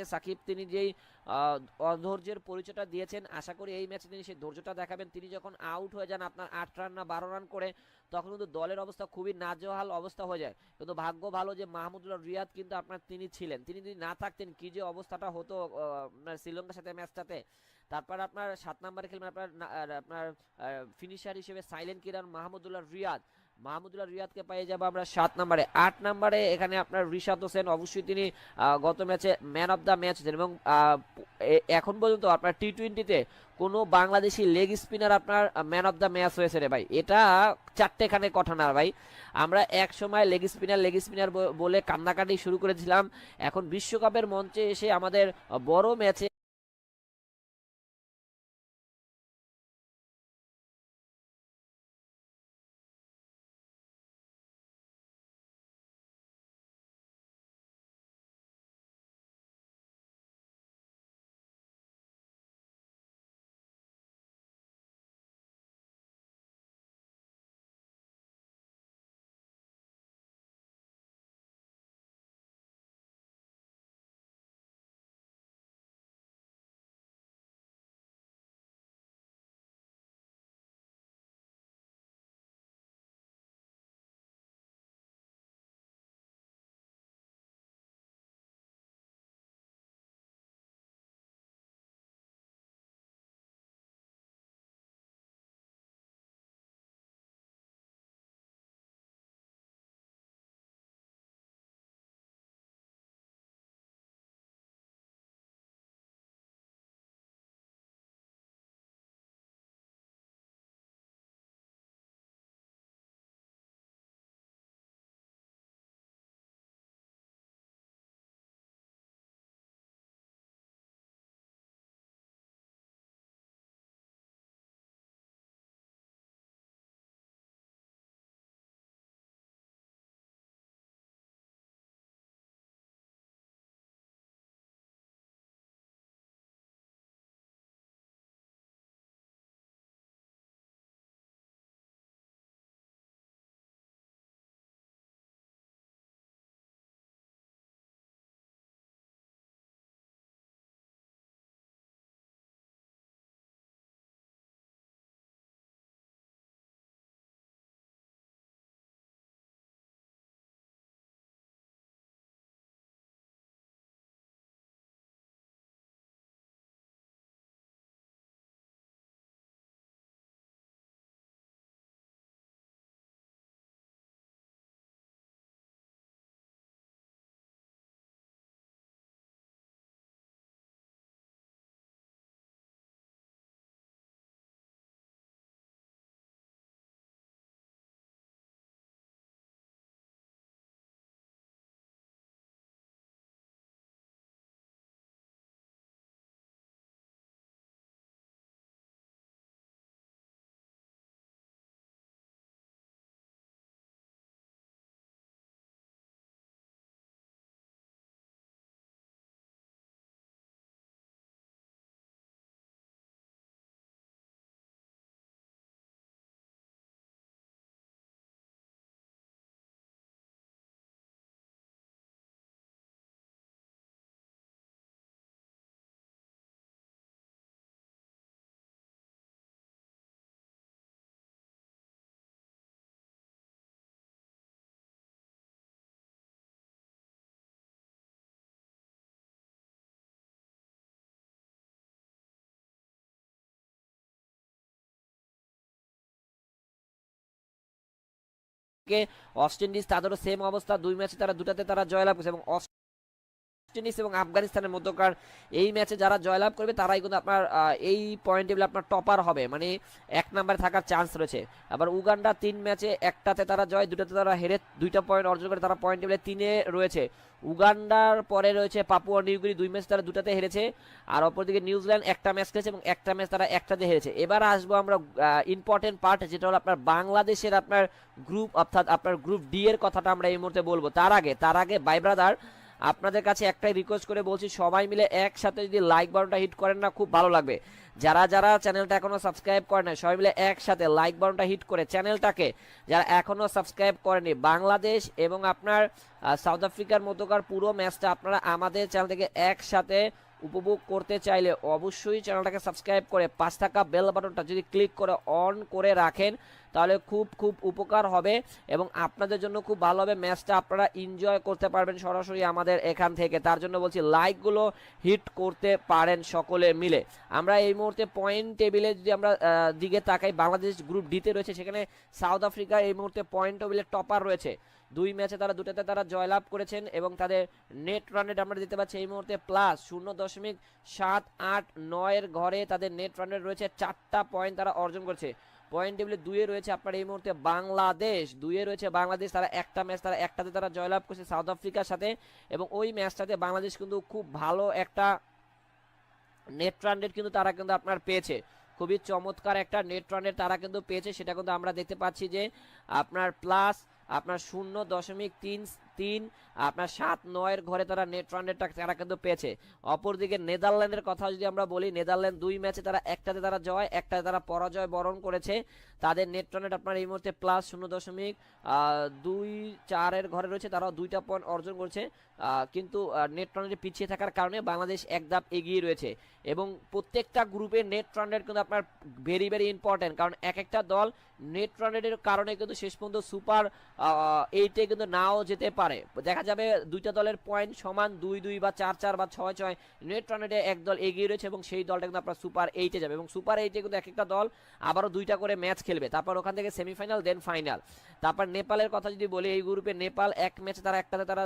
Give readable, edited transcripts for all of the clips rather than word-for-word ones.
ম্যাচে সাকিব তিনি যেই অধৈর্যের পরিচয়টা দিয়েছেন, আশা করি এই ম্যাচে তিনি সেই ধৈর্যটা দেখাবেন। তিনি যখন আউট হয়ে যান আপনার 8 রান না 12 রান করে, তখন কিন্তু দলের অবস্থা খুবই নাজেহাল অবস্থা হয়ে যায়। কিন্তু ভাগ্য ভালো যে মাহমুদুল্লাহ রিয়াদ কিন্তু আপনার তিনি ছিলেন, তিনি যদি না থাকতেন কি যে অবস্থাটা হতো শ্রীলঙ্কার সাথে ম্যাচটাতে। তারপর আপনার 7 নম্বরে খেলবেন আপনার ফিনিশার হিসেবে সাইলেন্ট কিরান মাহমুদুল্লাহ রিয়াদকে পেয়ে যাবো আমরা 7 নম্বরে। 8 নম্বরে এখানে আপনার রিশাদ হোসেন, অবশ্যই তিনি গত ম্যাচে ম্যান অফ দ্য ম্যাচ এবং এখন পর্যন্ত আপনার টি-20তে কোনো বাংলাদেশি লেগ স্পিনার আপনার ম্যান অফ দ্য ম্যাচ হয়েছে রে ভাই, এটা চারটেখানে কথা না ভাই। আমরা এক সময় লেগ স্পিনার বলে কান্নাকাটি শুরু করেছিলাম, এখন বিশ্বকাপের মঞ্চে এসে আমাদের বড় ম্যাচে ওয়েস্ট ইন্ডিজ তাদেরও সেম অবস্থা, 2 ম্যাচে তারা দুটাতে তারা জয়লাভ করেছে এবং ওয়েস্ট ইন্ডিজ এবং আফগানিস্তানের মধ্যকার এই ম্যাচে যারা জয়লাভ করবে তারাই কিন্তু আপনার এই পয়েন্ট টেবিলে আপনার টপার হবে, মানে 1 নম্বরে থাকার চান্স রয়েছে। আবার উগান্ডা 3 ম্যাচে একটাতে তারা জয়, দুটাতে তারা হেরে 2টা পয়েন্ট অর্জন করে তারা পয়েন্ট টেবিলে 3-এ রয়েছে। উগান্ডার পরে রয়েছে পাপুয়া নিউগিনি, 2 ম্যাচ তারা দুটাতে হেরেছে। আর অপরদিকে নিউজিল্যান্ড একটা ম্যাচ খেলেছে এবং একটা ম্যাচ তারা একটাতে হেরেছে। এবার আসবো আমরা ইম্পর্টেন্ট পার্ট, যেটা হলো আপনার বাংলাদেশের আপনার গ্রুপ, অর্থাৎ আপনার গ্রুপ ডি এর কথাটা আমরা এই মুহূর্তে বলবো। তার আগে বাই ব্রাদার আপনাদের কাছে একটাই রিকোয়েস্ট করে বলছি, সবাই মিলে একসাথে যদি লাইক বাটনটা হিট করেন না, খুব ভালো লাগবে। যারা যারা চ্যানেলটা এখনো সাবস্ক্রাইব করে না, সবাই মিলে একসাথে লাইক বাটনটা হিট করে চ্যানেলটাকে, যারা এখনো সাবস্ক্রাইব করেনি, বাংলাদেশ এবং আপনার সাউথ আফ্রিকার মধ্যকার পুরো ম্যাচটা আপনারা আমাদের চ্যানেল থেকে একসাথে উপভোগ করতে চাইলে অবশ্যই চ্যানেলটাকে সাবস্ক্রাইব করে পাশে থাকা বেল বাটনটা যদি ক্লিক করে অন করে রাখেন, তাহলে খুব খুব উপকার হবে এবং আপনাদের জন্য খুব ভালো হবে। ম্যাচটা আপনারা এনজয় করতে পারবেন সরাসরি আমাদের এখান থেকে। তার জন্য বলছি লাইকগুলো হিট করতে পারেন সকলে মিলে। আমরা এই মুহূর্তে পয়েন্ট টেবিলে যদি আমরা দিকে তাকাই, বাংলাদেশ গ্রুপ ডিতে রয়েছে, সেখানে সাউথ আফ্রিকা এই মুহূর্তে পয়েন্ট টেবিলে টপার রয়েছে। 2 ম্যাচে তারা দুটাতে তারা জয়লাভ করেছেন এবং তাদের নেট রান রেট আমরা দিতে পাচ্ছি এই মুহূর্তে প্লাস 0.789 এর ঘরে তাদের নেট রান রেট রয়েছে। 4টা পয়েন্ট তারা অর্জন করেছে। পয়েন্ট টেবিলে 2-এ রয়েছে আপনার এই মুহূর্তে বাংলাদেশ, 2-এ রয়েছে বাংলাদেশ। তারা একটা ম্যাচ তারা একটাতে তারা জয়লাভ করেছে সাউথ আফ্রিকার সাথে এবং ওই ম্যাচটাতে বাংলাদেশ কিন্তু খুব ভালো একটা নেট রান রেট কিন্তু তারা কিন্তু আপনার পেয়েছে। খুবই চমৎকার একটা নেট রান রেট তারা কিন্তু পেয়েছে, সেটা কিন্তু আমরা দেখতে পাচ্ছি যে আপনার প্লাস আপনার 0.33 আপনার 7-9 এর ঘরে তারা নেট রান রেটটা তারা কিন্তু পেয়েছে। অপরদিকে নেদারল্যান্ডের কথা যদি আমরা বলি, নেদারল্যান্ড 2 ম্যাচে তারা একটাতে তারা জয়, একটাতে তারা পরাজয় বরণ করেছে। তাদের নেট রান রেট আপনার এই মুহূর্তে প্লাস 0.24 এর ঘরে রয়েছে। তারাও 2টা পয়েন্ট অর্জন করেছে, কিন্তু নেট রান রেটে পিছিয়ে থাকার কারণে বাংলাদেশ এক ধাপ এগিয়ে রয়েছে। এবং প্রত্যেকটা গ্রুপে নেট রান রেট কিন্তু আপনার ভেরি ভেরি ইম্পর্টেন্ট, কারণ এক একটা দল নেট রান রেটের কারণে কিন্তু শেষ পর্যন্ত সুপার 8-এ কিন্তু নাও যেতে পারে। দেখা যাবে দুইটা দলের পয়েন্ট সমান 2-2 বা 4-4 বা 6-6, নেট রান রেটে এক দল এগিয়ে রয়েছে এবং সেই দলটা কিন্তু আপনার সুপার 8-এ যাবে এবং সুপার 8-এ কিন্তু এক একটা দল আবারও 2টা করে ম্যাচ খেলবে, তারপর ওখান থেকে সেমিফাইনাল দেন ফাইনাল। তারপর নেপালের কথা যদি বলি, এই গ্রুপে নেপাল এক ম্যাচে তারা একটাতে তারা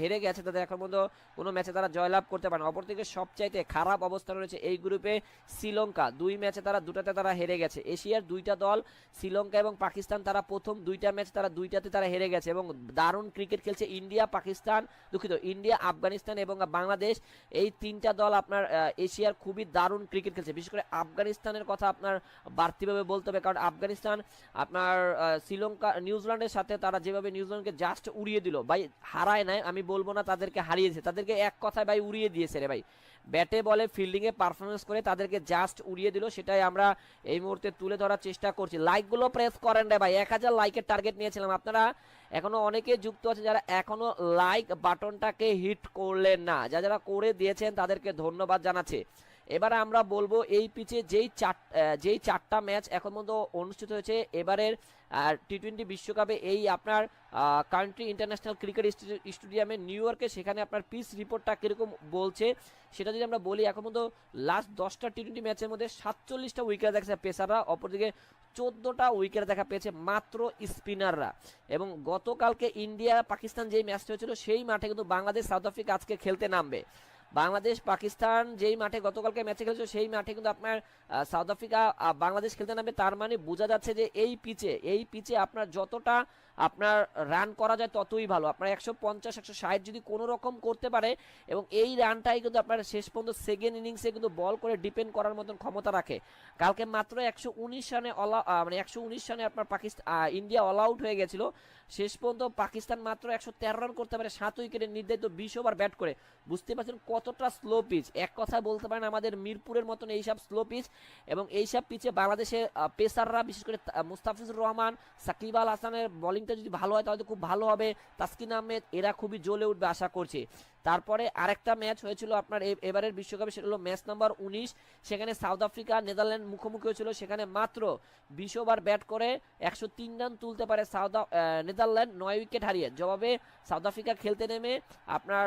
হেরে গেছে, তাদের এখন পর্যন্ত কোনো ম্যাচে তারা জয়লাভ করতে পারে না। অপরদিকে সবচাইতে খারাপ অবস্থা রয়েছে এই গ্রুপে শ্রীলঙ্কা, 2 ম্যাচে তারা দুটাতে তারা হেরে গেছে। এশিয়ার 2টা দল শ্রীলঙ্কা এবং পাকিস্তান, তারা প্রথম 2টা ম্যাচ তারা 2টাতে তারা হেরে গেছে এবং দারুণ ক্রিকেট খেলছে ইন্ডিয়া, পাকিস্তান, ইন্ডিয়া, আফগানিস্তান এবং বাংলাদেশ। এই 3টা দল আপনার এশিয়ার খুবই দারুণ ক্রিকেট খেলছে। বিশেষ করে আফগানিস্তানের কথা আপনার বাড়তিভাবে বলতে হবে, কারণ আফগানিস্তান আপনার শ্রীলঙ্কা নিউজিল্যান্ডের সাথে তারা যেভাবে নিউজিল্যান্ডকে জাস্ট উড়িয়ে দিল ভাই, হারায় নাই আমি বলবো না, তাদেরকে হারিয়েছে, তাদেরকে এক কথায় ভাই উড়িয়ে দিয়েছে রে ভাই। ব্যাটে বলে ফিল্ডিংয়ে পারফরমেন্স করে তাদেরকে জাস্ট উড়িয়ে দিল, সেটাই আমরা এই মুহূর্তে তুলে ধরার চেষ্টা করছি। লাইকগুলো প্রেস করেন রে ভাই, 1000 লাইকের টার্গেট নিয়েছিলাম। আপনারা এখনো অনেকে যুক্ত আছে যারা এখনো লাইক বাটনটাকে হিট করলেন না, যারা করে দিয়েছেন তাদেরকে ধন্যবাদ জানাচ্ছি। এবারে আমরা বলবো এই পিচে যেই 4টা ম্যাচ এখন পর্যন্ত অনুষ্ঠিত হয়েছে এবারের টি20 বিশ্বকাপে, এই আপনার কান্ট্রি ইন্টারন্যাশনাল ক্রিকেট স্টেডিয়ামে নিউ ইয়র্কে, সেখানে আপনার পিচ রিপোর্টটা কিরকম বলছে সেটা যদি আমরা বলি, এখন পর্যন্ত লাস্ট 10টা টি20 ম্যাচের মধ্যে 47টা উইকেট দেখছে পেসাররা, অপরদিকে 14টা উইকেট দেখা পেয়েছে মাত্র স্পিনাররা। এবং গতকালকে ইন্ডিয়া পাকিস্তান যেই ম্যাচটা হয়েছিল সেই মাঠে কিন্তু বাংলাদেশ সাউথ আফ্রিকা আজকে খেলতে নামবে। বাংলাদেশ পাকিস্তান যেই মাঠে গতকালকে ম্যাচে খেলেছে সেই মাঠে কিন্তু আপনার সাউথ আফ্রিকা বাংলাদেশ খেলতে নামবে। তার মানে বোঝা যাচ্ছে যে এই পিচে আপনার যতটা আপনার রান করা যায় ততই ভালো। আপনার 150-160 যদি কোনো রকম করতে পারে এবং এই রানটাই কিন্তু আপনার শেষ পর্যন্ত সেকেন্ড ইনিংসে কিন্তু বল করে ডিপেন্ড করার মতন ক্ষমতা রাখে। কালকে মাত্র 119 রানে মানে 119 রানে আপনার ইন্ডিয়া অল আউট হয়ে গেছিল। শেষ পর্যন্ত পাকিস্তান মাত্র 113 রান করতে পারে 7 উইকেটে নির্ধারিত 20 ওভার ব্যাট করে। বুঝতে পারছেন কতটা স্লো পিচ, এক কথায় বলতে পারেন আমাদের মিরপুরের মতন এইসব স্লো পিচ। এবং এইসব পিচে বাংলাদেশের পেসাররা বিশেষ করে মুস্তাফিজুর রহমান, সাকিব আল হাসানের বোলিংটা যদি ভালো হয় তাহলে খুব ভালো হবে। তাসকিন আহমেদ এরা খুবই জ্বলে উঠবে আশা করছি। তারপরে আরেকটা ম্যাচ হয়েছিল আপনার এবারের বিশ্বকাপে, সেটা হলো ম্যাচ নাম্বার 19। সেখানে সাউথ আফ্রিকা নেদারল্যান্ড মুখোমুখি হয়েছিল। সেখানে মাত্র 20 ওভার ব্যাট করে 103 রান তুলতে পারে নেদারল্যান্ড 9 উইকেট হারিয়ে। জবাবে সাউথ আফ্রিকা খেলতে নেমে আপনার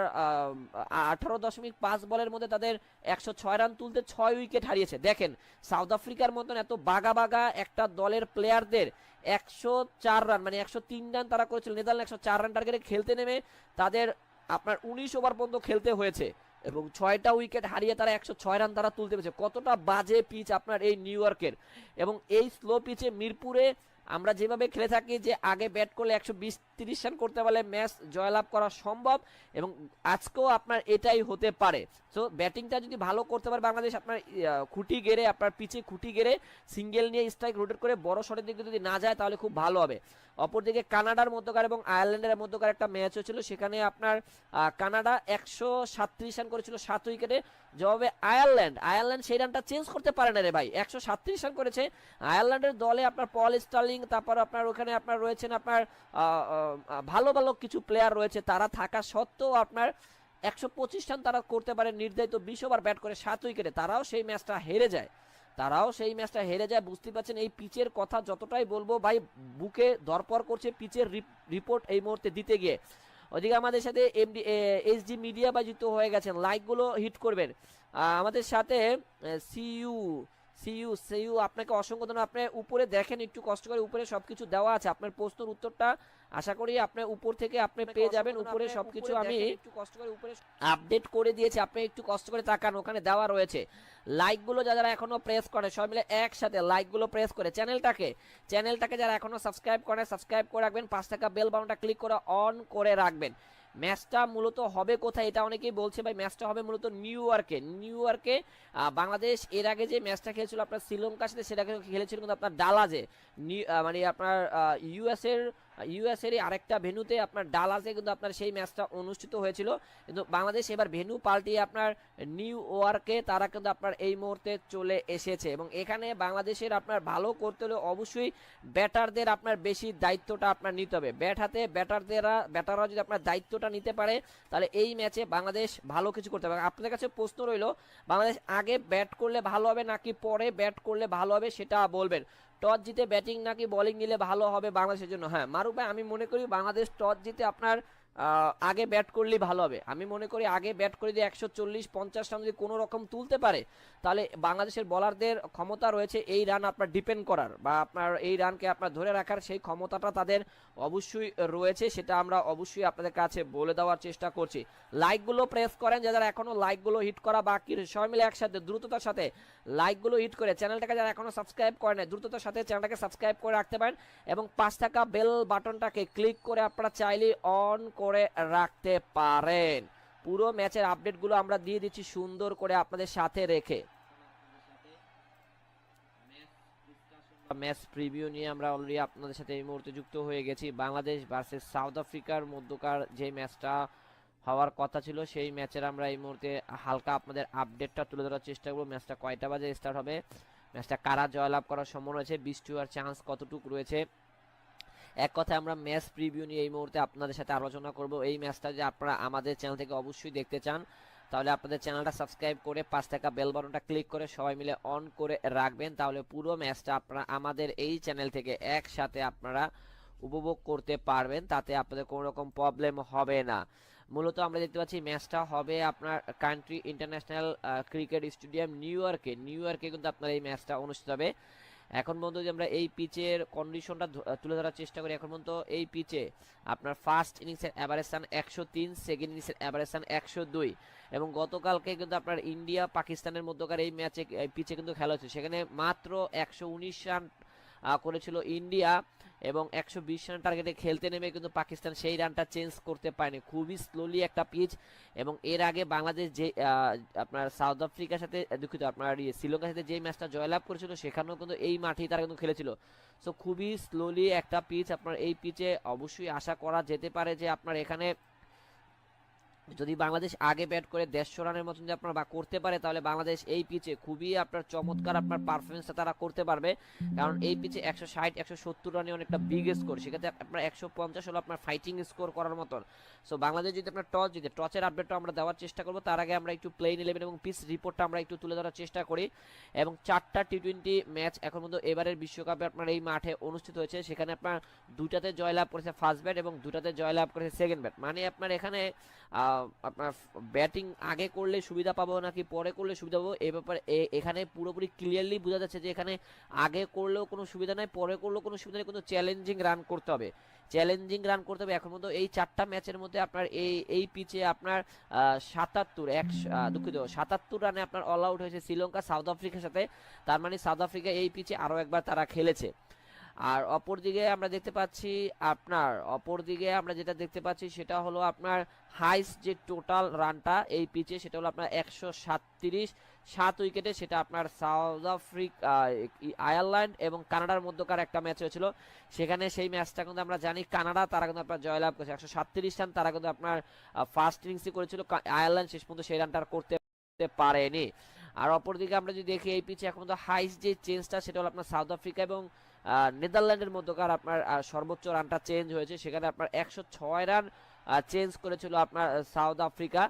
18.5 বলের মধ্যে তাদের 106 রান তুলতে 6 উইকেট হারিয়েছে। দেখেন সাউথ আফ্রিকার মতন এত বাগা একটা দলের প্লেয়ারদের 104 রান মানে 103 রান তারা করেছিল। নেদারল্যান্ড 104 রান টার্গেটে খেলতে নেমে তাদের আপনার 19 ওভার পর্যন্ত খেলতে হয়েছে এবং 6টা উইকেট হারিয়ে তারা 106 রান তারা তুলতে পেরেছে। কতটা বাজে পিচ আপনার এই নিউ ইয়র্কের। এবং এই স্লো পিচে মিরপুরে আমরা যেভাবে খেলে থাকি যে আগে ব্যাট করলে 120-30 রান করতে পারলে ম্যাচ জয়লাভ করা সম্ভব এবং আজকেও আপনার এটাই হতে পারে। সো ব্যাটিংটা যদি ভালো করতে পারে বাংলাদেশ, আপনার খুঁটি গেড়ে আপনার পিচে খুঁটি গেড়ে সিঙ্গেল নিয়ে স্ট্রাইক রোটেট করে বড় শটের দিকে যদি না যায় তাহলে খুব ভালো হবে। অপরদিকে কানাডার মধ্যকার এবং আয়ারল্যান্ডের মধ্যকার একটা ম্যাচ হয়েছিল, সেখানে আপনার কানাডা 137 রান করেছিল 7 উইকেটে, জবাবে আয়ারল্যান্ড সেই রানটা চেঞ্জ করতে পারে না রে ভাই, 137 রান করেছে। আয়ারল্যান্ডের দলে আপনার পল স্টার্লিং, তারপর আপনার ওখানে আপনার রয়েছেন আপনার ভালো ভালো কিছু প্লেয়ার রয়েছে, তারা থাকা সত্ত্বেও আপনার 125 রান তারা করতে পারে নির্ধারিত 20 ওভার ব্যাট করে 7 উইকেটে, তারাও সেই ম্যাচটা হেরে যায়। বুঝতে পারছেন এই পিচের কথা যতটাই বলবো ভাই বুকে দরপর করছে পিচের রিপোর্ট এই মুহূর্তে দিতে গিয়ে। ওদিকে আমাদের সাথে এসডি মিডিয়া বা যুক্ত হয়ে গেছেন, লাইকগুলো হিট করবেন আমাদের সাথে। সিইউ আপনাকে অসংখ্য ধন্যবাদ। আপনি উপরে দেখেন, একটু কষ্ট করে উপরে সবকিছু দেওয়া আছে, আপনার প্রশ্নের উত্তরটা আশা করি আপনি উপর থেকে আপনি পেয়ে যাবেন। উপরে সবকিছু আমি একটু কষ্ট করে উপরে আপডেট করে দিয়েছি, আপনি একটু কষ্ট করে তাকান, ওখানে দেওয়া রয়েছে। লাইকগুলো যারা এখনো প্রেস করে সবাই মিলে একসাথে লাইকগুলো প্রেস করে চ্যানেলটাকে যারা এখনো সাবস্ক্রাইব করে রাখবেন, 5 টাকা বেল বাটনটা ক্লিক করে অন করে রাখবেন। ম্যাচটা মূলত হবে কোথায় এটা অনেকেই বলছে ভাই, ম্যাচটা হবে মূলত নিউ ইয়র্কে। বাংলাদেশ এর আগে যে ম্যাচটা খেলেছিল আপনার শ্রীলঙ্কার সাথে, সেটাকে খেলেছিল কিন্তু আপনার ডালাজে, মানে আপনার ইউএসের আরেকটা ভেন্যুতে আপনার ডালাসে কিন্তু আপনার সেই ম্যাচটা অনুষ্ঠিত হয়েছিল। কিন্তু বাংলাদেশ এবার ভেন্যু পাল্টিয়ে আপনার নিউ ইয়র্কে তারা কিন্তু আপনার এই মুহূর্তে চলে এসেছে, এবং এখানে বাংলাদেশের আপনার ভালো করতে হলে অবশ্যই ব্যাটারদের আপনার বেশি দায়িত্বটা আপনার নিতে হবে। ব্যাট হাতে ব্যাটাররা যদি আপনার দায়িত্বটা নিতে পারে তাহলে এই ম্যাচে বাংলাদেশ ভালো কিছু করতে পারে। আপনাদের কাছে প্রশ্ন রইল, বাংলাদেশ আগে ব্যাট করলে ভালো হবে নাকি পরে ব্যাট করলে ভালো হবে সেটা বলবেন। টস জিতে ব্যাটিং নাকি বোলিং নিলে ভালো হবে বাংলাদেশের জন্য? হ্যাঁ মারুফ ভাই, আমি মনে করি বাংলাদেশ টস জিতে আপনার আগে ব্যাট করলেই ভালো হবে। আমি মনে করি আগে ব্যাট করে দিয়ে 140-50 রান যদি কোনো রকম তুলতে পারে তাহলে বাংলাদেশের বোলারদের ক্ষমতা রয়েছে এই রান আপনার ডিপেন্ড করার, বা আপনার এই রানকে আপনার ধরে রাখার সেই ক্ষমতাটা তাদের অবশ্যই রয়েছে, সেটা আমরা অবশ্যই আপনাদের কাছে বলে দেওয়ার চেষ্টা করছি। লাইকগুলো প্রেস করেন, যারা এখনো লাইকগুলো হিট করা বাকি, সবাই মিলে একসাথে দ্রুততার সাথে লাইকগুলো হিট করে চ্যানেলটাকে যারা এখনো সাবস্ক্রাইব করে না দ্রুততার সাথে চ্যানেলটাকে সাবস্ক্রাইব করে রাখতে পারেন, এবং 5 টাকা বেল বাটনটাকে ক্লিক করে আপনারা চাইলে অন করে রাখতে পারেন। পুরো ম্যাচের আপডেটগুলো আমরা দিয়ে দিচ্ছি সুন্দর করে আপনাদের সাথে রেখে। ম্যাচ প্রিভিউ নিয়ে আমরা অলরেডি আপনাদের সাথে এই মুহূর্তে যুক্ত হয়ে গেছি। বাংলাদেশ ভার্সেস সাউথ আফ্রিকার মধ্যকার যে ম্যাচটা হওয়ার কথা ছিল সেই ম্যাচের আমরা এই মুহূর্তে হালকা আপনাদের আপডেটটা তুলে ধরার চেষ্টা করব। ম্যাচটা কয়টা বাজে স্টার্ট হবে, ম্যাচটা কারা জয়লাভ করার সম্ভাবনা রয়েছে, বৃষ্টি হওয়ার চান্স কতটুকু রয়েছে, এক কথায় আমরা ম্যাচ প্রিভিউ নিয়ে এই মুহূর্তে আপনাদের সাথে আলোচনা করব। এই ম্যাচটা যে আপনারা আমাদের চ্যানেল থেকে অবশ্যই দেখতে চান তাহলে আপনাদের চ্যানেলটা সাবস্ক্রাইব করে 5 টাকা বেল বাটনটা ক্লিক করে সবাই মিলে অন করে রাখবেন, তাহলে পুরো ম্যাচটা আপনারা আমাদের এই চ্যানেল থেকে একসাথে আপনারা উপভোগ করতে পারবেন, তাতে আপনাদের কোনো রকম প্রবলেম হবে না। মূলত আমরা দেখতে পাচ্ছি ম্যাচটা হবে আপনার country international cricket stadium new ইয়র্কে কিন্তু আপনার এই ম্যাচটা অনুষ্ঠিত হবে। এখন পর্যন্ত যদি আমরা এই পিচের কন্ডিশনটা তুলে ধরার চেষ্টা করি, এখন পর্যন্ত এই পিচে আপনার ফার্স্ট ইনিংসের অ্যাভারেজ রান 103, সেকেন্ড ইনিংসের অ্যাভারেজ রান 102, এবং গতকালকে কিন্তু আপনার ইন্ডিয়া পাকিস্তানের মধ্যকার এই ম্যাচে পিচে কিন্তু খেলা হচ্ছে, সেখানে মাত্র 119 রান করেছিল ইন্ডিয়া, এবং 120 রান টার্গেটে খেলতে নেমে কিন্তু পাকিস্তান সেই রানটা চেঞ্জ করতে পারেনি। খুবই স্লোলি একটা পিচ, এবং এর আগে বাংলাদেশ যে আপনার সাউথ আফ্রিকার সাথে দুঃখিত আপনার শ্রীলঙ্কার সাথে যে ম্যাচটা জয়লাভ করেছিল সেখানেও কিন্তু এই মাঠেই তারা কিন্তু খেলেছিল। সো খুবই স্লোলি একটা পিচ, আপনার এই পিচে অবশ্যই আশা করা যেতে পারে যে আপনার এখানে যদি বাংলাদেশ আগে ব্যাট করে 150 রানের মতন যদি আপনার বা করতে পারে তাহলে বাংলাদেশ এই পিচে খুবই আপনার চমৎকার আপনার পারফরমেন্সটা তারা করতে পারবে, কারণ এই পিচে 160-170 রানে অনেকটা বিগ স্কোর, সেক্ষেত্রে আপনার 150 হলো আপনার ফাইটিং স্কোর করার মতন। সো বাংলাদেশ যদি আপনার টস জিতে, টসের আপডেটটা আমরা দেওয়ার চেষ্টা করবো, তার আগে আমরা একটু প্লেইং 11 এবং পিচ রিপোর্টটা আমরা একটু তুলে ধরার চেষ্টা করি। এবং 4টা টি20 ম্যাচ এখন পর্যন্ত এবারের বিশ্বকাপে আপনার এই মাঠে অনুষ্ঠিত হয়েছে, সেখানে আপনার 2টাতে জয়লাভ করেছে ফার্স্ট ব্যাট এবং 2টাতে জয়লাভ করেছে সেকেন্ড ব্যাট। মানে আপনার এখানে আপনার ব্যাটিং আগে করলে সুবিধা পাবো নাকি পরে করলে সুবিধা পাবো এই ব্যাপারে এখানে পুরোপুরি ক্লিয়ারলি বোঝা যাচ্ছে যে এখানে আগে করলেও কোনো সুবিধা নাই, পরে করলেও কোনো সুবিধা নেই, কিন্তু চ্যালেঞ্জিং রান করতে হবে। এখন পর্যন্ত এই 4টা ম্যাচের মধ্যে আপনার এই পিচে আপনার 77 রানে আপনার অল আউট হয়েছে শ্রীলঙ্কা সাউথ আফ্রিকার সাথে, তার মানে সাউথ আফ্রিকা এই পিচে আরও একবার তারা খেলেছে। আর অপরদিকে আমরা দেখতে পাচ্ছি যেটা দেখতে পাচ্ছি সেটা হলো আপনার হাইস্ট যে টোটাল রানটা এই পিচে সেটা হলো আপনার 137 7 উইকেটে, সেটা আপনার সাউথ আফ্রিকা, আয়ারল্যান্ড এবং কানাডার মধ্যকার একটা ম্যাচ হয়েছিল। সেখানে সেই ম্যাচটা কিন্তু আমরা জানি কানাডা তারা কিন্তু আপনার জয়লাভ করেছে 137 রান, তারা কিন্তু আপনার ফার্স্ট ইনিংসে করেছিল, আয়ারল্যান্ড শেষ পর্যন্ত সেই রানটা করতে পারেনি। আর অপরদিকে আমরা যদি দেখি এই পিচে এখন তো হাইস্ট যে চেঞ্জটা সেটা হলো আপনার সাউথ আফ্রিকা এবং নেদারল্যান্ডের মধ্যকার আপনার সর্বোচ্চ রানটা চেঞ্জ হয়েছে, সেখানে আপনার 106 রান চেঞ্জ করেছিল আপনার সাউথ আফ্রিকা,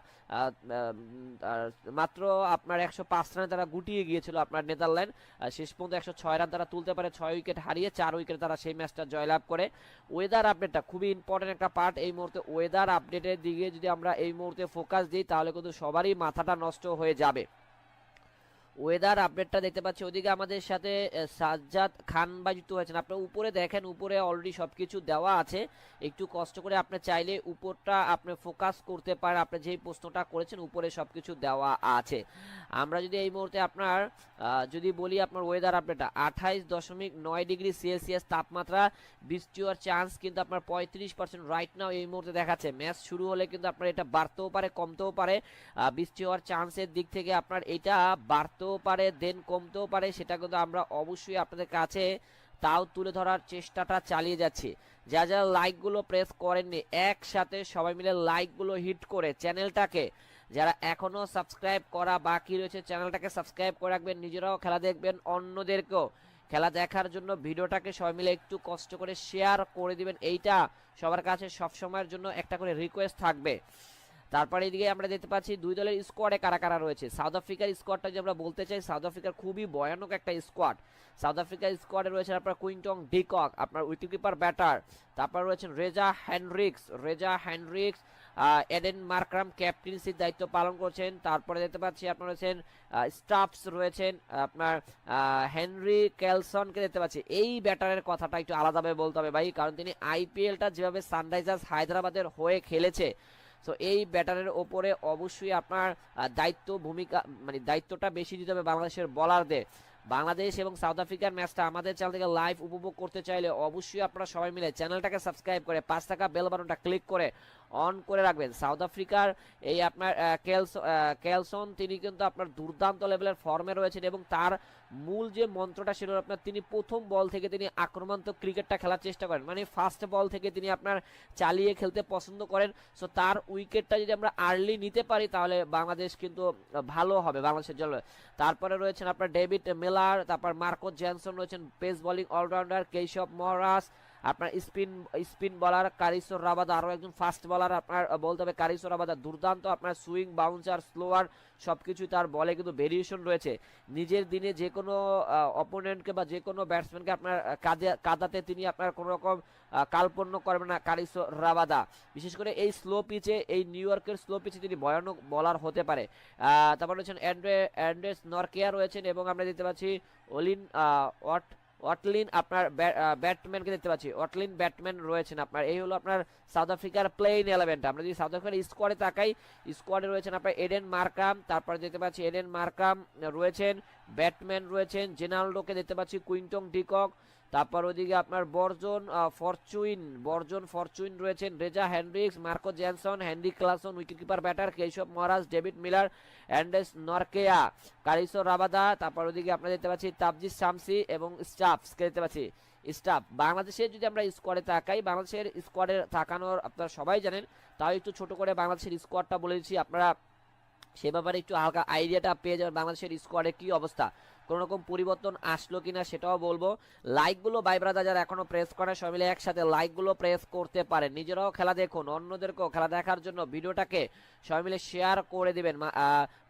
মাত্র আপনার 105 রানে তারা গুটিয়ে গিয়েছিল আপনার নেদারল্যান্ড, শেষ পর্যন্ত 106 রান তারা তুলতে পারে, 6 উইকেট হারিয়ে 4 উইকেট তারা সেই ম্যাচটা জয়লাভ করে। ওয়েদার আপডেটটা খুবই ইম্পর্টেন্ট একটা পার্ট এই মুহূর্তে, ওয়েদার আপডেটের দিকে যদি আমরা এই মুহূর্তে ফোকাস দিই তাহলে কিন্তু সবারই মাথাটা নষ্ট হয়ে যাবে। ওয়েদার আপডেটটা দেখতে পাচ্ছি ওদিকে আমাদের সাথে সাজ্জাদ খান ভাই যুক্ত হয়েছেন। আপনার উপরে দেখেন, উপরে অলরেডি সবকিছু দেওয়া আছে, একটু কষ্ট করে আপনি চাইলে উপরটা আপনি ফোকাস করতে পারেন, আপনি যেই প্রশ্নটা করেছেন উপরে সবকিছু দেওয়া আছে। আমরা যদি এই মুহূর্তে আপনার যদি বলি আপনার ওয়েদার আপডেটটা 28.9 ডিগ্রি সেলসিয়াস তাপমাত্রা, বৃষ্টি হওয়ার চান্স কিন্তু আপনার 35% রাইট নাও এই মুহূর্তে দেখাচ্ছে। ম্যাচ শুরু হলে কিন্তু আপনার এটা বাড়তেও পারে কমতেও পারে, বৃষ্টি হওয়ার চান্সের দিক থেকে আপনার এটা বাড়তেও পারে দেন কমতেও পারে, সেটা কিন্তু আমরা অবশ্যই আপনাদের কাছে তাও তুলে ধরার চেষ্টাটা চালিয়ে যাচ্ছি। যারা লাইকগুলো প্রেস করেননি একসাথে সবাই মিলে লাইকগুলো হিট করে চ্যানেলটাকে, যারা এখনো সাবস্ক্রাইব করা বাকি রয়েছে চ্যানেলটাকে সাবস্ক্রাইব করে রাখবেন, নিজেরাও খেলা দেখবেন, অন্যদেরকেও খেলা দেখার জন্য ভিডিওটাকে সবাই মিলে একটু কষ্ট করে শেয়ার করে দিবেন, এইটা সবার কাছে সব সময়ের জন্য একটা করে রিকোয়েস্ট থাকবে। তারপরে এদিকে আমরা দেখতে পাচ্ছি দুই দলের স্কোয়াডে কারা কারা রয়েছে। সাউথ আফ্রিকার স্কোয়াডটা যদি আমরা বলতে চাই, সাউথ আফ্রিকার খুবই ভয়ানক একটা স্কোয়াড। সাউথ আফ্রিকার স্কোয়াডে রয়েছে আপনার কুইন্টন ডিকক, আপনার উইকেট কিপার ব্যাটার, তারপর রয়েছেন রেজা হ্যান্ড্রিক্স, এডেন মার্করাম ক্যাপ্টেন্সির দায়িত্ব পালন করছেন। তারপরে দেখতে পাচ্ছি আপনার রয়েছেন স্টাফস রয়েছেন, আপনার হেনরি ক্যালসনকে দেখতে পাচ্ছি। এই ব্যাটারের কথাটা একটু আলাদাভাবে বলতে হবে ভাই, কারণ তিনি আইপিএলটা যেভাবে সানরাইজার্স হায়দ্রাবাদের হয়ে খেলেছে, সো এই ব্যাটারের ওপরে অবশ্যই আপনার দায়িত্বটা বেশি দিতে হবে বাংলাদেশের বোলারদের। বাংলাদেশ এবং সাউথ আফ্রিকার ম্যাচটা আমাদের চ্যানেল থেকে লাইভ উপভোগ করতে চাইলে অবশ্যই আপনারা সবাই মিলে চ্যানেলটাকে সাবস্ক্রাইব করে 5 টাকা বেল বাটনটা ক্লিক করে অন করে রাখবেন। সাউথ আফ্রিকার এই আপনার ক্যালসন তিনি কিন্তু আপনার দুর্দান্ত লেভেলের ফর্মে রয়েছেন এবং তার মূল যে মন্ত্রটা ছিল আপনার, তিনি প্রথম বল থেকে তিনি আক্রমণাত্মক ক্রিকেটটা খেলার চেষ্টা করেন, মানে ফার্স্ট বল থেকে তিনি আপনার চালিয়ে খেলতে পছন্দ করেন। সো তার উইকেটটা যদি আমরা আর্লি নিতে পারি তাহলে বাংলাদেশ কিন্তু ভালো হবে বাংলাদেশের জন্য। তারপরে রয়েছেন আপনার ডেভিড মিলার, তারপর মার্কো জ্যানসন রয়েছেন পেস বোলিং অলরাউন্ডার, কেশব মহারাজ, আপনার স্পিন বলার কারিসো রাবাদা, আরো একজন ফাস্ট বলার আপনার বলতে হবে কারিসো রাবাদা, দুর্দান্ত আপনার সুইং বাউন্সার স্লোয়ার সবকিছু তার বলে কিন্তু ভেরিয়েশন রয়েছে। নিজের দিনে যে কোনো অপোনেন্টকে বা যে কোনো ব্যাটসম্যানকে আপনার কাদাতে তিনি আপনার কোনো রকম কালপন্য করবেন না কারিসো রাবাদা। বিশেষ করে এই স্লো পিচে, এই নিউ ইয়র্কের স্লো পিচে তিনি ভয়ানক বলার হতে পারে। তারপর রয়েছেন অ্যান্ড্রেস নরকেয়া রয়েছেন এবং আমরা দেখতে পাচ্ছি ওয়াটলিন আপনার ব্যাটম্যানকে দেখতে পাচ্ছি, ওয়াটলিন ব্যাটম্যান রয়েছেন আপনার। এই হলো আপনার সাউথ আফ্রিকার প্লেইং 11টা। আমরা যদি সাউথ আফ্রিকার স্কোয়াডে তাকাই, স্কোয়াডে রয়েছেন আপনার এডেন মার্কাম, তারপরে দেখতে পাচ্ছি এডেন মার্কাম রয়েছেন, ব্যাটম্যান রয়েছেন জেনাল্ডোকে দেখতে পাচ্ছি, কুইন্টন ডিকক, তারপর ওদিকে আপনার বর্জন ফরচুইন রয়েছেন, Reeza Hendricks, Marco Jansen, Heinrich Klaasen, wicket keeper batter, Keshav Maharaj, David Miller, Anrich Nortje, Kagiso Rabada, তারপর ওদিকে আমরা দেখতে পাচ্ছি তাবজিদ শামসি এবং স্টাফসকে দেখতে পাচ্ছি। বাংলাদেশের যদি আমরা স্কোয়াডে তাকাই, বাংলাদেশের স্কোয়াডে তাকানোর আপনারা সবাই জানেন, তাও একটু ছোট করে বাংলাদেশের স্কোয়াডটা বলেছি, আপনারা সে ব্যাপারে একটু হালকা আইডিয়াটা পেয়ে যাবেন বাংলাদেশের স্কোয়াডে কি অবস্থা, কোন রকম পরিবর্তন আসলো কিনা সেটাও বলবো। লাইকগুলো ভাই ব্রাদার যারা এখনো প্রেস করে সবাই মিলে একসাথে লাইকগুলো প্রেস করতে পারেন, নিজেরাও খেলা দেখুন, অন্যদেরকেও খেলা দেখার জন্য ভিডিওটাকে সবাই মিলে শেয়ার করে দিবেন।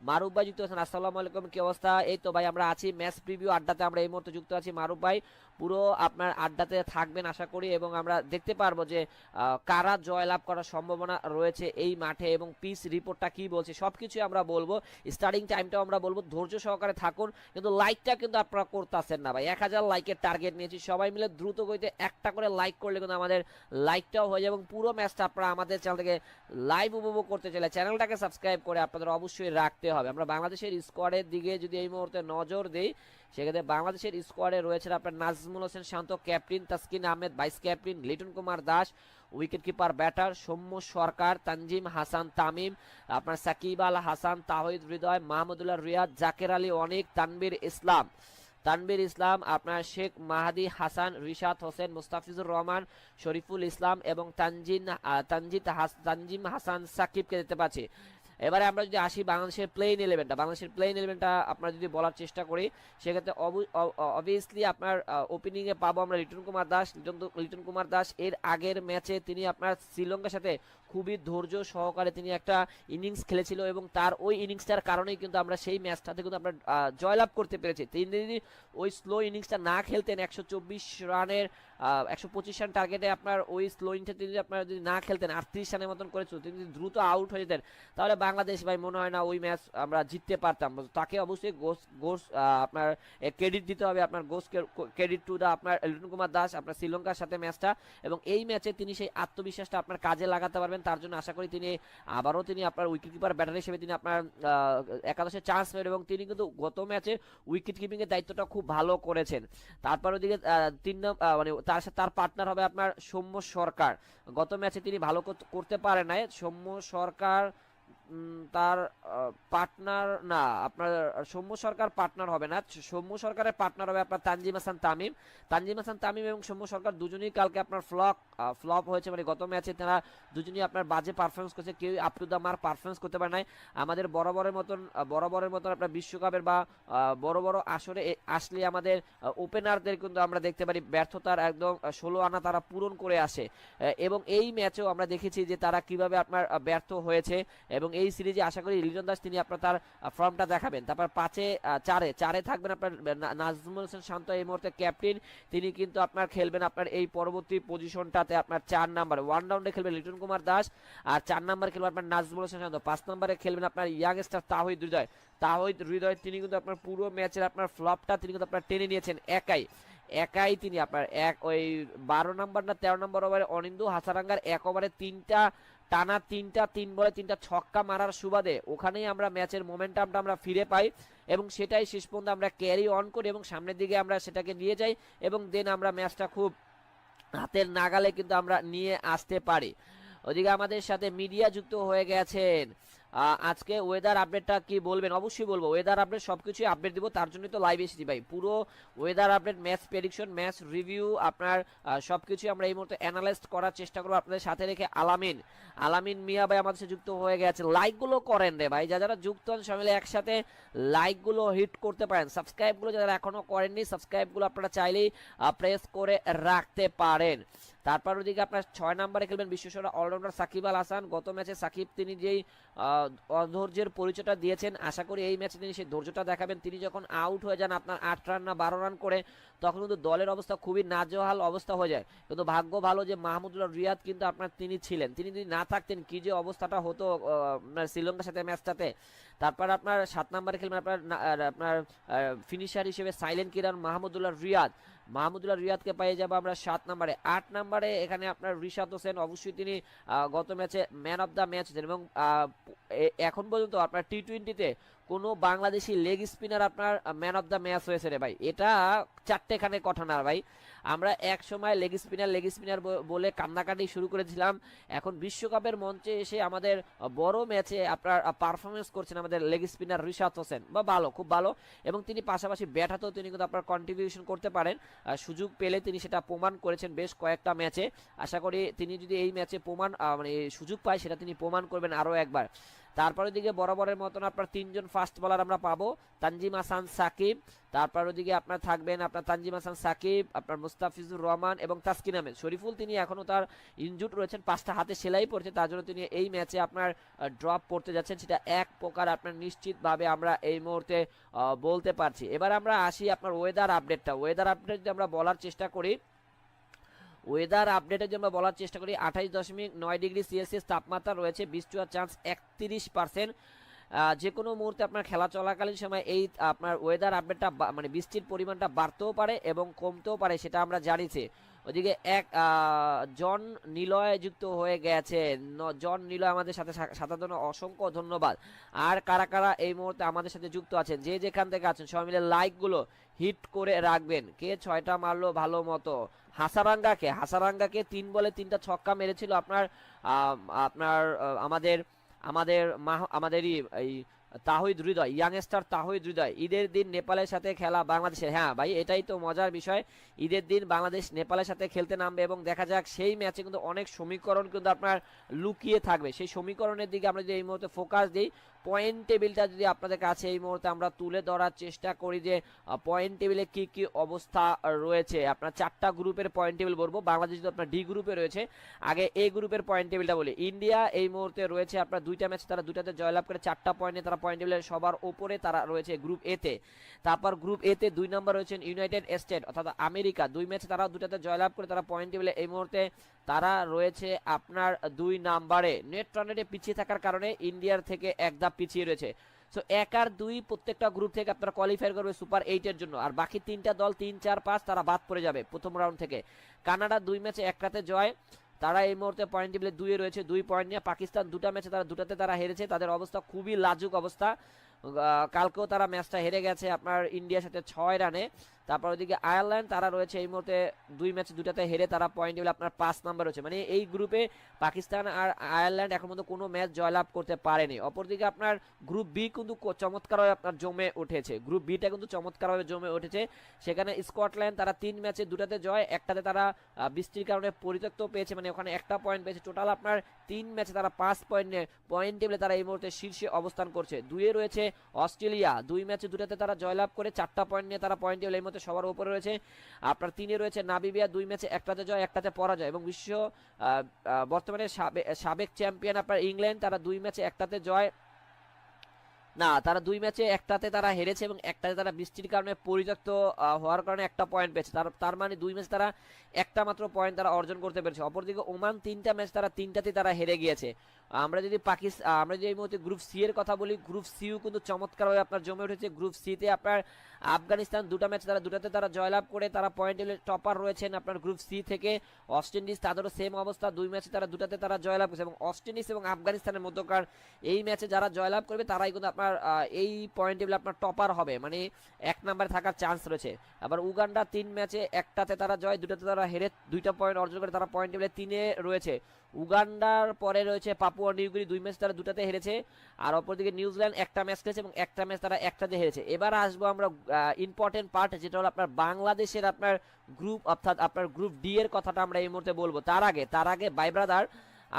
মারুফ ভাই যুক্ত আছেন, আসসালামু আলাইকুম, কি অবস্থা? এই তো ভাই আমরা আছি ম্যাচ প্রিভিউ আড্ডাতে, আমরা এই মুহূর্তে যুক্ত আছি। মারুফ ভাই পুরো আপনার আড্ডাতে থাকবেন আশা করি, এবং আমরা দেখতে পারবো যে কারা জয়লাভ করার সম্ভাবনা রয়েছে এই মাঠে এবং পিচ রিপোর্টটা কি বলছে সবকিছু আমরা বলবো, স্টার্টিং টাইমটাও আমরা বলবো। ধৈর্য সহকারে থাকুন, কিন্তু লাইকটা কিন্তু আপনারা করতেছেন না ভাই। 1000 লাইকের টার্গেট নিয়েছি, সবাই মিলে দ্রুত গতিতে একটা করে লাইক করলে কিন্তু আমাদের লাইকটাও হয়ে যাবে এবং পুরো ম্যাচটা আপনারা আমাদের চ্যানেল থেকে লাইভ উপভোগ করতে চাইলে চ্যানেলটাকে সাবস্ক্রাইব করে আপনাদের অবশ্যই রাখতে হবে। আমরা বাংলাদেশের স্কোয়াডের দিকে যদি এই মুহূর্তে নজর দিই, সেক্ষেত্রে বাংলাদেশের স্কোয়াডে রয়েছেন আপনার Najmul Hossain Shanto captain, Taskin Ahmed vice captain, Liton Kumar Das wicket keeper batter, Soumya Sarkar, Tanzim Hasan Tamim, আপনার সাকিব আল হাসান, তাহিদ হৃদয়, মাহমুদুল্লাহ রিয়াদ, জাকের আলী অনিক, তানবীর ইসলাম, আপনার শেখ মাহাদি হাসান, রিশাদ হোসেন, মুস্তাফিজুর রহমান, শরীফুল ইসলাম এবং তানজিম হাসান সাকিবকে দেখতে পাচ্ছি। এবারে আমরা যদি আসি বাংলাদেশের প্লেইং ইলেভেনটা আপনারা যদি বলার চেষ্টা করি, সেক্ষেত্রে অবভিয়াসলি আপনার ওপেনিংয়ে পাবো আমরা লিটন কুমার দাস। এর আগের ম্যাচে তিনি আপনার শ্রীলঙ্কার সাথে খুবই ধৈর্য সহকারে তিনি একটা ইনিংস খেলেছিল এবং তার ওই ইনিংসটার কারণেই কিন্তু আমরা সেই ম্যাচটাতে কিন্তু আমরা জয়লাভ করতে পেরেছি। তিনি যদি ওই স্লো ইনিংসটা না খেলতেন, 124 রানের 125 রান টার্গেটে আপনার ওই স্লো ইনিংসটা তিনি আপনারা যদি না খেলতেন, 38 রানের মতন করেছিল, তিনি যদি দ্রুত আউট হয়ে যেতেন, তাহলে বাংলাদেশ ভাই মনে হয় না ওই ম্যাচ আমরা জিততে পারতাম। তাকে অবশ্যই গোস আপনার ক্রেডিট দিতে হবে, আপনার গোস ক্রেডিট টু দা আপনার লিটন কুমার দাস আপনার শ্রীলঙ্কার সাথে ম্যাচটা, এবং এই ম্যাচে তিনি সেই আত্মবিশ্বাসটা আপনার কাজে লাগাতে পারবেন। তার জন্য আশা করি তিনি আবারও আপনার উইকেট কিপার ব্যাটার হিসেবে তিনি আপনার একাদশে চান্স পাবেন, এবং তিনি কিন্তু গত ম্যাচে উইকেট কিপিং এর দায়িত্বটা খুব ভালো করেছেন। তারপর ওদিকে মানে তার পার্টনার হবে আপনার সৌম্য সরকার। গত ম্যাচে তিনি ভালো করতে পারে নাই সৌম্য সরকার, তার পার্টনার না আপনার সৌম্য সরকার পার্টনার হবে না, সৌম্য সরকারের পার্টনার হবে আপনার তানজিম হাসান তামিম এবং সৌম্য সরকার দুজনেই কালকে আপনার ফ্লপ হয়েছে, মানে গত ম্যাচে তারা দুজনেই আপনার বাজে পারফরমেন্স করেছে, কেউ up to the mark performance করতে পারে নাই। আমাদের বরাবরের মতন আপনার বিশ্বকাপের বা বড় বড় আসরে আসলে আমাদের ওপেনারদের কিন্তু আমরা দেখতে পারি ব্যর্থতার একদম 16 আনা তারা পূরণ করে আসে, এবং এই ম্যাচেও আমরা দেখেছি যে তারা কিভাবে আপনার ব্যর্থ হয়েছে, এবং এই সিরিজে আশা করি লিটন দাস তিনি আপনার তার ফর্মটা দেখাবেন। তারপর 5-4 থাকবেন আপনার নাজমুল হোসেন শান্ত, এই মুহূর্তে ক্যাপ্টেন, তিনি কিন্তু আপনার খেলবেন আপনার এই পরবর্তী পজিশনটাতে আপনার 4 নম্বরে, 1 রাউন্ডে খেলবেন লিটন কুমার দাস, আর 4 নম্বরে খেলবেন আপনার নাজমুল হোসেন শান্ত, 5 নম্বরে খেলবেন আপনার ইয়াংস্টার তাহিদ হৃদয়। তিনি কিন্তু আপনার পুরো ম্যাচের আপনার ফ্লপটা তিনি কিন্তু আপনার টেনে নিয়েছেন একাই তিনি আপনার ওই 12 নম্বর না 13 নম্বর ওভারে অনিন্দু হাসারাঙ্গার 1 ওভারে 3 বলে 3টা ছক্কা মারার সুবাদে ওখানেই আমরা ম্যাচের মোমেন্টামটা আমরা ফিরে পাই, এবং সেটাই শেষ পর্যন্ত আমরা ক্যারি অন করি এবং সামনের দিকে আমরা সেটাকে নিয়ে যাই, এবং দেন আমরা ম্যাচটা খুব হাতের নাগালে কিন্তু আমরা নিয়ে আসতে পারি। ওদিকে আমাদের সাথে মিডিয়া যুক্ত হয়ে গেছেন। আজকে ওয়েদার আপডেটটা কি বলবেন? অবশ্যই বলবো, ওয়েদার আপডেট সবকিছু আপডেট দিব, তার জন্যই তো লাইভ এসেছি ভাই। পুরো weather update, match prediction, match review আপনার সবকিছু আমরা এই মুহূর্তে অ্যানালাইজ করার চেষ্টা করবো আপনাদের সাথে রেখে। আলামিন মিয়া ভাই আমাদের সাথে যুক্ত হয়ে গেছে। লাইকগুলো করেন রে ভাই, যারা যুক্ত হন সবাই মিলে একসাথে লাইকগুলো হিট করতে পারেন। সাবস্ক্রাইবগুলো যারা এখনো করেননি, সাবস্ক্রাইবগুলো আপনারা চাইলেই প্রেস করে রাখতে পারেন। তারপর ওদিকে আপনার 6 নম্বরে খেলবেন বিশ্বসেরা অলরাউন্ডার সাকিব আল হাসান। গত ম্যাচে সাকিব তিনি যেই অধৈর্যের পরিচয়টা দিয়েছেন, আশা করি এই ম্যাচে তিনি সেই ধৈর্যটা দেখাবেন। তিনি যখন আউট হয়ে যান আপনার 8 রান না 12 রান করে, তখন কিন্তু দলের অবস্থা খুবই নাজেহাল অবস্থা হয়ে যায়, কিন্তু ভাগ্য ভালো যে মাহমুদুল্লাহ রিয়াদ কিন্তু আপনার তিনি ছিলেন, তিনি যদি না থাকতেন কি যে অবস্থাটা হতো শ্রীলঙ্কার সাথে ম্যাচটাতে। তারপর আপনার 7 নম্বরে খেলবেন আপনার ফিনিশার হিসেবে সাইলেন্ট কিরান মাহমুদুল্লাহ রিয়াদকে পেয়ে যাবো আমরা 7 নম্বরে। 8 নম্বরে এখানে আপনার রিশাদ হোসেন, অবশ্যই তিনি গত ম্যাচে ম্যান অফ দ্য ম্যাচ ছিলেন, এবং এখন পর্যন্ত আপনার টি-20তে কোনো বাংলাদেশি লেগ স্পিনার আপনার ম্যান অফ দ্য ম্যাচ হয়েছে রে ভাই, এটা 4টেখানে কথা না ভাই। আমরা এক সময় লেগ স্পিনার বলে কান্নাকাটি শুরু করেছিলাম, এখন বিশ্বকাপের মঞ্চে এসে আমাদের বড় ম্যাচে আপনার পারফরমেন্স করছেন আমাদের লেগ স্পিনার রিশাদ হোসেন, বা খুব ভালো, এবং তিনি পাশাপাশি ব্যাট হাতেও তিনি কিন্তু আপনার কন্ট্রিবিউশন করতে পারেন, সুযোগ পেলে তিনি সেটা প্রমাণ করেছেন বেশ কয়েকটা ম্যাচে। আশা করি তিনি যদি এই ম্যাচে মানে সুযোগ পায় সেটা তিনি প্রমাণ করবেন আরও একবার। তারপর ওদিকে বরাবরের মতন আপনার 3জন ফাস্ট বলার আমরা পাবো, তানজিম হাসান সাকিব, তারপর ওদিকে আপনার থাকবেন আপনার তানজিম হাসান সাকিব, আপনার মুস্তাফিজুর রহমান এবং তাসকিন আহমেদ। শরীফুল তিনি এখনো তার ইনজুড রয়েছেন, 5টা হাতে সেলাই পড়ছে, তার জন্য তিনি এই ম্যাচে আপনার ড্রপ করতে যাচ্ছেন, সেটা এক প্রকার আপনার নিশ্চিতভাবে আমরা এই মুহূর্তে বলতে পারছি। এবার আমরা আসি আপনার ওয়েদার আপডেট যদি আমরা বলার চেষ্টা করি, ওয়েদার আপডেটের জন্য বলার চেষ্টা করি 28.9 ডিগ্রি সেলসিয়াস তাপমাত্রা রয়েছে, বৃষ্টি হওয়ার চান্স 31%। যে কোনো মুহূর্তে আপনার খেলা চলাকালীন সময় এই আপনার ওয়েদার আপডেটটা মানে বৃষ্টির পরিমাণটা বাড়তেও পারে এবং কমতেও পারে, সেটা আমরা জানিছি। ওদিকে এক জন নিলয় যুক্ত হয়ে গেছে। জন নিলয় আমাদের সাথে সাঁতার জন্য অসংখ্য ধন্যবাদ। আর কারা কারা এই মুহূর্তে আমাদের সাথে যুক্ত আছেন, যে যেখান থেকে আছেন সবাই মিলে লাইকগুলো হিট করে রাখবেন। কে 6টা মারলো ভালো মতো? হাসারাঙ্গাকে 3 বলে 3টা ছক্কা মেরেছিল আপনার আপনার আমাদের আমাদের আমাদেরই এই তাহিদ হৃদয়, ইয়াংস্টার তাহিদ হৃদয়। ঈদের দিন নেপালের সাথে খেলা বাংলাদেশের। হ্যাঁ ভাই, এটাই তো মজার বিষয়, ঈদের দিন বাংলাদেশ নেপালের সাথে খেলতে নামবে এবং দেখা যাক সেই ম্যাচে কিন্তু অনেক সমীকরণ কিন্তু আপনার লুকিয়ে থাকবে। সেই সমীকরণের দিকে আমরা যদি এই মুহূর্তে ফোকাস দিই, পয়েন্ট টেবিলটা যদি আপনাদের কাছে এই মুহূর্তে আমরা তুলে ধরার চেষ্টা করি যে পয়েন্ট টেবিলে কি কি অবস্থা রয়েছে। আপনার 4টা গ্রুপের পয়েন্ট টেবিল বলবো। বাংলাদেশ যদি আপনার ডি গ্রুপে রয়েছে, আগে এ গ্রুপের পয়েন্ট টেবিলটা বলি। ইন্ডিয়া এই মুহূর্তে রয়েছে আপনার 2টা ম্যাচ, তারা 2টাতে জয়লাভ করে 4টা পয়েন্টে তারা পয়েন্ট টেবিলের সবার উপরে তারা রয়েছে গ্রুপ এ তে। তারপর গ্রুপ এ তে 2 নম্বর রয়েছেন ইউনাইটেড স্টেট অর্থাৎ আমেরিকা, 2 ম্যাচে তারা 2টাতে জয়লাভ করে তারা পয়েন্ট টেবিলে এই মুহূর্তে তারা রয়েছে আপনার 2 নম্বরে। নেট রানেটে পিছিয়ে থাকার কারণে ইন্ডিয়ার থেকে এক ধাপ পিছিয়ে রয়েছে। সো 1 আর 2 প্রত্যেকটা গ্রুপ থেকে আপনারা কোয়ালিফাই করবে সুপার 8 এর জন্য। আর বাকি 3টা দল 3, 4, 5 তারা বাদ পড়ে যাবে প্রথম রাউন্ড থেকে। কানাডা 2 ম্যাচে 1টাতে জয়, তারা এই মুহূর্তে পয়েন্ট টেবিলে 2 এ রয়েছে 2 পয়েন্ট নিয়ে। পাকিস্তান 2টা ম্যাচে তারা 2টাতে তারা হেরেছে, তাদের অবস্থা খুবই লাজুক অবস্থা। কালকেও তারা ম্যাচটা হেরে গেছে আপনার ইন্ডিয়ার সাথে 6 রানে। তারপর ওইদিকে আয়ারল্যান্ড তারা রয়েছে এই মুহূর্তে 2 ম্যাচে 2টাতে হেরে তারা পয়েন্ট টেবিলে আপনার 5 নাম্বার রয়েছে। মানে এই গ্রুপে পাকিস্তান আর আয়ারল্যান্ড এখন পর্যন্ত কোনো ম্যাচ জয়লাভ করতে পারেনি। অপরদিকে আপনার গ্রুপ বি কিন্তু চমৎকারভাবে আপনার জমে উঠেছে, গ্রুপ বিটা কিন্তু চমৎকারভাবে জমে উঠেছে। সেখানে স্কটল্যান্ড তারা 3 ম্যাচে 2টাতে জয়, 1টাতে তারা বৃষ্টির কারণে পরিত্যক্ত পেয়েছে, মানে ওখানে 1টা পয়েন্ট পেয়েছে। টোটাল আপনার 3 ম্যাচে তারা 5 পয়েন্ট নিয়ে পয়েন্ট টেবিলে তারা এই মুহূর্তে শীর্ষে অবস্থান করছে। 2 এ রয়েছে অস্ট্রেলিয়া, 2 ম্যাচে 2টাতে তারা জয়লাভ করে 4টা পয়েন্ট নিয়ে তারা পয়েন্ট টেবিলে এই মুহূর্তে সবার উপরে রয়েছে। আপনার 3 এ রয়েছে নামিবিয়া, 2 ম্যাচে 1টাতে জয় 1টাতে পরাজয়। এবং বিশ্ব বর্তমানে সাবেক চ্যাম্পিয়ন আপনার ইংল্যান্ড, তারা 2 ম্যাচে 1টাতে জয় না, তারা 2 ম্যাচে 1টাতে তারা হেরেছে এবং 1টাতে তারা বৃষ্টির কারণে পরিত্যক্ত হওয়ার কারণে 1টা পয়েন্ট পেয়েছে। তার মানে 2 ম্যাচে তারা 1টা মাত্র পয়েন্ট তারা অর্জন করতে পেরেছে। অপরদিকে ওমান 3টা ম্যাচ তারা 3টাতে তারা হেরে গিয়েছে। আমরা যদি আমরা যদি এই মুহূর্তে গ্রুপ সি এর কথা বলি, গ্রুপ সিও কিন্তু চমৎকারভাবে আপনার জমে উঠেছে। গ্রুপ সি তে আপনার আফগানিস্তান 2টা ম্যাচ তারা 2টাতে তারা জয়লাভ করে তারা পয়েন্ট টেবিলে টপার রয়েছেন আপনার গ্রুপ সি থেকে। ওয়েস্ট ইন্ডিজ তাদেরও সেম অবস্থা, 2 ম্যাচে তারা 2টাতে তারা জয়লাভ করেছে এবং ওয়েস্ট ইন্ডিজ এবং আফগানিস্তানের মধ্যকার এই ম্যাচে যারা জয়লাভ করবে তারাই কিন্তু আপনার এই পয়েন্ট টেবিলে আপনার টপার হবে, মানে 1 নম্বরে থাকার চান্স রয়েছে। আবার উগান্ডা 3 ম্যাচে 1টাতে তারা জয়, 2টাতে তারা হেরে 2টা পয়েন্ট অর্জন করে তারা পয়েন্ট টেবিলে 3 এ রয়েছে। উগান্ডার পরে রয়েছে পাপুয়া নিউগিনি, 2 ম্যাচ তারা 2টাতে হেরেছে। আর অপরদিকে নিউজিল্যান্ড 1টা ম্যাচ খেলেছে এবং 1টা ম্যাচ তারা 1টাতে হেরেছে। এবার আসবো আমরা ইম্পর্টেন্ট পার্ট, যেটা হলো আপনার বাংলাদেশের আপনার গ্রুপ অর্থাৎ আপনার গ্রুপ ডি এর কথাটা আমরা এই মুহূর্তে বলবো। তার আগে ভাই ব্রাদার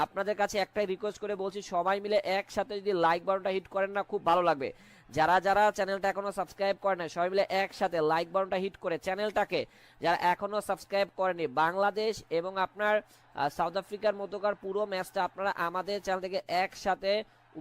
আপনাদের কাছে একটাই রিকোয়েস্ট করে বলছি, সবাই মিলে একসাথে যদি লাইক বাটনটা হিট করেন না খুব ভালো লাগবে। যারা যারা চ্যানেলটা এখনো সাবস্ক্রাইব করে না সবাই মিলে একসাথে লাইক বাটনটা হিট করে চ্যানেলটাকে, যারা এখনো সাবস্ক্রাইব করেনি, বাংলাদেশ এবং আপনার সাউথ আফ্রিকার মধ্যকার পুরো ম্যাচটা আপনারা আমাদের চ্যানেল থেকে একসাথে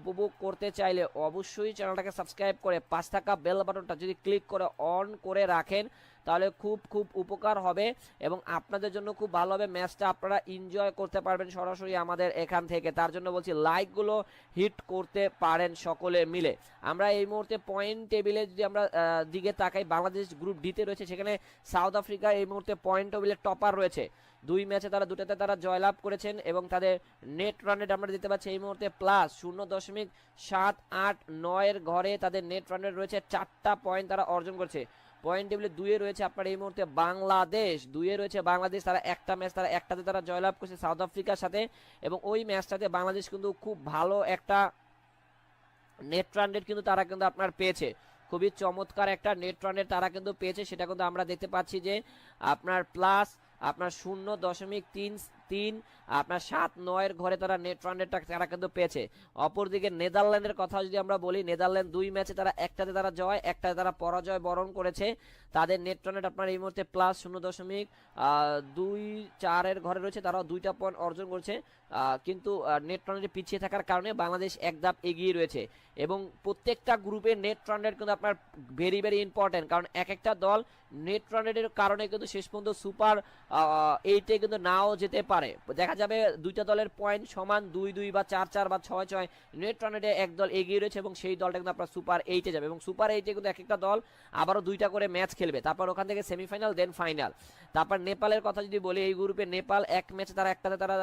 উপভোগ করতে চাইলে অবশ্যই চ্যানেলটাকে সাবস্ক্রাইব করে 5 থাকা বেল বাটনটা যদি ক্লিক করে অন করে রাখেন তাহলে খুব খুব উপকার হবে এবং আপনাদের জন্য খুব ভালো হবে। ম্যাচটা আপনারা এনজয় করতে পারবেন সরাসরি আমাদের এখান থেকে। তার জন্য বলছি লাইকগুলো হিট করতে পারেন সকলে মিলে। আমরা এই মুহূর্তে পয়েন্ট টেবিলে যদি আমরা দিকে তাকাই, বাংলাদেশ গ্রুপ ডিতে রয়েছে, সেখানে সাউথ আফ্রিকা এই মুহূর্তে পয়েন্ট টেবিলে টপার রয়েছে। 2 ম্যাচে তারা 2টাতে তারা জয়লাভ করেছেন এবং তাদের নেট রান রেট আমরা দিতে পাচ্ছি এই মুহূর্তে প্লাস 0.789 এর ঘরে তাদের নেট রান রেট রয়েছে। 4টা পয়েন্ট তারা অর্জন করছে। পয়েন্ট টেবিলে 2 এ রয়েছে আপনার এই মুহূর্তে বাংলাদেশ, 2 এ রয়েছে বাংলাদেশ। তারা 1টা ম্যাচ তারা 1টাতে তারা জয়লাভ করছে সাউথ আফ্রিকার সাথে এবং ওই ম্যাচটাতে বাংলাদেশ কিন্তু খুব ভালো একটা নেট রান রেট কিন্তু তারা কিন্তু আপনার পেয়েছে। খুবই চমৎকার একটা নেট রান রেট তারা কিন্তু পেয়েছে, সেটা কিন্তু আমরা দেখতে পাচ্ছি যে আপনার প্লাস আপনার 0.33 আপনার 7-9 এর ঘরে তারা নেট রান রেটটা তারা কিন্তু পেয়েছে। অপরদিকে নেদারল্যান্ডের কথা যদি আমরা বলি, নেদারল্যান্ড 2 ম্যাচে তারা 1টাতে তারা জয় 1টাতে তারা পরাজয় বরণ করেছে। তাদের নেট রান রেট আপনার এই মুহূর্তে প্লাস 0.24 এর ঘরে রয়েছে। তারাও 2টা পয়েন্ট অর্জন করছে, কিন্তু নেট রান রেটে পিছিয়ে থাকার কারণে বাংলাদেশ এক ধাপ এগিয়ে রয়েছে। এবং প্রত্যেকটা গ্রুপে নেট রান রেট কিন্তু আপনার ভেরি ভেরি ইম্পর্টেন্ট, কারণ এক একটা দল নেট রান রেটের কারণে কিন্তু শেষ পর্যন্ত সুপার 8-এ কিন্তু নাও যেতে পারে। পারে, দেখা যাবে দুইটা দলের পয়েন্ট সমান 2-2 বা 4-4 বা 6-6, নেট রানেটে এক দল এগিয়ে রয়েছে এবং সেই দলটা কিন্তু আপনার সুপার 8-এ যাবে এবং সুপার 8-এ কিন্তু এক একটা দল আবারও দুইটা করে ম্যাচ খেলবে, তারপর ওখান থেকে সেমিফাইনাল দেন ফাইনাল। তারপর নেপালের কথা যদি বলি, এই গ্রুপে নেপাল এক ম্যাচে তারা একটাতে তারা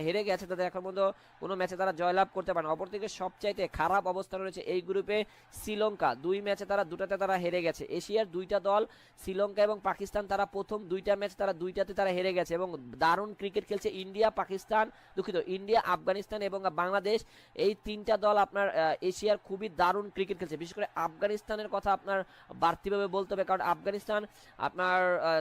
হেরে গেছে, তাদের এখন পর্যন্ত কোনো ম্যাচে তারা জয়লাভ করতে পারে না। অপরদিকে সবচাইতে খারাপ অবস্থা রয়েছে এই গ্রুপে শ্রীলঙ্কা, 2 ম্যাচে তারা দুটাতে তারা হেরে গেছে। এশিয়ার দুইটা দল শ্রীলঙ্কা এবং পাকিস্তান, তারা প্রথম দুইটা ম্যাচ তারা দুইটাতে তারা হেরে গেছে এবং দারুণ ক্রিকেট খেলছে ইন্ডিয়া, পাকিস্তান, দুঃখিত ইন্ডিয়া, আফগানিস্তান এবং বাংলাদেশ, এই তিনটা দল আপনার এশিয়ার খুবই দারুণ ক্রিকেট খেলছে। বিশেষ করে আফগানিস্তানের কথা আপনার বাড়তিভাবে বলতে হবে, কারণ আফগানিস্তান আপনার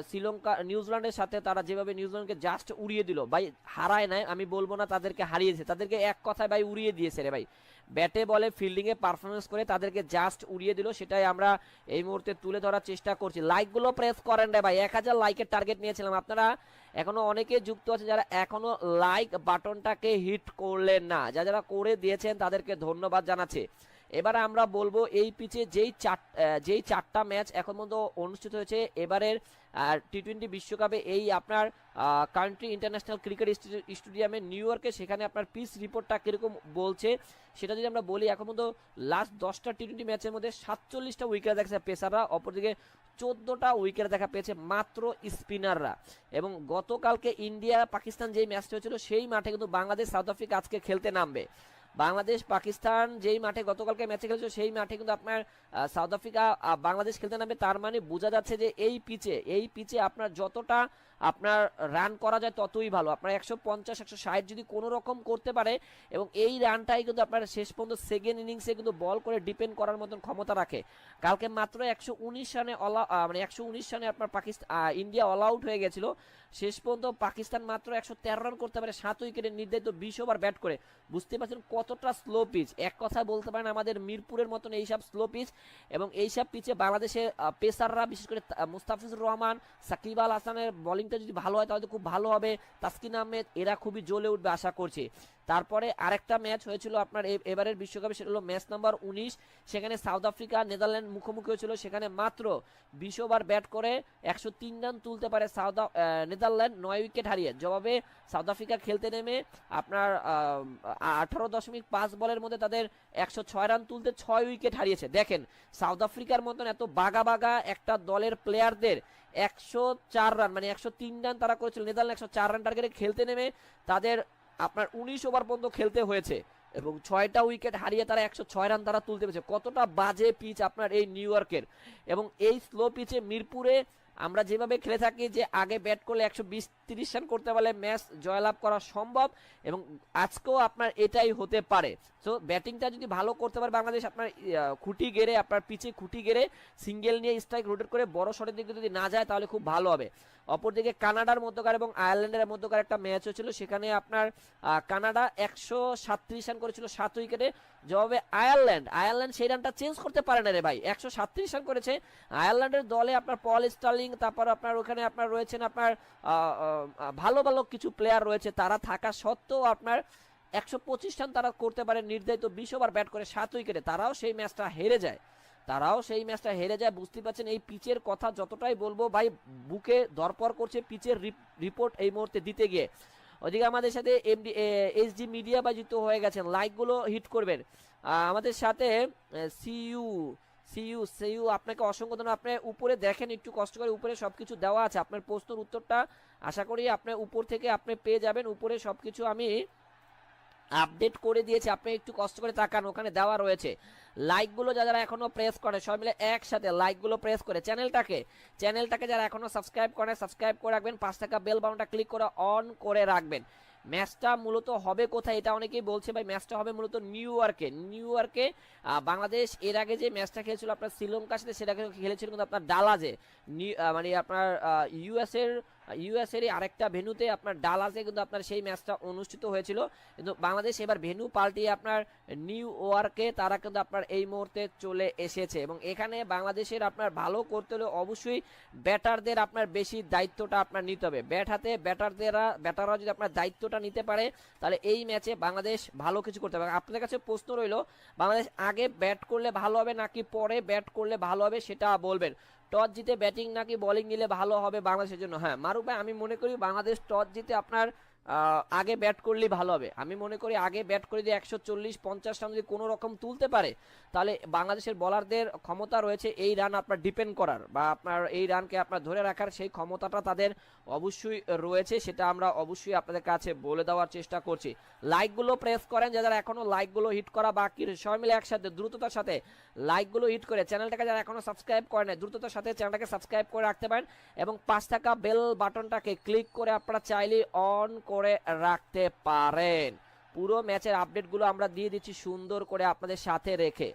শ্রীলঙ্কা নিউজিল্যান্ডের সাথে তারা যেভাবে নিউজিল্যান্ডকে জাস্ট উড়িয়ে দিল ভাই, হারায় নাই আমি বলবো না, তাদেরকে হারিয়েছে, তাদেরকে এক কথায় ভাই উড়িয়ে দিয়েছে রে ভাই, ব্যাটে বলে ফিল্ডিংয়ে পারফরমেন্স করে তাদেরকে জাস্ট উড়িয়ে দিল, সেটাই আমরা এই মুহূর্তে তুলে ধরার চেষ্টা করছি। লাইকগুলো প্রেস করেন রে ভাই, 1000 লাইকের টার্গেট নিয়েছিলাম, আপনারা এখনো অনেকে যুক্ত আছে যারা এখনো লাইক বাটনটাকে হিট করলেন না, যারা করে দিয়েছেন তাদেরকে ধন্যবাদ জানাচ্ছি। এবারে আমরা বলবো এই পিচে যেই চারটা ম্যাচ এখন পর্যন্ত অনুষ্ঠিত হয়েছে এবারের টি-20 বিশ্বকাপে, এই আপনার কান্ট্রি ইন্টারন্যাশনাল ক্রিকেট স্টেডিয়ামে নিউ ইয়র্কে, সেখানে আপনার পিচ রিপোর্টটা কীরকম বলছে সেটা যদি আমরা বলি, এখন পর্যন্ত লাস্ট 10টা টি-20 ম্যাচের মধ্যে 47টা উইকেট দেখছে পেসাররা, অপরদিকে 14টা উইকেট দেখা পেয়েছে মাত্র স্পিনাররা। এবং গতকালকে ইন্ডিয়া পাকিস্তান যেই ম্যাচটা হয়েছিল সেই মাঠে কিন্তু বাংলাদেশ সাউথ আফ্রিকা আজকে খেলতে নামবে। বাংলাদেশ পাকিস্তান যেই মাঠে গতকালকে ম্যাচে খেলেছিল সেই মাঠে কিন্তু আপনার সাউথ আফ্রিকা বাংলাদেশ খেলতে নামবে, তার মানে বোঝা যাচ্ছে যে এই পিচে আপনার যতটা আপনার রান করা যায় ততই ভালো, আপনার 150-160 যদি কোনো রকম করতে পারে এবং এই রানটাই কিন্তু আপনার শেষ পর্যন্ত সেকেন্ড ইনিংসে কিন্তু বল করে ডিপেন্ড করার মতন ক্ষমতা রাখে। কালকে মাত্র 119 রানে মানে 119 রানে আপনার ইন্ডিয়া অল আউট হয়ে গেছিল, শেষ পর্যন্ত পাকিস্তান মাত্র 113 রান করতে পারে 7 উইকেটে নির্ধারিত 20 ওভার ব্যাট করে। বুঝতে পারছেন কতটা স্লো পিচ, এক কথা বলতে পারেন আমাদের মিরপুরের মতন এইসব স্লো পিচ, এবং এইসব পিচে বাংলাদেশের পেসাররা বিশেষ করে মুস্তাফিজুর রহমান, সাকিব আল হাসানের বোলিংটা যদি ভালো হয় তাহলে খুব ভালো হবে, তাসকিন আহমেদ এরা খুবই জ্বলে উঠবে আশা করছি। তারপরে আরেকটা ম্যাচ হয়েছিল আপনার এবারের বিশ্বকাপে, সেটা হলো ম্যাচ নাম্বার 19, সেখানে সাউথ আফ্রিকা নেদারল্যান্ড মুখোমুখি হয়েছিল, সেখানে মাত্র 20 ওভার ব্যাট করে 103 রান তুলতে পারে নেদারল্যান্ড 9 উইকেট হারিয়ে। জবাবে সাউথ আফ্রিকা খেলতে নেমে আপনার 18.5 বলের মধ্যে তাদের 106 রান তুলতে 6 উইকেট হারিয়েছে। দেখেন সাউথ আফ্রিকার মতন এত বাগা একটা দলের প্লেয়ারদের 104 রান মানে 103 রান তারা করেছিল, নেদারল্যান্ড 104 রান টার্গেটে খেলতে নেমে তাদের আপনার 19 ওভার পর্যন্ত খেলতে হয়েছে এবং 6টা উইকেট হারিয়ে তারা 106 রান তারা তুলতে পেরেছে। কতটা বাজে পিচ আপনার এই নিউ ইয়র্কের, এবং এই স্লো পিচে মিরপুরে আমরা যেভাবে খেলে থাকি যে আগে ব্যাট করলে 120-30 রান করতে পারলে ম্যাচ জয়লাভ করা সম্ভব, এবং আজকেও আপনার এটাই হতে পারে। সো ব্যাটিংটা যদি ভালো করতে পারে বাংলাদেশ, আপনার খুঁটি গেড়ে আপনার পিচে খুঁটি গেড়ে সিঙ্গেল নিয়ে স্ট্রাইক রোটেট করে বড় শটের দিকে যদি না যায় তাহলে খুব ভালো হবে। অপরদিকে কানাডার মধ্যকার এবং আয়ারল্যান্ডের মধ্যকার একটা ম্যাচ হয়েছিল, সেখানে আপনার কানাডা 137 রান করেছিল 7 উইকেটে। জবাবে আয়ারল্যান্ড সেই রানটা চেঞ্জ করতে পারে না রে ভাই, 137 রান করেছে। আয়ারল্যান্ডের দলে আপনার পল স্টার্লিং, তারপর আপনার ওখানে আপনার রয়েছেন আপনার ভালো কিছু প্লেয়ার রয়েছে, তারা থাকা সত্ত্বেও আপনার 125 রান তারা করতে পারে নির্ধারিত 20 ওভার ব্যাট করে 7 উইকেটে, তারাও সেই ম্যাচটা হেরে যায়। বুঝতে পারছেন এই পিচের কথা যতটাই বলবো ভাই বুকে ধরপড় করছে পিচের রিপোর্ট এই মুহূর্তে দিতে গিয়ে। ওদিকে আমাদের সাথে এসডি মিডিয়া বা যুক্ত হয়ে গেছেন, লাইকগুলো হিট করবেন আমাদের সাথে। সিইউ আপনাকে অসংখ্য ধন্যবাদ। আপনি উপরে দেখেন, একটু কষ্ট করে উপরে সবকিছু দেওয়া আছে, আপনার প্রশ্নের উত্তরটা আশা করি আপনি উপর থেকে আপনি পেয়ে যাবেন। উপরে সবকিছু আমি আপডেট করে দিয়েছি, আপনি একটু কষ্ট করে তাকান, ওখানে দেওয়া রয়েছে। লাইকগুলো যারা এখনো প্রেস করে সবাই মিলে একসাথে লাইকগুলো প্রেস করে চ্যানেলটাকে যারা এখনো সাবস্ক্রাইব করে রাখবেন, 5 টাকা বেল বাটনটা ক্লিক করে অন করে রাখবেন। ম্যাচটা মূলত হবে কোথায় এটা অনেকেই বলছে ভাই, ম্যাচটা হবে মূলত নিউ ইয়র্কে। বাংলাদেশ এর আগে যে ম্যাচটা খেলেছিল আপনার শ্রীলঙ্কার সাথে, সেটা খেলেছিল কিন্তু আপনার ডালাজে, মানে আপনার ইউএসের আরেকটা ভেন্যুতে আপনার ডালাসে কিন্তু আপনার সেই ম্যাচটা অনুষ্ঠিত হয়েছিল, কিন্তু বাংলাদেশ এবার ভেন্যু পাল্টিয়ে আপনার নিউ ইয়র্কে তারা কিন্তু আপনার এই মুহূর্তে চলে এসেছে। এবং এখানে বাংলাদেশের আপনার ভালো করতে হলে অবশ্যই ব্যাটারদের আপনার বেশি দায়িত্বটা আপনার নিতে হবে। ব্যাট হাতে ব্যাটাররা যদি আপনার দায়িত্বটা নিতে পারে তাহলে এই ম্যাচে বাংলাদেশ ভালো কিছু করতে পারে। আপনাদের কাছে প্রশ্ন রইল, বাংলাদেশ আগে ব্যাট করলে ভালো হবে নাকি পরে ব্যাট করলে ভালো হবে সেটা বলবেন। টস জিতে ব্যাটিং নাকি বোলিং নিলে ভালো হবে বাংলাদেশের জন্য? হ্যাঁ মারুফ ভাই, আমি মনে করি বাংলাদেশ টস জিতে আপনার আগে ব্যাট করলেই ভালো হবে। আমি মনে করি আগে ব্যাট করে দিয়ে 140-50 রান যদি কোনো রকম তুলতে পারে, তাহলে বাংলাদেশের বলারদের ক্ষমতা রয়েছে এই রান আপনার ডিপেন্ড করার বা আপনার এই রানকে আপনার ধরে রাখার সেই ক্ষমতাটা তাদের অবশ্যই রয়েছে। সেটা আমরা অবশ্যই আপনাদের কাছে বলে দেওয়ার চেষ্টা করছি। লাইকগুলো প্রেস করেন, যারা এখনো লাইকগুলো হিট করা বাকি, সবাই মিলে একসাথে দ্রুততার সাথে লাইকগুলো হিট করে চ্যানেলটাকে যারা এখনো সাবস্ক্রাইব করে না, দ্রুততার সাথে চ্যানেলটাকে সাবস্ক্রাইব করে রাখতে পারেন এবং পাঁচ থাকা বেল বাটনটাকে ক্লিক করে আপনারা চাইলে অন করে রাখতে পারেন। পুরো ম্যাচের আপডেটগুলো আমরা দিয়ে দিচ্ছি সুন্দর করে আপনাদের সাথে রেখে।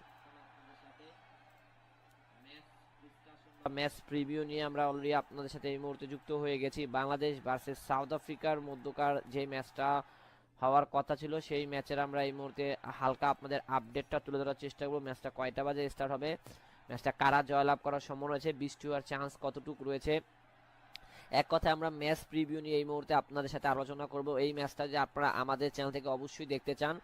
ম্যাচ প্রিভিউ নিয়ে আমরা অলরেডি আপনাদের সাথে এই মুহূর্তে যুক্ত হয়ে গেছি। বাংলাদেশ ভার্সেস সাউথ আফ্রিকার মধ্যকার যে ম্যাচটা হওয়ার কথা ছিল, সেই ম্যাচের আমরা এই মুহূর্তে হালকা আপনাদের আপডেটটা তুলে ধরার চেষ্টা করব। ম্যাচটা কয়টা বাজে স্টার্ট হবে, ম্যাচটা কারা জয়লাভ করার সম্ভাবনা রয়েছে, বৃষ্টি হওয়ার চান্স কতটুকু রয়েছে, এক কথায় আমরা ম্যাচ প্রিভিউ নিয়ে এই মুহূর্তে আপনাদের সাথে আলোচনা করব। এই ম্যাচটা যে আপনারা আমাদের চ্যানেল থেকে অবশ্যই দেখতে চান,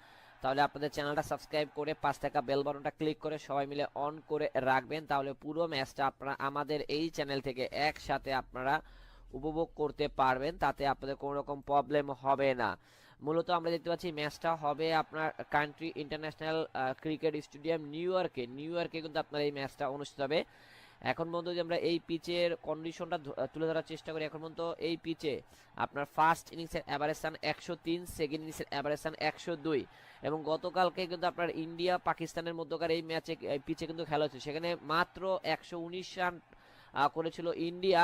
তাহলে আপনাদের চ্যানেলটা সাবস্ক্রাইব করে পাঁচ টাকা বেল বাটনটা ক্লিক করে সবাই মিলে অন করে রাখবেন। তাহলে পুরো ম্যাচটা আপনারা আমাদের এই চ্যানেল থেকে একসাথে আপনারা উপভোগ করতে পারবেন, তাতে আপনাদের কোনো রকম প্রবলেম হবে না। মূলত আমরা দেখতে পাচ্ছি ম্যাচটা হবে আপনার country international cricket stadium new ইয়র্কে কিন্তু আপনার এই ম্যাচটা অনুষ্ঠিত হবে। এখন পর্যন্ত যদি আমরা এই পিচের কন্ডিশনটা তুলে ধরার চেষ্টা করি, এখন পর্যন্ত এই পিচে আপনার ফার্স্ট ইনিংসের অ্যাভারেজ রান 103, সেকেন্ড ইনিংসের অ্যাভারেজ রান 102 এবং গতকালকে কিন্তু আপনার ইন্ডিয়া পাকিস্তানের মধ্যকার এই ম্যাচে পিচে কিন্তু খেলা হচ্ছে, সেখানে মাত্র 119 রান করেছিল ইন্ডিয়া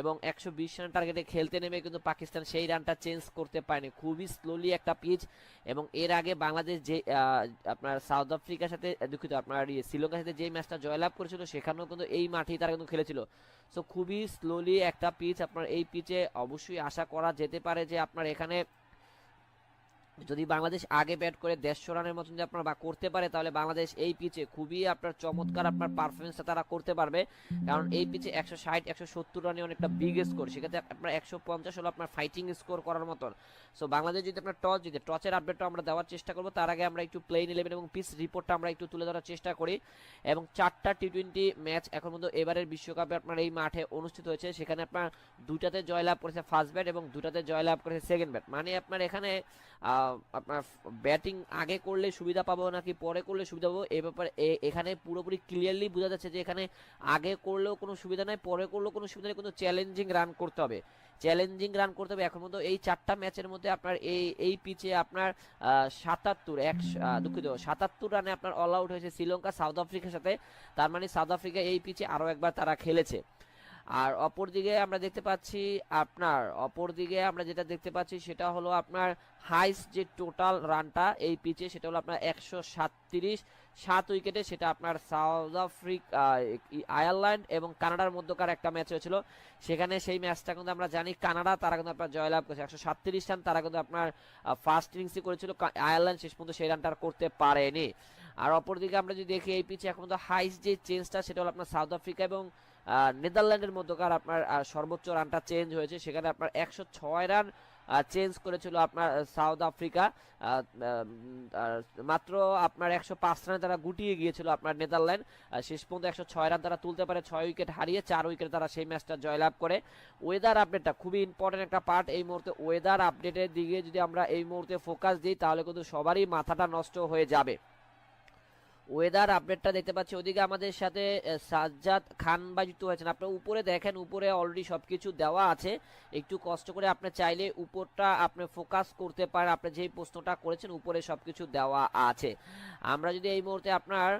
এবং 120 রান টার্গেটে খেলতে নেমে কিন্তু পাকিস্তান সেই রানটা চেঞ্জ করতে পারেনি। খুবই স্লোলি একটা পিচ এবং এর আগে বাংলাদেশ যে আপনার সাউথ আফ্রিকার সাথে দুঃখিত আপনার শ্রীলঙ্কার সাথে যে ম্যাচটা জয়লাভ করেছিল, সেখানেও কিন্তু এই মাঠেই তারা কিন্তু খেলেছিল। সো খুবই স্লোলি একটা পিচ। আপনার এই পিচে অবশ্যই আশা করা যেতে পারে যে আপনার এখানে যদি বাংলাদেশ আগে ব্যাট করে 150 রানের মতন যদি আপনার বা করতে পারে, তাহলে বাংলাদেশ এই পিচে খুবই আপনার চমৎকার আপনার পারফরমেন্সটা তারা করতে পারবে। কারণ এই পিচে 160-170 রানে অনেকটা বিগ স্কোর, সেক্ষেত্রে আপনার 150 হলো আপনার ফাইটিং স্কোর করার মতন। সো বাংলাদেশ যদি আপনার টস জিতে, টসের আপডেটটা আমরা দেওয়ার চেষ্টা করবো। তার আগে আমরা একটু প্লেইং 11 এবং পিচ রিপোর্টটা আমরা একটু তুলে ধরার চেষ্টা করি। এবং 4টা টি20 ম্যাচ এখন পর্যন্ত এবারের বিশ্বকাপে আপনার এই মাঠে অনুষ্ঠিত হয়েছে, সেখানে আপনার 2টাতে জয়লাভ করেছে ফার্স্ট ব্যাট এবং 2টাতে জয়লাভ করেছে সেকেন্ড ব্যাট। মানে আপনার এখানে আপনার ব্যাটিং আগে করলে সুবিধা পাবো নাকি পরে করলে সুবিধা পাবো, এই ব্যাপারে এখানে পুরোপুরি ক্লিয়ারলি বোঝা যাচ্ছে যে এখানে আগে করলেও কোনো সুবিধা নাই, পরে করলেও কোনো সুবিধা নেই, কিন্তু চ্যালেঞ্জিং রান করতে হবে, চ্যালেঞ্জিং রান করতে হবে। এখন পর্যন্ত এই 4টা ম্যাচের মধ্যে আপনার এই পিচে আপনার 77 রানে আপনার অল আউট হয়েছে শ্রীলঙ্কা সাউথ আফ্রিকার সাথে। তার মানে সাউথ আফ্রিকা এই পিচে আরও একবার তারা খেলেছে। আর অপরদিকে আমরা দেখতে পাচ্ছি যেটা দেখতে পাচ্ছি সেটা হলো আপনার হাইস্ট যে টোটাল রানটা এই পিচে, সেটা হলো আপনার 137 7 উইকেটে, সেটা আপনার সাউথ আফ্রিকা আয়ারল্যান্ড এবং কানাডার মধ্যকার একটা ম্যাচ হয়েছিল। সেখানে সেই ম্যাচটা কিন্তু আমরা জানি কানাডা তারা কিন্তু আপনার জয়লাভ করেছে 137 রান, তারা কিন্তু আপনার ফার্স্ট ইনিংসে করেছিল, আয়ারল্যান্ড শেষ পর্যন্ত সেই রানটা করতে পারেনি। আর অপরদিকে আমরা যদি দেখি এই পিচে এখন তো হাইস্ট যে চেঞ্জটা সেটা হলো আপনার সাউথ আফ্রিকা এবং নেদারল্যান্ডের মধ্যকার আপনার সর্বোচ্চ রানটা চেঞ্জ হয়েছে, সেখানে আপনার 106 রান চেঞ্জ করেছিল আপনার সাউথ আফ্রিকা, মাত্র আপনার 105 রানে তারা গুটিয়ে গিয়েছিল আপনার নেদারল্যান্ড। শেষ পর্যন্ত 106 রান তারা তুলতে পারে, 6 উইকেট হারিয়ে 4 উইকেট তারা সেই ম্যাচটা জয়লাভ করে। ওয়েদার আপডেটটা খুবই ইম্পর্টেন্ট একটা পার্ট এই মুহূর্তে। ওয়েদার আপডেটের দিকে যদি আমরা এই মুহূর্তে ফোকাস দিই, তাহলে কিন্তু সবারই মাথাটা নষ্ট হয়ে যাবে। ওয়েদার আপডেটটা দেখতে পাচ্ছি, ওদিকে আমাদের সাথে সাজ্জাদ খান ভাই যুক্ত হয়েছেন। আপনার উপরে দেখেন, উপরে অলরেডি সবকিছু দেওয়া আছে, একটু কষ্ট করে আপনি চাইলে উপরটা আপনি ফোকাস করতে পারেন। আপনি যেই প্রশ্নটা করেছেন উপরে সবকিছু দেওয়া আছে। আমরা যদি এই মুহূর্তে আপনার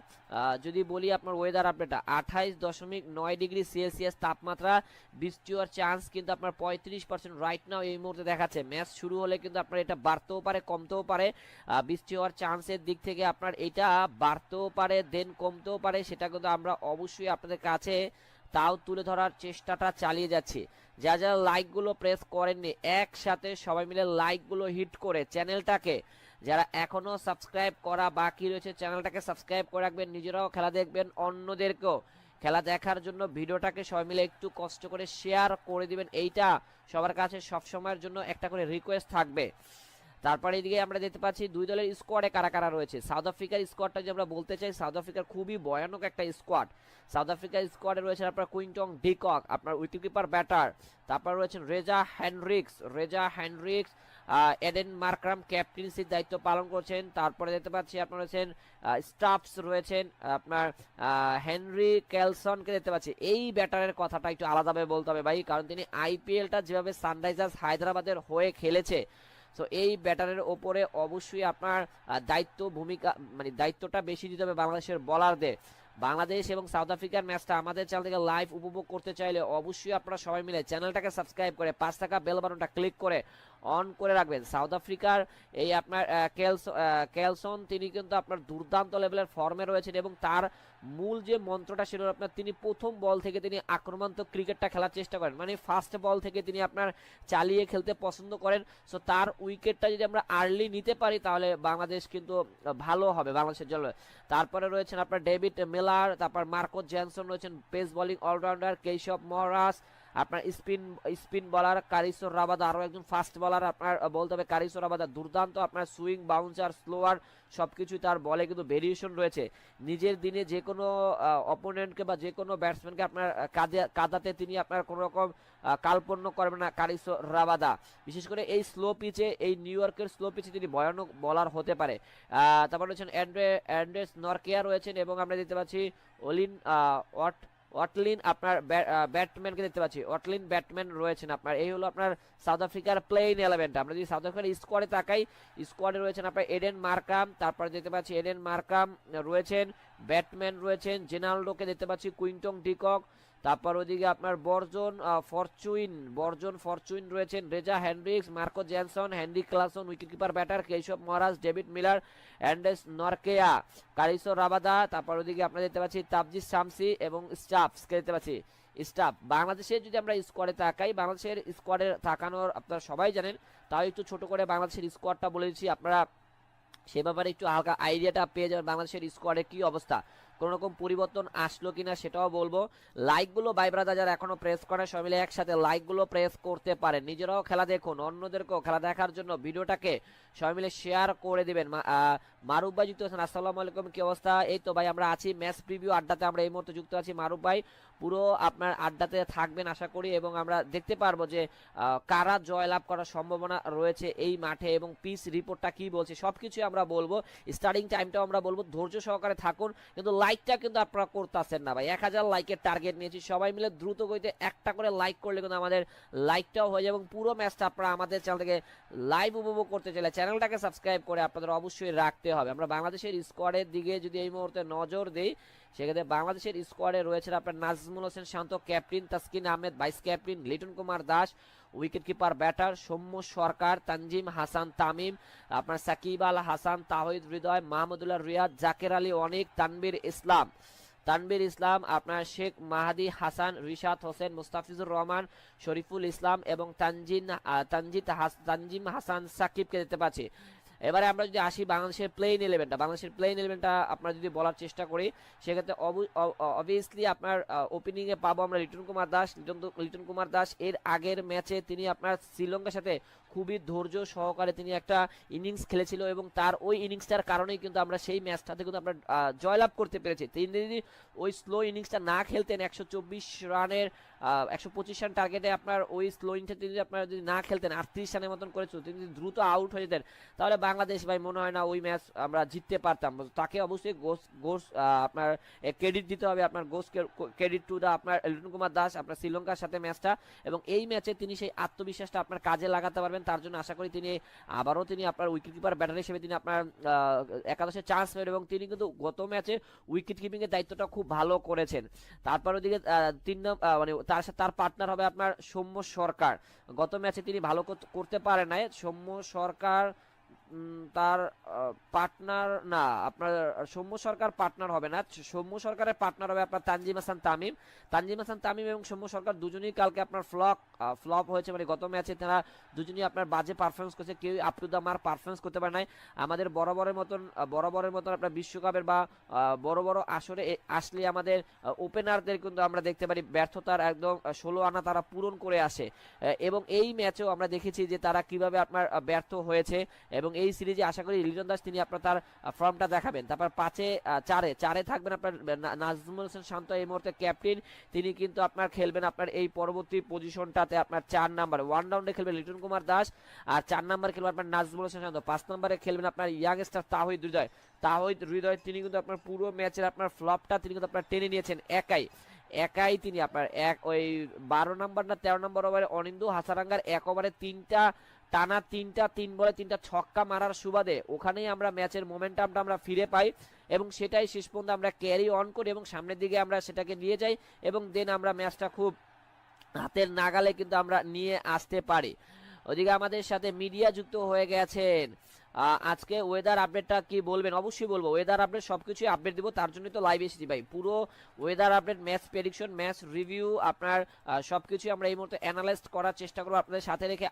যদি বলি আপনার ওয়েদার আপডেটটা 28.9 ডিগ্রি সেলসিয়াস তাপমাত্রা, বৃষ্টি হওয়ার চান্স কিন্তু আপনার 35% রাইট নাও এই মুহূর্তে দেখাচ্ছে। ম্যাচ শুরু হলে কিন্তু আপনার এটা বাড়তেও পারে কমতেও পারে, বৃষ্টি হওয়ার চান্সের দিক থেকে আপনার এটা বাড়তেও পারে দেন কমতেও পারে, সেটা কিন্তু আমরা অবশ্যই আপনাদের কাছে তাও তুলে ধরার চেষ্টাটা চালিয়ে যাচ্ছি। যা যা লাইকগুলো প্রেস করেননি একসাথে সবাই মিলে লাইকগুলো হিট করে চ্যানেলটাকে, যারা এখনো সাবস্ক্রাইব করা বাকি রয়েছে চ্যানেলটাকে সাবস্ক্রাইব করে রাখবেন, নিজেরাও খেলা দেখবেন, অন্যদেরকেও খেলা দেখার জন্য ভিডিওটাকে সবাই মিলে একটু কষ্ট করে শেয়ার করে দিবেন, এইটা সবার কাছে সব সময়ের জন্য একটা করে রিকোয়েস্ট থাকবে। তারপরে এদিকে আমরা দেখতে পাচ্ছি দুই দলের স্কোয়াডে কারা কারা রয়েছে। সাউথ আফ্রিকার স্কোয়াডটা যদি আমরা বলতে চাই, সাউথ আফ্রিকার খুবই ভয়ানক একটা স্কোয়াড। সাউথ আফ্রিকার স্কোয়াডে রয়েছে আপনার কুইন্টন ডিকক, আপনার উইকেট কিপার ব্যাটার, তারপর রয়েছেন রেজা হ্যান্ড্রিক্স, এডেন মার্করাম ক্যাপ্টেন্সির দায়িত্ব পালন করছেন। তারপরে দেখতে পাচ্ছি আপনার রয়েছেন স্টাফস রয়েছেন আপনার হেনরি ক্যালসনকে দেখতে পাচ্ছি। এই ব্যাটারের কথাটা একটু আলাদাভাবে বলতে হবে ভাই, কারণ তিনি আইপিএলটা যেভাবে সানরাইজার্স হায়দ্রাবাদের হয়ে খেলেছে, সো এই ব্যাটারের ওপরে অবশ্যই আপনার দায়িত্বটা বেশি দিতে হবে বাংলাদেশের বোলারদের। বাংলাদেশ এবং সাউথ আফ্রিকার ম্যাচটা আমাদের চ্যানেল থেকে লাইভ উপভোগ করতে চাইলে অবশ্যই আপনারা সবাই মিলে চ্যানেলটাকে সাবস্ক্রাইব করে 5 টাকা বেল বাটনটা ক্লিক করে অন করে রাখবেন। সাউথ আফ্রিকার এই আপনার ক্যালসন তিনি কিন্তু আপনার দুর্দান্ত লেভেলের ফর্মে রয়েছেন এবং তার মূল যে মন্ত্রটা ছিল আপনার, তিনি প্রথম বল থেকে তিনি আক্রমণাত্মক ক্রিকেটটা খেলার চেষ্টা করেন, মানে ফার্স্ট বল থেকে তিনি আপনার চালিয়ে খেলতে পছন্দ করেন। সো তার উইকেটটা যদি আমরা আর্লি নিতে পারি তাহলে বাংলাদেশ কিন্তু ভালো হবে বাংলাদেশের জন্য। তারপরে রয়েছেন আপনার ডেভিড মিলার, তারপর মার্কো জ্যানসন রয়েছেন পেস বোলিং অলরাউন্ডার, কেশব মহারাজ আপনার স্পিন বলার, কারিসো রাবাদা আরও একজন ফাস্ট বলার আপনার বলতে হবে। কারিসো রাবাদা দুর্দান্ত আপনার সুইং, বাউন্সার, স্লোয়ার সবকিছুই তার বলে কিন্তু ভেরিয়েশন রয়েছে। নিজের দিনে যে কোনো অপোনেন্টকে বা যে কোনো ব্যাটসম্যানকে আপনার কাদাতে তিনি আপনার কোনো রকম কালপন্য করবেন না কারিসো রাবাদা। বিশেষ করে এই স্লো পিচে, এই নিউ ইয়র্কের স্লো পিচে তিনি ভয়ানক বলার হতে পারে। তারপর রয়েছেন অ্যান্ড্রেস নরকেয়া রয়েছেন এবং আমরা দেখতে পাচ্ছি ওয়াটলিন আপনার ব্যাটম্যানকে দেখতে পাচ্ছি, ওয়াটলিন ব্যাটম্যান রয়েছেন আপনার। এই হলো আপনার সাউথ আফ্রিকার প্লেইং 11টা। আমরা যদি সাউথ আফ্রিকার স্কোয়াডে তাকাই, স্কোয়াডে রয়েছেন আপনার এডেন মার্কাম, তারপরে দেখতে পাচ্ছি এডেন মার্কাম রয়েছেন, ব্যাটম্যান রয়েছেন জেনাল্ডোকে দেখতে পাচ্ছি, কুইন্টন ডিকক, তারপর ওইদিকে আপনার বর্জন ফরচুইন রয়েছেন, Reeza Hendricks, Marco Jansen, Heinrich Klaasen wicket keeper batter, Keshav Maharaj, David Miller, Anrich Nortje, Kagiso Rabada, তারপর ওইদিকে আপনারা দেখতে পাচ্ছি তাবজিদ শামসি এবং স্টাফসকে দেখতে পাচ্ছি। বাংলাদেশের যদি আমরা স্কোয়াডে তাকাই, বাংলাদেশের স্কোয়াডে তাকানোর আপনারা সবাই জানেন, তাও একটু ছোট করে বাংলাদেশের স্কোয়াডটা বলে দিচ্ছি, আপনারা সে ব্যাপারে একটু হালকা আইডিয়াটা পেয়ে যাবেন বাংলাদেশের স্কোয়াডে কি অবস্থা, কোনো রকম পরিবর্তন আসলো কিনা সেটাও বলবো। লাইকগুলো ভাই ব্রাদার যারা এখনো প্রেস করে সবাই মিলে একসাথে লাইকগুলো প্রেস করতে পারেন, নিজেরাও খেলা দেখুন, অন্যদেরকেও খেলা দেখার জন্য ভিডিওটাকে সবাই মিলে শেয়ার করে দিবেন। মারুফ ভাই যুক্ত আছেন, আসসালামু আলাইকুম, কি অবস্থা? এই তো ভাই আমরা আছি ম্যাচ প্রিভিউ আড্ডাতে, আমরা এই মুহূর্তে যুক্ত আছি। মারুফ ভাই পুরো আপনার আড্ডাতে থাকবেন আশা করি, এবং আমরা দেখতে পারবো যে কারা জয়লাভ করার সম্ভাবনা রয়েছে এই মাঠে এবং পিচ রিপোর্টটা কি বলছে সবকিছু আমরা বলবো। স্টার্টিং টাইমটাও আমরা বলবো, ধৈর্য সহকারে থাকুন। কিন্তু লাইকটা কিন্তু আপনারা করতেছেন না ভাই, 1000 লাইকের টার্গেট নিয়েছি, সবাই মিলে দ্রুত গতিতে একটা করে লাইক করলে কিন্তু আমাদের লাইকটাও হয়ে যাবে এবং পুরো ম্যাচটা আপনারা আমাদের চ্যানেল থেকে লাইভ উপভোগ করতে চাইলে চ্যানেলটাকে সাবস্ক্রাইব করে আপনাদের অবশ্যই রাখতে হবে। আমরা বাংলাদেশের স্কোয়াডের দিকে যদি এই মুহূর্তে নজর দিই, সেক্ষেত্রে বাংলাদেশের স্কোয়াডে রয়েছেন আপনার Najmul Hossain Shanto captain, Taskin Ahmed vice captain, Liton Kumar Das wicket keeper batter, Soumya Sarkar, Tanzim Hasan Tamim, আপনার সাকিব আল হাসান, তাহিদ হৃদয়, মাহমুদুল্লাহ রিয়াদ, জাকের আলী অনিক, তানবীর ইসলাম আপনার শেখ মাহাদি হাসান, রিশাদ হোসেন, মুস্তাফিজুর রহমান, শরীফুল ইসলাম এবং তানজিম হাসান সাকিবকে দেখতে পাচ্ছি। এবারে আমরা যদি আসি বাংলাদেশের প্লেইং 11টা আপনারা যদি বলার চেষ্টা করি, সেক্ষেত্রে অবভিয়াসলি আপনার ওপেনিংয়ে পাবো আমরা লিটন কুমার দাস। এর আগের ম্যাচে তিনি আপনার শ্রীলঙ্কার সাথে খুবই ধৈর্য সহকারে তিনি একটা ইনিংস খেলেছিল এবং তার ওই ইনিংসটার কারণেই কিন্তু আমরা সেই ম্যাচটাতে কিন্তু আমরা জয়লাভ করতে পেরেছি। তিনি যদি ওই স্লো ইনিংসটা না খেলতেন, 124 রানের 125 রান টার্গেটে আপনার ওই স্লো ইনিংসটা তিনি আপনারা যদি না খেলতেন, 38 রানের মতন করেছিল, তিনি যদি দ্রুত আউট হয়ে যেতেন, তাহলে বাংলাদেশ ভাই মনে হয় না ওই ম্যাচ আমরা জিততে পারতাম। তাকে অবশ্যই আপনার ক্রেডিট দিতে হবে, আপনার ক্রেডিট টু দা আপনার লিটন কুমার দাস আপনার শ্রীলঙ্কার সাথে ম্যাচটা, এবং এই ম্যাচে তিনি সেই আত্মবিশ্বাসটা আপনার কাজে লাগাতে পারবেন। তার জন্য আশা করি তিনি আবারও আপনার উইকেট কিপার ব্যাটার হিসেবে তিনি আপনার একাদশে চান্স পাবেন এবং তিনি কিন্তু গত ম্যাচে উইকেট কিপিং এর দায়িত্বটা খুব ভালো করেছেন। তারপর ওদিকে তার পার্টনার হবে আপনার সৌম্য সরকার। গত ম্যাচে তিনি ভালো করতে পারে নাই, সৌম্য সরকার তার পার্টনার না, আপনার সৌম্য সরকার পার্টনার হবে না, সৌম্য সরকারের পার্টনার হবে আপনার তানজিম হাসান তামিম এবং সৌম্য সরকার দুজনেই কালকে আপনার ফ্লপ হয়েছে, মানে গত ম্যাচে তারা দুজনেই আপনার বাজে পারফরমেন্স করেছে, কেউ up to the mark performance করতে পারে নাই। আমাদের বরাবরের মতন আপনার বিশ্বকাপের বা বড় বড় আসরে আসলে আমাদের ওপেনারদের কিন্তু আমরা দেখতে পারি ব্যর্থতার একদম 16 আনা তারা পূরণ করে আসে, এবং এই ম্যাচেও আমরা দেখেছি যে তারা কিভাবে আপনার ব্যর্থ হয়েছে এবং এই সিরিজে আশা করি লিটন দাস তিনি আপনার তার ফর্মটা দেখাবেন। তারপর 5-4-4 থাকবেন আপনার নাজমুল হোসেন শান্ত, এই মুহূর্তে ক্যাপ্টেন, তিনি কিন্তু আপনার খেলবেন আপনার এই পরবর্তী পজিশনটাতে আপনার 4 নাম্বার। 1 রাউন্ডে খেলবেন লিটন কুমার দাস, আর 4 নাম্বারে খেলবেন আপনার নাজমুল হোসেন শান্ত। 5 নাম্বারে খেলবেন আপনার ইয়াংস্টার তাহিদ হৃদয়, তিনি কিন্তু আপনার পুরো ম্যাচের আপনার ফ্লপটা তিনি কিন্তু আপনার টেনে নিয়েছেন একাই তিনি আপনার ওই 12 নাম্বার না 13 নাম্বার ওভারে অনিন্দু হাসারাঙ্গার 1 ওভারে 3 বলে 3টা ছক্কা মারার সুবাদে ওখানেই আমরা ম্যাচের মোমেন্টামটা আমরা ফিরে পাই, এবং সেটাই শেষ পর্যন্ত আমরা ক্যারি অন করি এবং সামনের দিকে আমরা সেটাকে নিয়ে যাই, এবং দেন আমরা ম্যাচটা খুব হাতের নাগালে কিন্তু আমরা নিয়ে আসতে পারি। ওদিকে আমাদের সাথে মিডিয়া যুক্ত হয়ে গেছেন। আজকে ওয়েদার আপডেটটা কি বলবেন? অবশ্যই বলবো, ওয়েদার আপডেট সবকিছু আপডেট দিব, তার জন্যই তো লাইভ এসেছি ভাই। পুরো weather update, match prediction, match review, আপনার সবকিছু আমরা এই মুহূর্তে অ্যানালাইজ করার চেষ্টা করবো আপনাদের সাথে রেখে।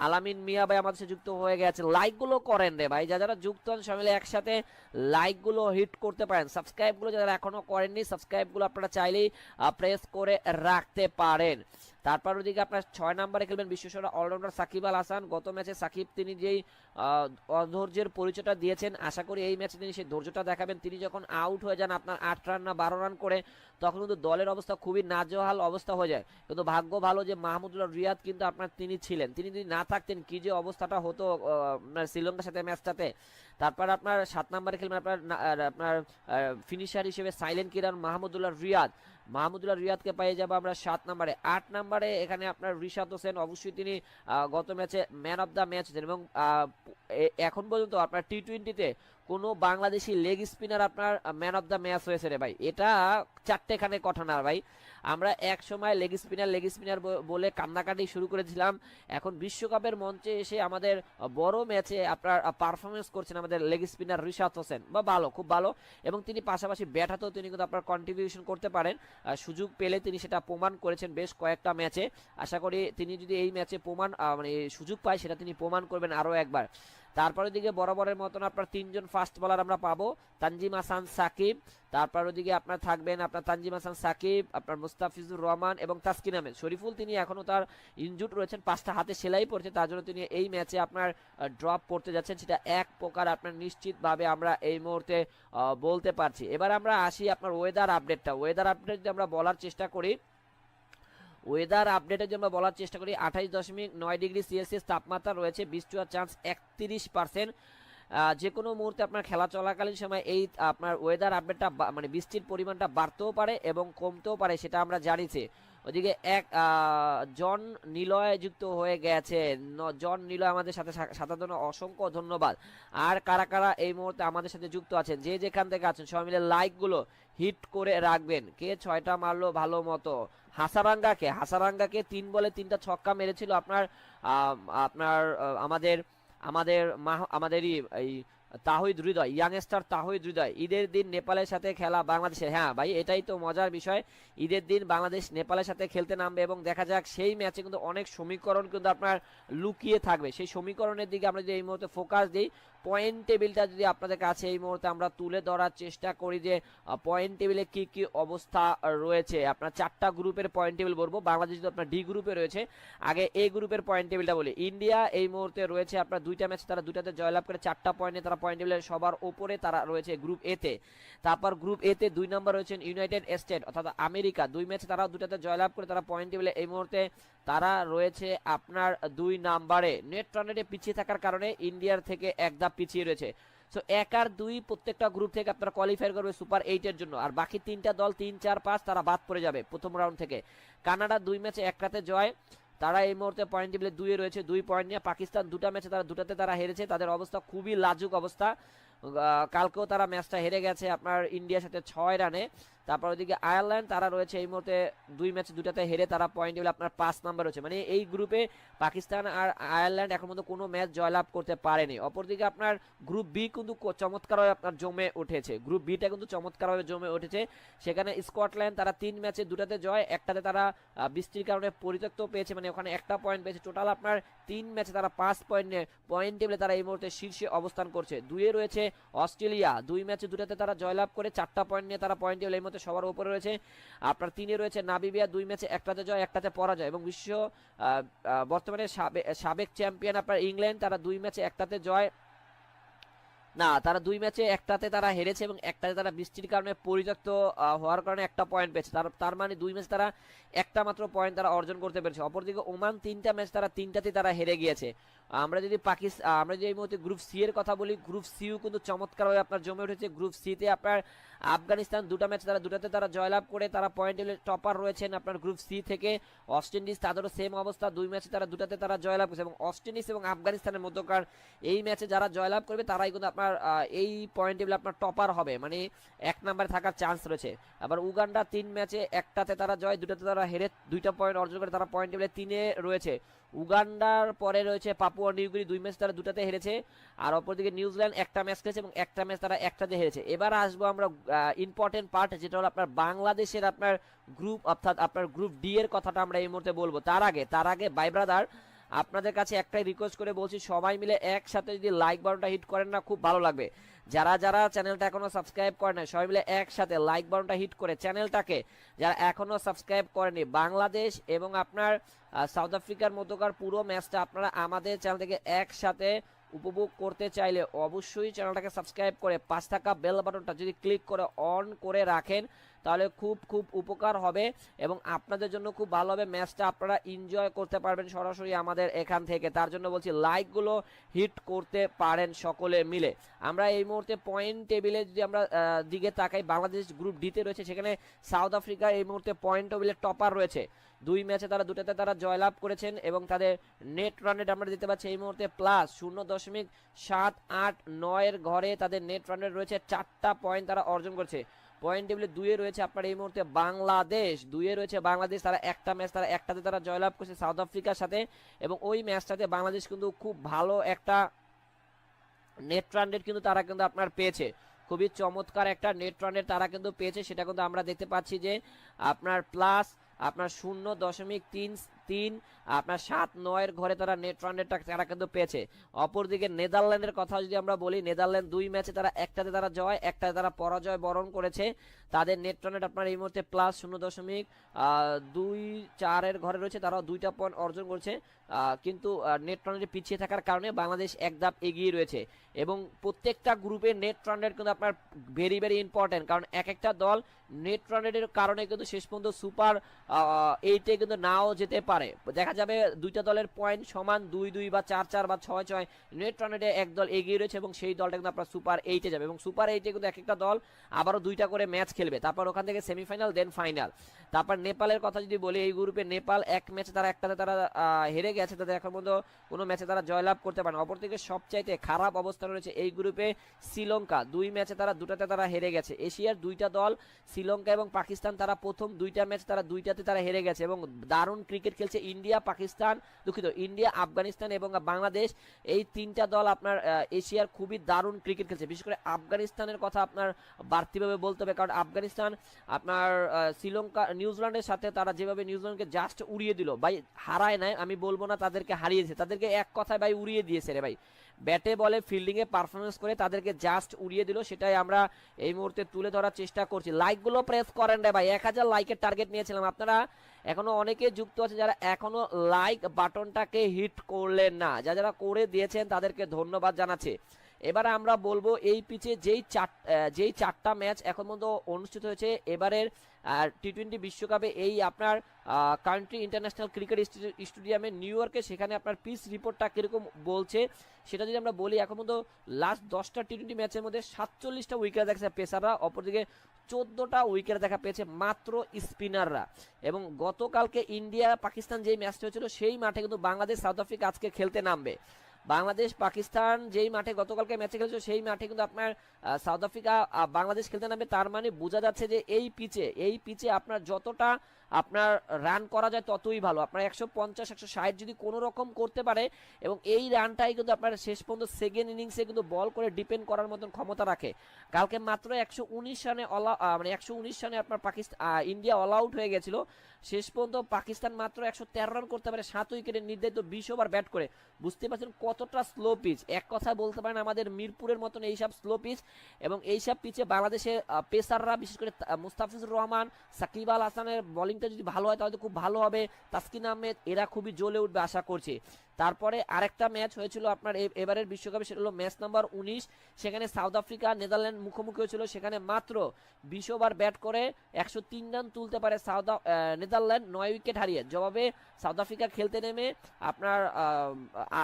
আলামিন মিয়া ভাই আমাদের সাথে যুক্ত হয়ে গেছে। লাইকগুলো করেন রে ভাই, যারা যুক্ত হন সবাই একসাথে লাইকগুলো হিট করতে পারেন। সাবস্ক্রাইবগুলো যারা এখনো করেননি, সাবস্ক্রাইবগুলো আপনারা চাইলেই প্রেস করে রাখতে পারেন। তারপর ওদিকে আপনার 6 নম্বরে খেলবেন বিশ্বসেরা অলরাউন্ডার সাকিব আল হাসান। গত ম্যাচে সাকিব তিনি যেই অধৈর্যের পরিচয়টা দিয়েছেন, আশা করি এই ম্যাচে তিনি সেই ধৈর্যটা দেখাবেন। তিনি যখন আউট হয়ে যান আপনার 8 রান না 12 রান করে, তখন কিন্তু দলের অবস্থা খুবই নাজেহাল অবস্থা হয়ে যায়। কিন্তু ভাগ্য ভালো যে মাহমুদুল্লাহ রিয়াদ কিন্তু আপনার তিনি ছিলেন, তিনি যদি না থাকতেন কি যে অবস্থাটা হতো শ্রীলঙ্কার সাথে ম্যাচটাতে। তারপর আপনার 7 নম্বরে খেলবেন আপনার ফিনিশার হিসেবে সাইলেন্ট কিরার মাহমুদুল্লাহ রিয়াদকে পেয়ে যাবো আমরা 7 নম্বরে। 8 নম্বরে এখানে আপনার রিশাদ হোসেন, অবশ্যই তিনি গত ম্যাচে ম্যান অফ দ্য ম্যাচ হচ্ছেন, এবং এখন পর্যন্ত আপনার টি-20তে কোনো বাংলাদেশি লেগ স্পিনার আপনার ম্যান অফ দ্য ম্যাচ হয়েছে রে ভাই। এটা 4টেখানে কথা না ভাই। আমরা এক সময় লেগ স্পিনার বলে কান্নাকাটি শুরু করেছিলাম, এখন বিশ্বকাপের মঞ্চে এসে আমাদের বড় ম্যাচে আপনার পারফরমেন্স করছেন আমাদের লেগ স্পিনার রিশাদ হোসেন, বা খুব ভালো, এবং তিনি পাশাপাশি ব্যাট হাতেও তিনি কিন্তু আপনার কন্ট্রিবিউশন করতে পারেন। সুযোগ পেলে তিনি সেটা প্রমাণ করেছেন বেশ কয়েকটা ম্যাচে। আশা করি তিনি যদি এই ম্যাচে সুযোগ পায় সেটা তিনি প্রমাণ করবেন আরও একবার। তারপরে দিকে বরাবরের মতন আপনার 3জন ফাস্ট বোলার আমরা পাবো, তানজিম হাসান সাকিব, তারপর ওদিকে আপনার থাকবেন আপনার তানজিম হাসান সাকিব, আপনার মুস্তাফিজুর রহমান এবং তাসকিন আহমেদ। শরীফুল তিনি এখনো তার ইনজুড রয়েছেন, 5টা হাতে সেলাই পড়ছে, তার জন্য তিনি এই ম্যাচে আপনার ড্রপ করতে যাচ্ছেন, সেটা এক প্রকার আপনার নিশ্চিতভাবে আমরা এই মুহূর্তে বলতে পারছি। এবার আমরা আসি আপনার ওয়েদার আপডেট যদি আমরা বলার চেষ্টা করি, ওয়েদার আপডেটের জন্য বলার চেষ্টা করি 28.9 ডিগ্রি সেলসিয়াস তাপমাত্রা রয়েছে, বৃষ্টি হওয়ার চান্স 31%। যে কোনো মুহূর্তে আপনার খেলা চলাকালীন সময় এই আপনার ওয়েদার আপডেটটা বৃষ্টির পরিমাণটা বাড়তেও পারে এবং কমতেও পারে, সেটা আমরা জানিছি। ওদিকে জন নিলয় যুক্ত হয়ে গেছে। জন নিলয় আমাদের সাথে সাথে অসংখ্য ধন্যবাদ। আর কারা কারা এই মুহূর্তে আমাদের সাথে যুক্ত আছেন, যে যেখান থেকে আছেন সবাই মিলে লাইকগুলো হিট করে রাখবেন। কে 6টা মারলো ভালো মতো? হাসারাঙ্গাকে 3 বলে 3টা ছক্কা মেরেছিল আপনার আমাদেরই এই তাহিদ হৃদয়, ইয়াংস্টার তাহিদ হৃদয়। ঈদের দিন নেপালের সাথে খেলা বাংলাদেশের, হ্যাঁ ভাই এটাই তো মজার বিষয়, ঈদের দিন বাংলাদেশ নেপালের সাথে খেলতে নামবে এবং দেখা যাক সেই ম্যাচে কিন্তু অনেক সমীকরণ কিন্তু আপনার লুকিয়ে থাকবে। সেই সমীকরণের দিকে আমরা যদি এই মুহূর্তে ফোকাস দিই, পয়েন্ট টেবিলটা যদি আপনাদের কাছে এই মুহূর্তে আমরা তুলে ধরার চেষ্টা করি যে পয়েন্ট টেবিলে কি কি অবস্থা রয়েছে। আপনার 4টা গ্রুপের পয়েন্ট টেবিল বলবো, বাংলাদেশ যদি আপনার ডি গ্রুপে রয়েছে। আগে এ গ্রুপের পয়েন্ট টেবিলটা বলি। ইন্ডিয়া এই মুহূর্তে রয়েছে আপনার 2টা ম্যাচ, তারা 2টাতে জয়লাভ করে 4টা পয়েন্টে তারা পয়েন্ট টেবিলের সবার উপরে তারা রয়েছে গ্রুপ এতে। তারপর গ্রুপ এতে 2 নম্বর রয়েছেন ইউনাইটেড স্টেট অর্থাৎ আমেরিকা, 2 ম্যাচে তারা 2টাতে জয়লাভ করে তারা পয়েন্ট টেবিলে এই মুহূর্তে তারা রয়েছে আপনার 2 নম্বরে। নেট রানেটে পিছিয়ে থাকার কারণে ইন্ডিয়ার থেকে এক ধাপ পিছিয়ে রয়েছে। সো 1 আর 2 প্রত্যেকটা গ্রুপ থেকে আপনারা কোয়ালিফাই করবে সুপার 8 এর জন্য, আর বাকি 3টা দল 3, 4, 5 তারা বাদ পড়ে যাবে প্রথম রাউন্ড থেকে। কানাডা 2 ম্যাচে 1টাতে জয়, তারা এই মুহূর্তে পয়েন্ট টেবিলে 2 এ রয়েছে 2 পয়েন্ট নিয়ে। পাকিস্তান 2টা ম্যাচে তারা 2টাতে তারা হেরেছে, তাদের অবস্থা খুবই লাজুক অবস্থা। কালকেও তারা ম্যাচটা হেরে গেছে আপনার ইন্ডিয়ার সাথে 6 রানে। তারপর ওইদিকে আয়ারল্যান্ড তারা রয়েছে এই মুহূর্তে 2 ম্যাচে 2টাতে হেরে তারা পয়েন্ট টেবিলে আপনার 5 নাম্বার রয়েছে। মানে এই গ্রুপে পাকিস্তান আর আয়ারল্যান্ড এখন পর্যন্ত কোনো ম্যাচ জয়লাভ করতে পারেনি। অপরদিকে আপনার গ্রুপ বি কিন্তু চমৎকারভাবে আপনার জমে উঠেছে, গ্রুপ বিটা কিন্তু চমৎকারভাবে জমে উঠেছে। সেখানে স্কটল্যান্ড তারা 3 ম্যাচে 2টাতে জয়, 1টাতে তারা বৃষ্টির কারণে পরিত্যক্ত পেয়েছে, মানে ওখানে 1টা পয়েন্ট পেয়েছে। টোটাল আপনার 3 ম্যাচে তারা 5 পয়েন্ট নিয়ে পয়েন্ট টেবিলে তারা এই মুহূর্তে শীর্ষে অবস্থান করছে। 2 এ রয়েছে অস্ট্রেলিয়া, 2 ম্যাচে 2টাতে তারা জয়লাভ করে 4টা পয়েন্ট নিয়ে তারা পয়েন্ট টেবিলে এই মুহূর্তে মুহূর্তে সবার উপরে রয়েছে। আপনার 3-এ রয়েছে নামিবিয়া, 2 ম্যাচে একটাতে জয় একটাতে পরাজয়, এবং বিশ্ব বর্তমানে সাবেক চ্যাম্পিয়ন আপনার ইংল্যান্ড, তারা 2 ম্যাচে একটাতে জয় না, তারা 2 ম্যাচে একটাতে তারা হেরেছে এবং একটাতে তারা বৃষ্টির কারণে পরিত্যক্ত হওয়ার কারণে একটা পয়েন্ট পেয়েছে। তার মানে 2 ম্যাচ তারা একটা মাত্র পয়েন্ট তারা অর্জন করতে পেরেছে। অপরদিকে ওমান 3টা ম্যাচ তারা 3টাতে তারা হেরে গিয়েছে। আমরা যদি এই মুহূর্তে গ্রুপ সি এর কথা বলি, গ্রুপ সিও কিন্তু চমৎকারভাবে আপনার জমে উঠেছে। গ্রুপ সিতে আপনার আফগানিস্তান 2টা ম্যাচ তারা 2টাতে তারা জয়লাভ করে তারা পয়েন্ট টপার রয়েছেন। আপনার গ্রুপ সি থেকে ওয়েস্ট ইন্ডিজ, তাদেরও সেম অবস্থা, 2 ম্যাচে তারা 2টাতে তারা জয়লাভ করেছে, এবং ওয়েস্ট ইন্ডিজ এবং আফগানিস্তানের মধ্যকার এই ম্যাচে যারা জয়লাভ করবে তারাই কিন্তু আপনার এই পয়েন্ট টেবিলে আপনার টপার হবে, মানে 1 নম্বরে থাকার চান্স রয়েছে। আবার উগান্ডা 3 ম্যাচে একটাতে তারা জয়, 2টাতে তারা হেরে 2টা পয়েন্ট অর্জন করে তারা পয়েন্ট টেবিলে 3-এ রয়েছে। উগান্ডার পরে রয়েছে পাপুয়া নিউগিনি, 2 ম্যাচ তারা 2টাতে হেরেছে। আর অপরদিকে নিউজিল্যান্ড একটা ম্যাচ খেলেছে এবং একটা ম্যাচ তারা একটাতে হেরেছে। এবার আসবো আমরা ইম্পর্টেন্ট পার্ট, যেটা হলো আপনার বাংলাদেশের আপনার গ্রুপ, অর্থাৎ আপনার গ্রুপ ডি এর কথাটা আমরা এই মুহূর্তে বলবো। তার আগে ভাই ব্রাদার, আপনাদের কাছে একটাই রিকোয়েস্ট করে বলছি, সবাই মিলে একসাথে যদি লাইক বাটনটা হিট করেন না, খুব ভালো লাগবে। যারা যারা চ্যানেলটা এখনো সাবস্ক্রাইব করে না, সবাই মিলে একসাথে লাইক বাটনটা হিট করে চ্যানেলটাকে, যারা এখনো সাবস্ক্রাইব করেনি, বাংলাদেশ এবং আপনার সাউথ আফ্রিকার মধ্যকার পুরো ম্যাচটা আপনারা আমাদের চ্যানেল থেকে একসাথে উপভোগ করতে চাইলে অবশ্যই চ্যানেলটাকে সাবস্ক্রাইব করে 5 থাকা বেল বাটনটা যদি ক্লিক করে অন করে রাখেন, তাহলে খুব খুব উপকার হবে এবং আপনাদের জন্য খুব ভালো হবে। ম্যাচটা আপনারা এনজয় করতে পারবেন সরাসরি আমাদের এখান থেকে। তার জন্য বলছি লাইকগুলো হিট করতে পারেন সকলে মিলে। আমরা এই মুহূর্তে পয়েন্ট টেবিলে যদি আমরা দিকে তাকাই, বাংলাদেশ গ্রুপ ডিতে রয়েছে, সেখানে সাউথ আফ্রিকা এই মুহূর্তে পয়েন্ট টেবিলে টপার রয়েছে। 2 ম্যাচে তারা 2টাতে তারা জয়লাভ করেছেন এবং তাদের নেট রান রেট আমরা দেখতে পাচ্ছি এই মুহূর্তে প্লাস 0.789 এর ঘরে তাদের নেট রান রেট রয়েছে। 4টা পয়েন্ট তারা অর্জন করছে। পয়েন্ট টেবিলে 2-এ রয়েছে আপনার এই মুহূর্তে বাংলাদেশ, 2-এ রয়েছে বাংলাদেশ। তারা একটা ম্যাচ তারা একটাতে তারা জয়লাভ করছে সাউথ আফ্রিকার সাথে, এবং ওই ম্যাচটাতে বাংলাদেশ কিন্তু খুব ভালো একটা নেট রান রেট কিন্তু তারা কিন্তু আপনার পেয়েছে। খুবই চমৎকার একটা নেট রান রেট তারা কিন্তু পেয়েছে, সেটা কিন্তু আমরা দেখতে পাচ্ছি যে আপনার প্লাস আপনার 0.33 আপনার 7-9 এর ঘরে তারা নেট রান রেটটা তারা কিন্তু পেয়েছে। অপরদিকে নেদারল্যান্ডের কথা যদি আমরা বলি, নেদারল্যান্ড 2 ম্যাচে তারা একটাতে তারা জয় একটাতে তারা পরাজয় বরণ করেছে। তাদের নেট রান রেট আপনার এই মুহূর্তে প্লাস 0.24 এর ঘরে রয়েছে। তারাও 2টা পয়েন্ট অর্জন করছে, কিন্তু নেট রান রেট পিছিয়ে থাকার কারণে বাংলাদেশ এক ধাপ এগিয়ে রয়েছে। এবং প্রত্যেকটা গ্রুপে নেট রান রেট কিন্তু আপনার ভেরি ভেরি ইম্পর্টেন্ট, কারণ এক একটা দল নেট রান রেটের কারণে কিন্তু শেষ পর্যন্ত সুপার 8-এ কিন্তু নাও যেতে পারে। দেখা যাবে 2টা দলের পয়েন্ট সমান 2-2 বা 4-4 বা 6-6, নেট রান রেটে এক দল এগিয়ে রয়েছে এবং সেই দলটা কিন্তু আপনার সুপার 8-এ যাবে। এবং সুপার 8-এ কিন্তু এক একটা দল আবারও 2টা করে ম্যাচ খেলবে, তারপর ওখান থেকে সেমিফাইনাল দেন ফাইনাল। তারপর নেপালের কথা যদি বলি, এই গ্রুপে নেপাল 1 ম্যাচে তারা একটাতে তারা হেরে গেছে, তাদের এখন পর্যন্ত কোনো ম্যাচে তারা জয়লাভ করতে পারে না। অপরদিকে সবচাইতে খারাপ অবস্থা রয়েছে এই গ্রুপে শ্রীলঙ্কা, 2 ম্যাচে তারা 2টাতে তারা হেরে গেছে। এশিয়ার 2টা দল শ্রীলঙ্কা এবং পাকিস্তান, তারা প্রথম 2টা ম্যাচ তারা 2টাতে তারা হেরে গেছে এবং দারুণ ক্রিকেট খেলছে ইন্ডিয়া, পাকিস্তান, ইন্ডিয়া, আফগানিস্তান এবং বাংলাদেশ। এই 3টা দল আপনার এশিয়ার খুবই দারুণ ক্রিকেট খেলছে। বিশেষ করে আফগানিস্তানের কথা আপনার বাড়তিভাবে বলতে হবে, কারণ আফগানিস্তান আপনার শ্রীলঙ্কা নিউজিল্যান্ডের সাথে তারা যেভাবে নিউজিল্যান্ডকে জাস্ট উড়িয়ে দিল ভাই, হারায় নাই আমি বলবো না, তাদেরকে হারিয়েছে, তাদেরকে এক কথায় ভাই উড়িয়ে দিয়েছে রে ভাই। ব্যাটে বলে ফিল্ডিংয়ে পারফরমেন্স করে তাদেরকে জাস্ট উড়িয়ে দিল, সেটাই আমরা এই মুহূর্তে তুলে ধরার চেষ্টা করছি। লাইকগুলো প্রেস করেন রে ভাই, 1000 লাইকের টার্গেট নিয়েছিলাম, আপনারা এখনো অনেকে যুক্ত আছে যারা এখনো লাইক বাটনটাকে হিট করলেন না, যারা করে দিয়েছেন তাদেরকে ধন্যবাদ জানাচ্ছি। এবারে আমরা বলবো এই পিচে যেই 4টা ম্যাচ এখন পর্যন্ত অনুষ্ঠিত হয়েছে এবারের টি-20 বিশ্বকাপে, এই আপনার কান্ট্রি ইন্টারন্যাশনাল ক্রিকেট স্টেডিয়ামে নিউ ইয়র্কে, সেখানে আপনার পিচ রিপোর্টটা কিরকম বলছে সেটা যদি আমরা বলি, এখন পর্যন্ত লাস্ট 10টা টি-20 ম্যাচের মধ্যে 47টা উইকেট দেখছে পেসাররা, অপরদিকে 14টা উইকেট দেখা পেয়েছে মাত্র স্পিনাররা। এবং গতকালকে ইন্ডিয়া পাকিস্তান যেই ম্যাচটা হয়েছিল সেই মাঠে কিন্তু বাংলাদেশ সাউথ আফ্রিকা আজকে খেলতে নামবে। বাংলাদেশ পাকিস্তান যেই মাঠে গতকালকে ম্যাচে খেলেছে সেই মাঠে কিন্তু আপনার সাউথ আফ্রিকা বাংলাদেশ খেলতে নামবে। তার মানে বোঝা যাচ্ছে যে এই পিচে আপনার যতটা আপনার রান করা যায় ততই ভালো। আপনার 150-160 যদি কোনো রকম করতে পারে, এবং এই রানটাই কিন্তু আপনার শেষ পর্যন্ত সেকেন্ড ইনিংসে কিন্তু বল করে ডিপেন্ড করার মতন ক্ষমতা রাখে। কালকে মাত্র 119 রানে মানে 119 রানে আপনার ইন্ডিয়া অল আউট হয়ে গেছিল, শেষ পর্যন্ত পাকিস্তান মাত্র 113 রান করতে পারে 7 উইকেটে নির্ধারিত 20 ওভার ব্যাট করে। বুঝতে পারছেন কতটা স্লো পিচ, এক কথা বলতে পারেন আমাদের মিরপুরের মতন এইসব স্লো পিচ। এবং এইসব পিচে বাংলাদেশে পেসাররা বিশেষ করে মুস্তাফিজুর রহমান, সাকিব আল হাসানের বোলিংটা যদি ভালো হয় তাহলে খুব ভালো হবে, তাসকিন আহমেদ এরা খুবই জ্বলে উঠবে আশা করছি। তারপরে আরেকটা ম্যাচ হয়েছিল আপনার এবারের বিশ্বকাপে, সেটা হলো ম্যাচ নাম্বার 19। সেখানে সাউথ আফ্রিকা নেদারল্যান্ড মুখোমুখি হয়েছিল। সেখানে মাত্র 20 ওভার ব্যাট করে 103 রান তুলতে পারে নেদারল্যান্ড 9 উইকেট হারিয়ে। জবাবে সাউথ আফ্রিকা খেলতে নেমে আপনার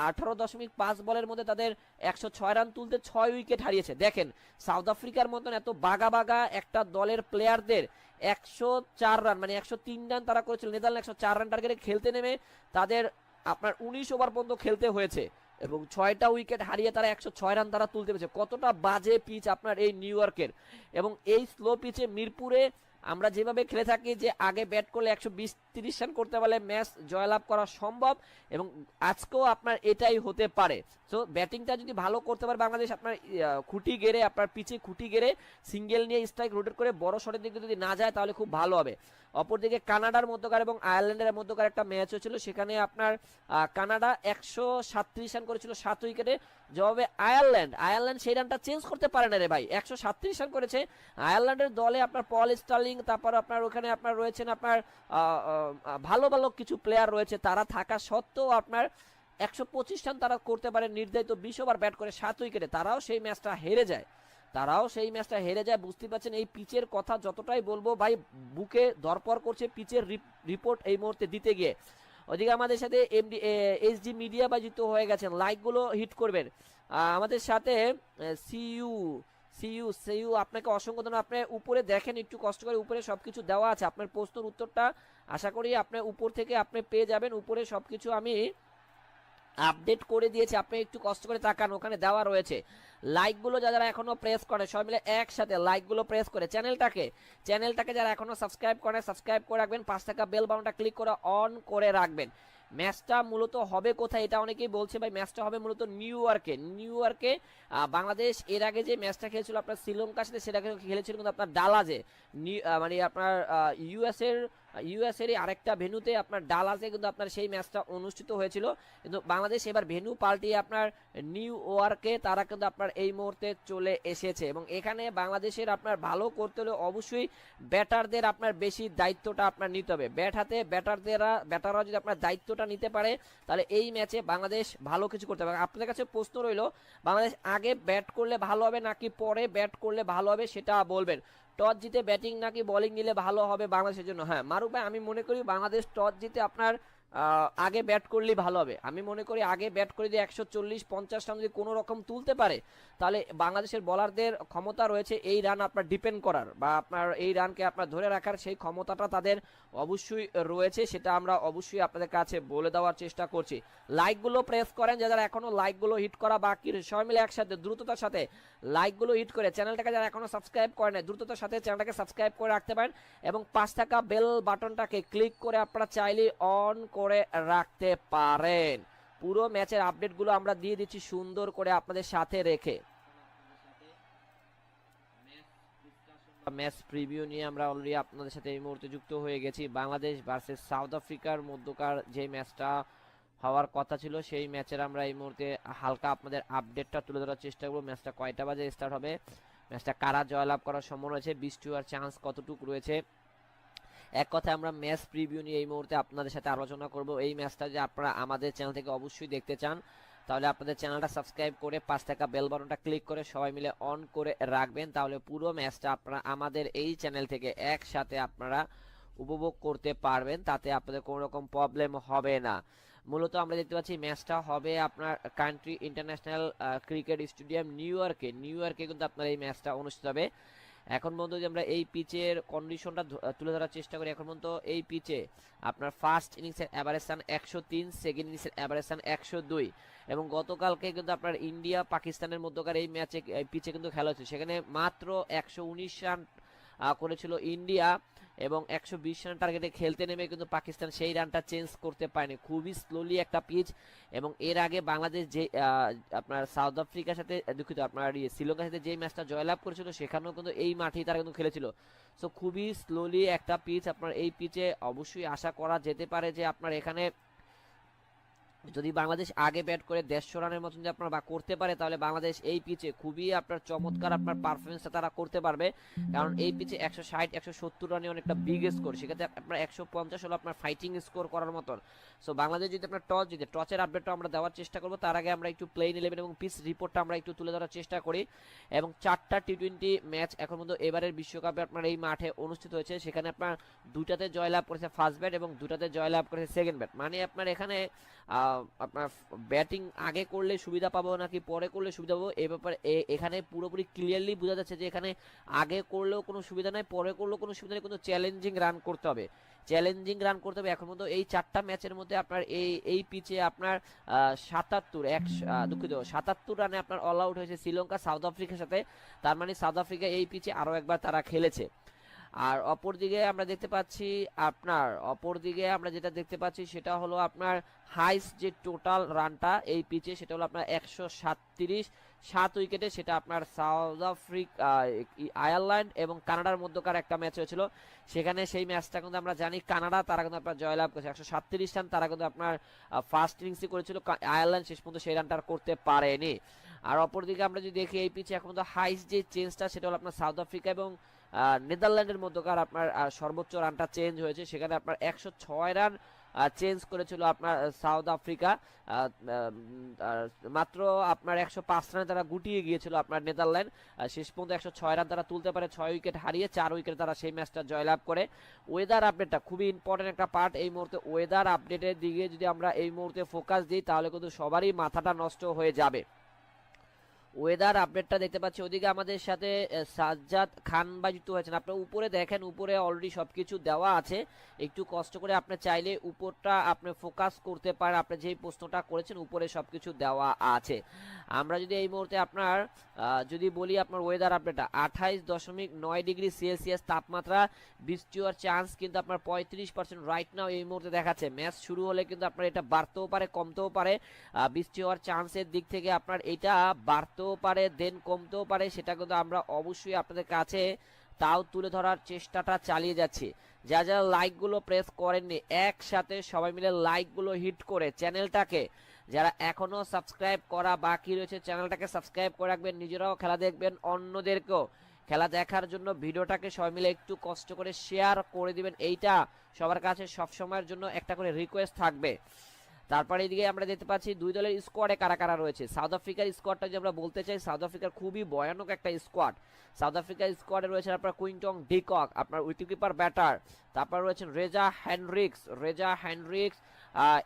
18.5 বলের মধ্যে তাদের 106 রান তুলতে 6 উইকেট হারিয়েছে। দেখেন সাউথ আফ্রিকার মতন এত বাগা বাগা একটা দলের প্লেয়ারদের 104 রান মানে 103 রান তারা করেছিল। নেদারল্যান্ড 104 রান টার্গেটে খেলতে নেমে তাদের আপনার 19 ওভার পর্যন্ত খেলতে হয়েছে এবং 6টা উইকেট হারিয়ে তারা 106 রান তারা তুলতে পেরেছে। কতটা বাজে পিচ আপনার এই নিউ ইয়র্কের। এবং এই স্লো পিচে মিরপুরে আমরা যেভাবে খেলে থাকি যে আগে ব্যাট করলে 120-30 রান করতে পারলে ম্যাচ জয়লাভ করা সম্ভব, এবং আজকেও আপনার এটাই হতে পারে। সো ব্যাটিংটা যদি ভালো করতে পারে বাংলাদেশ, আপনার খুঁটি গেড়ে আপনার পিচে খুঁটি গেড়ে সিঙ্গেল নিয়ে স্ট্রাইক রোটেট করে বড় শটের দিকে যদি না যায় তাহলে খুব ভালো হবে। অপরদিকে কানাডার মধ্যকার এবং আয়ারল্যান্ডের মধ্যকার একটা ম্যাচ হয়েছিল, সেখানে আপনার কানাডা 137 রান করেছিল 7 উইকেটে। জবাবে আয়ারল্যান্ড সেই রানটা চেঞ্জ করতে পারে না রে ভাই, 137 রান করেছে। আয়ারল্যান্ডের দলে আপনার পল স্টার্লিং, তারপর আপনার ওখানে আপনার রয়েছেন আপনার ভালো ভালো কিছু প্লেয়ার রয়েছে, তারা থাকা সত্ত্বেও আপনার 125 রান তারা করতে পারে নির্ধারিত 20 ওভার ব্যাট করে 7 উইকেটে। তারাও সেই ম্যাচটা হেরে যায়। বুঝতে পারছেন এই পিচের কথা যতটাই বলবো ভাই বুকে দরপর করছে পিচের রিপোর্ট এই মুহূর্তে দিতে গিয়ে। ওদিকে আমাদের সাথে এসডি মিডিয়া বা যুক্ত হয়ে গেছেন, লাইকগুলো হিট করবেন আমাদের সাথে। সিইউ আপনাকে অসংখ্য ধন্যবাদ। আপনি উপরে দেখেন, একটু কষ্ট করে উপরে সবকিছু দেওয়া আছে। আপনার প্রশ্নের উত্তরটা আশা করি আপনি উপর থেকে আপনি পেয়ে যাবেন। উপরে সবকিছু আমি আপডেট করে দিয়েছি, আপনি একটু কষ্ট করে তাকান, ওখানে দেওয়া রয়েছে। লাইকগুলো যারা এখনো প্রেস করে সবাই মিলে একসাথে লাইকগুলো প্রেস করে চ্যানেলটাকে যারা এখনো সাবস্ক্রাইব করে সাবস্ক্রাইব করে রাখবেন, 5 টাকা বেল বাটনটা ক্লিক করে অন করে রাখবেন। ম্যাচটা মূলত হবে কোথায় এটা অনেকেই বলছে ভাই, ম্যাচটা হবে মূলত নিউ ইয়র্কে। বাংলাদেশ এর আগে যে ম্যাচটা খেলেছিল আপনার শ্রীলঙ্কার সাথে, সেটা খেলেছিল কিন্তু আপনার ডালাজে, মানে আপনার ইউএসের আরেকটা ভেন্যুতে আপনার ডালাজে কিন্তু আপনার সেই ম্যাচটা অনুষ্ঠিত হয়েছিল। কিন্তু বাংলাদেশ এবার ভেন্যু পাল্টিয়ে আপনার নিউ ইয়র্কে তারা কিন্তু আপনার এই মুহূর্তে চলে এসেছে। এবং এখানে বাংলাদেশের আপনার ভালো করতে হলে অবশ্যই ব্যাটারদের আপনার বেশি দায়িত্বটা আপনার নিতে হবে। ব্যাট হাতে ব্যাটাররা যদি আপনার দায়িত্বটা নিতে পারে তাহলে এই ম্যাচে বাংলাদেশ ভালো কিছু করতে পারে। আপনাদের কাছে প্রশ্ন রইল, বাংলাদেশ আগে ব্যাট করলে ভালো হবে নাকি পরে ব্যাট করলে ভালো হবে সেটা বলবেন। টস জিতে ব্যাটিং নাকি বোলিং নিলে ভালো হবে বাংলাদেশের জন্য? হ্যাঁ মারুফ ভাই, আমি মনে করি বাংলাদেশ টস জিতে আপনার আগে ব্যাট করলেই ভালো হবে। আমি মনে করি আগে ব্যাট করে দিয়ে 140-50 রান যদি কোনো রকম তুলতে পারে তাহলে বাংলাদেশের বোলারদের ক্ষমতা রয়েছে এই রান আপনার ডিপেন্ড করার বা আপনার এই রানকে আপনার ধরে রাখার সেই ক্ষমতাটা তাদের অবশ্যই রয়েছে, সেটা আমরা অবশ্যই আপনাদের কাছে বলে দেওয়ার চেষ্টা করছি। লাইকগুলো প্রেস করেন, যারা এখনো লাইকগুলো হিট করা বাকি, সবাই মিলে একসাথে দ্রুততার সাথে লাইকগুলো হিট করে চ্যানেলটাকে যারা এখনো সাবস্ক্রাইব করে না দ্রুততার সাথে চ্যানেলটাকে সাবস্ক্রাইব করে রাখতে পারেন এবং 5 টাকা বেল বাটনটাকে ক্লিক করে আপনারা চাইলে অন করে রাখতে পারেন। পুরো ম্যাচের আপডেটগুলো আমরা দিয়ে দিচ্ছি সুন্দর করে আপনাদের সাথে রেখে। ম্যাচ প্রিভিউ নিয়ে আমরা অলরেডি আপনাদের সাথে এই মুহূর্তে যুক্ত হয়ে গেছি। বাংলাদেশ ভার্সেস সাউথ আফ্রিকার মধ্যকার যে ম্যাচটা হওয়ার কথা ছিল সেই ম্যাচের আমরা এই মুহূর্তে হালকা আপনাদের আপডেটটা তুলে ধরার চেষ্টা করব। ম্যাচটা কয়টা বাজে স্টার্ট হবে, ম্যাচটা কারা জয়লাভ করার সম্ভাবনা রয়েছে, বৃষ্টি হওয়ার চান্স কতটুকু রয়েছে, এক কথায় আমরা ম্যাচ প্রিভিউ নিয়ে এই মুহূর্তে আপনাদের সাথে আলোচনা করব। এই ম্যাচটা যে আপনারা আমাদের চ্যানেল থেকে অবশ্যই দেখতে চান তাহলে আপনাদের চ্যানেলটা সাবস্ক্রাইব করে 5 টাকা বেল বাটনটা ক্লিক করে সবাই মিলে অন করে রাখবেন, তাহলে পুরো ম্যাচটা আপনারা আমাদের এই চ্যানেল থেকে একসাথে আপনারা উপভোগ করতে পারবেন, তাতে আপনাদের কোনো রকম প্রবলেম হবে না। মূলত আমরা দেখতে পাচ্ছি ম্যাচটা হবে আপনার country international cricket stadium new ইয়র্কে কিন্তু আপনার এই ম্যাচটা অনুষ্ঠিত হবে। এখন পর্যন্ত যদি আমরা এই পিচের কন্ডিশনটা তুলে ধরার চেষ্টা করি, এখন পর্যন্ত এই পিচে আপনার ফার্স্ট ইনিংসের অ্যাভারেজ রান 103, সেকেন্ড ইনিংসের অ্যাভারেজ রান 102 এবং গতকালকে কিন্তু আপনার ইন্ডিয়া পাকিস্তানের মধ্যকার এই ম্যাচে পিচে কিন্তু খেলা হচ্ছে, সেখানে মাত্র 119 রান করেছিল ইন্ডিয়া এবং 120 রান টার্গেটে খেলতে নেমে কিন্তু পাকিস্তান সেই রানটা চেঞ্জ করতে পারেনি। খুবই স্লোলি একটা পিচ এবং এর আগে বাংলাদেশ যে আপনার সাউথ আফ্রিকার সাথে দুঃখিত আপনার শ্রীলঙ্কার সাথে যে ম্যাচটা জয়লাভ করেছিল সেখানেও কিন্তু এই মাঠেই তারা কিন্তু খেলেছিল। সো খুবই স্লোলি একটা পিচ, আপনার এই পিচে অবশ্যই আশা করা যেতে পারে যে আপনার এখানে যদি বাংলাদেশ আগে ব্যাট করে 150 রানের মতন যদি আপনার বা করতে পারে, তাহলে বাংলাদেশ এই পিচে খুবই আপনার চমৎকার আপনার পারফরমেন্সটা তারা করতে পারবে। কারণ এই পিচে 160 170 রানে অনেকটা বিগ স্কোর, সেক্ষেত্রে আপনার 150 হলো আপনার ফাইটিং স্কোর করার মতন। সো বাংলাদেশ যদি আপনার টস জিতে, টসের আপডেটটা আমরা দেওয়ার চেষ্টা করবো। তার আগে আমরা একটু প্লেইং 11 এবং পিচ রিপোর্টটা আমরা একটু তুলে ধরার চেষ্টা করি। এবং 4টা টি20 ম্যাচ এখন পর্যন্ত এবারের বিশ্বকাপে আপনার এই মাঠে অনুষ্ঠিত হয়েছে, সেখানে আপনার 2টাতে জয়লাভ করেছে ফার্স্ট ব্যাট এবং 2টাতে জয়লাভ করেছে সেকেন্ড ব্যাট। মানে আপনার এখানে আপনার ব্যাটিং আগে করলে সুবিধা পাবো নাকি পরে করলে সুবিধা পাবো, এ ব্যাপারে এখানে পুরোপুরি ক্লিয়ারলি বোঝা যাচ্ছে যে এখানে আগে করলেও কোনো সুবিধা নাই, পরে করলেও কোনো সুবিধা নেই, কিন্তু চ্যালেঞ্জিং রান করতে হবে, চ্যালেঞ্জিং রান করতে হবে। এখন মতো এই 4টা ম্যাচের মধ্যে আপনার এই পিচে আপনার 77 রানে আপনার অল আউট হয়েছে শ্রীলঙ্কা সাউথ আফ্রিকার সাথে। তার মানে সাউথ আফ্রিকা এই পিচে আরও একবার তারা খেলেছে। আর অপরদিকে আমরা দেখতে পাচ্ছি যেটা দেখতে পাচ্ছি সেটা হলো আপনার হাইস্ট যে টোটাল রানটা এই পিচে, সেটা হলো আপনার 137 7 উইকেটে, সেটা আপনার সাউথ আফ্রিকা আয়ারল্যান্ড এবং কানাডার মধ্যকার একটা ম্যাচ হয়েছিল। সেখানে সেই ম্যাচটা কিন্তু আমরা জানি কানাডা তারা কিন্তু আপনার জয়লাভ করেছে 137 রান, তারা কিন্তু আপনার ফার্স্ট ইনিংসে করেছিল, আয়ারল্যান্ড শেষ পর্যন্ত সেই রানটা করতে পারেনি। আর অপরদিকে আমরা যদি দেখি এই পিচে এখন কিন্তু হাইস্ট যে চেঞ্জটা সেটা হলো আপনার সাউথ আফ্রিকা এবং নেদারল্যান্ডের মধ্যকার আপনার সর্বোচ্চ রানটা চেঞ্জ হয়েছে, সেখানে আপনার 106 রান চেঞ্জ করেছিল আপনার সাউথ আফ্রিকা, মাত্র আপনার 105 রানে তারা গুটিয়ে গিয়েছিল আপনার নেদারল্যান্ড। শেষ পর্যন্ত 106 রান তারা তুলতে পারে, 6 উইকেট হারিয়ে 4 উইকেট তারা সেই ম্যাচটা জয়লাভ করে। ওয়েদার আপডেটটা খুবই ইম্পর্টেন্ট একটা পার্ট এই মুহূর্তে। ওয়েদার আপডেটের দিকে যদি আমরা এই মুহূর্তে ফোকাস দিই তাহলে কিন্তু সবারই মাথাটা নষ্ট হয়ে যাবে। ওয়েদার আপডেটটা দেখতে পাচ্ছি, ওদিকে আমাদের সাথে সাজ্জাদ খান ভাই যুক্ত হয়েছেন। আপনার উপরে দেখেন, উপরে অলরেডি সবকিছু দেওয়া আছে, একটু কষ্ট করে আপনি চাইলে উপরটা আপনি ফোকাস করতে পারেন। আপনি যেই প্রশ্নটা করেছেন উপরে সবকিছু দেওয়া আছে। আমরা যদি এই মুহূর্তে আপনার যদি বলি আপনার ওয়েদার আপডেটটা 28.9 ডিগ্রি সেলসিয়াস তাপমাত্রা, বৃষ্টি হওয়ার চান্স কিন্তু আপনার 35% রাইট নাও এই মুহূর্তে দেখাচ্ছে। ম্যাচ শুরু হলে কিন্তু আপনার এটা বাড়তেও পারে কমতেও পারে, বৃষ্টি হওয়ার চান্সের দিক থেকে আপনার এটা বাড়তেও পারে দেন কমতেও পারে, সেটা কিন্তু আমরা অবশ্যই আপনাদের কাছে তাও তুলে ধরার চেষ্টাটা চালিয়ে যাচ্ছি। যারা লাইকগুলো প্রেস করেননি একসাথে সবাই মিলে লাইকগুলো হিট করে চ্যানেলটাকে, যারা এখনো সাবস্ক্রাইব করা বাকি রয়েছে চ্যানেলটাকে সাবস্ক্রাইব করে রাখবেন, নিজেরাও খেলা দেখবেন, অন্যদেরকেও খেলা দেখার জন্য ভিডিওটাকে সবাই মিলে একটু কষ্ট করে শেয়ার করে দিবেন, এইটা সবার কাছে সব সময়ের জন্য একটা করে রিকোয়েস্ট থাকবে। তারপরে এদিকে আমরা দেখতে পাচ্ছি দুই দলের স্কোয়াডে কারা কারা রয়েছে। সাউথ আফ্রিকার স্কোয়াডটা যদি আমরা বলতে চাই, সাউথ আফ্রিকার খুবই ভয়ানক একটা স্কোয়াড। সাউথ আফ্রিকার স্কোয়াডে রয়েছে আপনার কুইন্টন ডিকক আপনার উইকেটকিপার ব্যাটার, তারপর রয়েছেন রেজা হ্যান্ড্রিক্স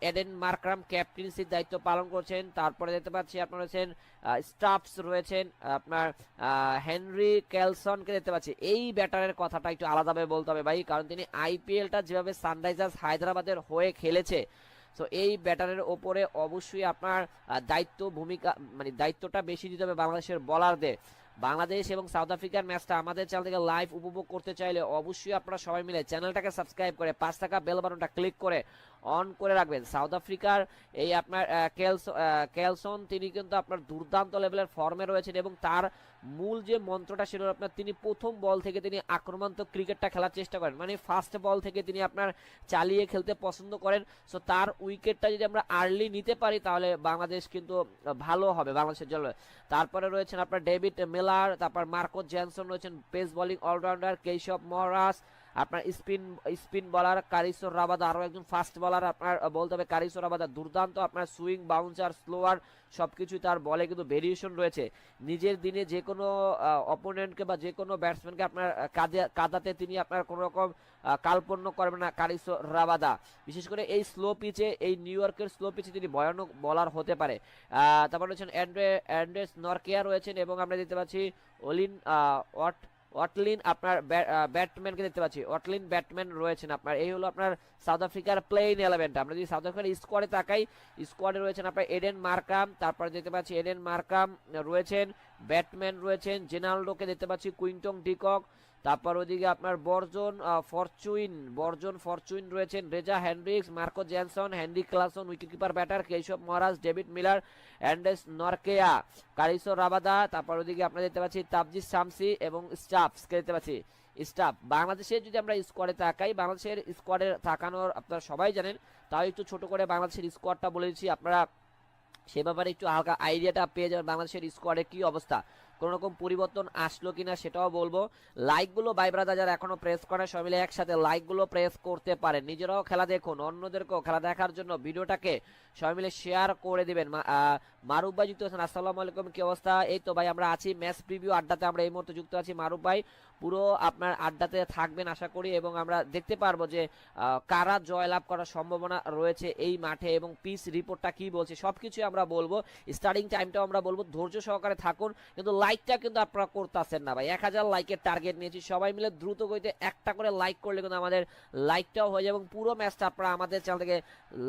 এডেন মার্করাম ক্যাপ্টেন্সির দায়িত্ব পালন করছেন। তারপরে দেখতে পাচ্ছি আপনার রয়েছেন স্টাফস রয়েছেন আপনার হেনরি ক্যালসনকে দেখতে পাচ্ছি। এই ব্যাটারের কথাটা একটু আলাদাভাবে বলতে হবে ভাই, কারণ তিনি আইপিএলটা যেভাবে সানরাইজার্স হায়দ্রাবাদের হয়ে খেলেছে, তো এই ব্যাটারের ওপরে অবশ্যই আপনার দায়িত্বটা বেশি দিতে হবে বাংলাদেশের বোলারদের। বাংলাদেশ এবং সাউথ আফ্রিকার ম্যাচটা আমাদের চ্যানেল থেকে লাইভ উপভোগ করতে চাইলে অবশ্যই আপনারা সবাই মিলে চ্যানেলটাকে সাবস্ক্রাইব করে 5 টাকা বেল বাটনটা ক্লিক করে অন করে রাখবেন। সাউথ আফ্রিকার এই আপনার ক্যালসন তিনি কিন্তু আপনার দুর্দান্ত লেভেলের ফর্মে রয়েছেন এবং তার মূল যে মন্ত্রটা ছিল আপনার তিনি প্রথম বল থেকে তিনি আক্রমণাত্মক ক্রিকেটটা খেলার চেষ্টা করেন, মানে ফার্স্ট বল থেকে তিনি আপনার চালিয়ে খেলতে পছন্দ করেন। সো তার উইকেটটা যদি আমরা আর্লি নিতে পারি তাহলে বাংলাদেশ কিন্তু ভালো হবে বাংলাদেশের জন্য। তারপরে রয়েছেন আপনার ডেভিড মিলার, তারপর মার্কো জ্যানসন রয়েছেন পেস বোলিং অলরাউন্ডার, কেশব মহারাজ আপনার স্পিন বলার, কারিসোর রাবাদা আরো একজন ফাস্ট বলার আপনার বলতে হবে। কারিসোর রাবাদা দুর্দান্ত আপনার সুইং বাউন্সার স্লোয়ার সবকিছুই তার বলে কিন্তু ভেরিয়েশন রয়েছে। নিজের দিনে যে কোনো অপোনেন্টকে বা যে কোনো ব্যাটসম্যানকে আপনার কাদাতে তিনি আপনার কোনো রকম কালপন্য করবেন না কারিসোর রাবাদা। বিশেষ করে এই স্লো পিচে, এই নিউ ইয়র্কের স্লো পিচে তিনি ভয়ানক বলার হতে পারে। তারপর রয়েছেন অ্যান্ড্রেস নরকেয়া রয়েছেন এবং আমরা দেখতে পাচ্ছি ওয়াটলিন আপনার ব্যাটম্যানকে দেখতে পাচ্ছি, ওয়াটলিন ব্যাটম্যান রয়েছেন আপনার। এই হলো আপনার সাউথ আফ্রিকার প্লেইং 11টা। আমরা যদি সাউথ আফ্রিকার স্কোয়াডে তাকাই, স্কোয়াডে রয়েছেন আপনার এডেন মার্কাম, তারপরে দেখতে পাচ্ছি এডেন মার্কাম রয়েছেন, ব্যাটম্যান রয়েছেন জেনাল্ডোকে দেখতে পাচ্ছি, কুইন্টন ডিকক, তারপর ওদিকে আপনার বর্জন ফরচুইন রয়েছেন, Reeza Hendricks, Marco Jansen, Heinrich Klaasen wicketkeeper batter, Keshav Maharaj, David Miller, Anrich Nortje, Kagiso Rabada, তারপর ওদিকে আপনারা দেখতে পাচ্ছি তাবজিদ শামসি এবং স্টাফসকে দেখতে পাচ্ছি। স্টাফ। বাংলাদেশের যদি আমরা স্কোয়াডে তাকাই, বাংলাদেশের স্কোয়াডে তাকানোর আপনারা সবাই জানেন, তাও একটু ছোট করে বাংলাদেশের স্কোয়াডটা বলে দিচ্ছি, আপনারা সে ব্যাপারে একটু হালকা আইডিয়াটা পেয়ে যাবেন বাংলাদেশের স্কোয়াডের কি অবস্থা, কোন রকম পরিবর্তন আসলো কিনা সেটাও বলবো। লাইকগুলো ভাই ব্রাদার যারা এখনো প্রেস করে সবাই মিলে একসাথে লাইকগুলো প্রেস করতে পারেন, নিজেরাও খেলা দেখুন, অন্যদেরকেও খেলা দেখার জন্য ভিডিওটাকে সবাই মিলে শেয়ার করে দিবেন। মারুফ ভাই যুক্ত আছেন, আসসালামু আলাইকুম, কি অবস্থা? এই তো ভাই আমরা আছি ম্যাচ প্রিভিউ আড্ডাতে, আমরা এই মুহূর্তে যুক্ত আছি। মারুফ ভাই পুরো আপনার আড্ডাতে থাকবেন আশা করি, এবং আমরা দেখতে পারবো যে কারা জয়লাভ করার সম্ভাবনা রয়েছে এই মাঠে, এবং পিচ রিপোর্টটা কি বলছে সবকিছু আমরা বলবো, স্টার্টিং টাইমটাও আমরা বলবো। ধৈর্য সহকারে থাকুন, কিন্তু লাইকটা কিন্তু আপনারা করতেছেন না ভাই। 1000 লাইকের টার্গেট নিয়েছি, সবাই মিলে দ্রুত গতিতে একটা করে লাইক করলে কিন্তু আমাদের লাইকটাও হয়ে যায়, এবং পুরো ম্যাচটা আপনারা আমাদের চ্যানেল থেকে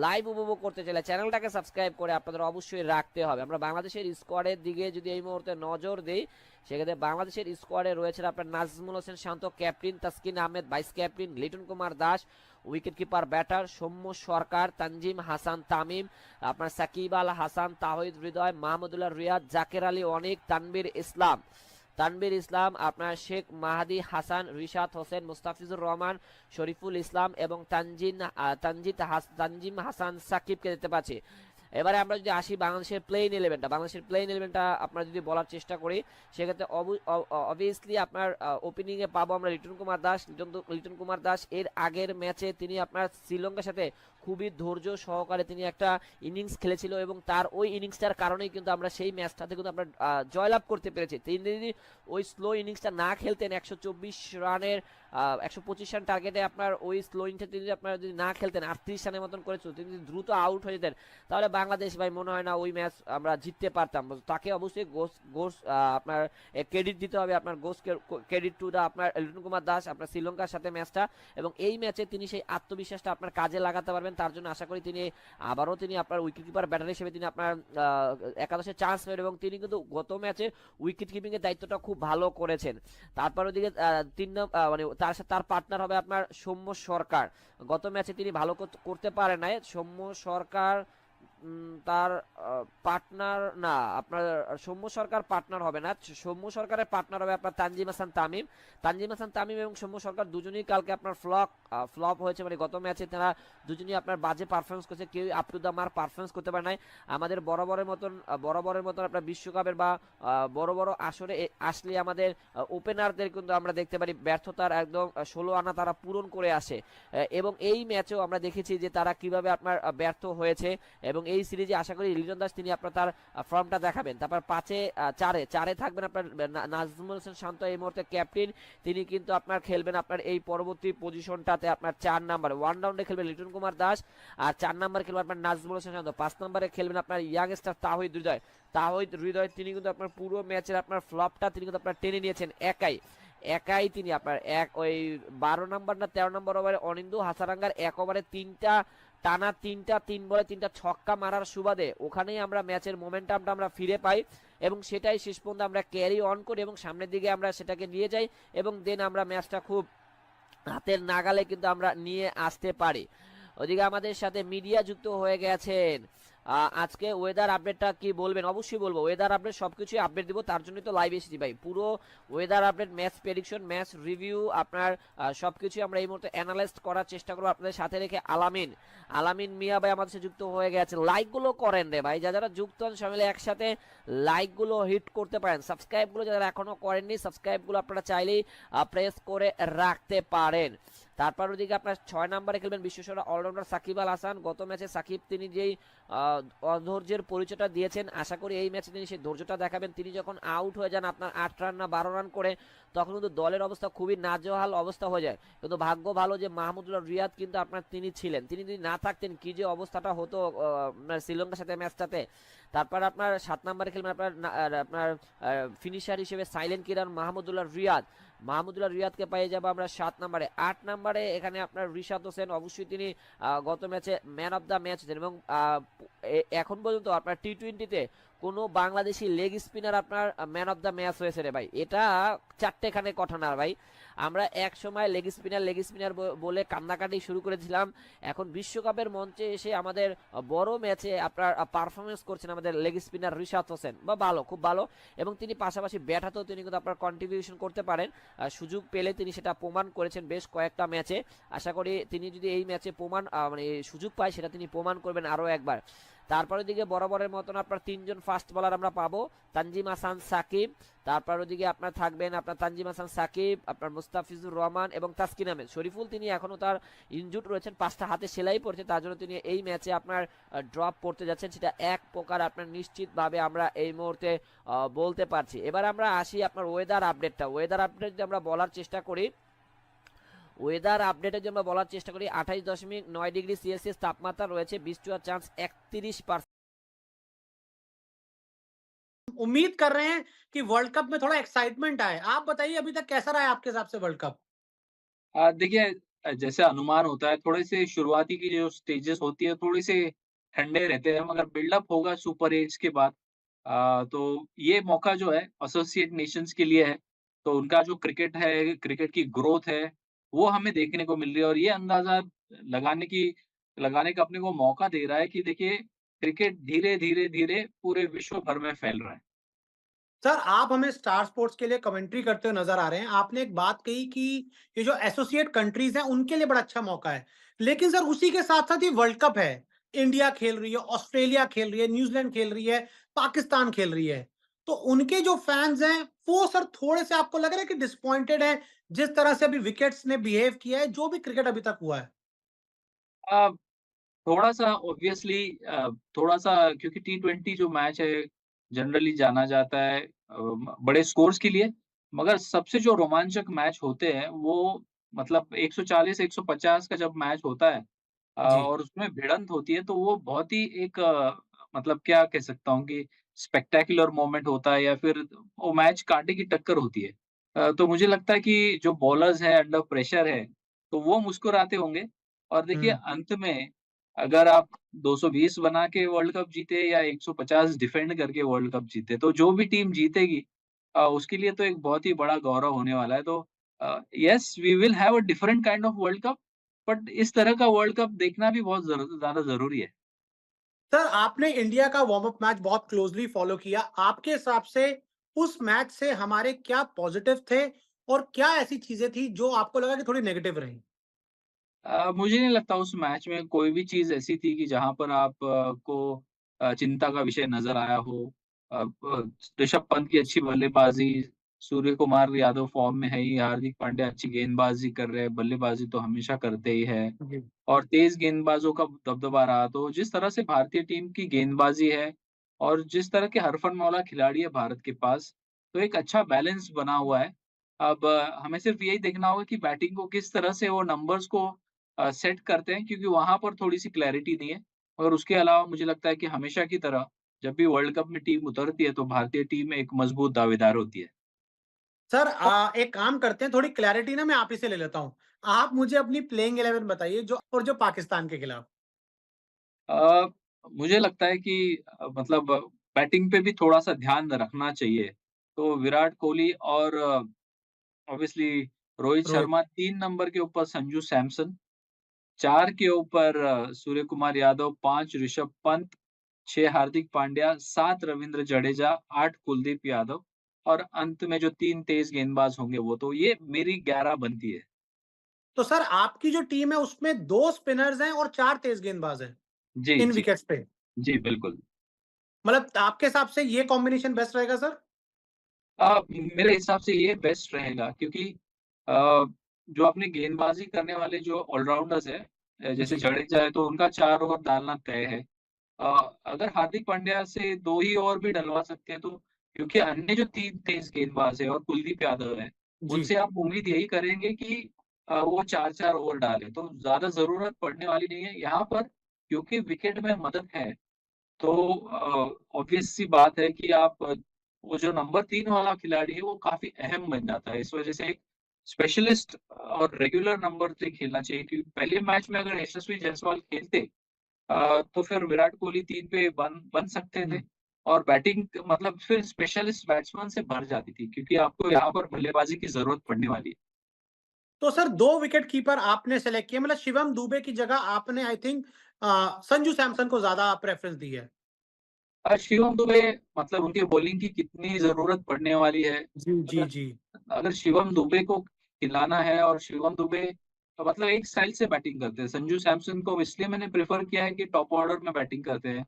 লাইভ উপভোগ করতে চাইলে চ্যানেলটাকে সাবস্ক্রাইব করে আপনাদের অবশ্যই রাখতে হবে। আমরা বাংলাদেশের স্কোয়াডের দিকে যদি এই মুহূর্তে নজর দিই, সেক্ষেত্রে বাংলাদেশের স্কোয়াডে রয়েছে আপনার Najmul Hossain Shanto captain, Taskin Ahmed vice captain, Liton Kumar Das wicket keeper batter, Soumya Sarkar, Tanzim Hasan Tamim, আপনার সাকিব আল হাসান, তাহিদ হৃদয়, মাহমুদুল্লাহ রিয়াদ, জাকের আলী অনিক, তানবীর ইসলাম, আপনার শেখ মাহাদি হাসান, রিশাদ হোসেন, মুস্তাফিজুর রহমান, শরীফুল ইসলাম এবং তানজিম হাসান সাকিবকে দেখতে পাচ্ছি। এবারে আমরা যদি আসি বাংলাদেশের প্লেইং ইলেভেনটা আপনারা যদি বলার চেষ্টা করি, সেক্ষেত্রে অবভিয়াসলি আপনার ওপেনিংয়ে পাবো আমরা লিটন কুমার দাস। এর আগের ম্যাচে তিনি আপনার শ্রীলঙ্কার সাথে খুবই ধৈর্য সহকারে তিনি একটা ইনিংস খেলেছিল, এবং তার ওই ইনিংসটার কারণেই কিন্তু আমরা সেই ম্যাচটাতে কিন্তু আমরা জয়লাভ করতে পেরেছি। তিনি যদি ওই স্লো ইনিংসটা না খেলতেন, 124 রানের 125 রান টার্গেটে আপনার ওই স্লো ইনিংসটা তিনি আপনারা যদি না খেলতেন, 38 রানের মতন করেছিল, তিনি যদি দ্রুত আউট হয়ে যেতেন, তাহলে বাংলাদেশ ভাই মনে হয় না ওই ম্যাচ আমরা জিততে পারতাম। তাকে অবশ্যই আপনার ক্রেডিট দিতে হবে, আপনার ক্রেডিট টু দা আপনার লিটন কুমার দাস আপনার শ্রীলঙ্কার সাথে ম্যাচটা, এবং এই ম্যাচে তিনি সেই আত্মবিশ্বাসটা আপনার কাজে লাগাতে পারবেন। তার জন্য আশা করি তিনি আপনার উইকেট কিপার ব্যাটার হিসেবে তিনি আপনার একাদশে চান্স পাবেন, এবং তিনি কিন্তু গত ম্যাচে উইকেট কিপিং এর দায়িত্বটা খুব ভালো করেছেন। তারপর ওদিকে মানে তার পার্টনার হবে আপনার সৌম্য সরকার। গত ম্যাচে তিনি ভালো করতে পারে নাই সৌম্য সরকার, তার পার্টনার না আপনার সৌম্য সরকার পার্টনার হবে না, সৌম্য সরকারের পার্টনার হবে আপনার তানজিম হাসান তামিম এবং সৌম্য সরকার দুজনেই কালকে আপনার ফ্লপ হয়েছে, মানে গত ম্যাচে তারা দুজনেই আপনার বাজে পারফরমেন্স করেছে, কেউ up to the mark performance করতে পারে নাই। আমাদের বরাবরের মতন আপনার বিশ্বকাপের বা বড় বড় আসরে আসলে আমাদের ওপেনারদের কিন্তু আমরা দেখতে পারি ব্যর্থতার একদম 16 আনা তারা পূরণ করে আসে, এবং এই ম্যাচেও আমরা দেখেছি যে তারা কিভাবে আপনার ব্যর্থ হয়েছে, এবং এই সিরিজে আশা করি লিটন দাস তিনি আপনার তার ফর্মটা দেখাবেন। তারপর 5-4 থাকবেন আপনার নাজমুল হোসেন শান্ত, এই মুহূর্তে ক্যাপ্টেন, তিনি কিন্তু আপনার খেলবেন আপনার এই পরবর্তী পজিশনটাতে আপনার 4 নাম্বার, 1 রাউন্ডে খেলবেন লিটন কুমার দাস, আর 4 নাম্বার খেলবেন আপনার নাজমুল হোসেন শান্ত, 5 নাম্বারে খেলবেন আপনার ইয়াংস্টার তাহিদ হৃদয়। তিনি কিন্তু আপনার পুরো ম্যাচের আপনার ফ্লপটা তিনি কিন্তু আপনার টেনে নিয়েছেন একাই তিনি আপনার ওই 12 নাম্বার না 13 নাম্বার ওভারে অনিন্দু হাসারাঙ্গার 1 ওভারে 3 বলে 3টা ছক্কা মারার সুবাদে ওখানেই আমরা ম্যাচের মোমেন্টামটা আমরা ফিরে পাই, এবং সেটাই শেষ পর্যন্ত আমরা ক্যারি অন করি এবং সামনের দিকে আমরা সেটাকে নিয়ে যাই, এবং দেন আমরা ম্যাচটা খুব হাতের নাগালে কিন্তু আমরা নিয়ে আসতে পারি। ওদিকে আমাদের সাথে মিডিয়া যুক্ত হয়ে গেছেন। আজকে ওয়েদার আপডেটটা কি বলবেন? অবশ্যই বলবো, ওয়েদার আপডেট সবকিছু আপডেট দিব, তার জন্যই তো লাইভ এসেছি ভাই। পুরো weather update, match prediction, match review আপনার সবকিছু আমরা এই মুহূর্তে অ্যানালাইজ করার চেষ্টা করবো আপনাদের সাথে রেখে। আলামিন মিয়া ভাই আমাদের সাথে যুক্ত হয়ে গেছে। লাইকগুলো করেন রে ভাই, যারা যুক্ত হন সবাই একসাথে লাইকগুলো হিট করতে পারেন। সাবস্ক্রাইবগুলো যারা এখনো করেননি, সাবস্ক্রাইবগুলো আপনারা চাইলেই প্রেস করে রাখতে পারেন। তারপর ওদিকে আপনার 6 নম্বরে খেলবেন বিশ্বসেরা অলরাউন্ডার সাকিব আল হাসান। গত ম্যাচে সাকিব তিনি যেই অধৈর্যের পরিচয়টা দিয়েছেন, আশা করি এই ম্যাচে তিনি সেই ধৈর্যটা দেখাবেন। তিনি যখন আউট হয়ে যান আপনার 8 রান না 12 রান করে, তখন কিন্তু দলের অবস্থা খুবই নাজেহাল অবস্থা হয়ে যায়। কিন্তু ভাগ্য ভালো যে মাহমুদুল্লাহ রিয়াদ কিন্তু আপনার তিনি ছিলেন, তিনি যদি না থাকতেন কি যে অবস্থাটা হতো শ্রীলঙ্কার সাথে ম্যাচটাতে। তারপর আপনার 7 নম্বরে খেলবেন আপনার ফিনিশার হিসেবে সাইলেন্ট কিলার মাহমুদুল্লাহ রিয়াদকে পেয়ে যাবো আমরা 7 নম্বরে। 8 নম্বরে এখানে আপনার রিশাদ হোসেন, অবশ্যই তিনি গত ম্যাচে ম্যান অফ দ্য ম্যাচ হচ্ছেন, এবং এখন পর্যন্ত আপনার টি-20-তে কোনো বাংলাদেশি লেগ স্পিনার আপনার ম্যান অফ দ্য ম্যাচ হয়েছে রে ভাই, এটা চারটেখানে কথা না ভাই। আমরা এক সময় লেগ স্পিনার বলে কান্নাকাটি শুরু করেছিলাম, এখন বিশ্বকাপের মঞ্চে এসে আমাদের বড় ম্যাচে আপনার পারফরমেন্স করছেন আমাদের লেগ স্পিনার রিশাদ হোসেন, বা ভালো, খুব ভালো। এবং তিনি পাশাপাশি ব্যাট হাতেও তিনি কিন্তু আপনার কন্ট্রিবিউশন করতে পারেন, সুযোগ পেলে তিনি সেটা প্রমাণ করেছেন বেশ কয়েকটা ম্যাচে। আশা করি তিনি যদি এই ম্যাচে প্রমাণ মানে সুযোগ পায়, সেটা তিনি প্রমাণ করবেন আরও একবার। তারপর ওদিকে বরাবরের মতন আপনার তিনজন ফাস্ট বলার আমরা পাবো, তানজিম হাসান সাকিব, তারপর ওদিকে আপনার থাকবেন আপনার তানজিম হাসান সাকিব, আপনার মুস্তাফিজুর রহমান এবং তাসকিন আহমেদ। শরীফুল তিনি এখনো তার ইনজুড রয়েছেন, 5টা হাতে সেলাই পড়ছে, তার জন্য তিনি এই ম্যাচে আপনার ড্রপ পড়তে যাচ্ছেন, সেটা এক প্রকার আপনার নিশ্চিতভাবে আমরা এই মুহূর্তে বলতে পারছি। এবার আমরা আসি আপনার ওয়েদার আপডেট যদি আমরা বলার চেষ্টা করি, ওয়েদার আপডেটে যদি আমরা বলার চেষ্টা করি, 28.9 ডিগ্রি সেলসিয়াস তাপমাত্রা রয়েছে, বৃষ্টি হওয়ার চান্স 31%। उम्मीद कर रहे हैं कि वर्ल्ड कप में थोड़ा एक्साइटमेंट आए। आप बताइए अभी तक कैसा रहा है आपके हिसाब से वर्ल्ड कप? देखिए जैसे अनुमान होता है थोड़े से शुरुआती की जो स्टेजेस होती है थोड़ी से ठंडे रहते हैं मगर बिल्डअप होगा सुपर 8 के बाद तो ये मौका जो है एसोसिएट नेशंस के लिए है। तो उनका जो क्रिकेट की ग्रोथ है, वो हमें देखने को मिल रही है और ये अंदाज़ा लगाने का अपने को मौका दे रहा है कि देखिए क्रिकेट धीरे-धीरे पूरे विश्व भर में फैल रहा है। सर, आप हमें स्टार स्पोर्ट्स के लिए कमेंट्री करते हुए नज़र आ रहे हैं। आपने एक बात कही कि ये जो एसोसिएट कंट्रीज़ हैं, उनके लिए बड़ा अच्छा मौका है। लेकिन सर उसी के साथ-साथ ये वर्ल्ड कप है। इंडिया खेल रही है, ऑस्ट्रेलिया खेल रही है, न्यूज़ीलैंड खेल रही है, पाकिस्तान खेल रही है। तो उनके जो फैन्स हैं, वो सर थोड़े-से आपको लग रहा है कि डिसअपॉइंटेड हैं, जिस तरह से अभी विकेट्स ने बिहेव किया है, जो भी क्रिकेट अभी तक हुआ है? अ, थोड़ा-सा ऑब्वियसली थोड़ा-सा क्योंकि टी20 जो मैच है जनरली जाना जाता है बड़े स्कोर्स के लिए, मगर सबसे जो रोमांचक मैच होते हैं वो मतलब 140-150 का जब मैच होता है जी। और उसमें भिड़ंत होती है तो वो बहुत ही एक मतलब क्या कह सकता हूँ कि स्पेक्टेक्युलर मोमेंट होता है या फिर वो मैच कांटे की टक्कर होती है। तो मुझे लगता है कि जो बॉलर्स हैं अंडर प्रेशर है, तो वो मुस्कुराते होंगे और देखिए हुँ। अंत में अगर आप 220 बना के वर्ल्ड कप जीते या 150 डिफेंड करके वर्ल्ड कप जीते, तो जो भी टीम जीतेगी उसके लिए तो एक बहुत ही बड़ा गौरव होने वाला है। तो yes we will have a different kind of world cup but इस तरह का वर्ल्ड कप देखना भी बहुत ज़्यादा ज़रूरी है। सर, आपने इंडिया का वार्म अप मैच बहुत क्लोज़ली फ़ॉलो किया। आपके हिसाब से उस मैच से हमारे क्या पॉज़िटिव थे और क्या ऐसी चीज़ें थी जो आपको लगा कि थोड़ी नेगेटिव रहीं? मुझे नहीं लगता उस मैच में कोई भी चीज़ ऐसी थी कि जहाँ पर आप को चिंता का विषय नज़र आया हो। ऋषभ पंत की अच्छी बल्लेबाज़ी, सूर्य कुमार यादव फ़ॉर्म में है ही, हार्दिक पांड्या अच्छी गेंदबाज़ी कर रहे हैं, बल्लेबाज़ी तो हमेशा करते ही है जी। और तेज़ गेंदबाज़ों का दबदबा रहा। तो जिस तरह से भारतीय टीम की गेंदबाज़ी है और जिस तरह के हरफनमौला खिलाड़ी है भारत के पास, तो एक अच्छा बैलेंस बना हुआ है। अब हमें सिर्फ़ यही देखना होगा कि बैटिंग को किस तरह से वो नंबर्स को सेट करते हैं क्योंकि वहाँ पर थोड़ी-सी क्लैरिटी नहीं है। और उसके अलावा मुझे लगता है कि हमेशा की तरह जब भी वर्ल्ड कप में टीम उतरती है, तो भारतीय टीम एक मजबूत दावेदार होती है। सर एक काम करते हैं, थोड़ी क्लैरिटी ना मैं आप ही से ले लेता हूँ। आप मुझे अपनी प्लेइंग 11 बताइए जो पाकिस्तान के खिलाफ। अ, मुझे लगता है कि मतलब बैटिंग पे भी थोड़ा-सा ध्यान रखना चाहिए। तो विराट कोहली और ऑब्वियसली रोहित रोहित। शर्मा 3 नंबर के ऊपर संजू सैमसन, 4 के ऊपर सूर्य कुमार यादव, 5 ऋषभ पंत, 6 हार्दिक पांड्या, 7 रवींद्र जडेजा, 8 कुलदीप यादव और अंत में जो 3 तेज गेंदबाज होंगे वो तो ये मेरी 11 बनती है। तो सर आपकी जो टीम है उसमें 2 स्पिनर्स हैं और 4 तेज़ गेंदबाज हैं, जी, इन जी। विकेट्स पे। जी, बिल्कुल। मतलब आपके हिसाब से ये कॉम्बिनेशन बेस्ट रहेगा सर? मेरे हिसाब से ये बेस्ट रहेगा क्योंकि अ, जो अपने गेंदबाजी करने वाले जो ऑलराउंडर्स हैं जैसे जी। जडेजा है तो उनका 4 ओवर डालना तय है। अ, अगर हार्दिक पांड्या से 2 ही ओवर भी डलवा सकते हैं तो क्योंकि अन्य जो 3 तेज गेंदबाज हैं और कुलदीप यादव हैं, जी। उनसे आप उम्मीद यही करेंगे कि वो 4-4 ओवर डालें, तो ज़्यादा ज़रूरत पड़ने वाली नहीं है। यहाँ पर क्योंकि विकेट में मदद है तो ऑब्वियस सी बात है कि आप वो जो नंबर 3 वाला खिलाड़ी है, वो काफ़ी अहम बन जाता है। इस वज़ह से एक स्पेशलिस्ट और रेगुलर नंबर 3 खेलना चाहिए क्योंकि पहले मैच में अगर यशस्वी जायसवाल खेलते तो फिर विराट कोहली 3 पे बन बन सकते थे हुँ। और बैटिंग मतलब फिर स्पेशलिस्ट बैट्समैन से भर जाती थी क्योंकि आपको यहाँ पर बल्लेबाजी की ज़रूरत पड़ने वाली है। तो सर 2 विकेट कीपर आपने सेलेक्ट किए, मतलब शिवम दुबे की जगह आपने आई थिंक संजू सैमसन को ज़्यादा प्रेफ़रेंस दी है। शिवम दुबे मतलब उनकी बॉलिंग की कितनी ज़रूरत पड़ने वाली है। जी, जी, अगर जी। अगर शिवम दुबे को खिलाना है और शिवम दुबे मतलब एक स्टाइल से बैटिंग करते हैं। संजू सैमसन को इसलिए मैंने प्रेफ़र किया है कि टॉप ऑर्डर में बैटिंग करते हैं।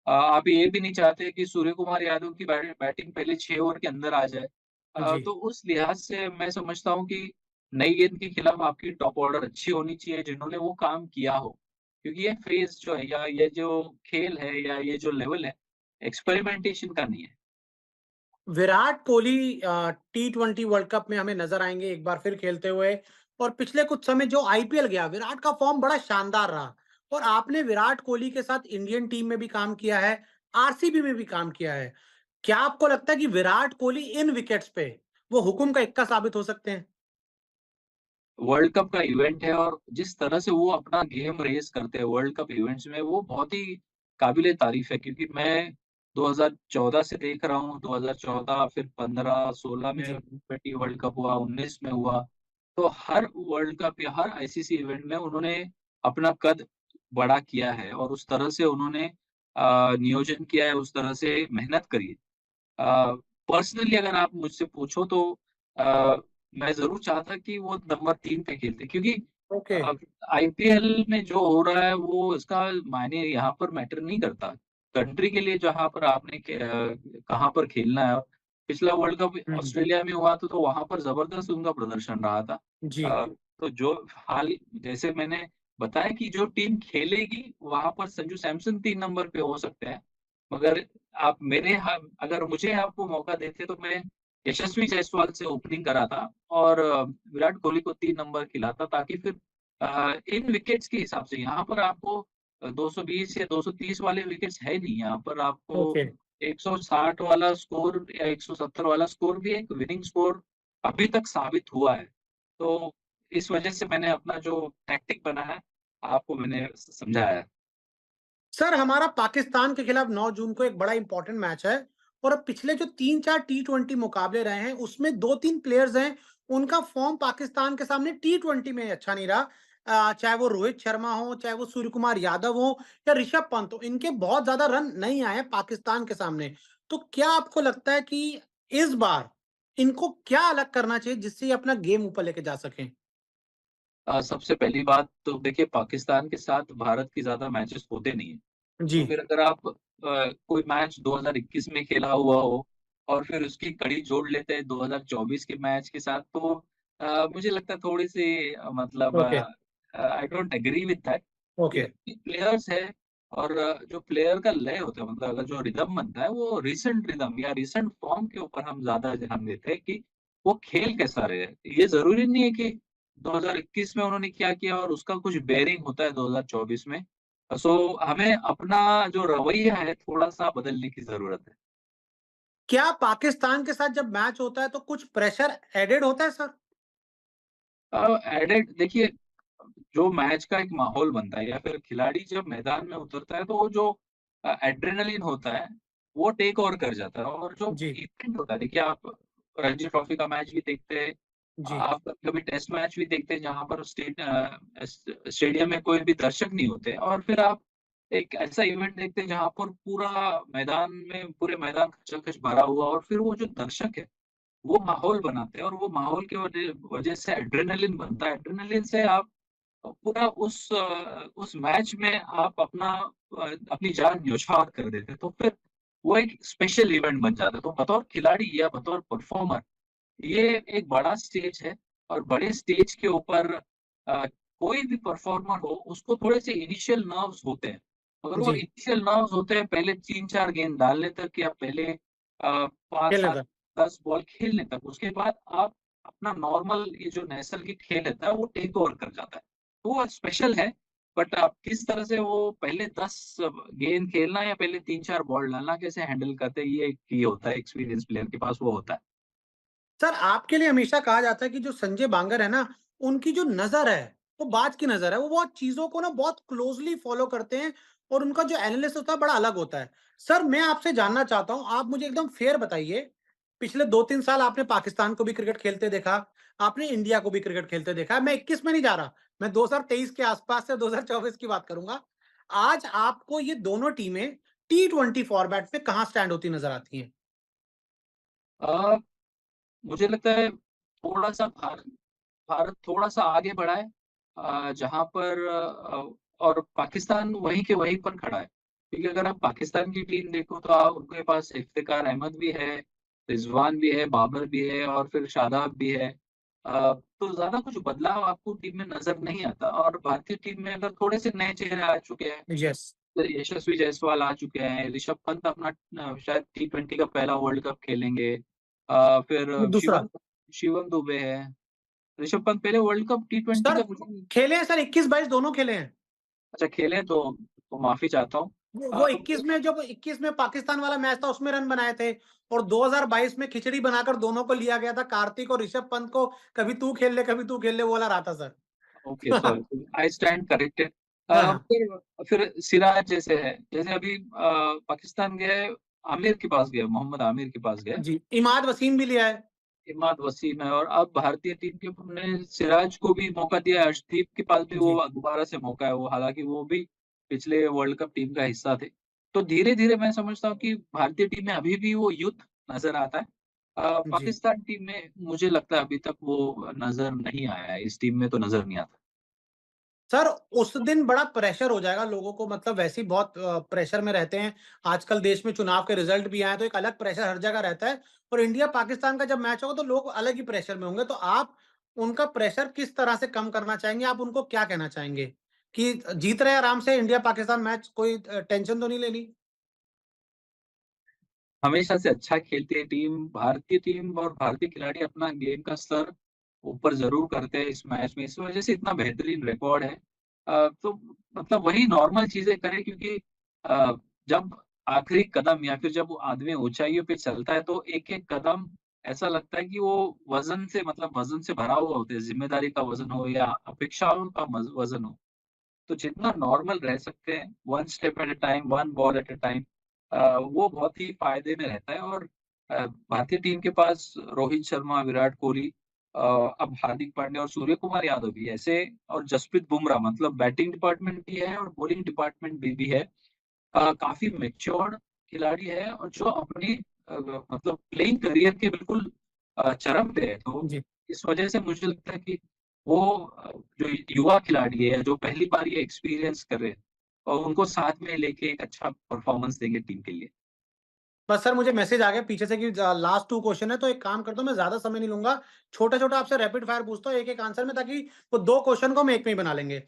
आप ये भी नहीं चाहते कि सूर्य कुमार यादव की बैटिंग पहले 6 ओवर के अंदर आ जाए। जी। तो उस लिहाज से मैं समझता हूँ कि नई गेंद के खिलाफ आपकी टॉप ऑर्डर अच्छी होनी चाहिए, जिन्होंने वो काम किया हो। क्योंकि ये फ़ेज़ जो है या ये जो खेल है या ये जो लेवल है, एक्सपेरिमेंटेशन का नहीं है। विराट कोहली टी20 वर्ल्ड कप में हमें नज़र आएँगे एक बार फिर खेलते हुए, और पिछले कुछ समय जो आईपीएल गया, विराट का फ़ॉर्म बड़ा शानदार रहा, और आपने विराट कोहली के साथ इंडियन टीम में भी काम किया है, आरसीबी में भी काम किया है। क्या आपको लगता है कि विराट कोहली इन विकेट्स पे वो हुकुम का इक्का साबित हो सकते हैं? वर्ल्ड कप का इवेंट है और जिस तरह से वो अपना गेम रेज़ करते हैं वर्ल्ड कप इवेंट्स में, वो बहुत ही काबिल-ए-तारीफ़ है क्योंकि मैं 2014 से देख रहा हूँ, 2014 फिर 15, 16 में जी। टी20 वर्ल्ड कप हुआ, 19 में हुआ। तो हर वर्ल्ड कप या हर आईसीसी इवेंट में उन्होंने अपना कद बड़ा किया है और उस तरह से उन्होंने नियोजन किया है, उस तरह से मेहनत करी है। पर्सनली अगर आप मुझसे पूछो तो अ, मैं ज़रूर चाहता कि वो नंबर 3 पे खेलते क्योंकि ओके। अ, आईपीएल में जो हो रहा है वो इसका मायने यहाँ पर मैटर नहीं करता। कंट्री के लिए जहाँ पर आपने कहाँ पर खेलना है। पिछला वर्ल्ड कप हुँ। ऑस्ट्रेलिया में हुआ तो वहाँ पर ज़बरदस्त उनका प्रदर्शन रहा था। जी। तो जो हाल जैसे मैंने बताया कि जो टीम खेलेगी वहाँ पर संजू सैमसन 3 नंबर पे हो सकते हैं। मगर आप मेरे ह अगर मुझे आप वो मौका देते तो मैं यशस्वी जायसवाल से ओपनिंग कराता और विराट कोहली को 3 नंबर खिलाता ताकि फिर इन विकेट्स के हिसाब से यहाँ पर आपको 220 या 230 वाले विकेट्स है नहीं, यहाँ पर आपको ओके। 160 वाला स्कोर या 170 वाला स्कोर भी एक विनिंग स्कोर अभी तक साबित हुआ है। तो इस वजह से मैंने अपना जो टैक्टिक बनाया है, आपको मैंने समझाया है। सर, हमारा पाकिस्तान के खिलाफ 9 जून को एक बड़ा इंपॉर्टेंट मैच है, और अब पिछले जो 3-4 टी20 मुकाबले रहे हैं, उसमें 2-3 प्लेयर्स हैं, उनका फॉर्म पाकिस्तान के सामने टी20 में अच्छा नहीं रहा। चाहे वो रोहित शर्मा हो, चाहे वो सूर्य कुमार यादव हो या ऋषभ पंत हो, इनके बहुत ज़्यादा रन नहीं आए हैं पाकिस्तान के सामने। तो क्या आपको लगता है कि इस बार इनको क्या अलग करना चाहिए जिससे ये अपना गेम ऊपर लेके जा सकें? सबसे पहली बात तो देखिए पाकिस्तान के साथ भारत के ज़्यादा मैचेस होते नहीं हैं। जी। तो फिर अगर आप कोई मैच 2021 में खेला हुआ हो और फिर उसकी कड़ी जोड़ लेते हैं 2024 के मैच के साथ तो मुझे लगता है थोड़ी-सी मतलब okay. I don't agree with that okay. कि प्लेयर्स है और जो प्लेयर का लय होता है मतलब अगर जो रिदम बनता है वो रीसेंट रिदम या रीसेंट फॉर्म के ऊपर हम ज़्यादा ध्यान देते हैं कि वो खेल कैसा रहे। ये ज़रूरी नहीं है कि 2021 में उन्होंने क्या किया और उसका कुछ बेयरिंग होता है 2024 में। सो हमें अपना जो रवैया है थोड़ा-सा बदलने की ज़रूरत है। क्या पाकिस्तान के साथ जब मैच होता है तो कुछ प्रेशर एडेड होता है सर? एडेड देखिए जो मैच का एक माहौल बनता है या फिर खिलाड़ी जब मैदान में उतरता है तो वो जो एड्रेनालिन होता है, वो टेक ओवर कर जाता है और जो जी। इवेंट होता है देखिए आप रणजी ट्रॉफी का मैच भी देखते हैं, जी। आप कभी टेस्ट मैच भी देखते हैं जहाँ पर स्टेडियम में कोई भी दर्शक नहीं होते और फिर आप एक ऐसा इवेंट देखते हैं जहाँ पर पूरे मैदान खचाखच भरा हुआ और फिर वो जो दर्शक है वो माहौल बनाते हैं और वो माहौल की वजह वजह से एड्रेनालिन बनता है। एड्रेनालिन से आप पूरा उस मैच में आप अपनी जान न्यौछावर कर देते हैं। तो फिर वो एक स्पेशल इवेंट बन जाता है। तो बतौर खिलाड़ी या बतौर परफॉर्मर ये एक बड़ा स्टेज है और बड़े स्टेज के ऊपर कोई भी परफॉर्मर हो उसको थोड़े से इनिशियल नर्व्स होते हैं। अगर वो जी। इनिशियल नर्व्स होते हैं पहले 3-4 गेंद डालने तक या पहले 5-7 खेलने 10 बॉल खेलने तक, उसके बाद आप अपना नॉर्मल ये जो नैसर्गिक खेल रहता है वो टेक ओवर कर जाता है। तो वो स्पेशल है, बट आप किस तरह से वो पहले 10 गेंद खेलना या पहले 3-4 बॉल डालना कैसे हैंडल करते हैं ये होता है एक्सपीरियंस प्लेयर के पास वो होता है। सर, आपके लिए हमेशा कहा जाता है कि जो संजय बांगर है ना, उनकी जो नज़र है, वो बात की नजर है, वो बहुत चीजों को ना बहुत क्लोजली फॉलो करते हैं और उनका जो एनालिसिस होता है बड़ा अलग होता है। सर मैं आपसे जानना चाहता हूं, आप मुझे एकदम फेयर बताइए, पिछले 2-3 साल आपने पाकिस्तान को भी क्रिकेट खेलते देखा, आपने इंडिया को भी क्रिकेट खेलते देखा। मैं 21 में नहीं जा रहा, मैं 2023 के आसपास से 2024 की बात करूंगा। आज आपको ये दोनों टीमें T20 फॉर्मेट में कहां स्टैंड होती नजर आती हैं? अ, मुझे लगता है थोड़ा-सा भारत थोड़ा-सा आगे बढ़ा है, जहाँ पर और पाकिस्तान वहीं के वहीं पर खड़ा है। क्योंकि अगर आप पाकिस्तान की टीम देखो तो उनके पास इफ्तिकार अहमद भी है, रिज़वान भी है, बाबर भी है और फिर शादाब भी है। तो ज़्यादा कुछ बदलाव आपको टीम में नज़र नहीं आता और भारतीय टीम में अगर थोड़े से नए चेहरे आ चुके हैं, यस। तो यशस्वी जायसवाल आ चुके हैं, ऋषभ पंत अपना शायद टी20 का पहला वर्ल्ड कप खेलेंगे। फिर दूसरा। शिवम शिवम दुबे है। ऋषभ पंत पहले वर्ल्ड कप टी20 सर का मुझे खेले हैं सर, 21-22 दोनों खेले हैं। अच्छा खेले तो माफ़ी चाहता हूँ। वो 21 में, जब 21 में पाकिस्तान वाला मैच था उसमें रन बनाए थे, और 2022 में खिचड़ी बनाकर दोनों को लिया गया था, कार्तिक और ऋषभ पंत को, कभी तू खेल ले कभी तू खेल ले, वो वाला रहा था sir. Okay sorry I stand corrected. हाँ हाँ। फिर सिराज जैसे है, जैसे अभी पाकिस्तान गया है, आमिर के पास गया, मोहम्मद आमिर के पास गया है। जी, इमाद वसीम भी लिया है। इमाद वसीम है और अब भारतीय टीम के ने सिराज को भी मौका दिया है, अर्शदीप के पास भी वो जी दोबारा से मौका है, वो हालाँकि वो भी पिछले वर्ल्ड कप टीम का हिस्सा थे। तो धीरे-धीरे मैं समझता हूँ कि भारतीय टीम में अभी भी वो यूथ नज़र आता है। जी। पाकिस्तान टीम में मुझे लगता है अभी तक वो नज़र नहीं आया है, इस टीम में तो नज़र नहीं आता। सर उस दिन बड़ा प्रेशर हो जाएगा लोगों को, मतलब वैसे ही बहुत प्रेशर में रहते हैं। आजकल देश में चुनाव के रिजल्ट भी आए तो एक अलग प्रेशर हर जगह रहता है, और इंडिया पाकिस्तान का जब मैच होगा तो लोग अलग ही प्रेशर में होंगे। तो आप उनका प्रेशर किस तरह से कम करना चाहेंगे? आप उनको क्या कहना चाहेंगे कि जीत रहे आराम से इंडिया पाकिस्तान मैच, कोई टेंशन तो नहीं लेनी? हमेशा से अच्छा खेलती है भारतीय टीम और भारतीय खिलाड़ी अपना गेम का स्तर ऊपर ज़रूर करते हैं इस मैच में, इस वज़ह से इतना बेहतरीन रिकॉर्ड है। तो मतलब वही नॉर्मल चीज़ें करें क्योंकि अ, जब आखिरी कदम या फिर जब वो आदमी ऊँचाइयों पे चलता है तो एक-एक कदम ऐसा लगता है कि वो वज़न से भरा हुआ होता है, ज़िम्मेदारी का वज़न हो या अपेक्षाओं का वज़न हो। तो जितना नॉर्मल रह सकते हैं, one step at a time, one ball at a time, वो बहुत ही फ़ायदे में रहता है और भारतीय टीम के पास रोहित शर्मा, विराट कोहली, अब हार्दिक पांड्या और सूर्य कुमार यादव भी ऐसे और जसप्रीत बुमराह मतलब बैटिंग डिपार्टमेंट भी है और बॉलिंग डिपार्टमेंट भी है। काफ़ी मैच्योर्ड खिलाड़ी है और जो अपनी मतलब प्लेइंग करियर के बिल्कुल चरम पे है। तो जी। इस वजह से मुझे लगता है कि वो जो युवा खिलाड़ी है, जो पहली बार ये एक्सपीरियंस कर रहे हैं और उनको साथ में लेके एक अच्छा परफॉर्मेंस देंगे टीम के लिए। बस सर मुझे मैसेज आ गया पीछे से कि लास्ट 2 क्वेश्चन है, तो एक काम करता हूँ, मैं ज़्यादा समय नहीं लूँगा। छोटा-छोटा आपसे रैपिड फायर पूछता हूँ एक-एक आंसर में, ताकि वो 2 क्वेश्चन को हम एक में ही बना लेंगे।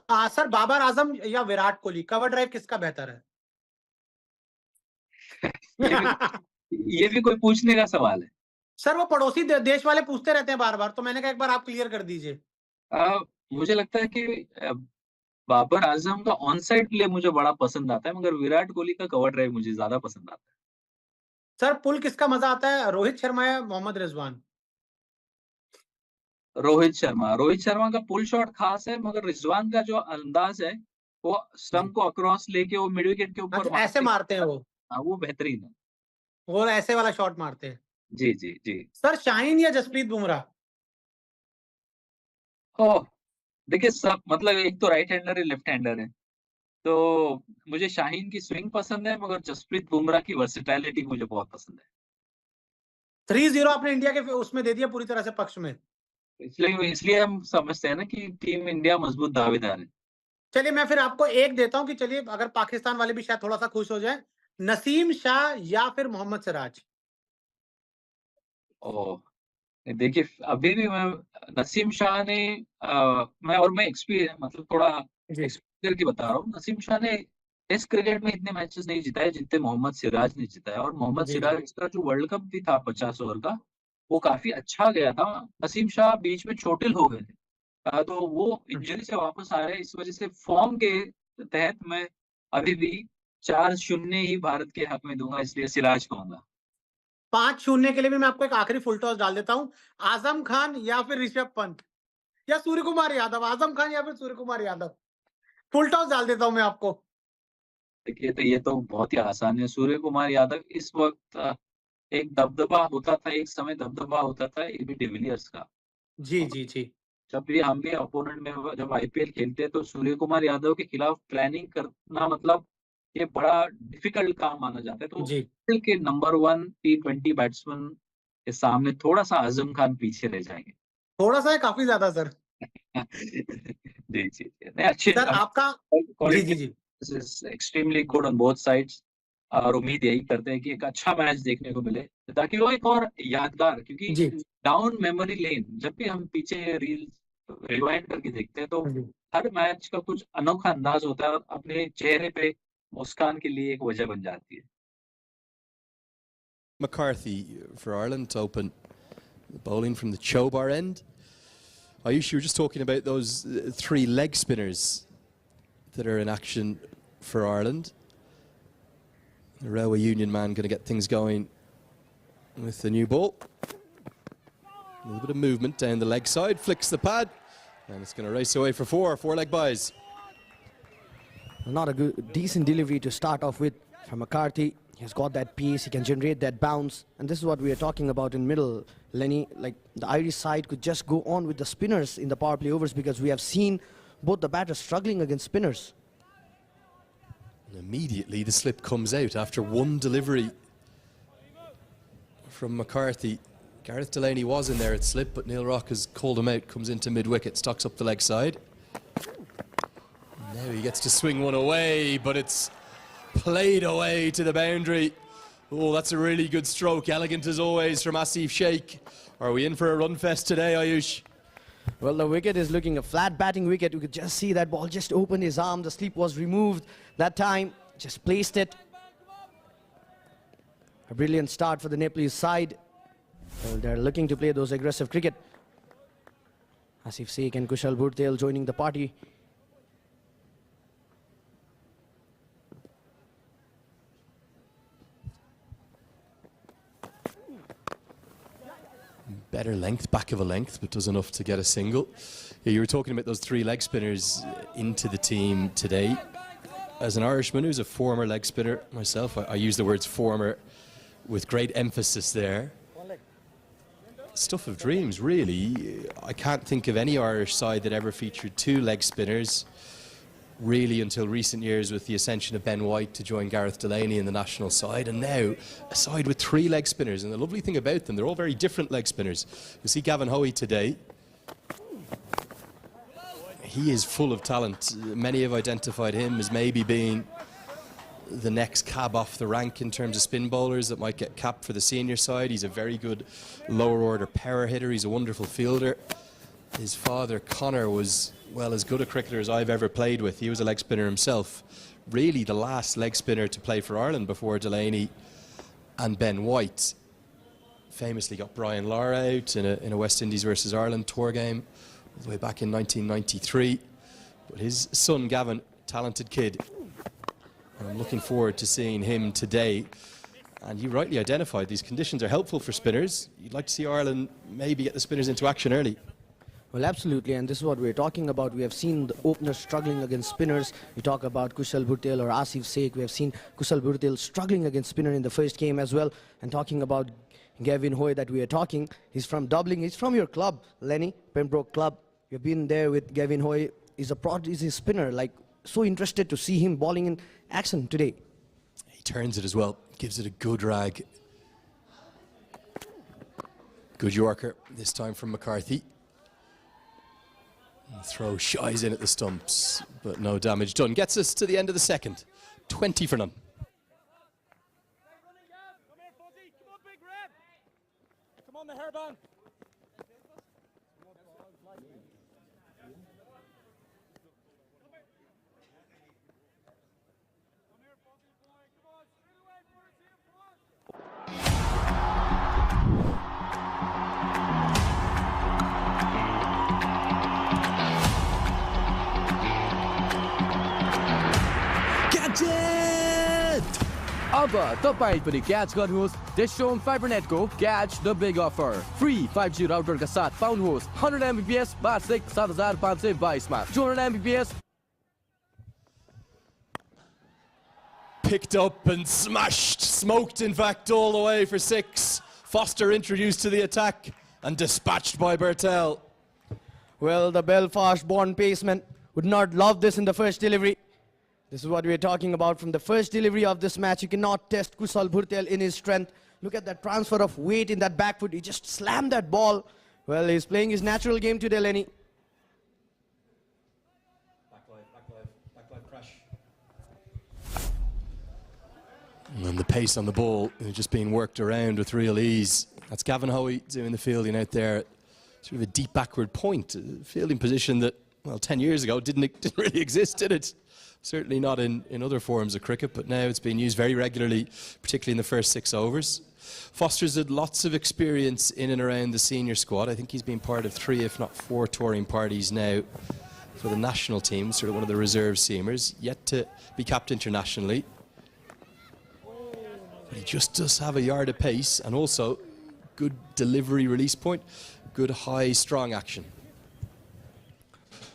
सर बाबर आज़म या विराट कोहली, कवर ड्राइव किसका बेहतर है? ये भी ये भी कोई पूछने का सवाल है। सर वो पड़ोसी देश वाले पूछते रहते हैं बार-बार, तो मैंने कहा एक बार आप क्लियर कर दीजिए। अ, मुझे लगता है कि बाबर आज़म का ऑन साइड प्ले मुझे बड़ा पसंद आता है, मगर विराट कोहली का कवर ड्राइव मुझे ज़्यादा पसंद आता है। सर पुल किसका मज़ा आता है, रोहित शर्मा या मोहम्मद रिजवान? रोहित शर्मा का पुल शॉट ख़ास है, मगर रिज़वान का जो अंदाज़ है, वो जी। स्टंप को अक्रॉस लेके वो मिड विकेट के ऊपर अच्छा, ऐसे मारने मारते हैं का, वो, हाँ, वो बेहतरीन है। वो ऐसे वाला शॉट मारते हैं। जी, जी, जी। सर शाहीन या जसप्रीत बुमराह? ओह! देखिए सब मतलब एक तो राइट हैंडर है, लेफ्ट हैंडर है। तो मुझे शाहीन की स्विंग पसंद है, मगर जसप्रीत बुमराह की वर्सेटैलिटी मुझे बहुत पसंद है। 3-0 आपने इंडिया के उसमें दे दिया पूरी तरह से पक्ष में। इसलिए इसलिए हम समझते हैं ना कि टीम इंडिया मज़बूत दावेदार है। चलिए मैं फिर आपको एक देता हूँ कि चलिए अगर पाकिस्तान वाले भी शायद थोड़ा-सा खुश हो जाएँ, नसीम शाह या फिर मोहम्मद सिराज? ओह! देखिए, अभी भी मैं नसीम शाह ने मैं मतलब थोड़ा जी। एक्सपीरियंस करके बता रहा हूँ। नसीम शाह ने टेस्ट क्रिकेट में इतने मैचेस नहीं जिताए जितने मोहम्मद सिराज ने जिताए और मोहम्मद जी, जी। सिराज का जो वर्ल्ड कप भी था 50 ओवर का, वो काफ़ी अच्छा गया था। नसीम शाह बीच में चोटिल हो गए थे। तो वो हुँ। इंजरी से वापस आ रहे हैं, इस वजह से फॉर्म के तहत मैं अभी भी 4-0 ही भारत के हक में दूँगा, इसलिए सिराज कहूँगा। 5-0 के लिए भी मैं आपको एक आखिरी फुल टॉस डाल देता हूँ। आज़म खान या फिर ऋषभ पंत? या सूर्य कुमार यादव, आजम खान या फिर सूर्य कुमार यादव? फुल टॉस डाल देता हूँ मैं आपको। देखिए, तो ये तो बहुत ही आसान है। सूर्य कुमार यादव इस वक़्त एक दबदबा होता था, एक समय दबदबा होता था एबी डिविलियर्स का। जी, जी, जी। जब भी हम भी अपोनेंट में जब आईपीएल खेलते हैं तो सूर्य कुमार यादव के खिलाफ प्लानिंग करना मतलब ये बड़ा डिफिकल्ट काम माना जाता है। तो जी। आईपीएल के नंबर 1 टी20 बैट्समैन के सामने थोड़ा-सा आज़म खान पीछे रह जाएँगे। थोड़ा-सा है, काफ़ी ज़्यादा सर। जी, जी, जी। नहीं अच्छे सर आपका जी, क्वालिटी जी, जी। Is extremely good on both sides और उम्मीद यही करते हैं कि एक अच्छा मैच देखने को मिले, ताकि वो एक और यादगार क्योंकि जी। डाउन मेमोरी लेन जब भी हम पीछे रील्स रिवाइंड करके देखते हैं, तो जी। हर मैच का कुछ अनोखा अंदाज़ होता है और अपने चेहरे पे मुस्कान के लिए एक वजह बन जाती है। McCarthy for Ireland to open bowling from the Chobar end. Ayush, you were just talking about those three leg spinners that are in action for Ireland. The Railway Union man going to get things going with the new ball. A little bit of movement down the leg side, flicks the pad, and it's going to race away for four leg buys. Not a good, decent delivery to start off with from McCarthy. He's got that pace, he can generate that bounce, and this is what we are talking about in middle, Lenny. Like the Irish side could just go on with the spinners in the power play overs, because we have seen both the batters struggling against spinners. And immediately the slip comes out after one delivery from McCarthy. Gareth Delaney was in there at slip, but Neil Rock has called him out, comes into mid-wicket, stocks up the leg side. Now he gets to swing one away, but it's played away to the boundary. Oh, that's a really good stroke. Elegant as always from Asif Sheikh. Are we in for a run fest today, Ayush? Well, the wicket is looking a flat batting wicket. You could just see that ball just opened his arm. The sleep was removed that time. Just placed it. A brilliant start for the Nepalese side. Well, they're looking to play those aggressive cricket. Asif Sheikh and Kushal Bhurtel joining the party. Better length, back of a length, but does enough to get a single. Yeah, you were talking about those three leg spinners into the team today. As an Irishman who's a former leg spinner myself, I use the words former with great emphasis there. Stuff of dreams, really. I can't think of any Irish side that ever featured two leg spinners, really, until recent years with the ascension of Ben White to join Gareth Delaney in the national side, and now a side with three leg spinners. And the lovely thing about them, they're all very different leg spinners. You see Gavin Hoey today. He is full of talent. Many have identified him as maybe being the next cab off the rank in terms of spin bowlers that might get capped for the senior side. He's a very good lower order power hitter. He's a wonderful fielder. His father, Connor, was, well, as good a cricketer as I've ever played with. He was a leg spinner himself. Really the last leg spinner to play for Ireland before Delaney and Ben White. Famously got Brian Lara out in a West Indies versus Ireland tour game all the way back in 1993. But his son, Gavin, talented kid. And I'm looking forward to seeing him today. And you rightly identified these conditions are helpful for spinners. You'd like to see Ireland maybe get the spinners into action early. Well, absolutely, and this is what we're talking about. We have seen the openers struggling against spinners. You talk about Kushal Bhurtel or Asif Sheikh. We have seen Kushal Bhurtel struggling against spinner in the first game as well. And talking about Gavin Hoey that we are talking, he's from Dublin. He's from your club, Lenny, Pembroke Club. You've been there with Gavin Hoey. He's a spinner. Like, so interested to see him bowling in action today. He turns it as well, gives it a good rag. Good Yorker, this time from McCarthy. The throw shies in at the stumps, but no damage done. Gets us to the end of the second. 20 for none. Come on, the hairband. अब तपाईं पनि catch गर्नुहोस् DishHome फाइबरनेटको catch the big offer free 5G राउटरका साथ पाउनुहोस् 100 Mbps वार्षिक 7522 मा 200 Mbps Picked up and smashed, smoked in fact all the way for 6. Foster introduced to the attack and dispatched by Bertel. Well, the Belfast-born paceman would not love this in the first delivery. This is what we're talking about from the first delivery of this match. You cannot test Kushal Bhurtel in his strength. Look at that transfer of weight in that back foot. He just slammed that ball. Well, he's playing his natural game today, Lenny. Back crash. And the pace on the ball just being worked around with real ease. That's Gavin Hoey doing the fielding out there. Sort of a deep backward point. A fielding position that, well, 10 years ago didn't really exist, did it? Certainly not in other forms of cricket, but now it's being used very regularly, particularly in the first 6 overs. Foster's had lots of experience in and around the senior squad. I think he's been part of 3, if not 4 touring parties now for the national team, sort of one of the reserve seamers, yet to be capped internationally. But he just does have a yard of pace and also good delivery release point, good high, strong action.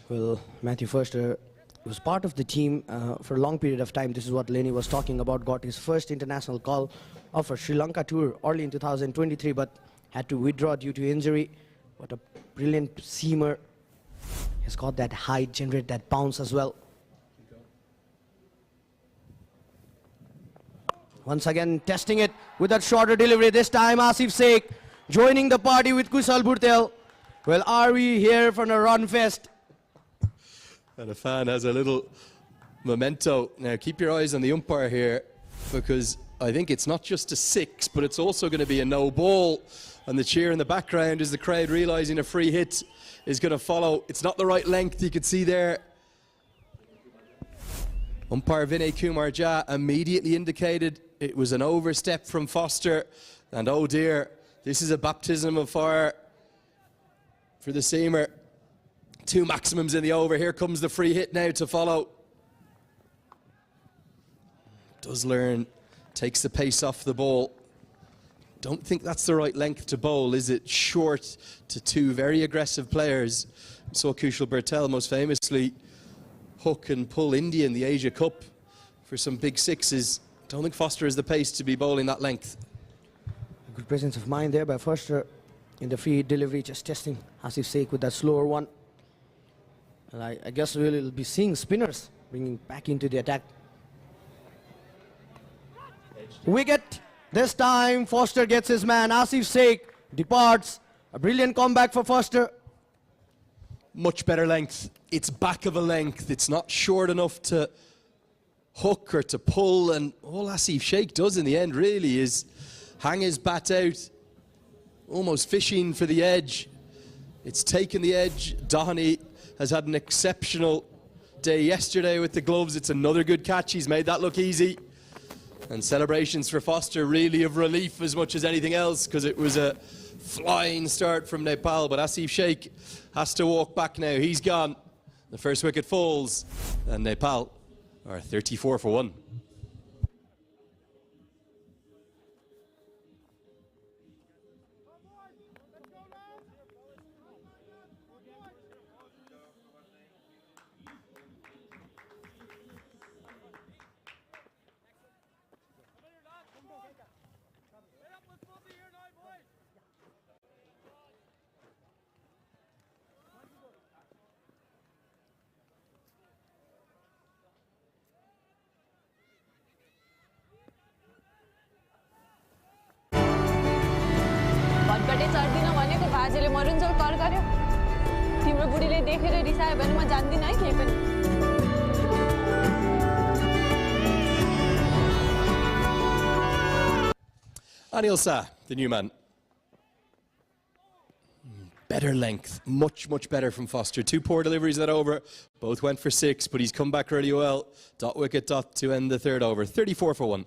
Well, Matthew Foster was part of the team for a long period of time. This is what Lenny was talking about. Got his first international call of a Sri Lanka tour early in 2023, but had to withdraw due to injury. What a brilliant seamer. He's got that height, generate that bounce as well. Once again, testing it with that shorter delivery. This time, Asif Sheikh joining the party with Kushal Bhurtel. Well, are we here for a run fest? And a fan has a little memento. Now keep your eyes on the umpire here, because I think it's not just a 6, but it's also going to be a no ball. And the cheer in the background is the crowd realising a free hit is going to follow. It's not the right length, you can see there. Umpire Vinay Kumar Jha immediately indicated it was an overstep from Foster. And oh dear, this is a baptism of fire for the seamer. 2 maximums in the over. Here comes the free hit now to follow. Does learn, takes the pace off the ball. Don't think that's the right length to bowl, is it? Short to 2 very aggressive players. We saw Kushal Bhurtel most famously hook and pull India in the Asia Cup for some big 6s. Don't think Foster has the pace to be bowling that length. A good presence of mind there by Foster in the free hit delivery, just testing Asif Sheikh with that slower one. And I guess we'll be seeing spinners bringing back into the attack. Wicket. This time Foster gets his man. Asif Sheikh departs. A brilliant comeback for Foster. Much better length. It's back of a length. It's not short enough to hook or to pull. And all Asif Sheikh does in the end really is hang his bat out, almost fishing for the edge. It's taken the edge. Doheny has had an exceptional day yesterday with the gloves. It's another good catch. He's made that look easy. And celebrations for Foster really of relief as much as anything else, because it was a flying start from Nepal. But Asif Sheikh has to walk back now. He's gone. The first wicket falls, and Nepal are 34 for 1. भटकटे चढ्दिन भनेको बाजेले मरुन्जेल कर गर्यो तिम्रो बुढीले देखेर रिसायो भने म जान्दिन है केही पनि Anil Shah, the new man. Better length, much better from Foster. 2 poor deliveries that over, both went for 6, but he's come back really well. Dot wicket, dot to end the 3rd over. 34 for 1.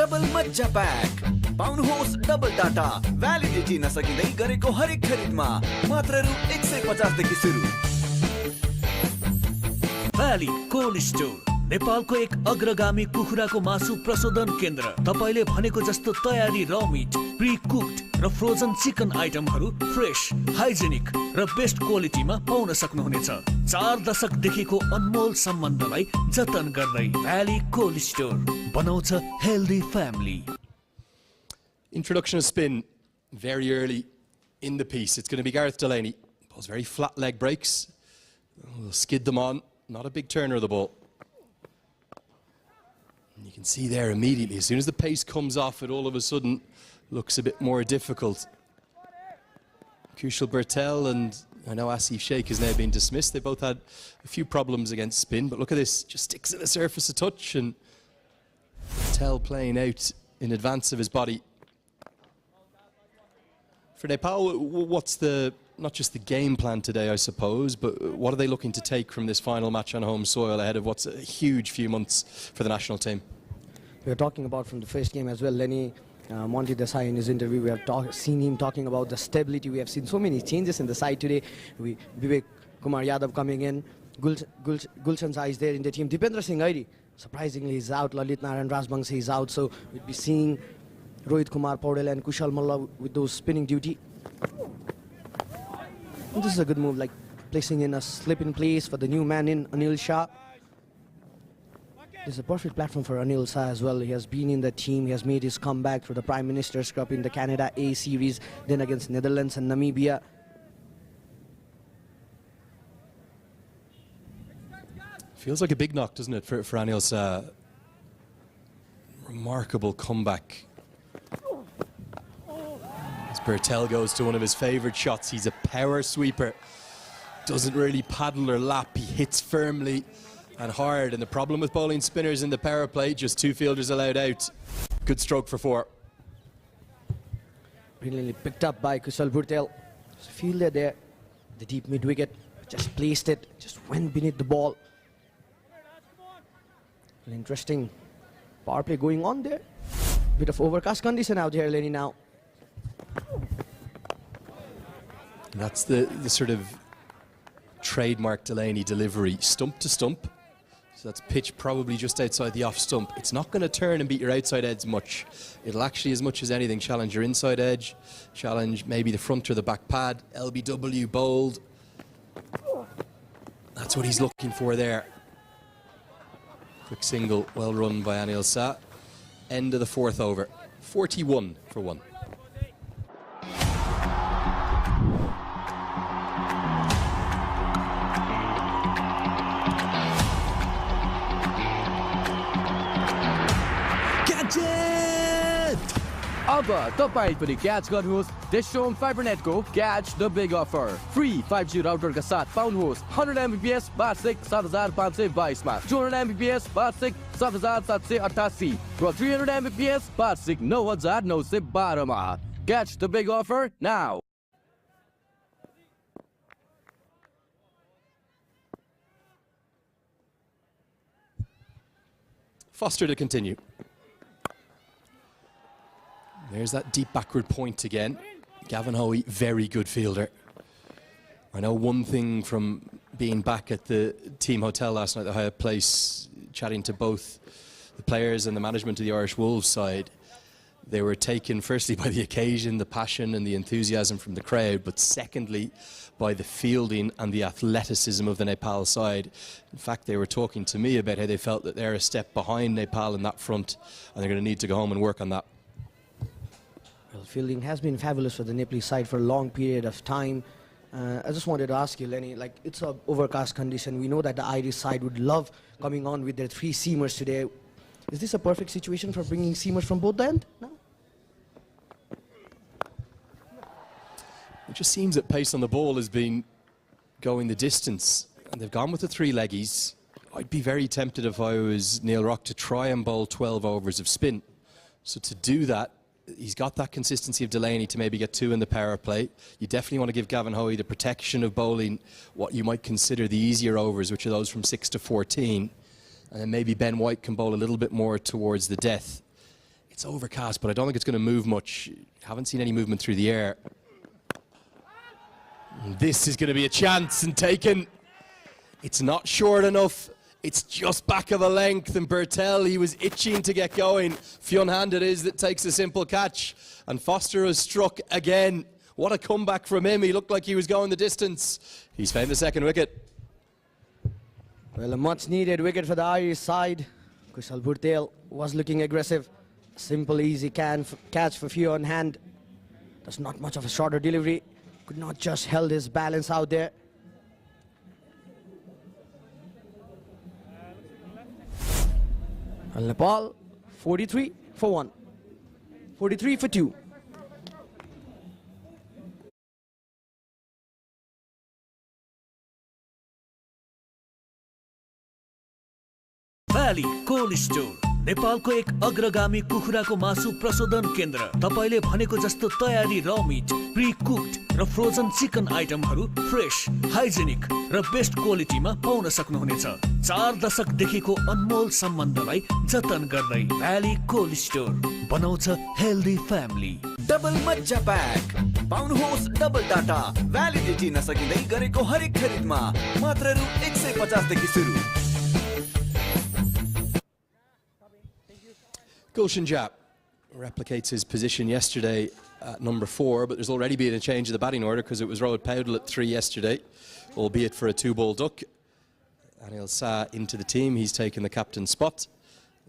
Double मज्जा pack पाउनुहोस् double data validity नसकिँदै गरेको हरेक खरिदमा मात्र रु 150 देखि सुरु। Valley cold store नेपालको एक अग्रगामी कुखुराको मासु प्रशोधन केन्द्र। तपाईले भनेको जस्तो तयारी र मिट, प्री कुक्ड र फ्रोजन चिकन आइटमहरू फ्रेश, हाइजेनिक र बेस्ट क्वालिटीमा पाउन सक्नुहुनेछ। 4 दशकदेखिको अनमोल सम्बन्धलाई जतन गर्दै भ्याली कोल्ड स्टोर बनाउँछ healthy family. Introduction of spin very early in the piece. It's going to be Gareth Delaney. Pulls very flat leg breaks. We'll skid them on. Not a big turner of the ball. And you can see there immediately, as soon as the pace comes off, it all of a sudden looks a bit more difficult. Kushal Bertel and I know Asif Sheikh has now been dismissed. They both had a few problems against spin, but look at this. Just sticks at the surface a touch, and Bertel playing out in advance of his body. For Nepal, what's not just the game plan today, I suppose, but what are they looking to take from this final match on home soil ahead of what's a huge few months for the national team? We were talking about from the first game as well, Lenny, Monty Desai in his interview, we have seen him talking about the stability. We have seen so many changes in the side today. Vivek Kumar Yadav coming in, Gulshan Sai is there in the team. Dipendra Singh Airi, surprisingly, is out. Lalit Narayan Rajbangse is out, so we'll be seeing Rohit Kumar Paudel and Kushal Malla with those spinning duty. And this is a good move, like placing in a slip in place for the new man in, Anil Shah. This is a perfect platform for Anil Shah as well. He has been in the team, he has made his comeback through the Prime Minister's Cup in the Canada A Series, then against Netherlands and Namibia. Feels like a big knock, doesn't it, for Anil Shah? Remarkable comeback. As Bertel goes to one of his favourite shots, he's a power sweeper. Doesn't really paddle or lap, he hits firmly and hard. And the problem with bowling spinners in the power play, just 2 fielders allowed out. Good stroke for 4. Brilliantly picked up by Kushal Bhurtel. There's a fielder there, the deep mid wicket, just placed it, just went beneath the ball. An interesting power play going on there. Bit of overcast condition out here, Lenny, now. That's the sort of trademark Delaney delivery, stump to stump. So that's pitch probably just outside the off stump. It's not going to turn and beat your outside edge much. It'll actually, as much as anything, challenge your inside edge, challenge maybe the front or the back pad. LBW bowled. That's what he's looking for there. Quick single, well run by Anil Shah. End of the 4th over. 41 for 1. अब तपाईं पनि catch गर्नुहोस् DishHome फाइबरनेटको catch the big offer free 5G राउटरका साथ पाउनुहोस् 100 Mbps वार्षिक 7522 मा 200 Mbps वार्षिक 7788 र 300 Mbps वार्षिक 9912 मा catch the big offer now Foster to continue. There's that deep backward point again. Gavin Hoey, very good fielder. I know one thing from being back at the team hotel last night, the Hyatt Place, chatting to both the players and the management of the Irish Wolves side. They were taken firstly by the occasion, the passion and the enthusiasm from the crowd, but secondly by the fielding and the athleticism of the Nepal side. In fact, they were talking to me about how they felt that they're a step behind Nepal in that front, and they're going to need to go home and work on that. Well, fielding has been fabulous for the Nepali side for a long period of time. I just wanted to ask you, Lenny, like it's an overcast condition. We know that the Irish side would love coming on with their 3 seamers today. Is this a perfect situation for bringing seamers from both the end? No? It just seems that pace on the ball has been going the distance, and they've gone with the 3 leggies. I'd be very tempted if I was Neil Rock to try and bowl 12 overs of spin. So to do that, he's got that consistency of Delaney to maybe get 2 in the power play. You definitely want to give Gavin Hoey the protection of bowling what you might consider the easier overs, which are those from 6 to 14. And then maybe Ben White can bowl a little bit more towards the death. It's overcast, but I don't think it's going to move much. Haven't seen any movement through the air. And this is going to be a chance and taken. It's not short enough. It's just back of a length, and Bertel, he was itching to get going. Fionhand it is that takes a simple catch, and Foster has struck again. What a comeback from him. He looked like he was going the distance. He's found the second wicket. Well, a much needed wicket for the Irish side. Kushal Bhurtel was looking aggressive. Simple, easy catch for Fionhand. That's not much of a shorter delivery. Could not just held his balance out there. And Nepal, 43 for 1. 43 for 2. Valley cold store नेपालको एक अग्रगामी कुखुराको मासु प्रशोधन केन्द्र तपाईले भनेको जस्तो तयारी र मिट प्री कुक्ड र फ्रोजन चिकन आइटमहरू फ्रेश हाइजेनिक र बेस्ट क्वालिटीमा पाउन सक्नुहुनेछ 4 दशकदेखिको अनमोल सम्बन्धलाई जतन गर्दै भ्याली कोल्ड स्टोर बनाउँछ हेल्दी फ्यामिली डबल मज्जा प्याक पाउनुहोस् डबल डाटा भ्यालिडिटी नसकिँदै गरेको हरेक खरिदमा मात्र रु 150 देखि सुरु Gulshan Jap replicates his position yesterday at number 4, but there's already been a change in the batting order because it was Rohit Powdell at 3 yesterday, albeit for a 2-ball duck. Anil Sa into the team, he's taken the captain's spot.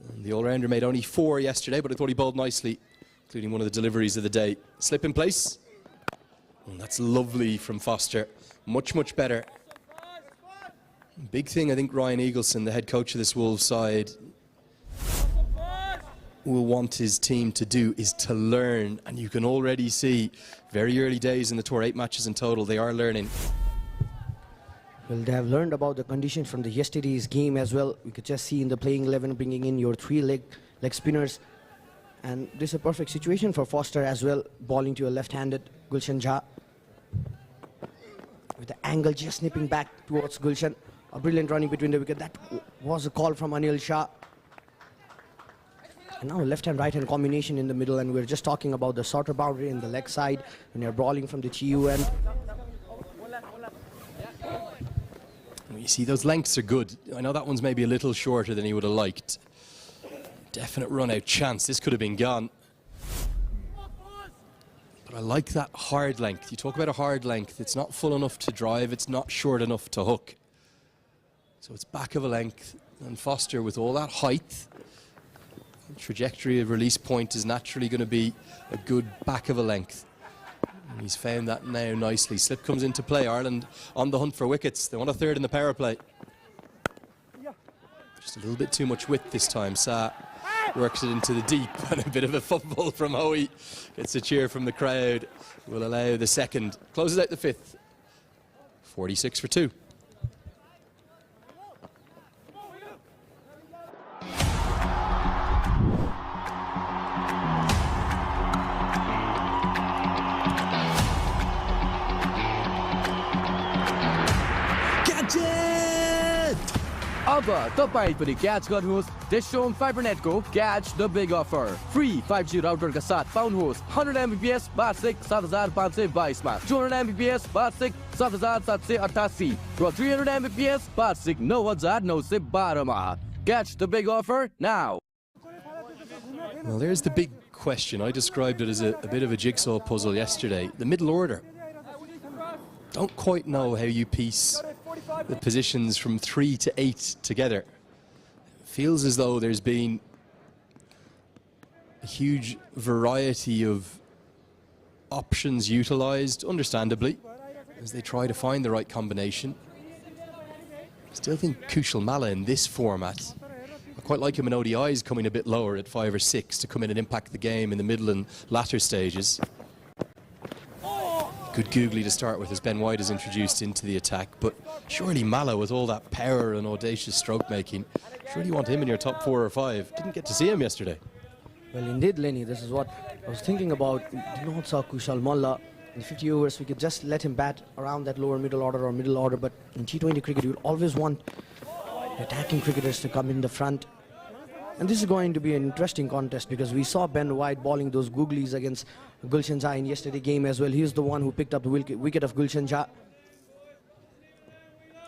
And the all-rounder made only 4 yesterday, but I thought he bowled nicely, including one of the deliveries of the day. Slip in place. And that's lovely from Foster. Much, much better. Big thing I think Ryan Eagleson, the head coach of this Wolves side, will want his team to do is to learn, and you can already see very early days in the tour, 8 matches in total, they are learning. Well, they have learned about the condition from the yesterday's game as well. We could just see in the playing 11 bringing in your 3 leg spinners, and this is a perfect situation for Foster as well, bowling to a left-handed Gulshan Jha with the angle just snipping back towards Gulshan. A brilliant running between the wicket. That was a call from Anil Shah. And now a left-hand, right-hand combination in the middle, and we're just talking about the shorter boundary in the leg side when you're brawling from the TU end. You see, those lengths are good. I know that one's maybe a little shorter than he would have liked. Definite run-out chance. This could have been gone. But I like that hard length. You talk about a hard length. It's not full enough to drive. It's not short enough to hook. So it's back of a length. And Foster, with all that height, trajectory of release point is naturally going to be a good back of a length. And he's found that now nicely. Slip comes into play. Ireland on the hunt for wickets. They want a third in the power play. Just a little bit too much width this time. Sa works it into the deep, and a bit of a fumble from Hoey. Gets a cheer from the crowd. Will allow the second. Closes out the 5th. 46 for 2. अब तपाईं पनि catch गर्नुहोस् DishHome फाइबरनेटको catch the big offer free 5G राउटरका साथ पाउनुहोस् 100 Mbps वार्षिक 7522 मा 200 Mbps वार्षिक 7788 र 300 Mbps वार्षिक 9912 मा catch the big offer now. Well, there's the big question. I described it as a bit of a jigsaw puzzle yesterday. The middle order. Don't quite know how you piece the positions from 3 to 8 together. Feels as though there's been a huge variety of options utilised, understandably, as they try to find the right combination. Still think Kushal Malla in this format. I quite like him in ODIs coming a bit lower at 5 or 6 to come in and impact the game in the middle and latter stages. Good googly to start with as Ben White is introduced into the attack, but surely Malla, with all that power and audacious stroke making, surely you want him in your top 4 or 5. Didn't get to see him yesterday. Well, indeed, Lenny, this is what I was thinking about. We did not saw Kushal Malla in 50 overs. We could just let him bat around that lower middle order or middle order, but in T20 cricket, you would always want attacking cricketers to come in the front. And this is going to be an interesting contest because we saw Ben White bowling those googlies against Gulshan Jha in yesterday's game as well. He's the one who picked up the wicket of Gulshan Jha.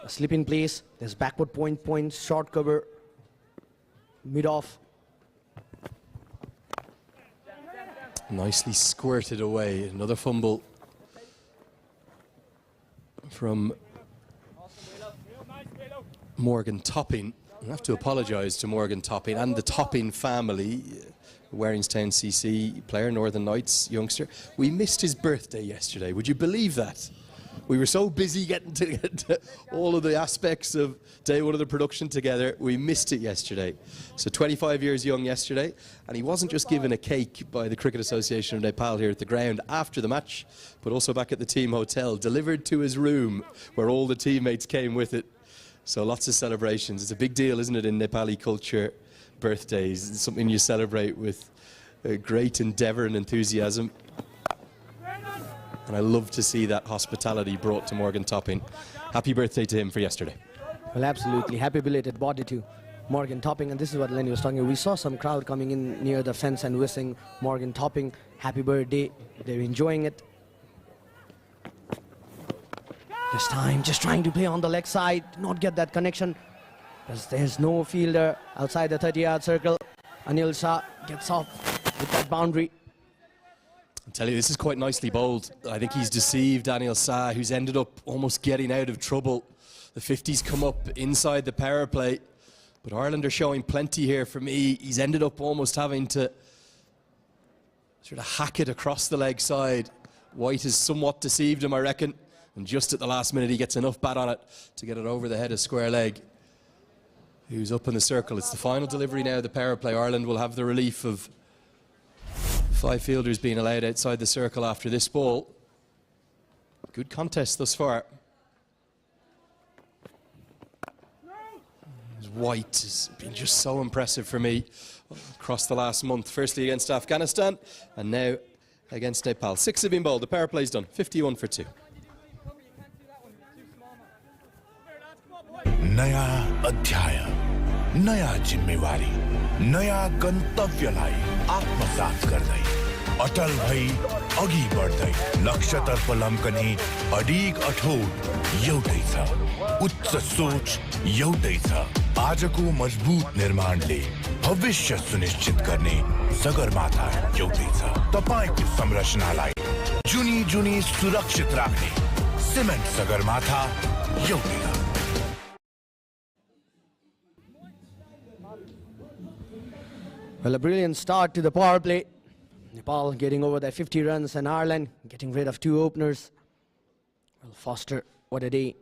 A slip in place. There's backward point, short cover, mid off. Nicely squirted away. Another fumble from Morgan Topping. I have to apologise to Morgan Topping and the Topping family. Warringstown CC player, Northern Knights youngster. We missed his birthday yesterday. Would you believe that? We were so busy getting to get all of the aspects of day one of the production together, we missed it yesterday. So 25 years young yesterday, and he wasn't just given a cake by the Cricket Association of Nepal here at the ground after the match, but also back at the team hotel, delivered to his room where all the teammates came with it. So lots of celebrations. It's a big deal, isn't it, in Nepali culture, birthdays. It's something you celebrate with great endeavour and enthusiasm. And I love to see that hospitality brought to Morgan Topping. Happy birthday to him for yesterday. Well, absolutely. Happy belated birthday to Morgan Topping. And this is what Lenny was talking about. We saw some crowd coming in near the fence and wishing Morgan Topping happy birthday. They're enjoying it. This time, just trying to play on the leg side, not get that connection. Because there's no fielder outside the 30-yard circle. Anil Shah gets off with that boundary. I'll tell you, this is quite nicely bowled. I think he's deceived Anil Shah, who's ended up almost getting out of trouble. The 50s come up inside the power play. But Ireland are showing plenty here for me. He's ended up almost having to sort of hack it across the leg side. White has somewhat deceived him, I reckon. And just at the last minute, he gets enough bat on it to get it over the head of square leg, who's up in the circle. It's the final delivery now, the power play. Ireland will have the relief of 5 fielders being allowed outside the circle after this ball. Good contest thus far. White has been just so impressive for me across the last month. Firstly against Afghanistan and now against Nepal. 6 have been bowled. The power play's done. 51 for 2. नयाँ अध्याय, नयाँ जिम्मेवारी, नयाँ गन्तव्यलाई आत्मसात गर्दै अटल भई अघि बढ्दै लक्ष्यतर्फ लम्कने अडिग अठोट एउटै छ, उच्च सोच एउटै छ। आजको मजबुत निर्माणले भविष्य सुनिश्चित गर्ने सगरमाथा एउटै छ। तपाईको संरचनालाई जुनी जुनी सुरक्षित राख्ने सिमेन्ट सगरमाथा एउटै छ। Well, a brilliant start to the power play. Nepal getting over their 50 runs and Ireland getting rid of 2 openers. Well, Foster, what a day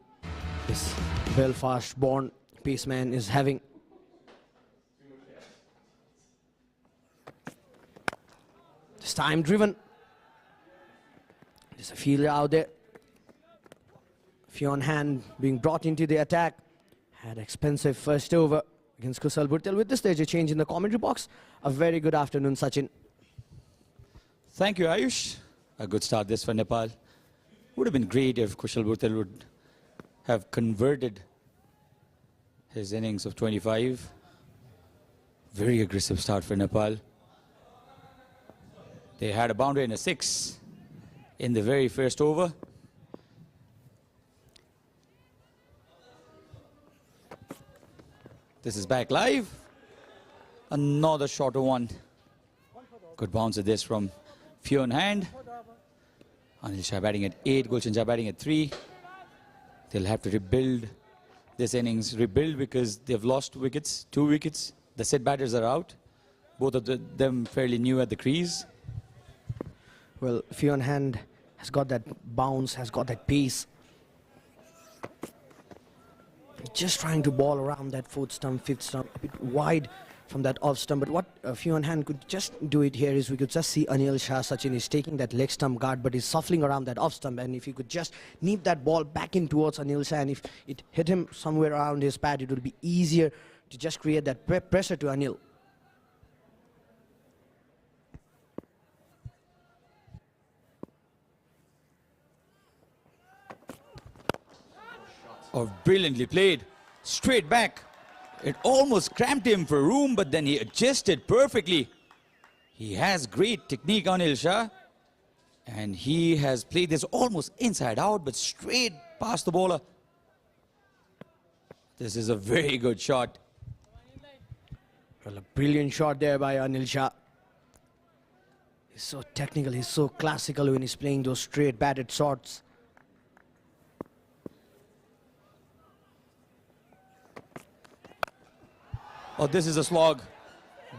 this Belfast-born paceman is having. This time driven. There's a fielder out there. Fionn Hand being brought into the attack. Had expensive first over against Kushal Bhurtel. With this, there's a change in the commentary box. A very good afternoon, Sachin. Thank you, Ayush. A good start this for Nepal. Would have been great if Kushal Bhurtel would have converted his innings of 25. Very aggressive start for Nepal. They had a boundary and a 6 in the very first over. This is back live. Another shorter one. Good bounce at this from Fionn Hand. Anil Shah batting at 8, Gulshan Jha batting at 3. They'll have to rebuild this innings. Rebuild because they've lost wickets, 2 wickets. The set batters are out. Both of them fairly new at the crease. Well, Fionn Hand has got that bounce, has got that pace. Just trying to ball around that 4th stump, 5th stump, a bit wide from that off stump. But what Fionn Hand could just do it here is we could just see Anil Shah, Sachin is taking that leg stump guard, but he's shuffling around that off stump. And if he could just nip that ball back in towards Anil Shah, and if it hit him somewhere around his pad, it would be easier to just create that pressure to Anil. Oh, brilliantly played. Straight back. It almost cramped him for room, but then he adjusted perfectly. He has great technique, Anil Shah. And he has played this almost inside out, but straight past the bowler. This is a very good shot. Well, a brilliant shot there by Anil Shah. He's so technical, he's so classical when he's playing those straight batted shots. Oh, this is a slog.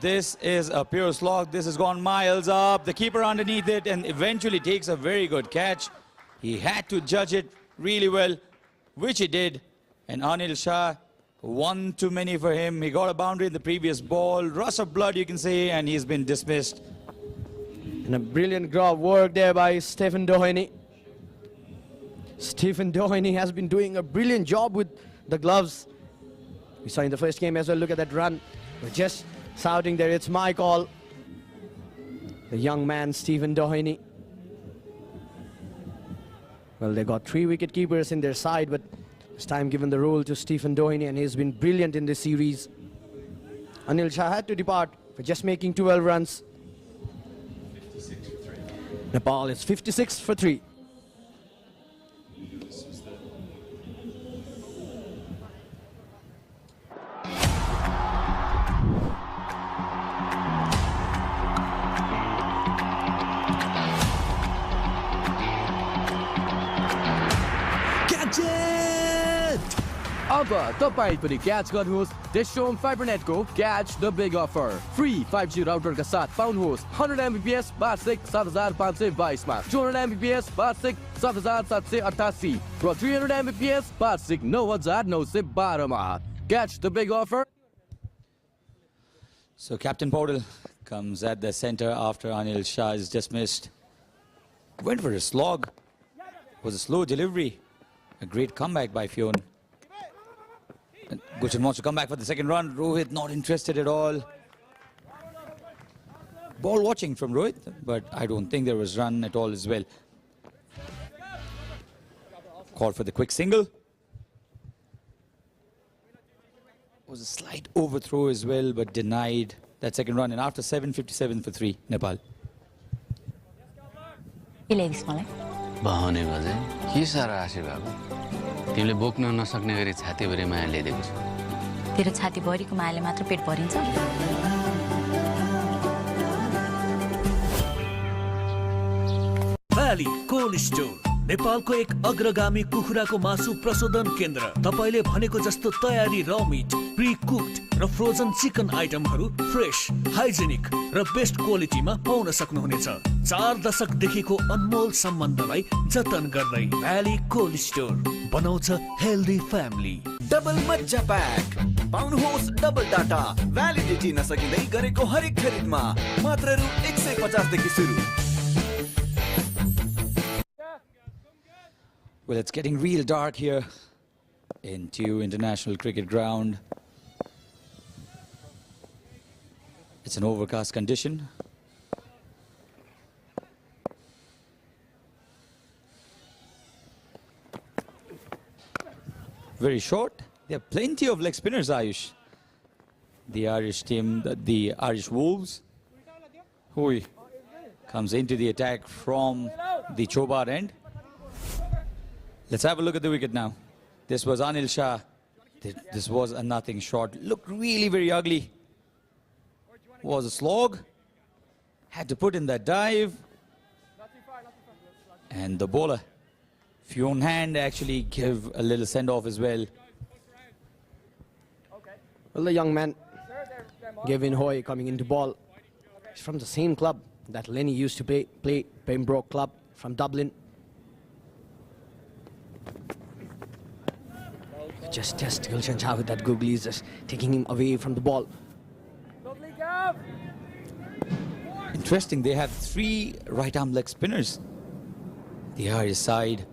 This is a pure slog. This has gone miles up. The keeper underneath it and eventually takes a very good catch. He had to judge it really well, which he did. And Anil Shah, one too many for him. He got a boundary in the previous ball. Rush of blood, you can say, and he's been dismissed. And a brilliant glove work there by Stephen Doheny. Stephen Doheny has been doing a brilliant job with the gloves. We saw in the first game as well. Look at that run. We're just shouting there, it's my call. The young man, Stephen Doheny. Well, they got 3 wicket keepers in their side, but this time given the role to Stephen Doheny, and he's been brilliant in this series. Anil Shah had to depart for just making 12 runs. Nepal is 56 for 3. अब तपाईं पनि catch गर्नुहोस् DishHome फाइबरनेटको catch the big offer free 5G राउटरका साथ पाउनुहोस् 100 Mbps वार्षिक 7522 मा 200 Mbps वार्षिक 7788 र 300 Mbps वार्षिक 9912 मा catch the big offer. So Captain Paudel comes at the center after Anil Shah is dismissed. Went for a slog. Was a slow delivery. A great comeback by Fionn. Gulshan wants to come back for the second run. Rohit not interested at all. Ball watching from Rohit, but I don't think there was run at all as well. Called for the quick single. Was a slight overthrow as well, but denied that second run. And after 7:57 for 3, Nepal. बहाउने बजे के सारा आशी बाबु तिमीले बोक्न नसक्ने गरी छातीभरि माया ल्याइदिएको छु. तेरो छातीभरिको मायाले मात्र पेट भरिन्छ. भ्याली कोल्ड स्टोर नेपालको एक अग्रगामी कुखुराको मासु प्रशोधन केन्द्र. तपाईले भनेको जस्तो तयारी र मिट, प्री कुक्ड र फ्रोजन चिकन आइटमहरू फ्रेश, हाइजेनिक र बेस्ट क्वालिटीमा पाउन सक्नुहुनेछ. 4 दशकदेखिको अनमोल सम्बन्धलाई जतन गर्दै भ्याली कोल्ड स्टोर बनाउँछ हेल्दी फ्यामिली. डबल मज्जा प्याक पाउनुहोस् डबल डाटा भ्यालिडिटी नसकिँदै गरेको हरेक खरिदमा मात्र रु 150 देखि सुरु. Well, it's getting real dark here in Tew International Cricket Ground. It's an overcast condition. Very short. There are plenty of leg spinners, Ayush. The Irish team, the Irish Wolves. Hui comes into the attack from the Chobar end. Let's have a look at the wicket now. This was Anil Shah. This was a nothing shot. Looked really very ugly. Was a slog. Had to put in that dive. And the bowler, Fionn Hand, actually give a little send-off as well. Well, the young man, Gavin Hoy, coming into ball. He's from the same club that Lenny used to play Pembroke Club from Dublin. Just test Gulshan Shah with that googly, just taking him away from the ball. Interesting, they have 3 right-arm leg spinners. The Irish side.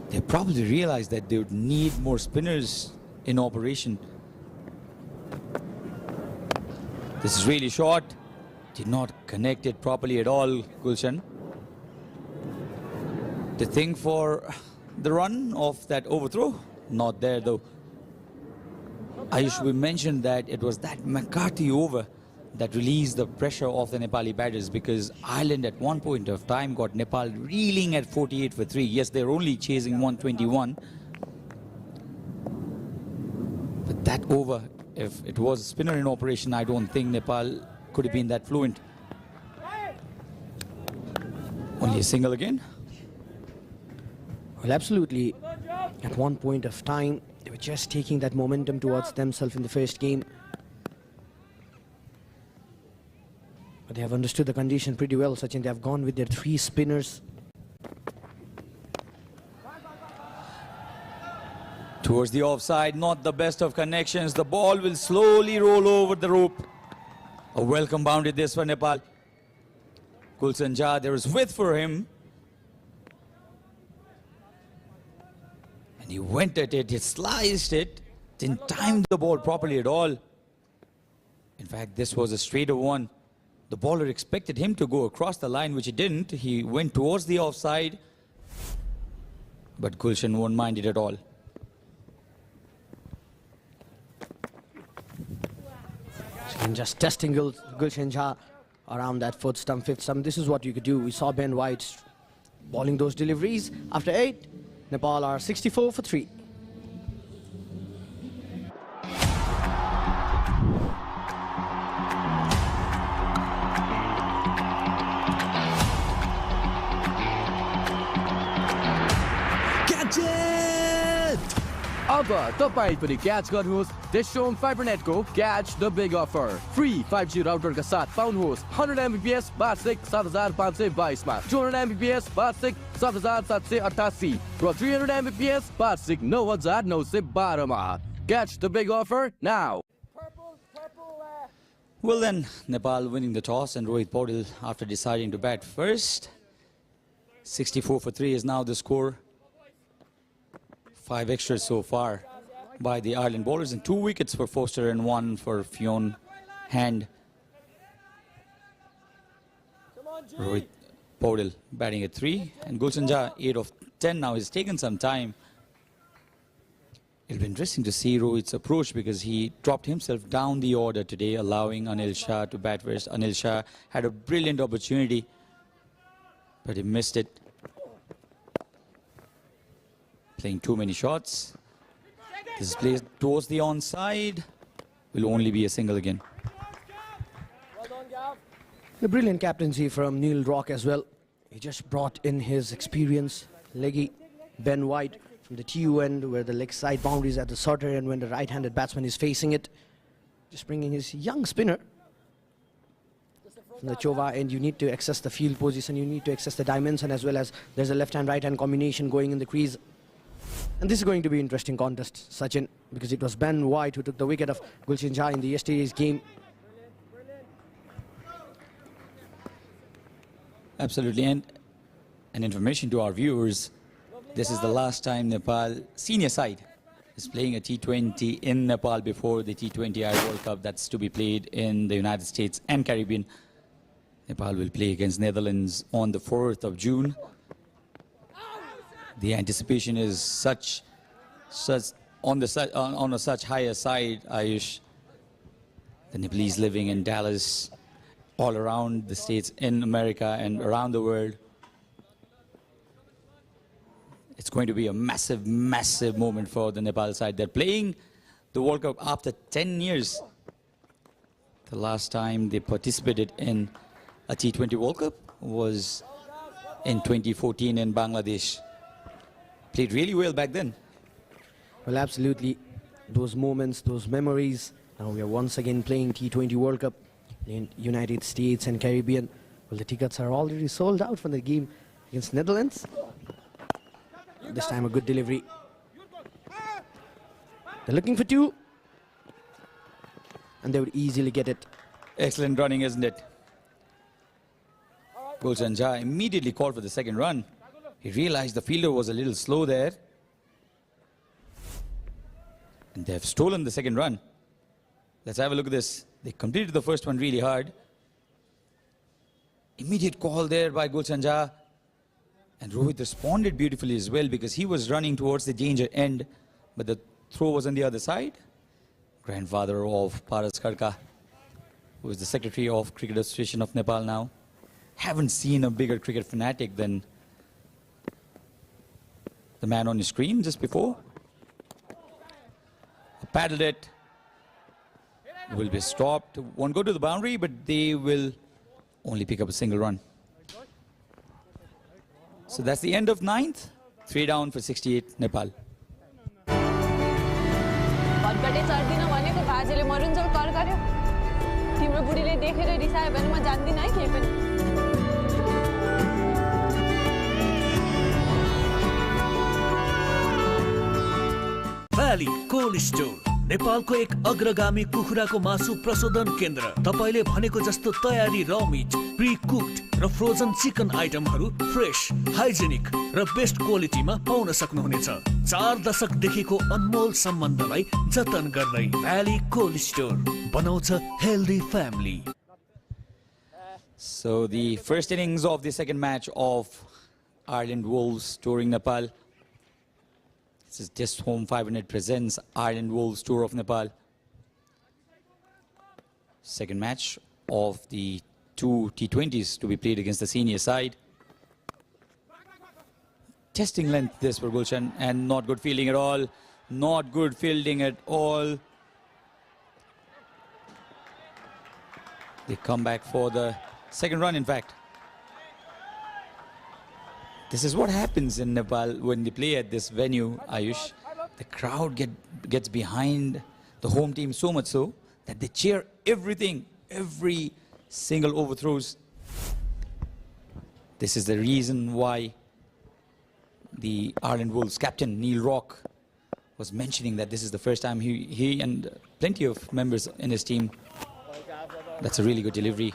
They probably realized that they would need more spinners in operation. This is really short. Did not connect it properly at all, Gulshan. The thing for the run of that overthrow, not there though. Ayush, we mentioned that it was that McCarthy over that released the pressure of the Nepali batters, because Ireland at one point of time got Nepal reeling at 48 for 3. Yes, they're only chasing 121. But that over, if it was a spinner in operation, I don't think Nepal could have been that fluent. Only a single again. Well, absolutely. At one point of time, they were just taking that momentum towards themselves in the first game. But they have understood the condition pretty well, Sachin. They have gone with their 3 spinners. Towards the offside, not the best of connections. The ball will slowly roll over the rope. A welcome boundary this for Nepal. Gulshan Jha, there is width for him. And he went at it, he sliced it, didn't time the ball properly at all. In fact, this was a straighter one. The bowler expected him to go across the line, which he didn't. He went towards the offside. But Gulshan won't mind it at all. And just testing Gulshan Jha around that 4th stump, 5th stump. This is what you could do. We saw Ben White bowling those deliveries. After 8, Nepal are 64 for 3. अब तपाईं पनि catch गर्नुहोस् DishHome फाइबरनेटको catch the big offer free 5G राउटरका साथ पाउनुहोस् 100 MBPS वार्षिक 7522 मा 200 MBPS वार्षिक 7788 र 300 MBPS वार्षिक 9912 मा catch the big offer now. Well then, Nepal winning the toss, and Rohit Paudel, after deciding to bat first. 64 for 3 is now the score. 5 extras so far by the Ireland bowlers, and 2 wickets for Foster and 1 for Fionn Hand. Rohit Paudel batting at 3, and Gulshan Jha 8 of 10 now. He's taken some time. It'll be interesting to see Rohit's approach, because he dropped himself down the order today, allowing Anil Shah to bat first. Anil Shah had a brilliant opportunity, but he missed it. Playing too many shots. This is played towards the onside. Will only be a single again. The brilliant captaincy from Neil Rock as well. He just brought in his experience. Leggy Ben White from the TU end, where the leg side boundaries at the shorter end when the right-handed batsman is facing it. Just bringing his young spinner. From the Chova end, you need to access the field position, you need to access the dimension, as well as there's a left-hand, right-hand combination going in the crease. And this is going to be an interesting contest, Sachin, because it was Ben White who took the wicket of Gulshan Jha in the yesterday's game. Absolutely, and an information to our viewers, this is the last time Nepal senior side is playing a T20 in Nepal before the T20I World Cup that's to be played in the United States and Caribbean. Nepal will play against Netherlands on the 4th of June. The anticipation is such on a such higher side, Ayush. The Nepalese living in Dallas, all around the states, in America and around the world. It's going to be a massive, massive moment for the Nepal side. They're playing the World Cup after 10 years. The last time they participated in a T20 World Cup was in 2014 in Bangladesh. Played really well back then. Well, absolutely. Those moments, those memories. Now we are once again playing T20 World Cup in United States and Caribbean. Well, the tickets are already sold out for the game against Netherlands. This time a good delivery. They're looking for 2. And they would easily get it. Excellent running, isn't it? Gulshan Jha immediately called for the second run. He realized the fielder was a little slow there. And they have stolen the second run. Let's have a look at this. They completed the first one really hard. Immediate call there by Gulshan Jha. And Rohit responded beautifully as well, because he was running towards the danger end, but the throw was on the other side. grandfather of Paras Khadka, who is the Secretary of Cricket Association of Nepal now. Haven't seen a bigger cricket fanatic than the man on your screen just before. Paddled it. Will be stopped. Won't go to the boundary, but they will only pick up a single run. So that's the end of 9th. 3 down for 68 Nepal. भटकटे चढ्दिन भनेको बाजेले मरुन्जेल कर गर्यो तिम्रो बुढीले देखेर रिसायो भने म जान्दिन है केही पनि भ्याली कोल्ड स्टोर नेपालको एक अग्रगामी कुखुराको मासु प्रशोधन केन्द्र तपाईले भनेको जस्तो तयारी र मिट प्री कुक्ड र फ्रोजन चिकन आइटमहरू फ्रेश हाइजेनिक र बेस्ट क्वालिटीमा पाउन सक्नुहुनेछ 4 दशकदेखिको अनमोल सम्बन्धलाई जतन गर्दै भ्याली कोल्ड स्टोर बनाउँछ healthy family. So the first innings of the second match of Ireland Wolves touring Nepal. This is Just Home 500 presents Ireland Wolves Tour of Nepal. Second match of the 2 T20s to be played against the senior side. Testing length this for Gulshan, and not good fielding at all. Not good fielding at all. They come back for the second run, in fact. This is what happens in Nepal when they play at this venue, Ayush. The crowd gets behind the home team so much so that they cheer everything, every single overthrows. This is the reason why the Ireland Wolves captain, Neil Rock, was mentioning that this is the first time he and plenty of members in his team. That's a really good delivery.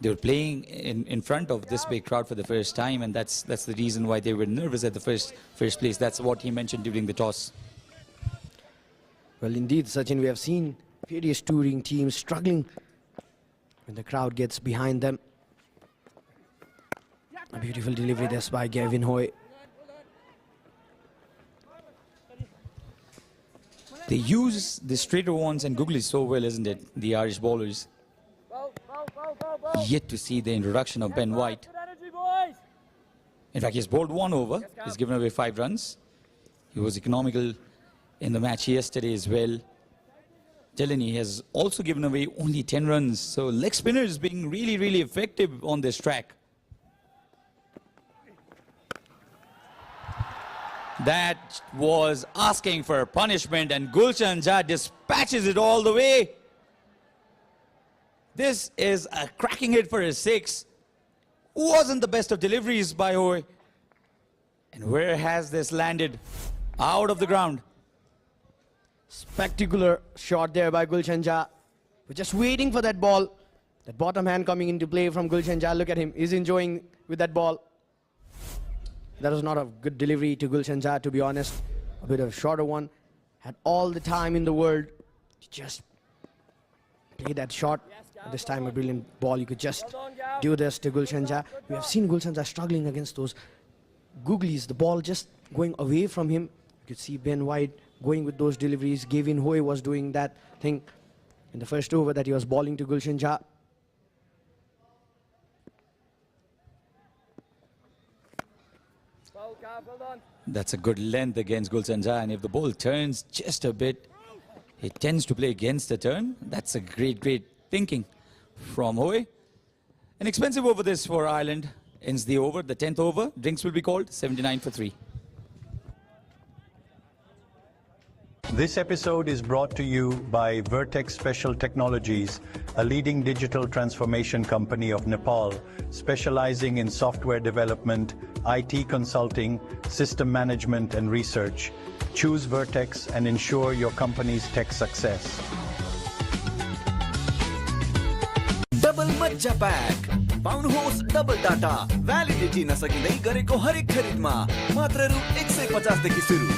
They were playing in front of this big crowd for the first time, and that's the reason why they were nervous at the first place. That's what he mentioned during the toss. Well, indeed, Sachin, we have seen various touring teams struggling when the crowd gets behind them. A beautiful delivery there by Gavin Hoy. They use the straighter ones and googlies so well, isn't it? The Irish bowlers. Yet to see the introduction of Ben White. In fact, he's bowled 1 over. He's given away 5 runs. He was economical in the match yesterday as well. Delaney has also given away only 10 runs. So leg spinners being really, really effective on this track. That was asking for punishment, and Gulshan Jha dispatches it all the way. This is a cracking hit for a 6. Wasn't the best of deliveries by Hoy. And where has this landed? Out of the ground. Spectacular shot there by Gulshan Jha. We're just waiting for that ball. That bottom hand coming into play from Gulshan Jha. Look at him. He's enjoying with that ball. That was not a good delivery to Gulshan Jha, to be honest. A bit of a shorter one. Had all the time in the world to just play that shot. This time a brilliant ball. You could just do this to Gulshan Jha. We have seen Gulshan Jha struggling against those googlies. The ball just going away from him. You could see Ben White going with those deliveries. Gavin Hoy was doing that thing in the first over that he was bowling to Gulshan Jha. That's a good length against Gulshan Jha, and if the ball turns just a bit, it tends to play against the turn. That's a great thinking from Hoy. An expensive over this for Ireland. Ends the over, the 10th over. Drinks will be called, 79 for 3. This episode is brought to you by Vertex Special Technologies, a leading digital transformation company of Nepal, specializing in software development, IT consulting, system management, and research. Choose Vertex and ensure your company's tech success. Double मज्जा pack पाउनुहोस् double data validity नसकिँदै गरेको हरेक खरिदमा मात्र रु 150 देखि सुरु.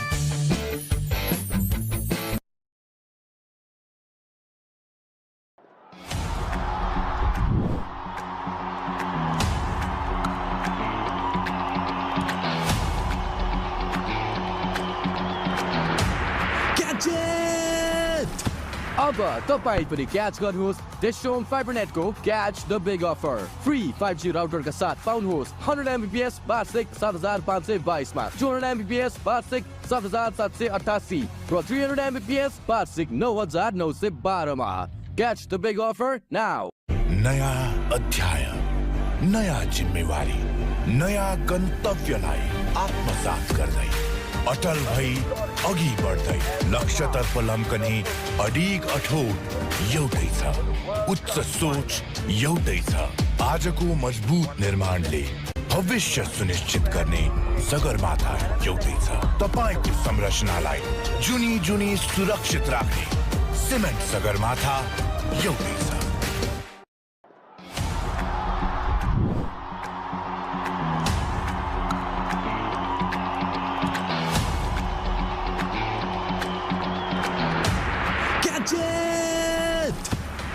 अब तपाईं पनि क्याच गर्नुहोस् डेस्टोम फाइबरनेटको catch the big offer free 5G राउटरका साथ पाउनुहोस् 100 Mbps वार्षिक 7522 मा 200 Mbps वार्षिक 7788 र 300 Mbps वार्षिक 9912 मा catch the big offer now. नयाँ अध्याय, नयाँ जिम्मेवारी, नयाँ गन्तव्यलाई आत्मसात गर्दै अटल भई अघि बढ्दै लक्ष्यतर्फ लम्कने अडिग अठोट एउटै छ, उच्च सोच एउटै छ। आजको मजबुत निर्माणले भविष्य सुनिश्चित गर्ने सगरमाथा एउटै छ। तपाईको संरचनालाई जुनी जुनी सुरक्षित राख्ने सिमेन्ट सगरमाथा एउटै छ।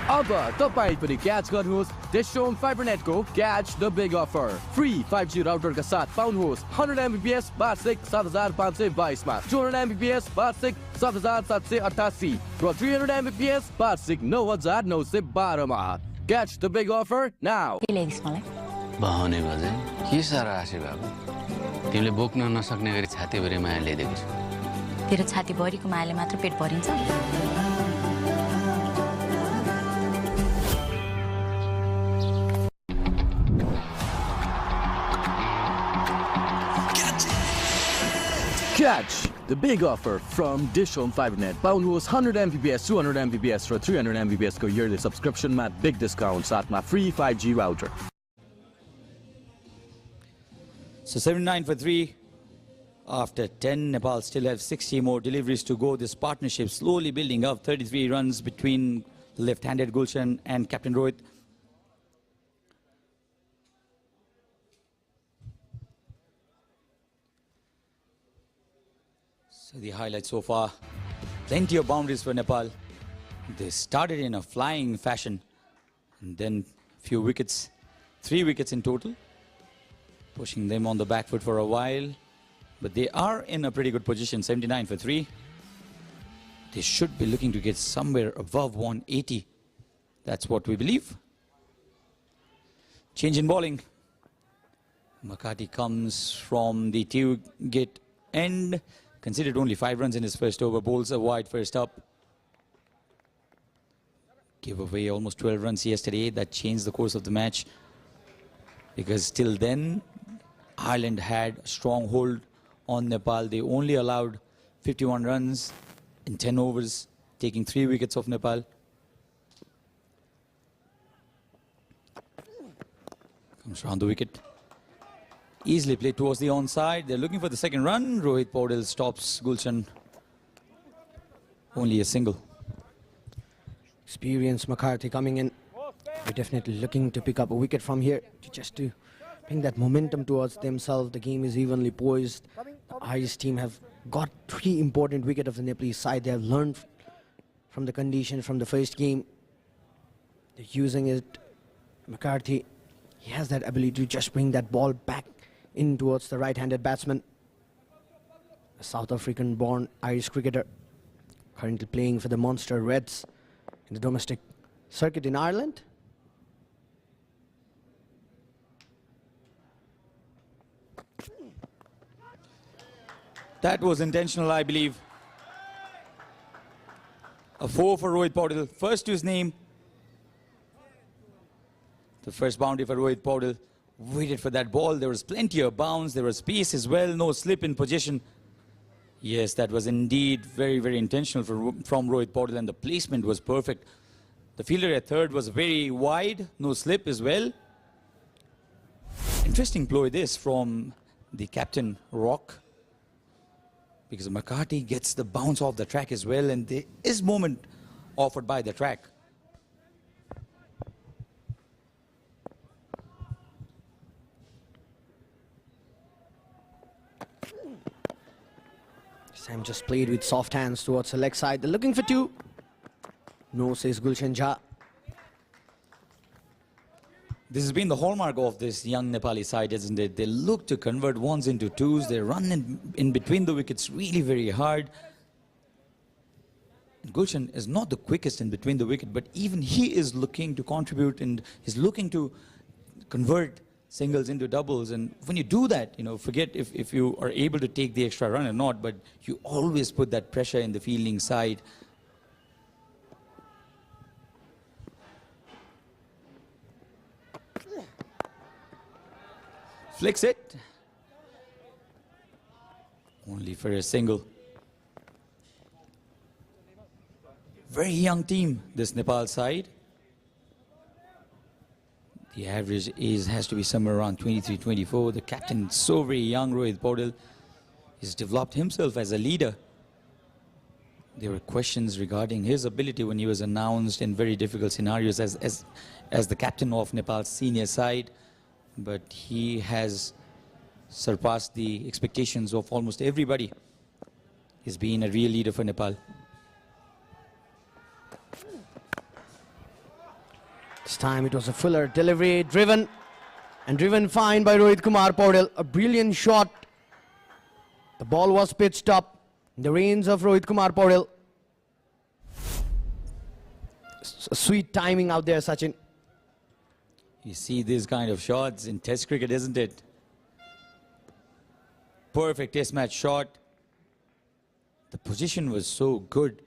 अब तपाईं पनि क्याच गर्नुहोस् डेस्टोम फाइबरनेटको catch the big offer free 5G राउटरका साथ पाउनुहोस् 100 Mbps वार्षिक 7522 मा 200 Mbps वार्षिक 7788 र 300 Mbps वार्षिक 9912 मा catch the big offer now. बहाउने बजे के सारा आशी बाबु, तिमीले बोक्न नसक्ने गरी छातीभरि माया ल्याइदिएको छु। तेरो छातीभरिको मायाले मात्र पेट भरिन्छ? Catch the big offer from Dish Home FiberNet. पाउनुहोस् 100 Mbps, 200 Mbps र 300 Mbps को yearly subscription मा big discount साथमा free 5G router. So 79 for 3. After 10, Nepal still have 60 more deliveries to go. This partnership slowly building up. 33 runs between left-handed Gulshan and Captain Rohit. So the highlights so far, plenty of boundaries for Nepal. They started in a flying fashion and then few wickets, 3 wickets in total, pushing them on the back foot for a while. But they are in a pretty good position, 79 for 3. They should be looking to get somewhere above 180. That's what we believe. Change in bowling. Makati comes from the two-gate end. Conceded only 5 runs in his first over. Bowls a wide first up. Gave away almost 12 runs yesterday. That changed the course of the match. Because till then, Ireland had a strong hold on Nepal. They only allowed 51 runs in 10 overs, taking 3 wickets off Nepal. Comes round the wicket. Easily played towards the onside. They're looking for the second run. Rohit Paudel stops Gulshan. Only a single. Experienced McCarthy coming in. They're definitely looking to pick up a wicket from here to bring that momentum towards themselves. The game is evenly poised. The Irish team have got 3 important wickets of the Nepalese side. They have learned from the condition from the first game. They're using it. McCarthy, he has that ability to just bring that ball back in towards the right-handed batsman. A South African-born Irish cricketer, currently playing for the Munster Reds in the domestic circuit in Ireland. That was intentional, I believe. A 4 for Rohit Paudel. First to his name. The first boundary for Rohit Paudel. Waited for that ball. There was plenty of bounce. There was space as well. No slip in position. Yes, that was indeed very, very intentional from Rohit Paudel, and the placement was perfect. The fielder at third was very wide. No slip as well. Interesting ploy this from the captain, Rock. Because McCarthy gets the bounce off the track as well, and there is movement offered by the track. Sam just played with soft hands towards the leg side. They're looking for 2. No, says Gulshan Jha. This has been the hallmark of this young Nepali side, isn't it? They look to convert ones into twos. They run in between the wickets really very hard. Gulshan is not the quickest in between the wicket, but even he is looking to contribute and is looking to convert singles into doubles. And when you do that, you know, forget if you are able to take the extra run or not, but you always put that pressure in the fielding side. Flicks it. Only for a single. Very young team, this Nepal side. The average age has to be somewhere around 23, 24. The captain, so very young, Rohit Paudel, he's developed himself as a leader. There were questions regarding his ability when he was announced in very difficult scenarios as the captain of Nepal's senior side. But he has surpassed the expectations of almost everybody. He's been a real leader for Nepal. This time it was a fuller delivery, driven fine by Rohit Kumar Paudel. A brilliant shot. The ball was pitched up in the reins of Rohit Kumar Paudel. Sweet timing out there, Sachin. You see these kind of shots in Test cricket, isn't it? Perfect Test match shot. The position was so good.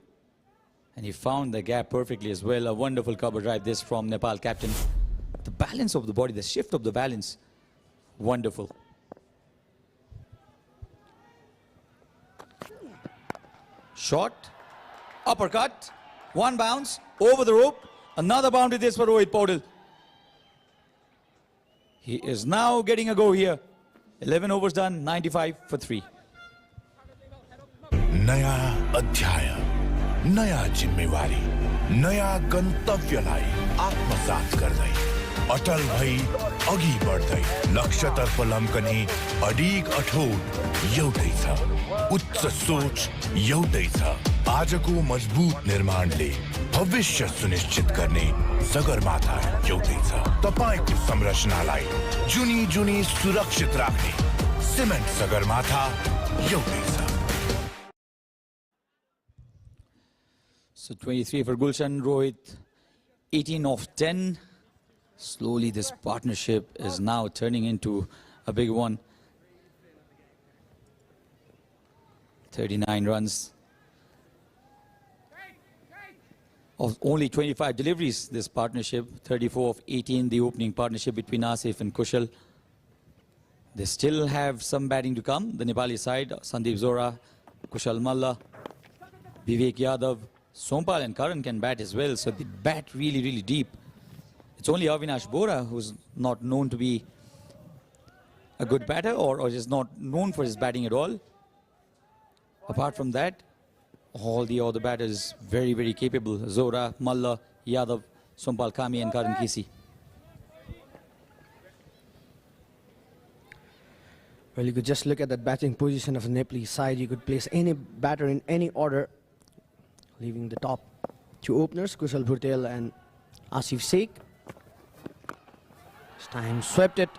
And he found the gap perfectly as well. A wonderful cover drive this from Nepal captain. The balance of the body, the shift of the balance. Wonderful. Shot. Uppercut. One bounce. Over the rope. Another boundary this for Rohit Paudel. He is now getting a go here. 11 overs done. 95 for 3. नया अध्याय, नया जिम्मेवारी, नया गन्तव्यलाई आत्मसात गर्दै अटल भई अघि बढ्दै लक्ष्यतर्फ लम्कने अडिग अठोट एउटै छ, उच्च सोच एउटै छ। आजको मजबुत निर्माणले भविष्य सुनिश्चित गर्ने सगरमाथा एउटै छ। तपाईको संरचनालाई जुनी जुनी सुरक्षित राख्ने सिमेन्ट सगरमाथा एउटै छ। So 23 for Gulshan, Rohit 18 of 10. Slowly this partnership is now turning into a big one. 39 runs. Of only 25 deliveries, this partnership. 34 of 18, the opening partnership between Asif and Kushal. They still have some batting to come. The Nepali side, Sandeep Zora, Kushal Malla, Vivek Yadav, Sompal and Karan can bat as well, so they bat really, really deep. It's only Avinash Bora who's not known to be a good batter or is not known for his batting at all. Apart from that, all the other batters very, very capable. Zora, Malla, Yadav, Sompal Kami and Karan Kisi. Well, you could just look at that batting position of the Nepali side. You could place any batter in any order, leaving the top two openers, Kushal Bhurtel and Asif Sheikh. This time swept it.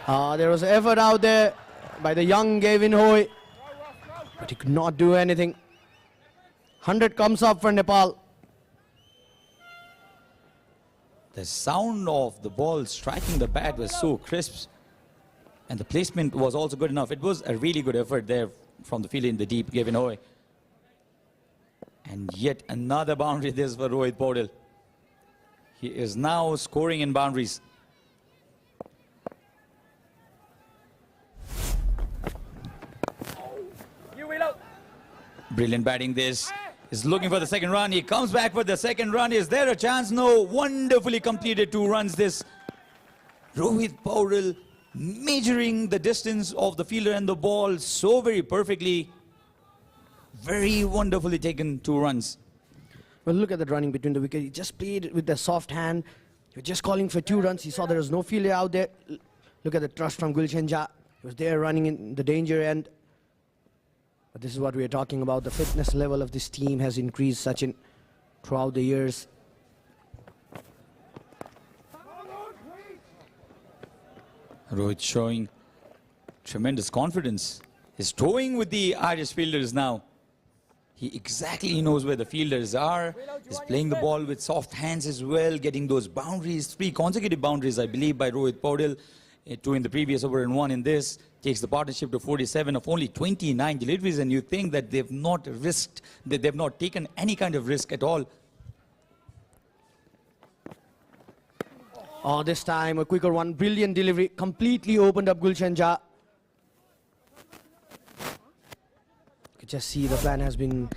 There was effort out there by the young Gavin Hoy, but he could not do anything. 100 comes up for Nepal. The sound of the ball striking the bat was so crisp, and the placement was also good enough. It was a really good effort there from the field in the deep, Gavin Hoy. And yet another boundary this for Rohit Paudel. He is now scoring in boundaries. Brilliant batting this. Is looking for the second run. He comes back for the second run. Is there a chance? No. Wonderfully completed 2 runs this. Rohit Paudel measuring the distance of the fielder and the ball so very perfectly. Very wonderfully taken 2 runs. Well, look at that running between the wicket. He just played with the soft hand. He was just calling for 2 runs. He saw there was no fielder out there. Look at the thrust from Gulshan Jha. He was there running in the danger end. But this is what we are talking about. The fitness level of this team has increased, Sachin, throughout the years. Rohit showing tremendous confidence. He's toying with the Irish fielders now. He exactly knows where the fielders are. He's playing the ball with soft hands as well, getting those boundaries, 3 consecutive boundaries, I believe, by Rohit Paudel. 2 in the previous over and 1 in this. Takes the partnership to 47 of only 29 deliveries, and you think that they've not risked, that they've not taken any kind of risk at all. Oh, this time a quicker one. Brilliant delivery. Completely opened up Gulshan Jha. You can just see the plan has been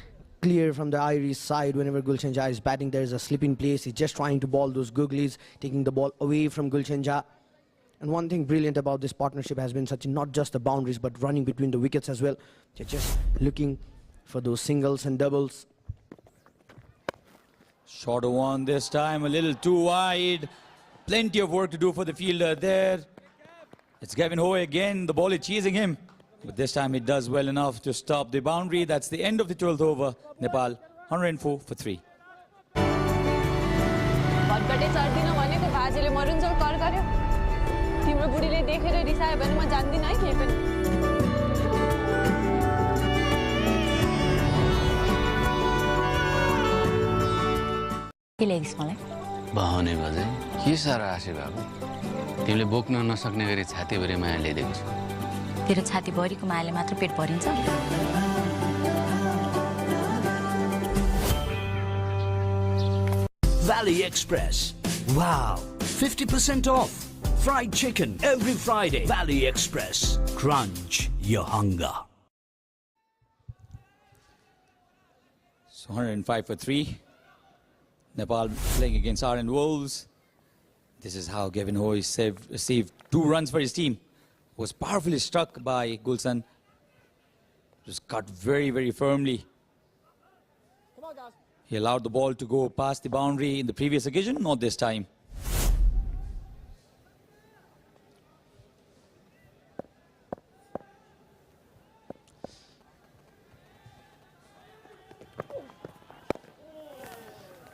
clear from the Irish side. Whenever Gulshan Jha is batting, there is a slip in place. He's just trying to ball those googlies, taking the ball away from Gulshan Jha. And one thing brilliant about this partnership has been Sachin, not just the boundaries, but running between the wickets as well. They're just looking for those singles and doubles. Shorter one this time, a little too wide. Plenty of work to do for the fielder there. It's Gavin Hoy again. The ball is chasing him. But this time it does well enough to stop the boundary. That's the end of the 12th over. Nepal 104 for 3. भटभटे चढ्दिन भनेको भाजेले मरुन्जेल कर गर्यो तिम्रो बुढीले देखेर रिसायो भने म जान्दिन है केही पनि के ल्याइस् मलाई बहाउने बजे के साह्रो आशे बाबु तिमीले बोक्न नसक्ने गरी छातीभरि माया ल्याइदिएको छु तेरो छाती भरिको मायाले मात्र पेट भरिन्छ Valley Express. Wow, 50% off. Fried chicken every Friday. Valley Express. Crunch your hunger. So 105 for 3. Nepal playing against Ireland Wolves. This is how Gavin Hoy received 2 runs for his team. Was powerfully struck by Gulshan. Just cut very, very firmly. He allowed the ball to go past the boundary in the previous occasion, not this time.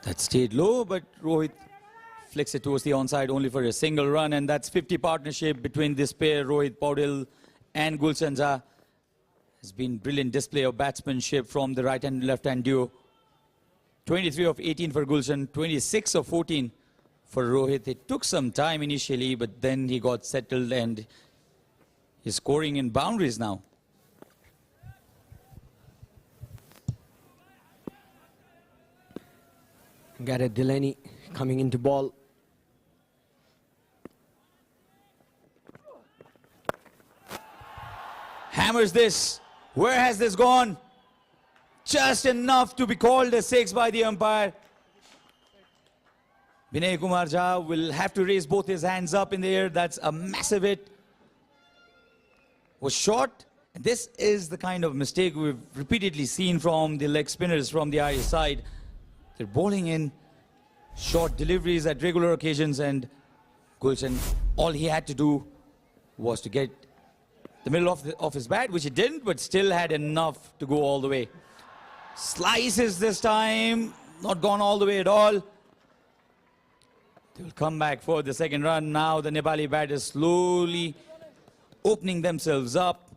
That stayed low, but Rohit flicks it towards the onside only for a single run, and that's 50 partnership between this pair, Rohit Paudel and Gulshan Jha. Has been brilliant display of batsmanship from the right and left hand duo. 23 of 18 for Gulshan, 26 of 14 for Rohit. It took some time initially, but then he got settled and he's scoring in boundaries now. Gareth Delaney coming into ball. Hammers this. Where has this gone? Just enough to be called a 6 by the umpire. Vinay Kumar Jha will have to raise both his hands up in the air. That's a massive hit. Was short. This is the kind of mistake we've repeatedly seen from the leg spinners from the Irish side. They're bowling in short deliveries at regular occasions, and Gulshan, all he had to do was to get the middle of his bat, which he didn't, but still had enough to go all the way. Slices this time, not gone all the way at all. They'll come back for the second run. Now the Nepali batters slowly opening themselves up.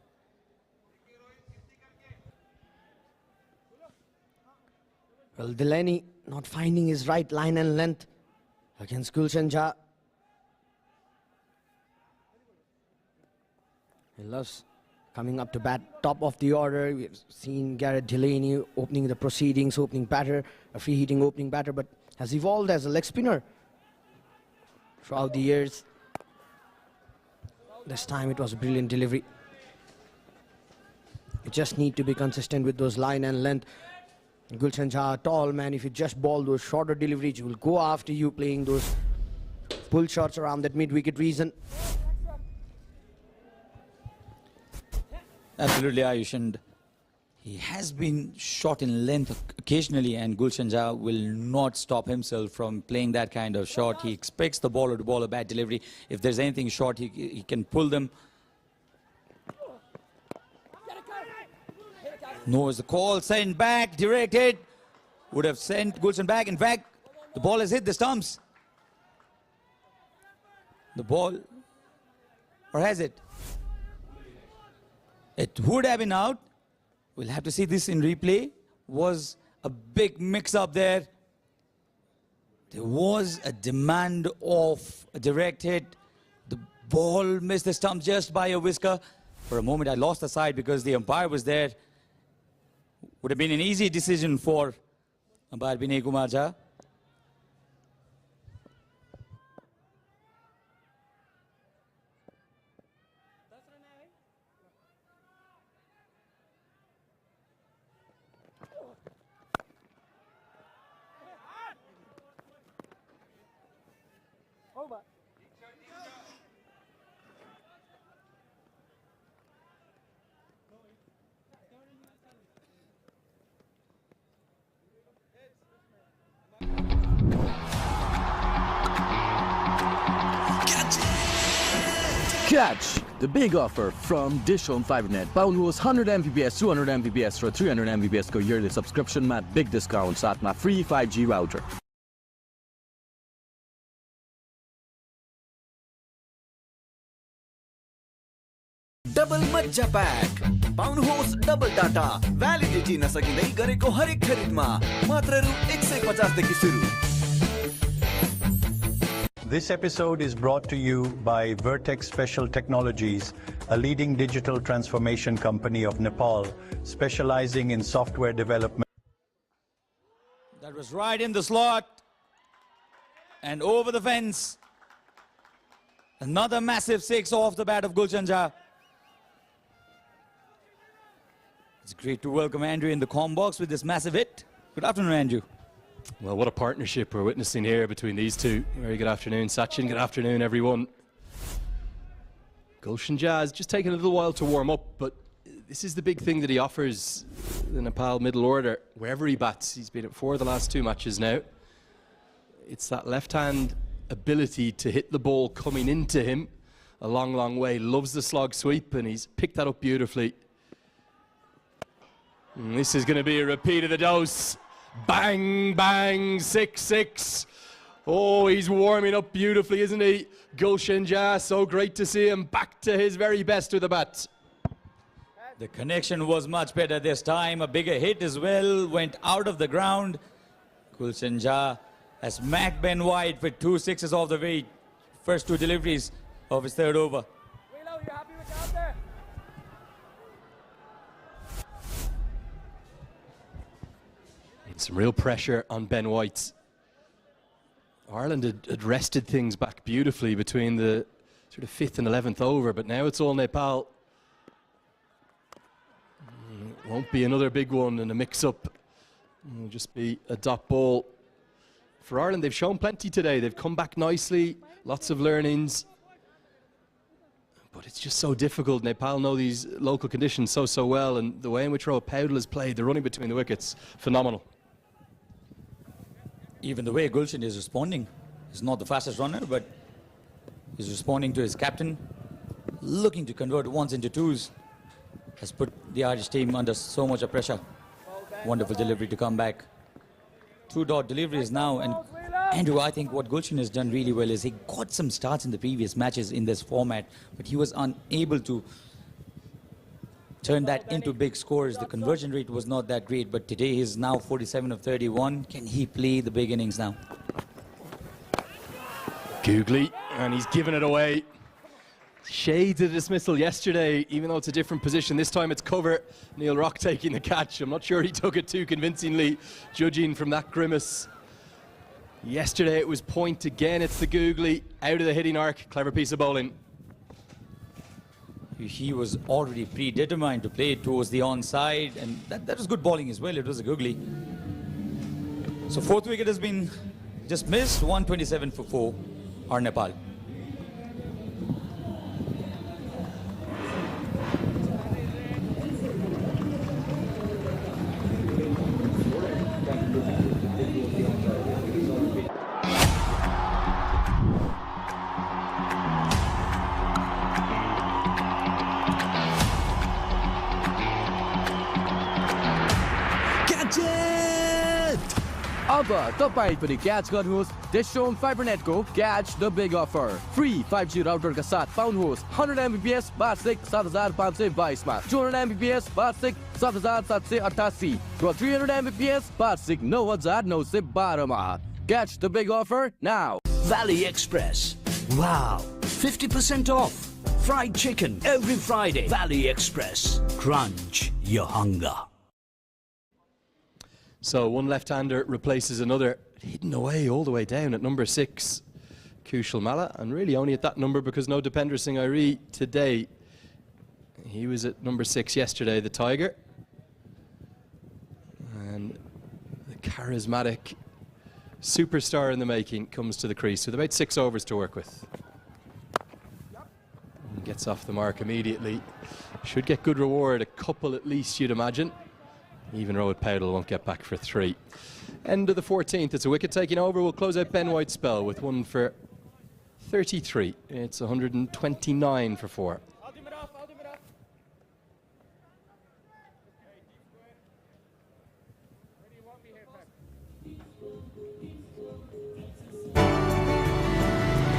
Well, Delaney not finding his right line and length against Gulshan Jha. He loves coming up to bat, top of the order. We've seen Gareth Delaney opening the proceedings, opening batter, a free-hitting opening batter, but has evolved as a leg spinner throughout the years. This time it was a brilliant delivery. You just need to be consistent with those line and length. Gulshan Jha, tall man, if you just ball those shorter deliveries, he will go after you, playing those pull shots around that mid-wicket region. Absolutely, Ayush, and he has been short in length occasionally, and Gulshan Jha will not stop himself from playing that kind of shot. He expects the bowler to bowl a bad delivery. If there's anything short, he can pull them. Knows the call, sent back, directed. Would have sent Gulshan back. In fact, the ball has hit the stumps. The ball, or has it? It would have been out. We'll have to see this in replay. was a big mix-up there. There was a demand of a direct hit. The ball missed the stump just by a whisker. For a moment, I lost the side because the umpire was there. Would have been an easy decision for umpire Binay Kumar Jha. Catch the big offer from Dish Home FiberNet. पाउनुहोस् 100 Mbps 200 Mbps र 300 Mbps को yearly subscription मा big discount साथमा free 5G router. Double मज्जा pack पाउनुहोस् double data validity नसकिँदै गरेको हरेक खरिदमा मात्र रु 150 देखि सुरु। This episode is brought to you by Vertex Special Technologies, a leading digital transformation company of Nepal, specializing in software development. That was right in the slot and over the fence. Another massive six off the bat of Gulshan Jha. It's great to welcome Andrew in the comm box with this massive hit. Good afternoon, Andrew. Well, what a partnership we're witnessing here between these two. Very good afternoon, Sachin. Good afternoon, everyone. Gulshan Jha has just taken a little while to warm up, but this is the big thing that he offers the Nepal middle order. Wherever he bats, he's been at 4 of the last 2 matches now. It's that left-hand ability to hit the ball coming into him a long, long way. Loves the slog sweep, and he's picked that up beautifully. And this is going to be a repeat of the dose. Bang, bang, 6-6. Oh, he's warming up beautifully, isn't he? Gulshan Jha, so great to see him back to his very best with the bat. The connection was much better this time. A bigger hit as well, went out of the ground. Gulshan Jha has smacked Ben White with 2 sixes off the very first 2 deliveries of his third over. Some real pressure on Ben White. Ireland had rested things back beautifully between the sort of 5th and 11th over, but now it's all Nepal. Won't be another big one and a mix-up. It'll just be a dot ball. For Ireland, they've shown plenty today. They've come back nicely, lots of learnings. But it's just so difficult. Nepal know these local conditions so well, and the way in which Roa Powdell has played, the running between the wickets, phenomenal. Even the way Gulshan is responding, he's not the fastest runner, but he's responding to his captain, looking to convert ones into twos, has put the Irish team under so much of pressure. Wonderful delivery to come back. 2-dot deliveries now, and Andrew, I think what Gulshan has done really well is he got some starts in the previous matches in this format, but he was unable to turn that into big scores. The conversion rate was not that great, but today he's now 47 of 31. Can he play the big innings now? Googly, and he's given it away. Shades of dismissal yesterday, even though it's a different position. This time it's cover. Neil Rock taking the catch. I'm not sure he took it too convincingly, judging from that grimace. Yesterday it was point again. It's the Googly out of the hitting arc. Clever piece of bowling. He was already predetermined to play towards the onside, and that was good bowling as well. It was a Googly. So 4th wicket has been just missed. 127 for 4 are Nepal. अब तपाईं पनि catch गर्नुहोस् DishHome फाइबरनेटको catch the big offer free 5G राउटरका साथ पाउनुहोस् 100 MBPS वार्षिक 7522 मा 200 MBPS वार्षिक 7788 र 300 MBPS वार्षिक 9912 मा Catch the big offer now. Valley Express. Wow, 50% off. Fried chicken every Friday. Valley Express. Crunch your hunger. So one left-hander replaces another, hidden away all the way down at number 6, Kushal Malla, and really only at that number because no Dipender Singh Airi today. He was at number 6 yesterday, the Tiger. And the charismatic superstar in the making comes to the crease with about 6 overs to work with. And gets off the mark immediately. Should get good reward, a couple at least you'd imagine. Even Rohit Powdell won't get back for 3. End of the 14th, it's a wicket taking over. We'll close out Ben White's spell with one for 33. It's 129 for 4.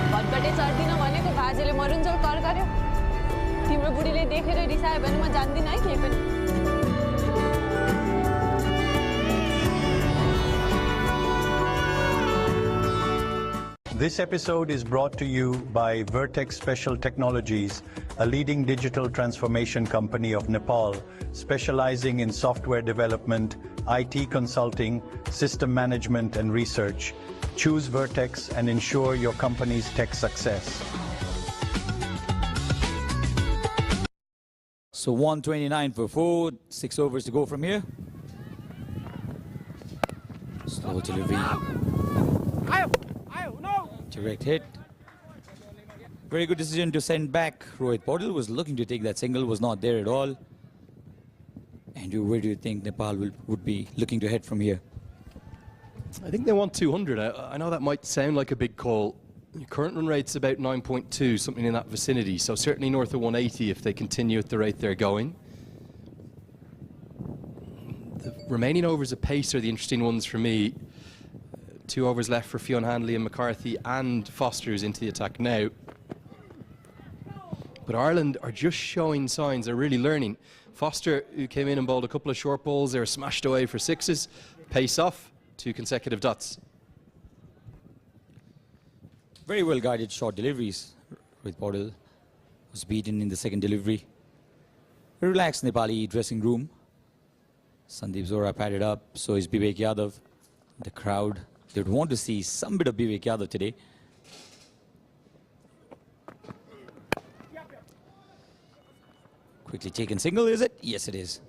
भटभटे चढ्दिन भनेको भाजेले मरुन्जेल कर गर्यो तिम्रो बुढीले देखेर रिसायो भने म जान्दिन है के पनि This episode is brought to you by Vertex Special Technologies, a leading digital transformation company of Nepal, specializing in software development, IT consulting, system management, and research. Choose Vertex and ensure your company's tech success. So 129 for 4, 6 overs to go from here. Slow delivery. Direct hit. Very good decision to send back. Rohit Powdell was looking to take that single, was not there at all. Andrew, where do you think Nepal would be looking to head from here? I think they want 200. I know that might sound like a big call. Your current run rate's about 9.2, something in that vicinity. So certainly north of 180 if they continue at the rate they're going. The remaining overs of pace are the interesting ones for me. 2 overs left for Fionn Handley and McCarthy, and Foster's into the attack now. But Ireland are just showing signs, they're really learning. Foster, who came in and bowled a couple of short balls, they were smashed away for 6s. Pace off, 2 consecutive dots. Very well guided short deliveries. Rohit Powdell was beaten in the second delivery. A relaxed Nepali dressing room. Sandeep Zora padded up, so is Vivek Yadav. The crowd, they would want to see some bit of Vivek Yadav today. Quickly taken single, is it? Yes, it is.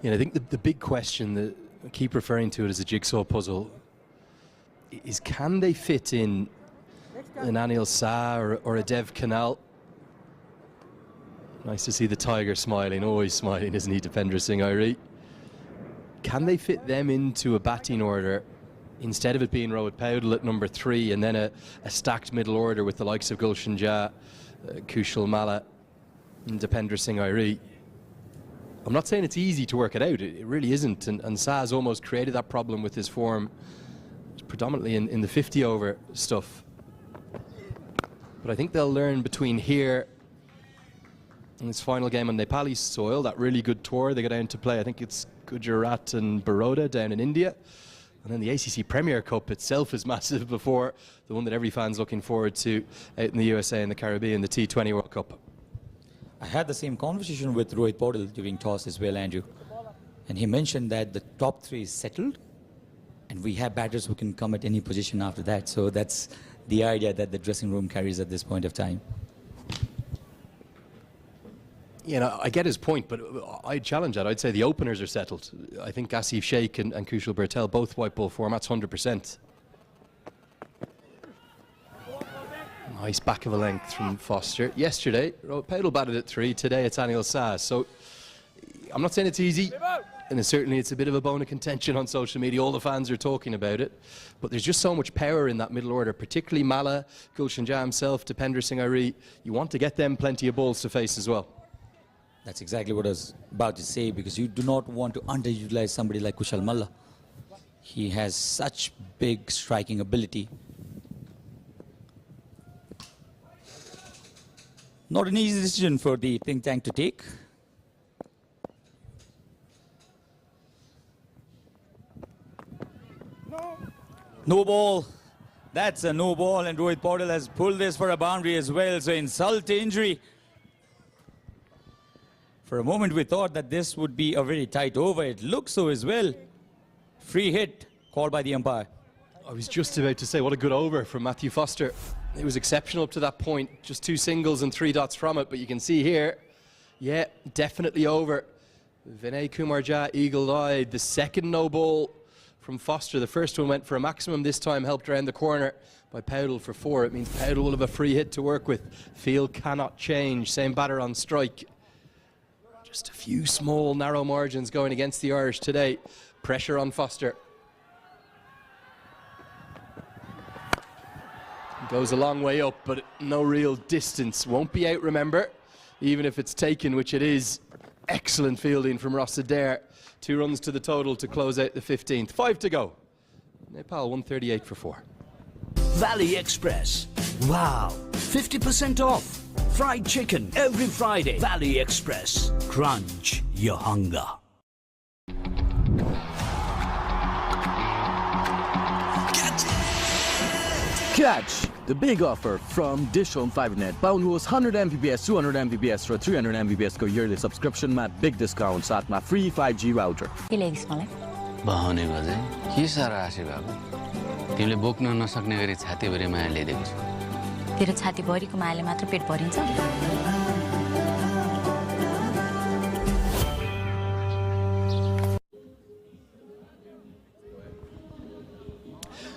Yeah, I think the big question that I keep referring to it as a jigsaw puzzle is, can they fit in an Anil Shah or a Dev Kanal? Nice to see the Tiger smiling, always smiling, isn't he, Dipender Singh Airi? Can they fit them into a batting order instead of it being Rohit Powdell at number 3 and then a stacked middle order with the likes of Gulshan Jha, Kushal Malla and Dipender Singh Airi? I'm not saying it's easy to work it out, it really isn't, and Shah's almost created that problem with his form, predominantly in the 50 over stuff. But I think they'll learn between here and this final game on Nepali soil, that really good tour they go down to play. I think it's Gujarat and Baroda down in India. And then the ACC Premier Cup itself is massive before the one that every fan's looking forward to out in the USA and the Caribbean, the T20 World Cup. I had the same conversation with Rohit Powdell during toss as well, Andrew. And he mentioned that the top 3 is settled and we have batters who can come at any position after that. So that's the idea that the dressing room carries at this point of time. You know, I get his point, but I'd challenge that. I'd say the openers are settled. I think Asif Sheikh and Kushal Bhurtel, both white ball formats, 100%. Nice back of a length from Foster. Yesterday, Powdell batted at 3. Today, it's Anil Shah. So I'm not saying it's easy, and certainly it's a bit of a bone of contention on social media. All the fans are talking about it. But there's just so much power in that middle order, particularly Malla, Gulshan Jha himself, Dipender Singh Airi. You want to get them plenty of balls to face as well. That's exactly what I was about to say, because you do not want to underutilize somebody like Kushal Malla. He has such big striking ability. Not an easy decision for the think tank to take. No ball. That's a no ball, and Rohit Paudel has pulled this for a boundary as well. So insult to injury. For a moment we thought that this would be a very tight over. It looks so as well. Free hit called by the umpire. I was just about to say, what a good over from Matthew Foster. It was exceptional up to that point. Just 2 singles and 3 dots from it. But you can see here, yeah, definitely over. Vinay Kumar Jha eagle-eyed. The second no ball from Foster. The first one went for a maximum. This time helped around the corner by Powdell for 4. It means Powdell will have a free hit to work with. Field cannot change. Same batter on strike. Just a few small, narrow margins going against the Irish today. Pressure on Foster. Goes a long way up, but no real distance. Won't be out, remember, even if it's taken, which it is. Excellent fielding from Ross Adair. 2 runs to the total to close out the 15th. 5 to go. Nepal 138 for 4. Valley Express. Wow, 50% off. Fried chicken every Friday. Valley Express. Crunch your hunger. Catch the big offer from Dish Home FiberNet. Pound host 100 Mbps, 200 Mbps र 300 Mbps को yearly subscription मा big discount साथमा free 5G router. के ल्याइदिस् मलाई? बहाउने बजे के सारा आशी बाबु तिमीले बोक्न नसक्ने गरी छातीभरि माया ल्याइदिएको छु तेरो छाती भरिको मायाले मात्र पेट भरिन्छ?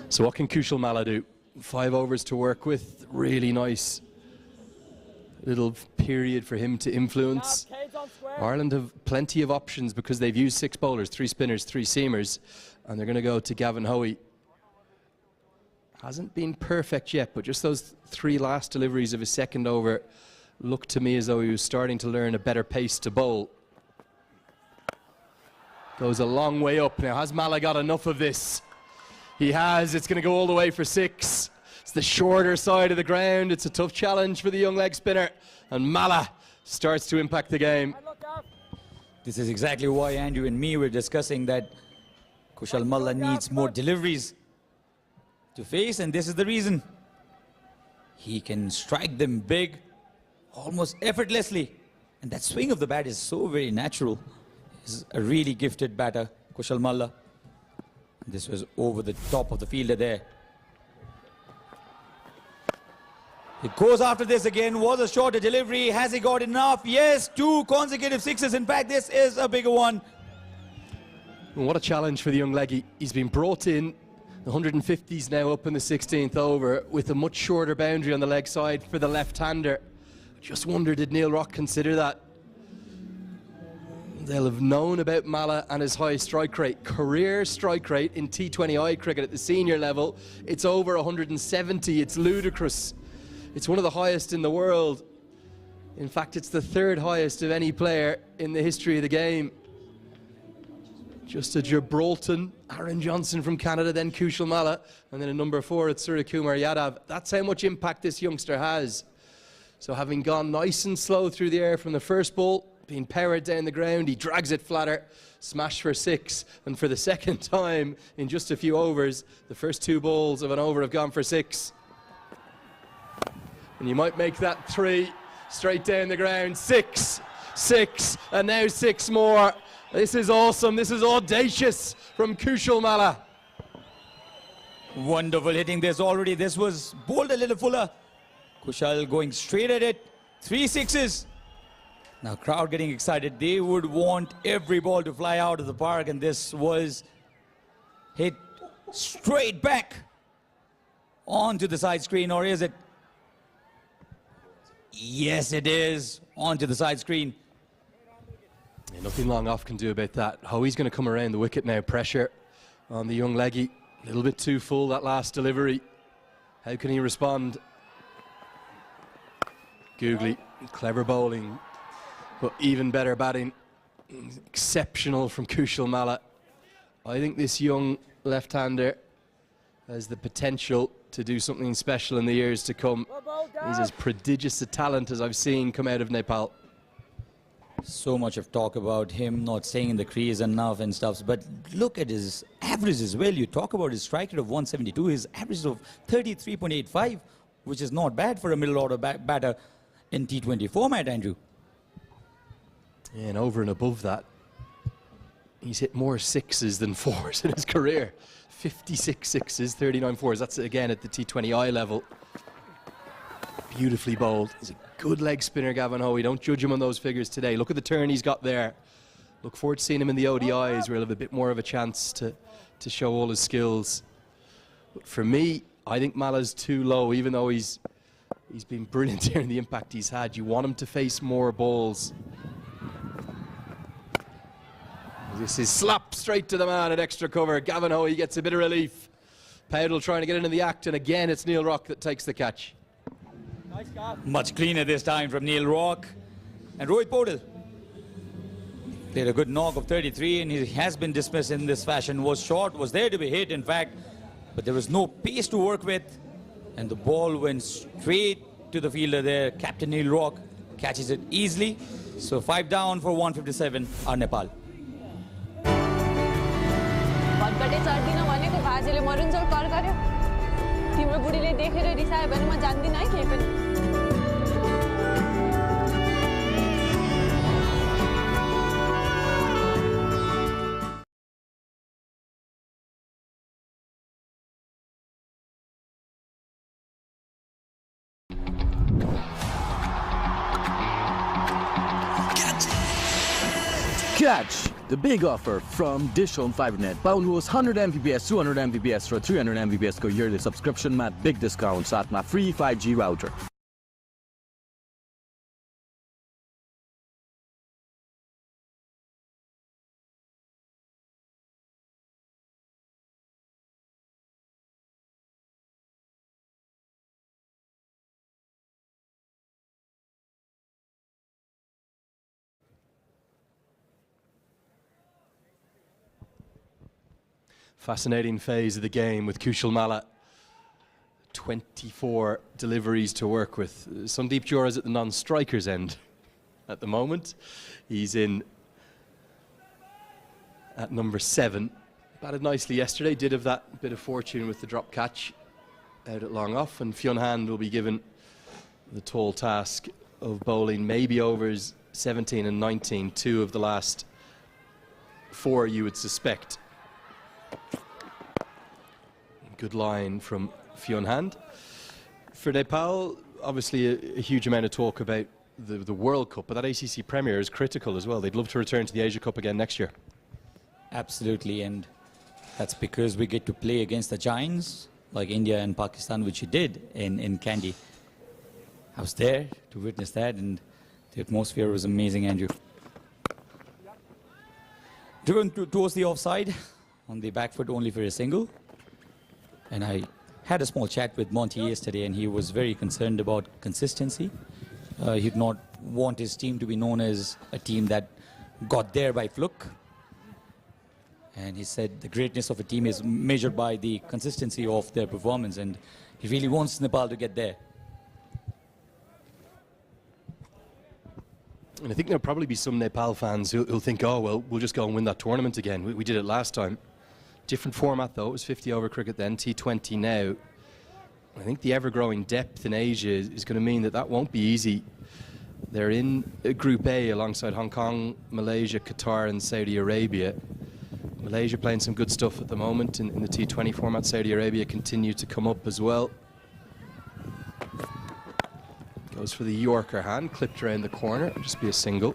So what can Kushal Malla do? 5 overs to work with. Really nice little period for him to influence. Ireland have plenty of options because they've used 6 bowlers, 3 spinners, 3 seamers, and they're going to go to Gavin Hoey. Hasn't been perfect yet, but just those 3 last deliveries of his second over looked to me as though he was starting to learn a better pace to bowl. Goes a long way up. Now, has Malla got enough of this? He has. It's going to go all the way for 6. It's the shorter side of the ground. It's a tough challenge for the young leg spinner. And Malla starts to impact the game. This is exactly why Andrew and me were discussing that Kushal Malla needs more deliveries to face, and this is the reason. He can strike them big, almost effortlessly. And that swing of the bat is so very natural. He's a really gifted batter, Kushal Malla. This was over the top of the fielder there. It goes after this again. Was a shorter delivery. Has he got enough? Yes, 2 consecutive 6s. In fact, this is a bigger one. What a challenge for the young leggy. He's been brought in. The 150s now up in the 16th over with a much shorter boundary on the leg side for the left-hander. Just wonder, did Neil Rock consider that? They'll have known about Malla and his high strike rate. Career strike rate in T20I cricket at the senior level. It's over 170. It's ludicrous. It's one of the highest in the world. In fact, it's the 3rd highest of any player in the history of the game. Just a Gibraltar, Aaron Johnson from Canada, then Kushal Malla, and then a number 4 at Suryakumar Yadav. That's how much impact this youngster has. So having gone nice and slow through the air from the first ball, being powered down the ground, he drags it flatter, smash for 6, and for the second time in just a few overs, the first 2 balls of an over have gone for 6. And you might make that 3 straight down the ground. 6, 6, and now 6 more. This is awesome. This is audacious from Kushal Malla. Wonderful hitting this already. This was bowled a little fuller. Kushal going straight at it. 3 6s. Now crowd getting excited. They would want every ball to fly out of the park, and this was hit straight back onto the side screen, or is it? Yes, it is onto the side screen. Yeah, nothing long off can do about that. Hoey's going to come around the wicket now. Pressure on the young leggy. A little bit too full, that last delivery. How can he respond? Googly, clever bowling. But even better batting, exceptional from Kushal Malla. I think this young left-hander has the potential to do something special in the years to come. He's as prodigious a talent as I've seen come out of Nepal. So much of talk about him not staying in the crease enough and stuff, but look at his average as well. You talk about his strike rate of 172, his average of 33.85, which is not bad for a middle order batter in T20 format, Andrew. Yeah, and over and above that, he's hit more sixes than fours in his career. 56 sixes, 39 fours. That's again at the T20I level. Beautifully bowled. He's a good leg spinner, Gavin Hoey. Don't judge him on those figures today. Look at the turn he's got there. Look forward to seeing him in the ODIs where he'll have a bit more of a chance to show all his skills. But for me, I think Malla's too low, even though he's been brilliant here in the impact he's had. You want him to face more balls. This is slap straight to the man at extra cover. Gavin Hoey gets a bit of relief. Powdell trying to get into the act, and again it's Neil Rock that takes the catch. Nice job. Much cleaner this time from Neil Rock. And Rohit Powdell played a good knock of 33, and he has been dismissed in this fashion. Was short, was there to be hit in fact, but there was no pace to work with, and the ball went straight to the fielder there. Captain Neil Rock catches it easily. So 5 down for 157 are Nepal. भटकटे चढ्दिन भनेको भाजेले मरुन्जेल कर गर्यो तिम्रो बुढीले देखेर रिसायो भने म जान्दिन है केही पनि Catch the big offer from Dish Home FiberNet. Paulनुहोस् 100 Mbps, 200 Mbps र 300 Mbps को yearly subscription मा big discount साथमा free 5G router. Fascinating phase of the game with Kushal Malla. 24 deliveries to work with. Sandeep Jora's at the non-strikers end at the moment. He's in at number 7. Batted nicely yesterday, did have that bit of fortune with the drop catch out at long off, and Fionn Hand will be given the tall task of bowling maybe overs 17 and 19, 2 of the last 4 you would suspect. Good line from Fionn Hand. For Nepal, obviously a huge amount of talk about the World Cup, but that ACC Premier is critical as well. They'd love to return to the Asia Cup again next year. Absolutely, and that's because we get to play against the giants like India and Pakistan, which you did in Kandy. I was there to witness that, and the atmosphere was amazing, Andrew. Driven towards the offside, on the back foot only for a single. And I had a small chat with Monty yesterday, and he was very concerned about consistency. He'd not want his team to be known as a team that got there by fluke. And he said the greatness of a team is measured by the consistency of their performance, and he really wants Nepal to get there. And I think there'll probably be some Nepal fans who'll think, oh, well, we'll just go and win that tournament again. We did it last time. Different format, though. It was 50-over cricket then, T20 now. I think the ever-growing depth in Asia is going to mean that won't be easy. They're in Group A alongside Hong Kong, Malaysia, Qatar and Saudi Arabia. Malaysia playing some good stuff at the moment in the T20 format. Saudi Arabia continue to come up as well. Goes for the Yorker hand, clipped around the corner. It'll just be a single.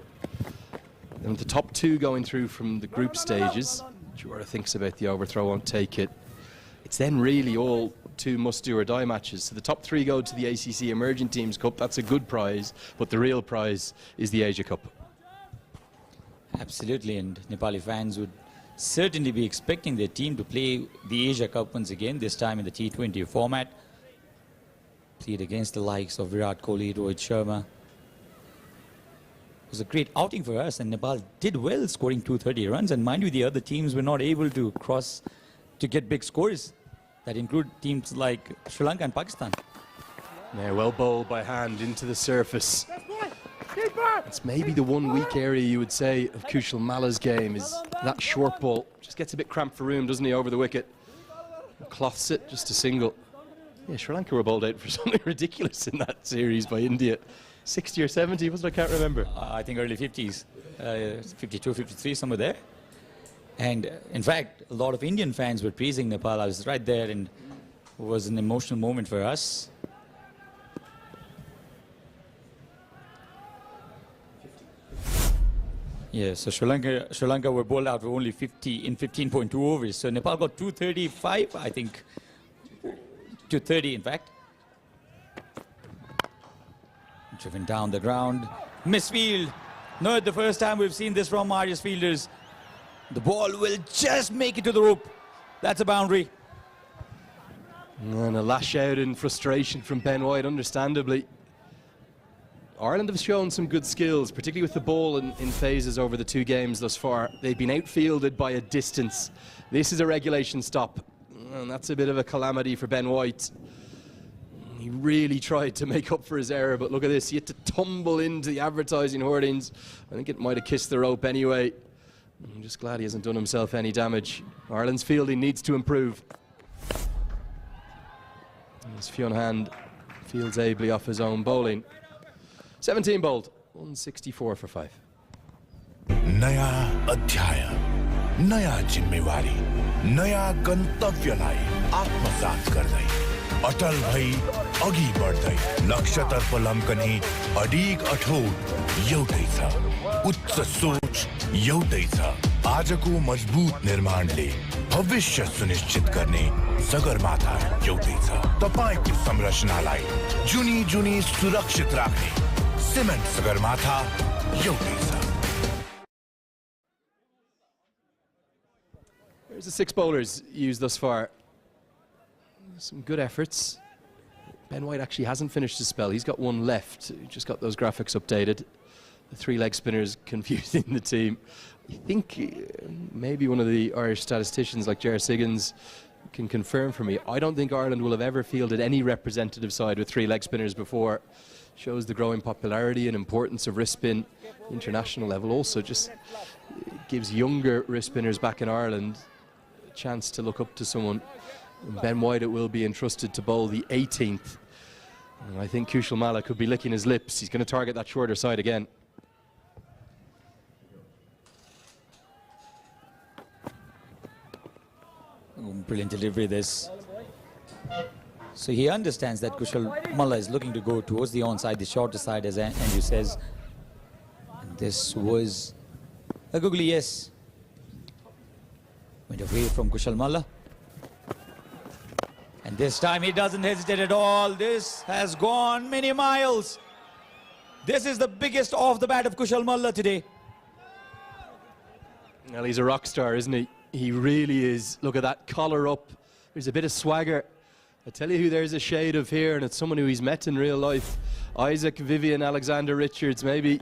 And with the top 2 going through from the group stages, Jura thinks about the overthrow, won't take it. It's then really all 2 must-do-or-die matches. So the top 3 go to the ACC Emerging Teams Cup. That's a good prize, but the real prize is the Asia Cup. Absolutely, and Nepali fans would certainly be expecting their team to play the Asia Cup once again, this time in the T20 format. Played against the likes of Virat Kohli, Rohit Sharma. was a great outing for us, and Nepal did well, scoring 230 runs. And mind you, the other teams were not able to cross to get big scores. That include teams like Sri Lanka and Pakistan. Yeah, well bowled by hand into the surface. It's maybe the one weak area you would say of Kushal Mala's game is that short ball. Just gets a bit cramped for room, doesn't he, over the wicket? Cloths it, just a single. Yeah, Sri Lanka were bowled out for something ridiculous in that series by India. 60 or 70, was it? I can't remember. I think early 50s, 52, 53, somewhere there. And in fact, a lot of Indian fans were praising Nepal. I was right there, and it was an emotional moment for us. Yeah, so Sri Lanka were bowled out for only 50 in 15.2 overs. So Nepal got 235, I think, 230 in fact. Driven down the ground, misfield. Not the first time we've seen this from Irish fielders. The ball will just make it to the rope. That's a boundary. And a lash out in frustration from Ben White, understandably. Ireland have shown some good skills, particularly with the ball in phases over the two games thus far. They've been outfielded by a distance. This is a regulation stop, and that's a bit of a calamity for Ben White. He really tried to make up for his error, but look at this. He had to tumble into the advertising hoardings. I think it might have kissed the rope anyway. I'm just glad he hasn't done himself any damage. Ireland's fielding needs to improve. As Fionn Hand fields ably off his own bowling. 17 bowled, 164 for 5. नया अध्याय, नया जिम्मेवारी, नया गन्तव्यलाई आत्मसात गर्दै अटल भई अघि बढ्दै लक्ष्यतर्फ लम्कने अडिग अठोट एउटै छ, उच्च सोच एउटै छ। आजको मजबुत निर्माणले भविष्य सुनिश्चित गर्ने सगरमाथा एउटै छ। तपाईको संरचनालाई जुनी जुनी सुरक्षित राख्ने सिमेन्ट सगरमाथा एउटै छ। There's the 6 bowlers used thus far. Some good efforts. Ben White actually hasn't finished his spell. He's got one left. Just got those graphics updated. The 3 leg spinners confusing the team. I think maybe one of the Irish statisticians like Ger Siggins can confirm for me. I don't think Ireland will have ever fielded any representative side with 3 leg spinners before. Shows the growing popularity and importance of wrist spin international level. Also just gives younger wrist spinners back in Ireland a chance to look up to someone. And Ben White it will be entrusted to bowl the 18th. And I think Kushal Malla could be licking his lips. He's going to target that shorter side again. Brilliant delivery this. So he understands that Kushal Malla is looking to go towards the onside, the shorter side, as Andrew says. And this was a googly yes. Went away from Kushal Malla. And this time he doesn't hesitate at all. This has gone many miles. This is the biggest off the bat of Kushal Malla today. Well, he's a rock star, isn't he? He really is. Look at that collar up. There's a bit of swagger. I tell you who there's a shade of here, and it's someone who he's met in real life. Isaac Vivian Alexander Richards, maybe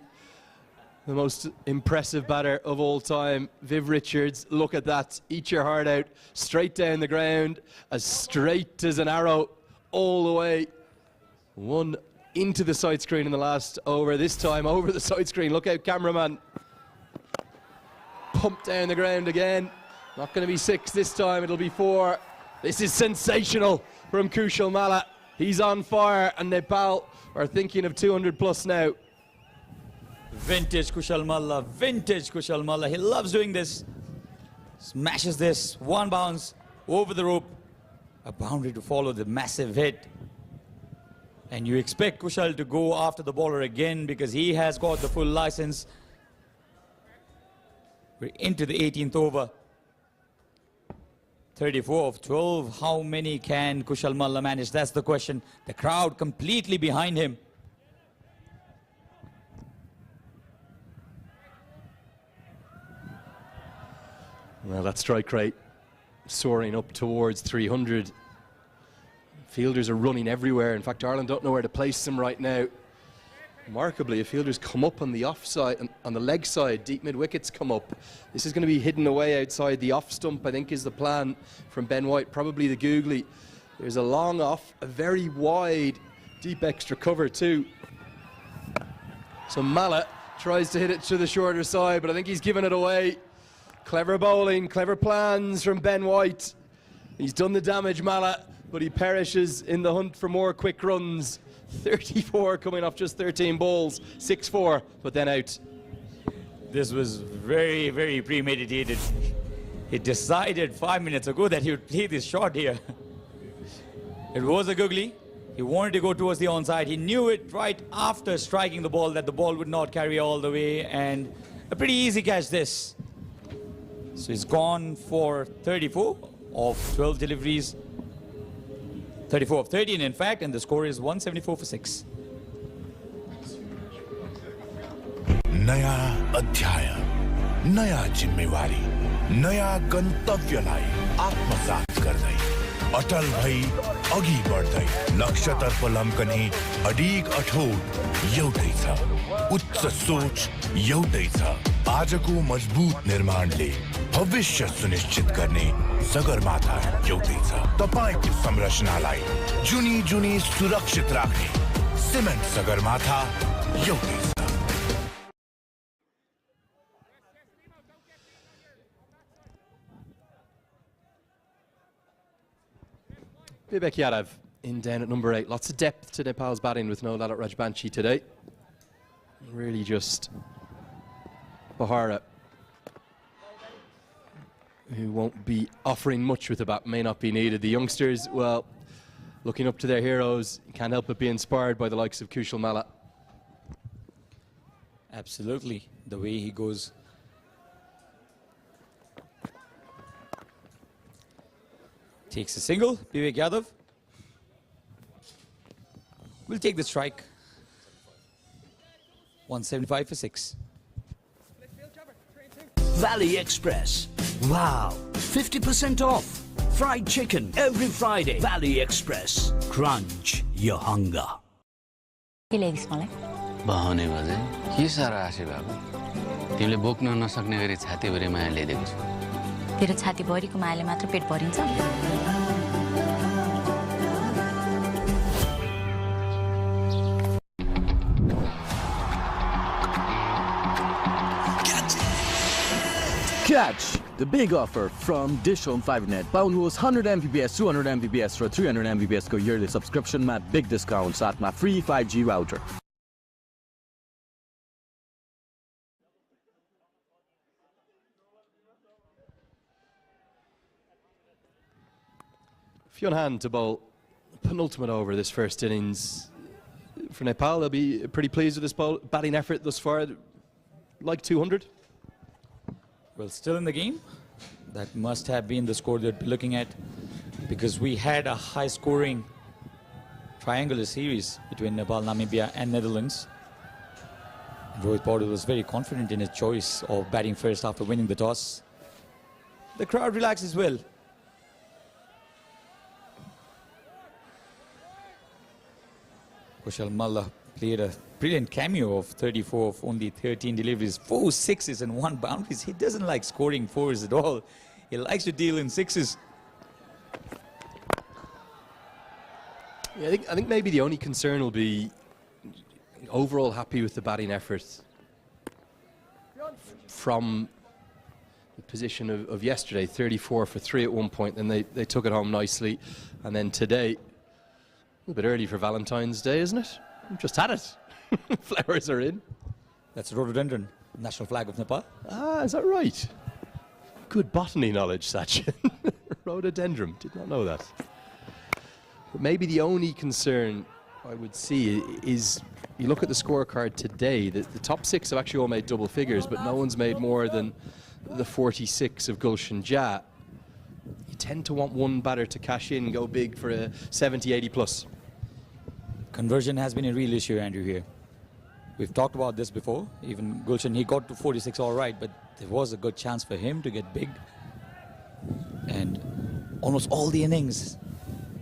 the most impressive batter of all time. Viv Richards, look at that. Eat your heart out. Straight down the ground, as straight as an arrow, all the way. One into the side screen in the last over. This time over the side screen. Look out, cameraman. Pumped down the ground again. Not going to be 6 this time, it'll be 4. This is sensational from Kushal Malla. He's on fire, and Nepal are thinking of 200 plus now. Vintage Kushal Malla, vintage Kushal Malla. He loves doing this. Smashes this, one bounce over the rope. A boundary to follow the massive hit. And you expect Kushal to go after the bowler again because he has got the full license. We're into the 18th over. 34 of 12. How many can Kushal Malla manage? That's the question. The crowd completely behind him. Well, that strike rate soaring up towards 300. Fielders are running everywhere. In fact, Ireland don't know where to place them right now. Remarkably, a fielder's come up on the offside, on the leg side, deep mid-wickets come up. This is going to be hidden away outside the off stump, I think is the plan from Ben White, probably the googly. There's a long off, a very wide, deep extra cover too. So Mala tries to hit it to the shorter side, but I think he's given it away. Clever bowling, clever plans from Ben White. He's done the damage, Mala, but he perishes in the hunt for more quick runs. 34 coming off just 13 balls, 6-4, but then out. This was very, very premeditated. He decided 5 minutes ago that he would play this shot here. It was a googly. He wanted to go towards the onside. He knew it right after striking the ball that the ball would not carry all the way, and a pretty easy catch this. So he's gone for 34 of 12 deliveries. 34 of 13 in fact, and the score is 174 for 6. नया अध्याय, नया जिम्मेवारी, नया गन्तव्यलाई आत्मसात गर्दै अटल भई अघि बढ्दै लक्ष्यतर्फ लम्कने अडिग अठोट एउटै छ, उच्च सोच एउटै छ। आजको मजबुत निर्माणले भविष्य सुनिश्चित गर्ने सगरमाथा एउटै छ। तपाईको संरचनालाई जुनी जुनी सुरक्षित राख्ने सिमेन्ट सगरमाथा एउटै छ। Vivek Yadav in down at number 8. Lots of depth to Nepal's batting with no Lalit Rajbanshi today. Really just Bahara, who won't be offering much with the bat, may not be needed. The youngsters, well, looking up to their heroes, can't help but be inspired by the likes of Kushal Malla. Absolutely, the way he goes. Takes a single, Vivek Yadav. Will take the strike. 175 for 6. Valley Express. Wow, 50% off. Fried chicken every Friday. Valley Express. Crunch your hunger. बहाउने बजे के सारा आशे बाबु तिमीले बोक्न नसक्ने गरी छातीभरि माया ल्याइदिएको छु तेरो छातीभरिको मायाले मात्र पेट भरिन्छ Catch the big offer from Dish Home FiberNet. Pound was 100 Mbps, 200 Mbps for 300 Mbps को yearly subscription में big discount साथ में free 5G router. Fionn Hand to bowl penultimate over this first innings. For Nepal, they'll be pretty pleased with this batting effort thus far. Like 200. Well, still in the game. That must have been the score they'd be looking at, because we had a high-scoring triangular series between Nepal, Namibia and Netherlands. Rohit Paudel was very confident in his choice of batting first after winning the toss. The crowd relaxed as well. Kushal Malla played a brilliant cameo of 34 of only 13 deliveries, 4 sixes and 1 boundaries. He doesn't like scoring fours at all. He likes to deal in sixes. Yeah, I think maybe the only concern will be overall happy with the batting effort from the position of yesterday. 34 for 3 at one point, and they took it home nicely. And then today, a little bit early for Valentine's Day, isn't it? We've just had it. Flowers are in. That's rhododendron, national flag of Nepal. Ah, is that right? Good botany knowledge, Sachin. Rhododendron, did not know that. But maybe the only concern I would see is, you look at the scorecard today, the top 6 have actually all made double figures, but no one's made more than the 46 of Gulshan Jha. You tend to want one batter to cash in, go big for a 70, 80 plus. Conversion has been a real issue, Andrew, here. We've talked about this before. Even Gulshan, he got to 46 all right, but there was a good chance for him to get big. And almost all the innings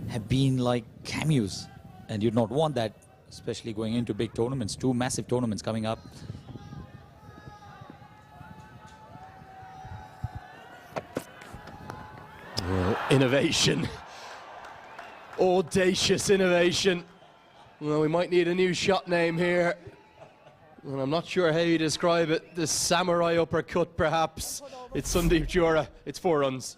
have been like cameos, and you'd not want that. especially going into big tournaments, 2 massive tournaments coming up. Innovation. Audacious innovation. Well, we might need a new shot name here. And I'm not sure how you describe it. The samurai uppercut, perhaps. It's Sandeep Jura. It's 4 runs.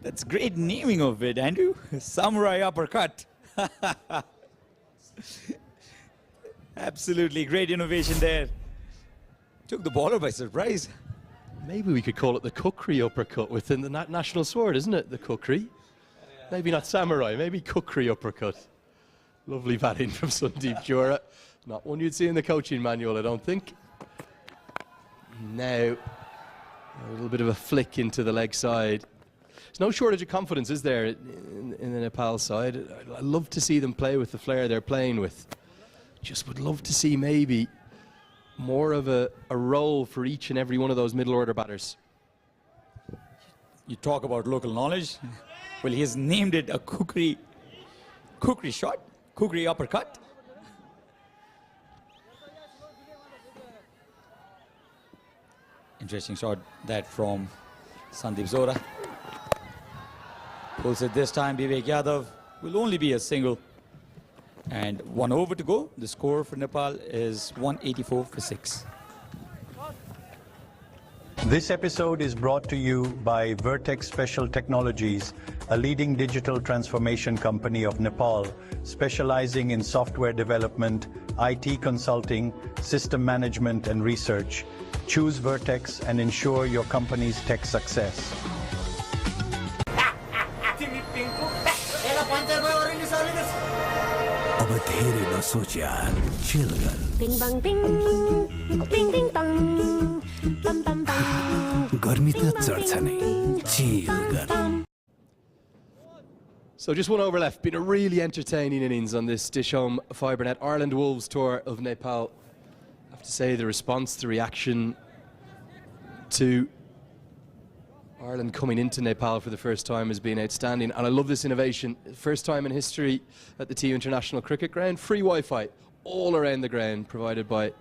That's great naming of it, Andrew. Samurai uppercut. Absolutely great innovation there. Took the bowler by surprise. Maybe we could call it the kukri uppercut within the national sword, isn't it? The kukri. Maybe not samurai, maybe kukri uppercut. Lovely batting from Sandeep Jura. Not one you'd see in the coaching manual, I don't think. Now, a little bit of a flick into the leg side. There's no shortage of confidence, is there, in the Nepal side? I love to see them play with the flair they're playing with. Just would love to see maybe more of a role for each and every one of those middle order batters. You talk about local knowledge. Well, he has named it a kukri shot, kukri uppercut. Interesting shot that from Sandeep Zora. Pulls it this time. Vivek Yadav will only be a single. And 1 over to go. The score for Nepal is 184 for 6. This episode is brought to you by Vertex Special Technologies, a leading digital transformation company of Nepal, specializing in software development, IT consulting, system management, and research. Choose Vertex and ensure your company's tech success. अब धेरै नसोच यार chill गर पिङ बङ पिङ पिङ पिङ पङ पम पम पम गर्मी त चढ्छ नै चिल गर. So just 1 over left. Been a really entertaining innings on this Dish Home Fibernet Ireland Wolves tour of Nepal. I have to say the response, the reaction to Ireland coming into Nepal for the first time has been outstanding, and I love this innovation. First time in history at the TU International Cricket Ground. Free Wi-Fi all around the ground, provided by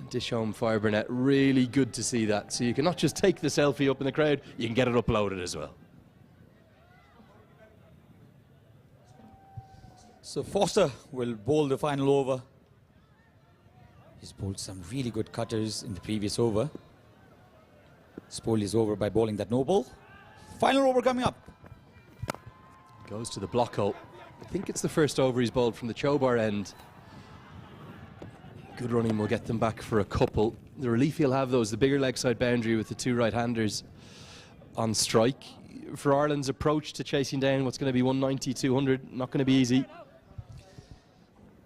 Dish Home Fibernet. Really good to see that. So you can not just take the selfie up in the crowd, you can get it uploaded as well. So Foster will bowl the final over. He's bowled some really good cutters in the previous over. Spoiled his over by bowling that no ball. Final over coming up. Goes to the block hole. I think it's the first over he's bowled from the Chobar end. Good running will get them back for a couple. The relief he'll have, though, is the bigger leg side boundary with the 2 right-handers on strike. For Ireland's approach to chasing down what's going to be 190, 200, not going to be easy.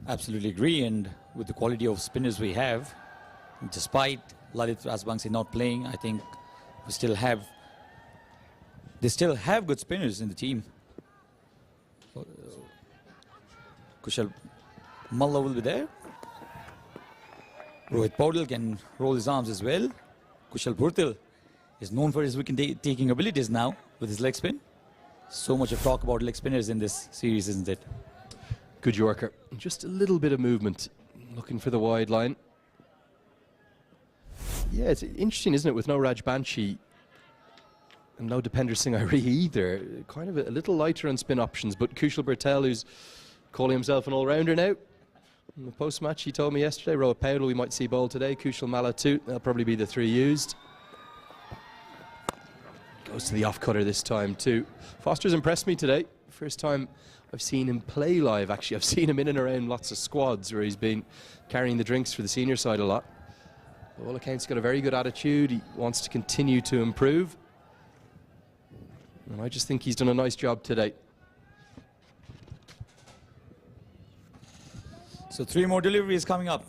Absolutely agree, and with the quality of spinners we have, despite Lalit Rajbangse not playing, I think they still have good spinners in the team. Kushal Malla will be there. Rohit Paudel can roll his arms as well. Kushal Bhurtil is known for his wicket-taking abilities now with his leg spin. So much of talk about leg spinners in this series, isn't it? Good Yorker. Just a little bit of movement. Looking for the wide line. Yeah, it's interesting, isn't it, with no Raj Banshi and no Dipender Singh Airi either. Kind of a little lighter on spin options, but Kushal Bhurtel, who's calling himself an all-rounder now. In the post-match, he told me yesterday, Rohit Paudel we might see bowl today, Kushal Malla too. They'll probably be the 3 used. Goes to the off-cutter this time too. Foster's impressed me today. First time I've seen him play live, actually. I've seen him in and around lots of squads where he's been carrying the drinks for the senior side a lot. By all accounts, got a very good attitude. He wants to continue to improve. And I just think he's done a nice job today. So 3 more deliveries coming up.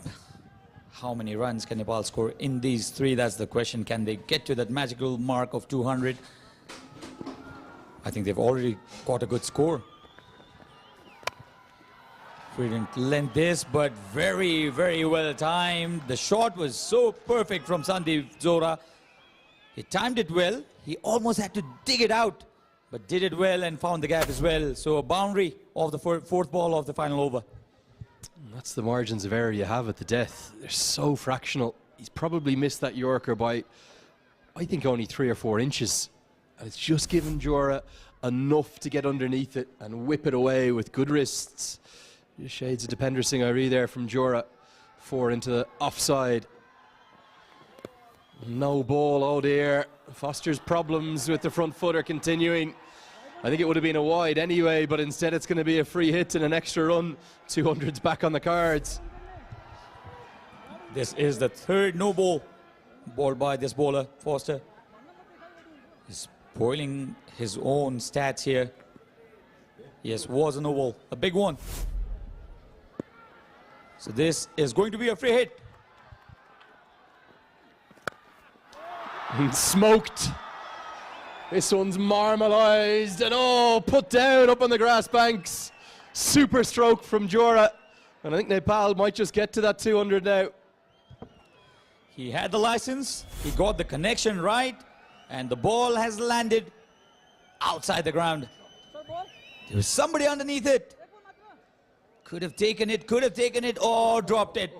How many runs can Nepal score in these 3? That's the question. Can they get to that magical mark of 200? I think they've already got a good score. We didn't lend this, but very, very well timed. The shot was so perfect from Sandeep Zora. He timed it well. He almost had to dig it out but did it well and found the gap as well. So a boundary of the fourth ball of the final over. That's the margins of error you have at the death. They're so fractional. He's probably missed that Yorker by, I think, only 3 or 4 inches. And it's just given Jura enough to get underneath it and whip it away with good wrists. Shades of Depender Singh Ari there from Jura. 4 into the offside. No ball, oh dear. Foster's problems with the front foot are continuing. I think it would have been a wide anyway, but instead it's going to be a free hit and an extra run. 200's back on the cards. This is the third no ball balled by this bowler, Foster. He's spoiling his own stats here. Yes, was a no ball, a big one. So this is going to be a free hit. Smoked. This one's marmalised and put down up on the grass banks. Super stroke from Jura. And I think Nepal might just get to that 200 now. He had the license, he got the connection right, and the ball has landed outside the ground. There was somebody underneath it. Could have taken it, or dropped it.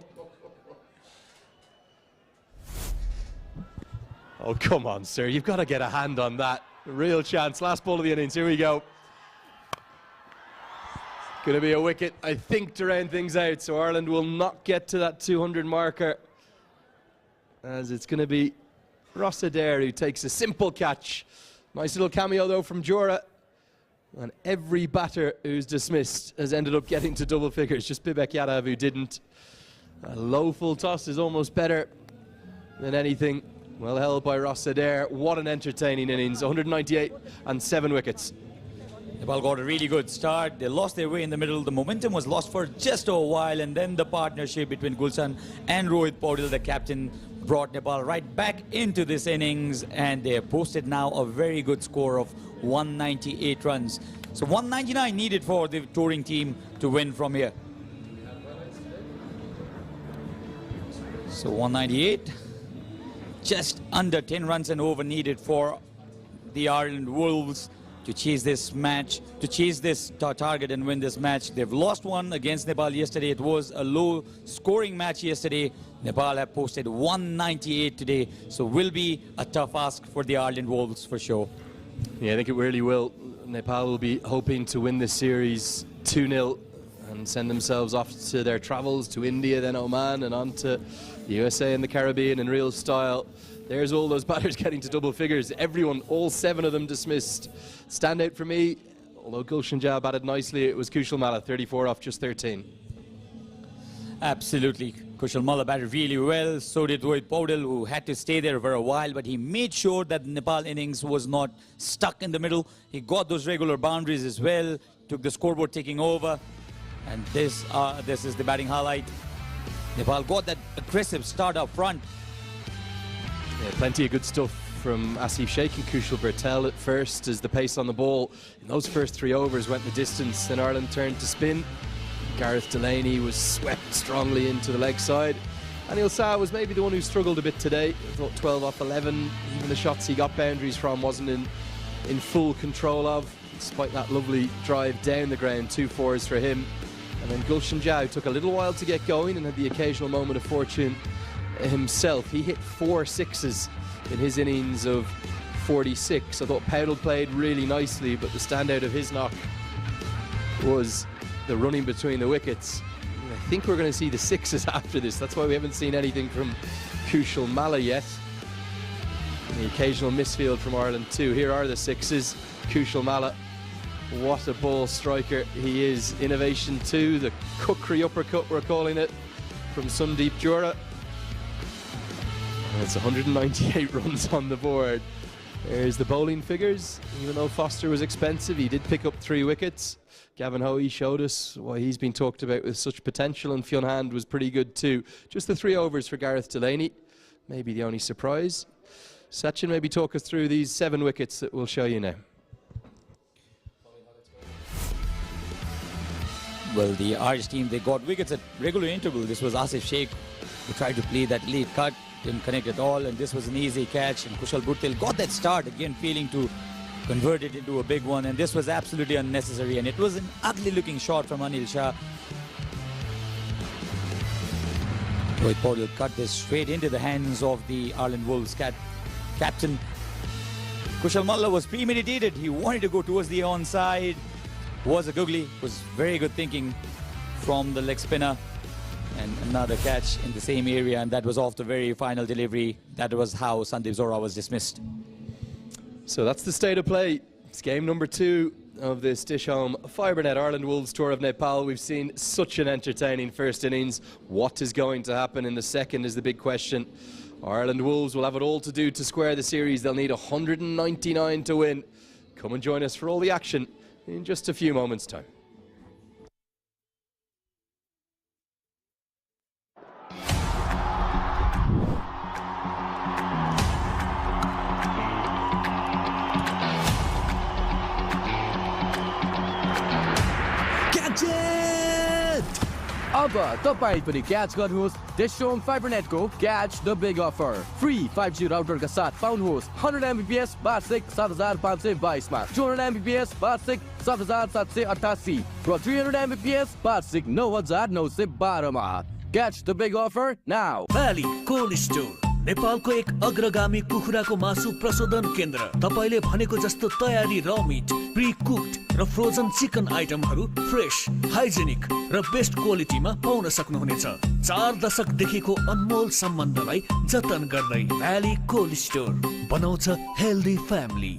Oh, come on, sir. You've got to get a hand on that. Real chance. Last ball of the innings. Here we go. Going to be a wicket, I think, to round things out. So Ireland will not get to that 200 marker, as it's going to be Ross Adair who takes a simple catch. Nice little cameo, though, from Jura. And every batter who's dismissed has ended up getting to double figures. Just Bibek Yadav who didn't. A low full toss is almost better than anything. Well held by Ross Adair. What an entertaining innings. 198 and 7 wickets. Nepal got a really good start. They lost their way in the middle. The momentum was lost for just a while, and then the partnership between Gulshan and Rohit Paudel, the captain, brought Nepal right back into this innings, and they have posted now a very good score of 198 runs. So 199 needed for the touring team to win from here. So 198. Just under 10 runs and over needed for the Ireland Wolves to chase this match, to chase this target and win this match. They've lost one against Nepal yesterday. It was a low scoring match yesterday. Nepal have posted 198 today, so will be a tough ask for the Ireland Wolves for sure. Yeah, I think it really will. Nepal will be hoping to win this series 2-0 and send themselves off to their travels to India, then Oman, and on to the USA and the Caribbean in real style. There's all those batters getting to double figures. Everyone, all 7 of them dismissed. Standout for me, although Gulshan Jah batted nicely, it was Kushal Malla, 34 off just 13. Absolutely. Kushal Malla batted really well. So did Rohit Paudel, who had to stay there for a while, but he made sure that the Nepal innings was not stuck in the middle. He got those regular boundaries as well, took the scoreboard taking over. And this is the batting highlight. Nepal got that aggressive start up front. Yeah, plenty of good stuff from Asif Sheikh and Kushal Bertel at first, as the pace on the ball in those first 3 overs went the distance. Then Ireland turned to spin. Gareth Delaney was swept strongly into the leg side. Anil Shah was maybe the one who struggled a bit today. I thought 12 off 11. Even the shots he got boundaries from wasn't in full control of, despite that lovely drive down the ground. 2 4s for him. And then Gulshan Jah took a little while to get going and had the occasional moment of fortune himself. He hit 4 6s in his innings of 46. I thought Paudel played really nicely, but the standout of his knock was the running between the wickets. I think we're going to see the 6s after this. That's why we haven't seen anything from Kushal Malla yet. And the occasional misfield from Ireland too. Here are the 6s. Kushal Malla, what a ball striker he is. Innovation 2, the Kukri uppercut we're calling it, from Sundeep Jura. And it's 198 runs on the board. There's the bowling figures. Even though Foster was expensive, he did pick up 3 wickets. Gavin Hoey showed us why he's been talked about with such potential, and Fionn Hand was pretty good too. Just the 3 overs for Gareth Delaney, maybe the only surprise. Sachin, maybe talk us through these 7 wickets that we'll show you now. Well, the Irish team, they got wickets at regular interval. This was Asif Sheikh who tried to play that late cut, didn't connect at all, and this was an easy catch. And Kushal Bhurtel got that start, again failing to convert it into a big one, and this was absolutely unnecessary, and it was an ugly looking shot from Anil Shah. Rohit Paul cut this straight into the hands of the Ireland Wolves captain. Kushal Malla was premeditated. He wanted to go towards the onside. Was a googly. Was very good thinking from the leg spinner. And another catch in the same area, and that was off the very final delivery. That was how Sandeep Zora was dismissed. So that's the state of play. It's game number 2 of this Dish Home Fibernet Ireland Wolves Tour of Nepal. We've seen such an entertaining first innings. What is going to happen in the second is the big question. Ireland Wolves will have it all to do to square the series. They'll need 199 to win. Come and join us for all the action in just a few moments' time. अब तपाईं पनि catch गर्नुहोस् DishHome फाइबरनेटको catch the big offer free 5G राउटरका साथ पाउनुहोस् 100 Mbps वार्षिक 7522 मा 200 Mbps वार्षिक 7788 र 300 Mbps वार्षिक 9912 मा catch the big offer now. Valley cold store नेपालको एक अग्रगामी कुखुराको मासु प्रशोधन केन्द्र। तपाईले भनेको जस्तो तयारी र मिट, प्री कुक्ड र फ्रोजन चिकन आइटमहरू फ्रेश, हाइजेनिक र बेस्ट क्वालिटीमा पाउन सक्नुहुनेछ। 4 दशकदेखिको अनमोल सम्बन्धलाई जतन गर्दै भ्याली कोल्ड स्टोर बनाउँछ हेल्दी फ्यामिली।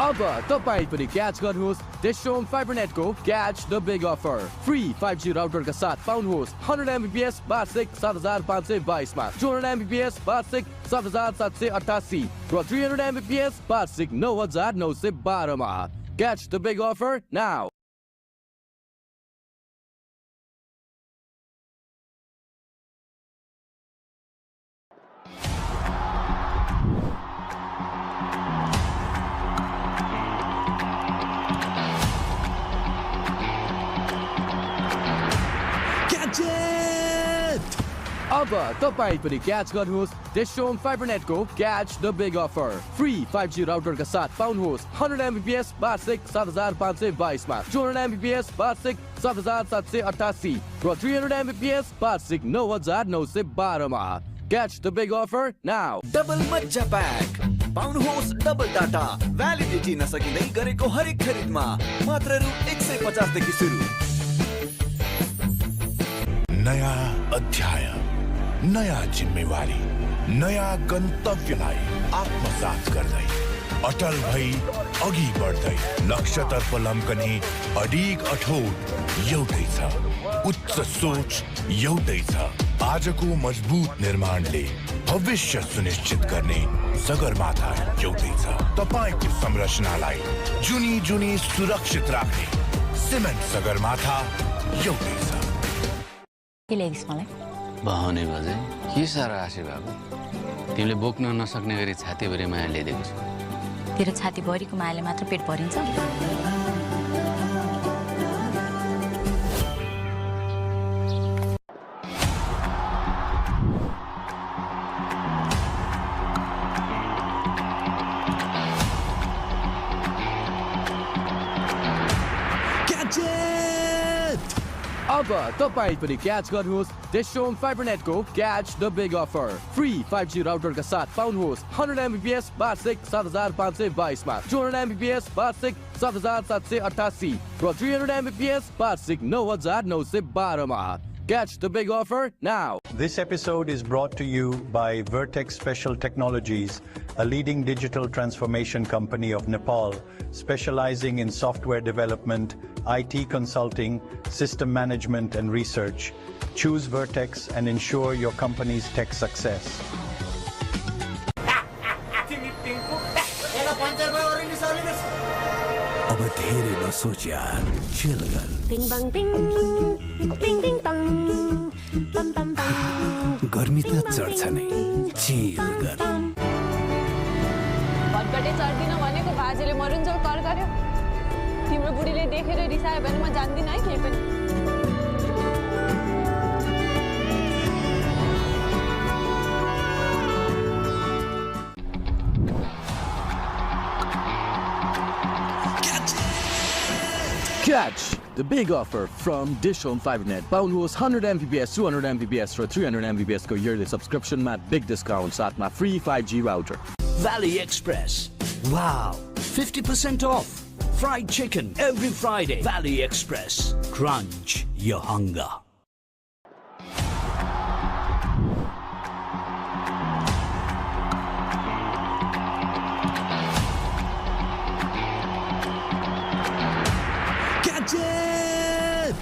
अब तपाईं पनि क्याच गर्नुहोस् डिश होम फाइबरनेटको catch the big offer free 5G राउटरका साथ पाउनुहोस् 100 Mbps वार्षिक 7522 मा 200 Mbps वार्षिक 7788 र 300 Mbps वार्षिक 9912 मा catch the big offer now. अब तपाईं पनि क्याच गर्नुहोस् डिश होम फाइबरनेटको catch the big offer free 5G राउटरका साथ पाउनुहोस् 100 Mbps वार्षिक 7522 मा 200 Mbps वार्षिक 7788 र 300 Mbps वार्षिक 9912 मा catch the big offer now. Double मज्जा प्याक पाउनुहोस् डबल डाटा भ्यालिडिटी नसकिँदै गरेको हरेक खरिदमा मात्र रु 150 देखि सुरु। नया अध्याय, नया जिम्मेवारी, नया गन्तव्यलाई आत्मसात गर्दै अटल भई अघि बढ्दै लक्ष्यतर्फ लम्कने अडिग अठोट एउटै छ, उच्च सोच एउटै छ। आजको मजबुत निर्माणले भविष्य सुनिश्चित गर्ने सगरमाथा एउटै छ। तपाईको संरचनालाई जुनी जुनी सुरक्षित राख्ने सिमेन्ट सगरमाथा एउटै छ। के ल्याइदिस् मलाई? बहाउने बजे के साह्रो आशे बाबु, तिमीले बोक्न नसक्ने गरी छातीभरि माया ल्याइदिएको छु। तेरो छातीभरिको मायाले मात्र पेट भरिन्छ? अब तपाईं पनि क्याच गर्नुहोस् डिश होम फाइबरनेटको catch the big offer free 5G राउटरका साथ पाउनुहोस् 100 Mbps वार्षिक 7522 मा 200 Mbps वार्षिक 7788 र 300 Mbps वार्षिक 9912 मा Catch the big offer now. This episode is brought to you by Vertex Special Technologies, a leading digital transformation company of Nepal, specializing in software development, IT consulting, system management, and research. Choose Vertex and ensure your company's tech success. अब धेरै नसोच यार, chill गर। Ting bang ting, ting ting tang, tam tam tam। गर्मी त चढ्छ नै, chill गर। भटकटे चढ्दिन भनेको बाजेले मरुन्जेल कर गर्यो। तिम्रो बुढीले देखेर रिसायो भने म जान्दिन है केही पनि Catch the big offer from Dish on FiberNet. Pound host 100 Mbps, 200 Mbps for 300 Mbps को yearly subscription mat big discount साथ में free 5G router. Valley Express. Wow, 50% off. Fried chicken every Friday. Valley Express. Crunch your hunger. Catch it!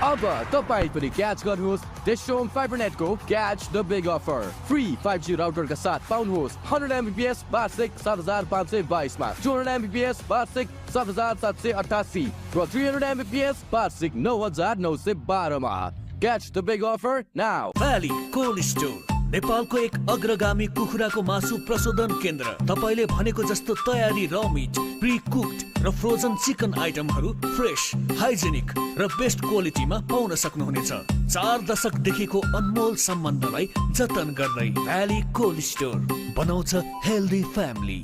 अब तपाईं पनि catch गर्नुहोस् Dish on FiberNet को Catch the big offer. Free 5G router का साथ पाउनुहोस् 100 Mbps वार्षिक 7522 मा 200 Mbps वार्षिक 7788 र 300 Mbps वार्षिक 9912 मा. Catch the big offer now. Valley Cold Store. नेपालको एक अग्रगामी कुखुराको मासु प्रशोधन केन्द्र. तपाईले भनेको जस्तो तयारी र मिट, प्री कुक्ड र फ्रोजन चिकन आइटमहरू फ्रेश, हाइजेनिक र बेस्ट क्वालिटीमा पाउन सक्नुहुनेछ. 4 दशकदेखिको अनमोल सम्बन्धलाई जतन गर्दै भ्याली कोल्ड स्टोर बनाउँछ हेल्दी फ्यामिली.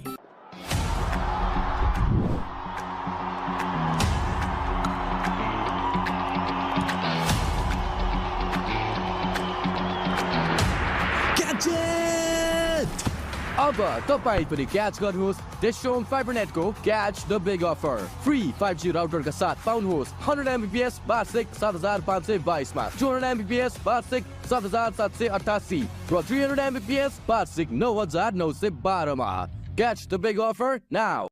अब तपाईं पनि क्याच गर्नुहोस् Dish on FiberNet को Catch the big offer. Free 5G router का साथ पाउनुहोस् 100 Mbps वार्षिक 7522 मा 200 Mbps वार्षिक 7788 र 300 Mbps वार्षिक 9912 मा. Catch the big offer now.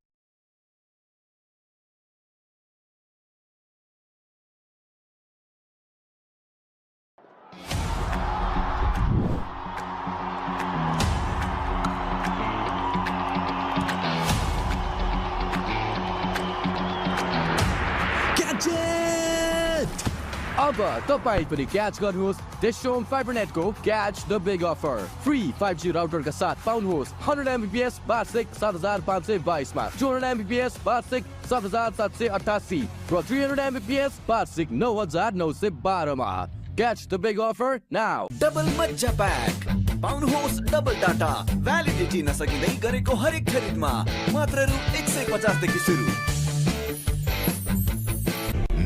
अब तपाईं पनि क्याच गर्नुहोस् Dish on FiberNet को Catch the big offer. Free 5G router का साथ पाउनुहोस् 100 Mbps वार्षिक 7522 मा 200 Mbps वार्षिक 7788 र 300 Mbps वार्षिक 9912 मा. Catch the big offer now. Double मज्जा पैक पाउनुहोस् डबल डाटा भ्यालिडिटी नसकिँदै गरेको हरेक खरिदमा मात्र रु 150 देखि सुरु.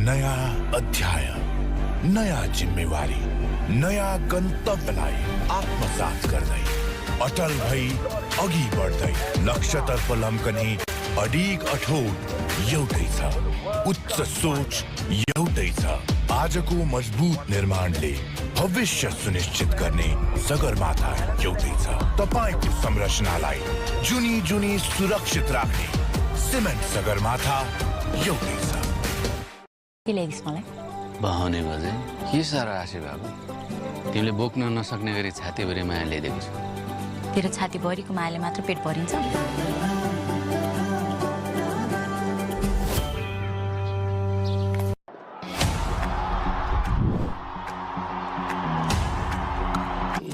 नयाँ अध्याय, नयाँ जिम्मेवारी, नयाँ गन्तव्यलाई आत्मसात गर्दै अटल भई अघि बढ्दै लक्ष्यतर्फ लम्कने अडिग अठोट एउटै छ, उच्च सोच एउटै छ. आजको मजबुत निर्माणले भविष्य सुनिश्चित गर्ने सगरमाथा एउटै छ. तपाईको संरचनालाई जुनी जुनी सुरक्षित राख्ने सिमेन्ट सगरमाथा एउटै छ. के ल्याइदिस् मलाई? बहाउने बजे के साह्रो आशे बाबु, तिमीले बोक्न नसक्ने गरी छातीभरि माया ल्याइदिएको छु. तेरो छातीभरिको मायाले मात्र पेट भरिन्छ?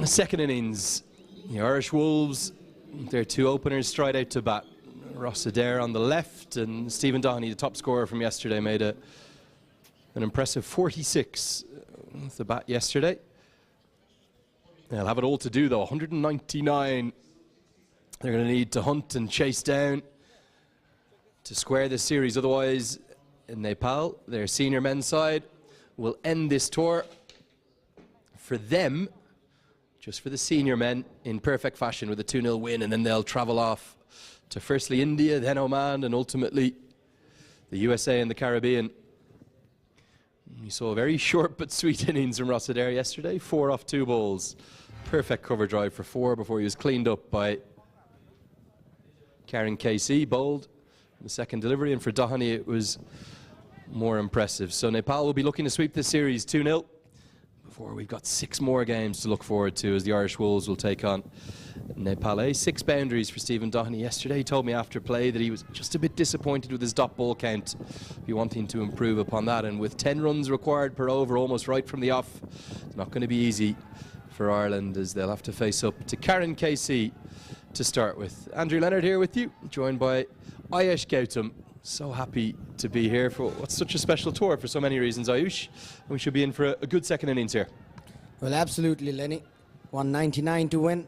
Second innings, the Irish Wolves, their two openers stride out to bat. Ross Adair on the left, and Stephen Doherty, the top scorer from yesterday, made an impressive 46 with the bat yesterday. They'll have it all to do though, 199. They're going to need to hunt and chase down to square this series. Otherwise, in Nepal, their senior men's side will end this tour for them, just for the senior men, in perfect fashion with a 2-0 win, and then they'll travel off to firstly India, then Oman, and ultimately the USA and the Caribbean. You saw a very short but sweet innings from Ross Adair yesterday. 4 off 2 balls. Perfect cover drive for 4 before he was cleaned up by Karen KC. Bowled the second delivery, and for Doherty it was more impressive. So Nepal will be looking to sweep this series 2-0 before we've got 6 more games to look forward to as the Irish Wolves will take on Nepal. 6 boundaries for Stephen Doherty yesterday. He told me after play that he was just a bit disappointed with his dot ball count, be wanting to improve upon that, and with 10 runs required per over almost right from the off, it's not going to be easy for Ireland as they'll have to face up to Karen KC to start with. Andrew Leonard here with you, joined by Ayesh Gautam So happy to be here for what's such a special tour for so many reasons, Ayush. We should be in for a good second innings here. Well, absolutely, Lenny. 199 to win.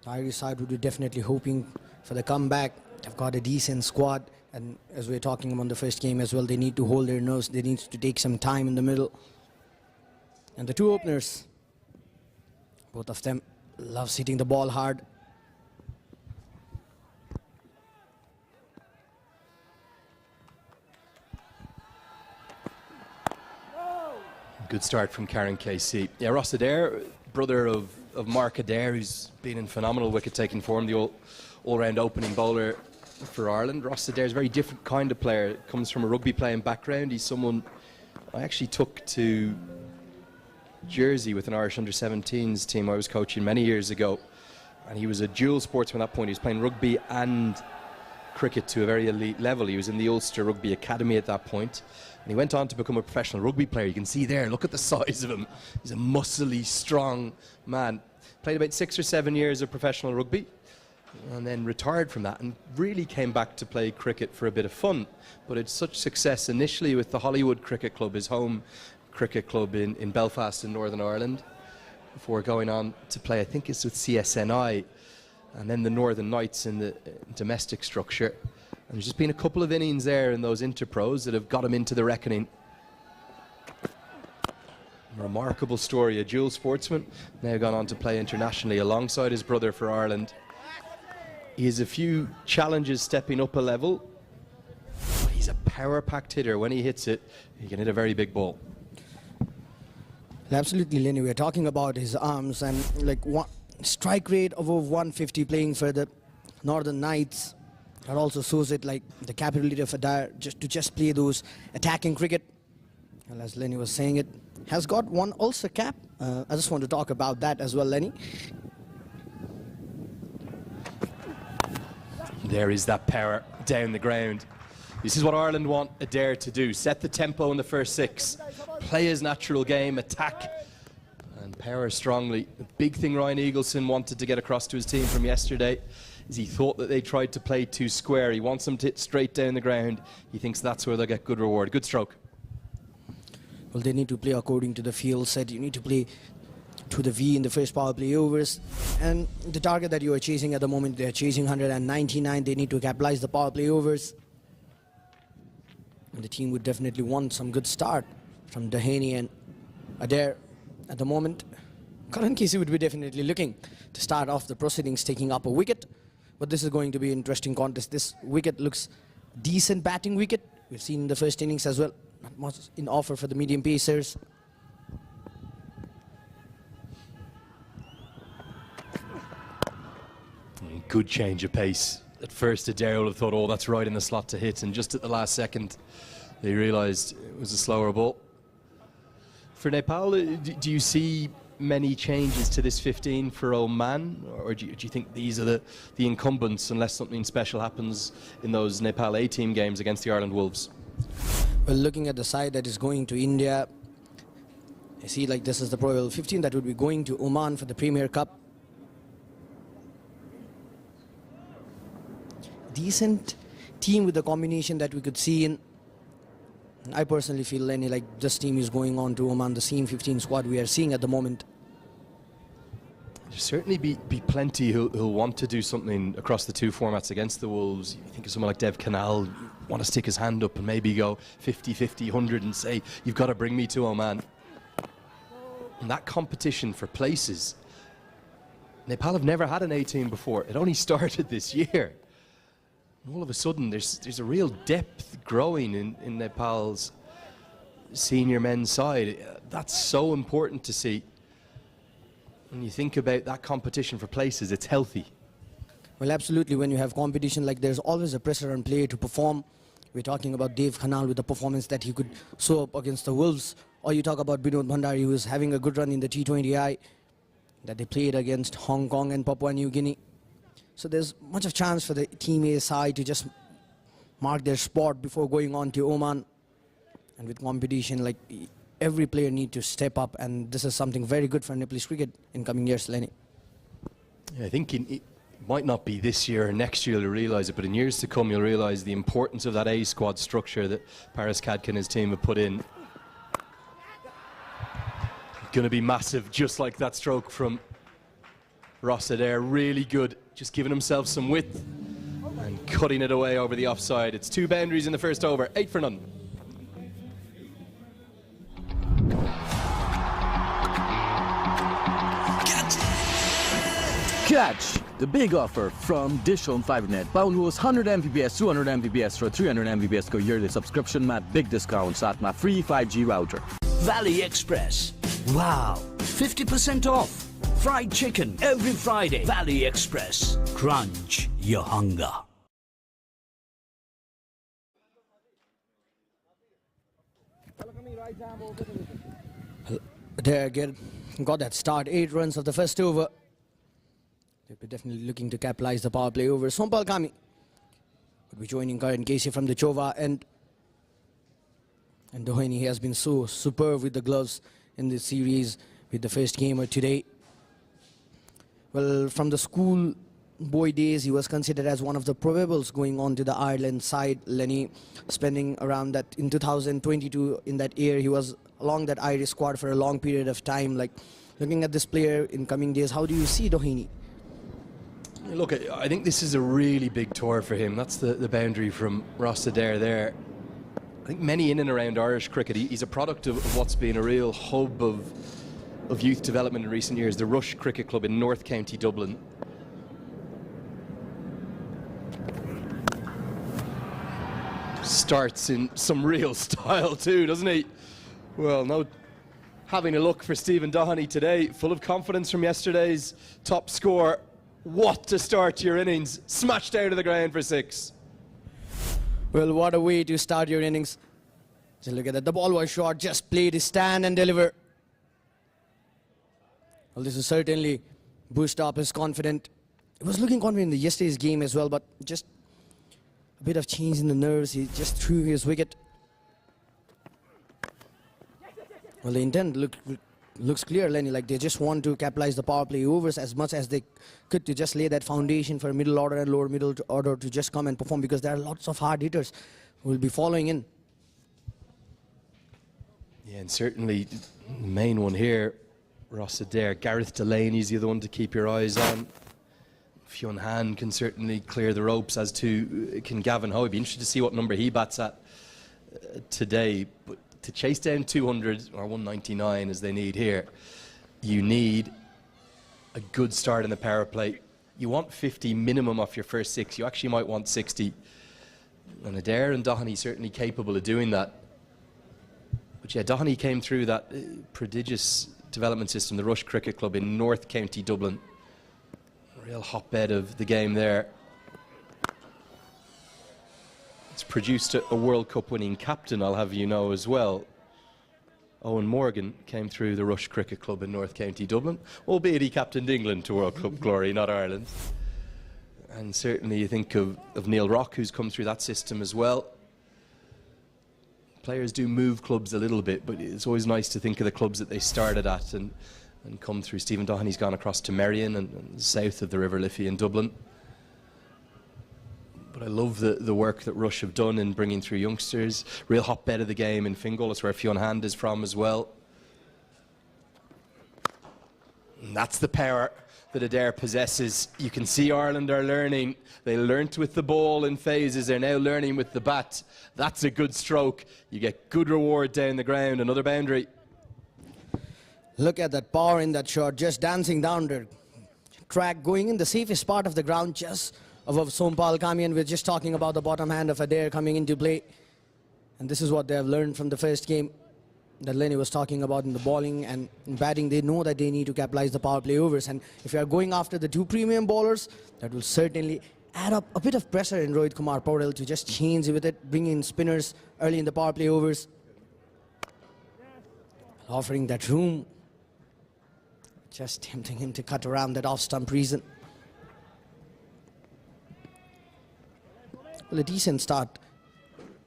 The Irish side would be definitely hoping for the comeback. They've got a decent squad, and as we're talking about the first game as well, they need to hold their nerves. They need to take some time in the middle. And the two openers, both of them love hitting the ball hard. Good start from Karen KC. Yeah, Ross Adair, brother of Mark Adair, who's been in phenomenal wicket-taking form, the all-round opening bowler for Ireland. Ross Adair is a very different kind of player. Comes from a rugby playing background. He's someone I actually took to Jersey with an Irish under-17s team I was coaching many years ago. And he was a dual sportsman at that point. He was playing rugby and cricket to a very elite level. He was in the Ulster Rugby Academy at that point. And he went on to become a professional rugby player. You can see there, look at the size of him. He's a muscly, strong man. Played about 6 or 7 years of professional rugby and then retired from that and really came back to play cricket for a bit of fun. But it's such success initially with the Hollywood Cricket Club, his home cricket club in Belfast in Northern Ireland, before going on to play, I think it's with CSNI, and then the Northern Knights in the domestic structure. And there's just been a couple of innings there in those interpros that have got him into the reckoning. Remarkable story, a dual sportsman, now gone on to play internationally alongside his brother for Ireland. He has a few challenges stepping up a level, but he's a power-packed hitter. When he hits it, he can hit a very big ball. Absolutely, Lenny. We're talking about his arms and like one strike rate of over 150 playing for the Northern Knights. That also shows it like the capability of Adair just play those attacking cricket. And as Lenny was saying, it has got one Ulster cap. I just want to talk about that as well, Lenny. There is that power down the ground. This is what Ireland want Adair to do. Set the tempo in the first 6. Play his natural game, attack and power strongly. The big thing Ryan Eagleson wanted to get across to his team from yesterday is he thought that they tried to play too square. He wants them to hit straight down the ground. He thinks that's where they'll get good reward. Good stroke. Well, they need to play according to the field set. You need to play to the V in the first power play overs. And the target that you are chasing at the moment, they're chasing 199. They need to capitalize the power play overs. And the team would definitely want some good start from Dehaney and Adair at the moment. Karan Casey would be definitely looking to start off the proceedings taking up a wicket. But this is going to be an interesting contest. This wicket looks decent batting wicket. We've seen in the first innings as well. Not much in offer for the medium pacers. Good change of pace. At first, Adair would have thought, oh, that's right in the slot to hit. And just at the last second, they realised it was a slower ball. For Nepal, do you see many changes to this 15 for Oman? Or do you think these are the incumbents unless something special happens in those Nepal A-team games against the Ireland Wolves? Well, looking at the side that is going to India, I see like this is the probable 15 that would be going to Oman for the Premier Cup. Decent team with the combination that we could see in. I personally feel, Lenny, like this team is going on to Oman, the same 15 squad we are seeing at the moment. There'll certainly be plenty who'll want to do something across the two formats against the Wolves. You think of someone like Dev Canal, want to stick his hand up and maybe go 50-50, 100 and say, you've got to bring me to Oman. And that competition for places, Nepal have never had an A-team before. It only started this year. And all of a sudden, there's a real depth growing in Nepal's senior men's side. That's so important to see. When you think about that competition for places, it's healthy. Well, absolutely. When you have competition, like there's always a pressure on player to perform. We're talking about Dave Khanal with the performance that he could show up against the Wolves. Or you talk about Binod Bhandari, who is having a good run in the T20I that they played against Hong Kong and Papua New Guinea. So there's much of chance for the Team A side to just mark their spot before going on to Oman. And with competition, like every player need to step up, and this is something very good for Nepalese cricket in coming years, Lenny. Yeah, I think Might not be this year or next year you'll realise it, but in years to come you'll realise the importance of that A squad structure that Paris Kadki and his team have put in. Going to be massive, just like that stroke from Rossa there. Really good, just giving himself some width and cutting it away over the offside. It's 2 boundaries in the first over, 8-0. Catch the big offer from Dish Home FiberNet. Pound host 100 Mbps, 200 Mbps for 300 Mbps को yearly subscription में big discount साथ में free 5G router. Valley Express. Wow, 50% off. Fried chicken every Friday. Valley Express. Crunch your hunger. There, got that start. 8 runs of the first over. They're definitely looking to capitalize the power play over. Sompal Kami would be joining Karan Casey from the Chova end. And Doheny has been so superb with the gloves in this series with the first gamer today. Well, from the school boy days, he was considered as one of the probables going on to the Ireland side. Lenny spending around that in 2022 in that year, he was along that Irish squad for a long period of time. Like, looking at this player in coming days, how do you see Doheny? Look, I think this is a really big tour for him. That's the boundary from Rossa there. I think many in and around Irish cricket, he's a product of what's been a real hub of youth development in recent years, the Rush Cricket Club in North County Dublin. Starts in some real style too, doesn't he? Well, no, having a look for Stephen Doheny today, full of confidence from yesterday's top score. What to start to your innings, smashed out of the ground for 6. Well, what a way to start your innings. Just look at that, the ball was short, just played his stand and deliver. Well, this is certainly boost up his confidence. He was looking confident in yesterday's game as well, but just a bit of change in the nerves. He just threw his wicket. Well, the intent looks clear, Lenny, like they just want to capitalize the power play overs as much as they could to just lay that foundation for middle order and lower middle order to just come and perform, because there are lots of hard hitters who will be following in. Yeah, and certainly the main one here, Ross Adair. Gareth Delaney's the other one to keep your eyes on. Fionn Han can certainly clear the ropes, as to can Gavin Howe. It'd be interesting to see what number he bats at today. But to chase down 200 or 199 as they need here, you need a good start in the power play. You want 50 minimum off your first 6. You actually might want 60. And Adair and Doheny certainly capable of doing that. But yeah, Doheny came through that prodigious development system, the Rush Cricket Club in North County Dublin. A real hotbed of the game there. It's produced a World Cup winning captain, I'll have you know, as well. Owen Morgan came through the Rush Cricket Club in North County Dublin, albeit he captained England to World Cup glory, not Ireland. And certainly you think of Neil Rock, who's come through that system as well. Players do move clubs a little bit, but it's always nice to think of the clubs that they started at and come through. Stephen Doheny's gone across to Merrion and south of the River Liffey in Dublin. But I love the work that Rush have done in bringing through youngsters. Real hotbed of the game in Fingal, that's where Fionn Hand is from as well. And that's the power that Adair possesses. You can see Ireland are learning. They learnt with the ball in phases. They're now learning with the bat. That's a good stroke. You get good reward down the ground. Another boundary. Look at that power in that shot, just dancing down the track, going in the safest part of the ground, just above Sompal Kami. And we're just talking about the bottom hand of Adair coming into play. And this is what they have learned from the first game that Lenny was talking about in the bowling and in batting. They know that they need to capitalize the power play overs. And if you are going after the 2 premium bowlers, that will certainly add up a bit of pressure in Rohit Kumar Paudel to just change with it, bring in spinners early in the power play overs, offering that room. Just tempting him to cut around that off-stump region. Well, a decent start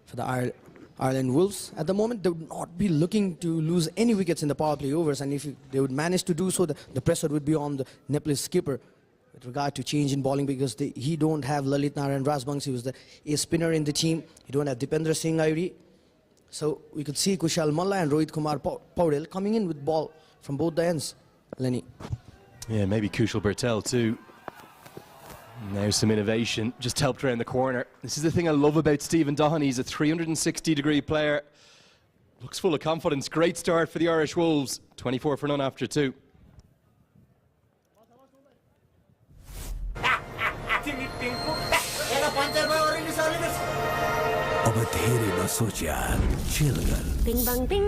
for the Ireland Wolves. At the moment, they would not be looking to lose any wickets in the power play overs, and if they would manage to do so, the pressure would be on the Nepalese skipper, with regard to change in bowling, because he don't have Lalit Narayan Rajbangshi, who was the ace spinner in the team. He don't have Dipendra Singh Airi. So we could see Kushal Malla and Rohit Kumar Paudel coming in with ball from both the ends. Lenny. Yeah, maybe Kushal Bhurtel too. And there's some innovation, just helped around the corner. This is the thing I love about Stephen Doherty. He's a 360-degree player. Looks full of confidence. Great start for the Irish Wolves. 24 for none after 2. अब धेरै नसोच यार, chill गर। Ding bang ding,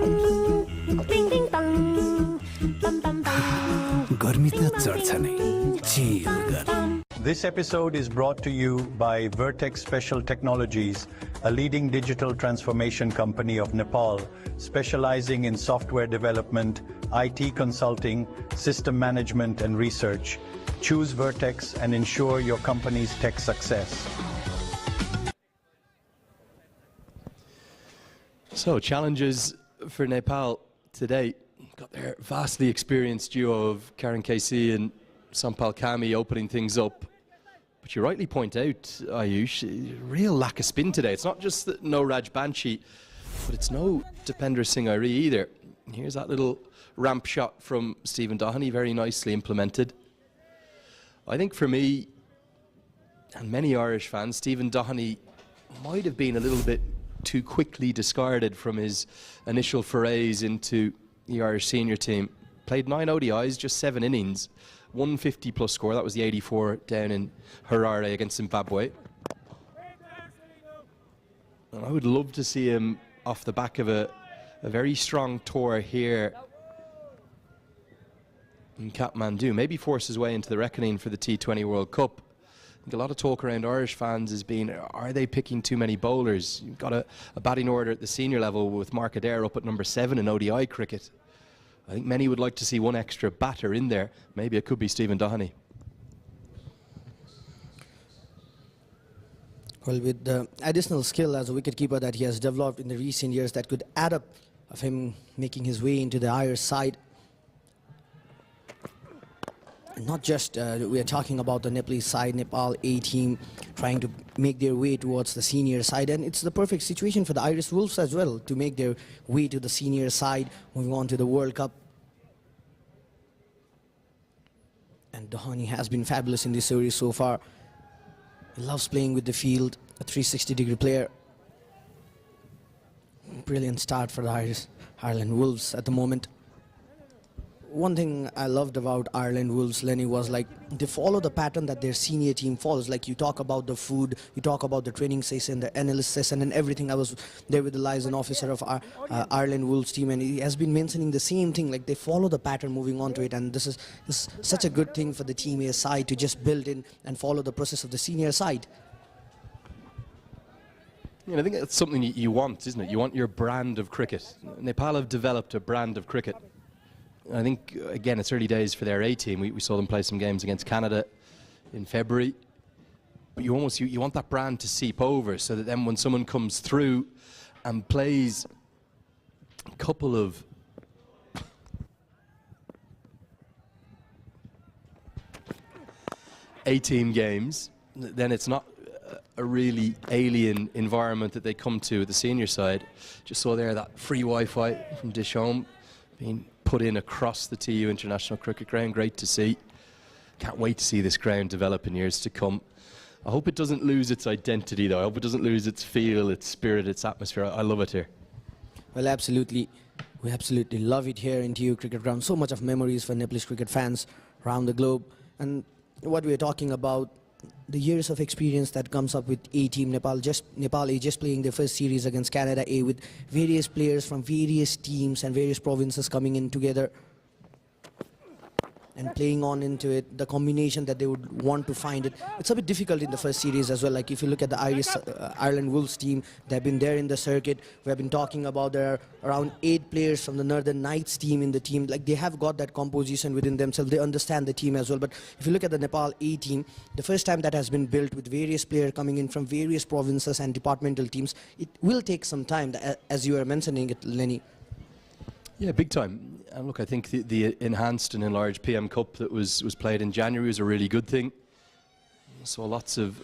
ding ding dong, bam bam bam. गर्मी त चढ्छ नै, chill गर। This episode is brought to you by Vertex Special Technologies, a leading digital transformation company of Nepal, specializing in software development, IT consulting, system management, and research. Choose Vertex and ensure your company's tech success. So, challenges for Nepal today. Got their vastly experienced duo of Karan Casey and Sampal Kami opening things up. But you rightly point out, Ayush, real lack of spin today. It's not just that no Raj Banshi, but it's no Dipendra Singh Airi either. Here's that little ramp shot from Stephen Doherty, very nicely implemented. I think for me, and many Irish fans, Stephen Doherty might have been a little bit too quickly discarded from his initial forays into the Irish senior team. Played 9 ODIs, just 7 innings. 150-plus score, that was the 84 down in Harare against Zimbabwe. And I would love to see him off the back of a very strong tour here in Kathmandu. Maybe force his way into the reckoning for the T20 World Cup. I think a lot of talk around Irish fans has been, are they picking too many bowlers? You've got a batting order at the senior level with Mark Adair up at number 7 in ODI cricket. I think many would like to see one extra batter in there. Maybe it could be Stephen Doherty. Well, with the additional skill as a wicketkeeper that he has developed in the recent years, that could add up of him making his way into the Irish side. And not just, we are talking about the Nepalese side, Nepal A team, trying to make their way towards the senior side. And it's the perfect situation for the Irish Wolves as well, to make their way to the senior side, moving on to the World Cup. And Doherty has been fabulous in this series so far. He loves playing with the field, a 360-degree player. Brilliant start for the Ireland Wolves at the moment. One thing I loved about Ireland Wolves, Lenny, was like they follow the pattern that their senior team follows. Like you talk about the food, you talk about the training session, the analyst session and everything. I was there with the liaison officer of our Ireland Wolves team, and he has been mentioning the same thing. Like they follow the pattern moving on to it, and this is such a good thing for the Team A side to just build in and follow the process of the senior side. Yeah, I think that's something you want, isn't it? You want your brand of cricket. Nepal have developed a brand of cricket. I think, again, it's early days for their A team. We saw them play some games against Canada in February. But you want that brand to seep over so that then when someone comes through and plays a couple of A-team games, then it's not a really alien environment that they come to at the senior side. Just saw there that free Wi-Fi from Dish Home being put in across the TU International Cricket Ground. Great to see. Can't wait to see this ground develop in years to come. I hope it doesn't lose its identity, though. I hope it doesn't lose its feel, its spirit, its atmosphere. I love it here. Well, absolutely. We absolutely love it here in TU Cricket Ground. So much of memories for Nepalese cricket fans around the globe. And what we're talking about, the years of experience that comes up with A-team Nepal A just playing their first series against Canada A, with various players from various teams and various provinces coming in together and playing on into it, the combination that they would want to find it. It's a bit difficult in the first series as well. Like if you look at the Ireland Wolves team, they've been there in the circuit. We have been talking about there are around 8 players from the Northern Knights team in the team. Like they have got that composition within themselves. They understand the team as well. But if you look at the Nepal A team, the first time that has been built with various players coming in from various provinces and departmental teams, it will take some time, as you were mentioning it, Lenny. Yeah, big time. And look, I think the enhanced and enlarged PM Cup that was played in January was a really good thing. So lots of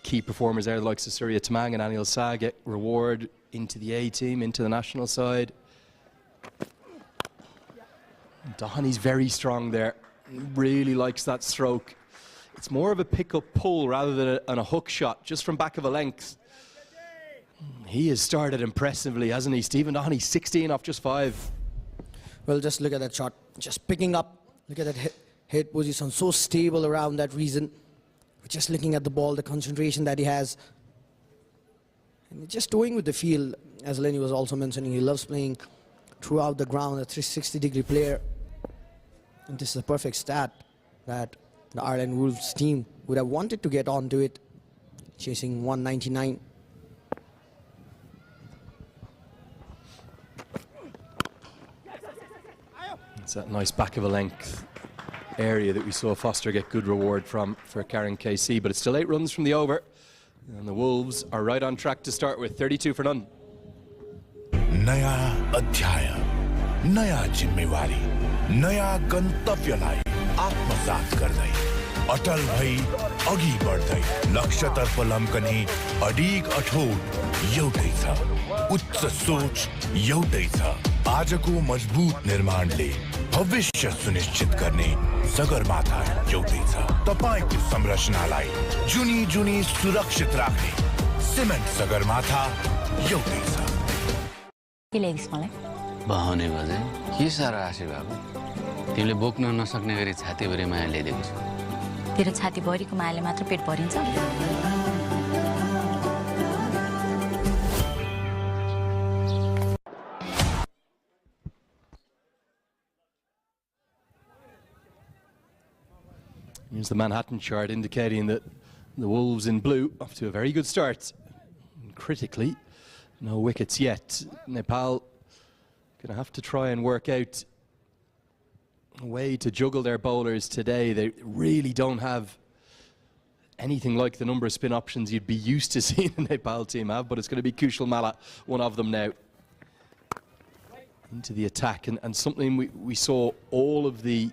key performers there, the likes of Surya Tamang and Anil Sa, get reward into the A team, into the national side. Doheney's very strong there, really likes that stroke. It's more of a pick-up pull rather than a hook shot, just from back of a length. He has started impressively, hasn't he? Stephen Doheney, 16 off just 5. Well, just look at that shot, just picking up. Look at that head position, so stable around that reason. Just looking at the ball, the concentration that he has. And just toying with the field, as Lenny was also mentioning, he loves playing throughout the ground, a 360-degree player. And this is a perfect stat that the Ireland Wolves team would have wanted to get onto it, chasing 199. It's that nice back of a length area that we saw Foster get good reward from for carrying KC, but it's still 8 runs from the over, and the Wolves are right on track to start with 32 for none. नया अध्याय, नया जिम्मेवारी, नया गन्तव्यलाई आत्मसात गर्दै अटल भई अघि बढ्दै लक्ष्यतर्फ लम्कने अडिग अठोट एउटै छ, उच्च सोच एउटै छ। आजको मजबुत निर्माणले भविष्य सुनिश्चित गर्ने सगरमाथा एउटै छ। तपाईको संरचनालाई जुनी जुनी सुरक्षित राख्ने सिमेन्ट सगरमाथा एउटै छ। के ल्याइदिस् मलाई? बहाउने बजे के साह्रो आशे बाबु, तिमीले बोक्न नसक्ने गरी छातीभरि माया ल्याइदिएको छु। तेरो छातीभरिको मायाले मात्र पेट भरिन्छ? Here's the Manhattan chart indicating that the Wolves in blue off to a very good start. Critically, no wickets yet. Nepal going to have to try and work out a way to juggle their bowlers today. They really don't have anything like the number of spin options you'd be used to seeing the Nepal team have, but it's going to be Kushal Malla, one of them now, into the attack. And something we saw all of the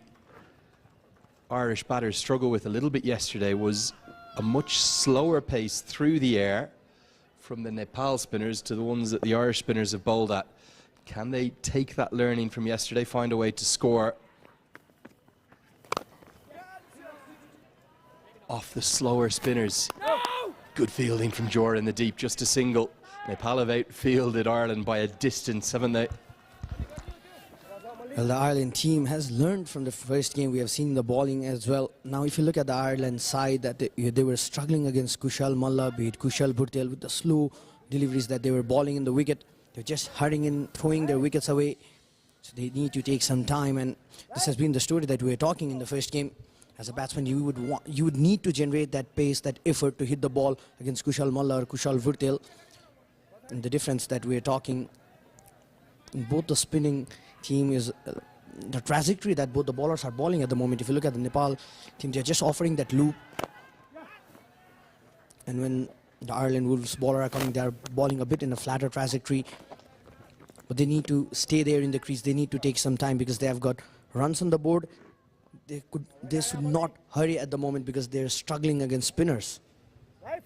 Irish batters struggle with a little bit yesterday was a much slower pace through the air from the Nepal spinners to the ones that the Irish spinners have bowled at. Can they take that learning from yesterday, find a way to score off the slower spinners? Good fielding from Jora in the deep, just a single. Nepal have outfielded Ireland by a distance, haven't they? Well, the Ireland team has learned from the first game. We have seen the bowling as well. Now, if you look at the Ireland side, that they were struggling against Kushal Malla, be it Kushal Bhurtel, with the slow deliveries that they were bowling in the wicket. They're just hurrying in, throwing their wickets away. So they need to take some time, and this has been the story that we were talking in the first game. As a batsman, you would need to generate that pace, that effort to hit the ball against Kushal Malla or Kushal Bhurtel. And the difference that we are talking in both the spinning team is the trajectory that both the bowlers are bowling at the moment. If you look at the Nepal team, they're just offering that loop. And when the Ireland Wolves bowler are coming, they're bowling a bit in a flatter trajectory. But they need to stay there in the crease. They need to take some time because they have got runs on the board. They should not hurry at the moment because they're struggling against spinners. Yeah,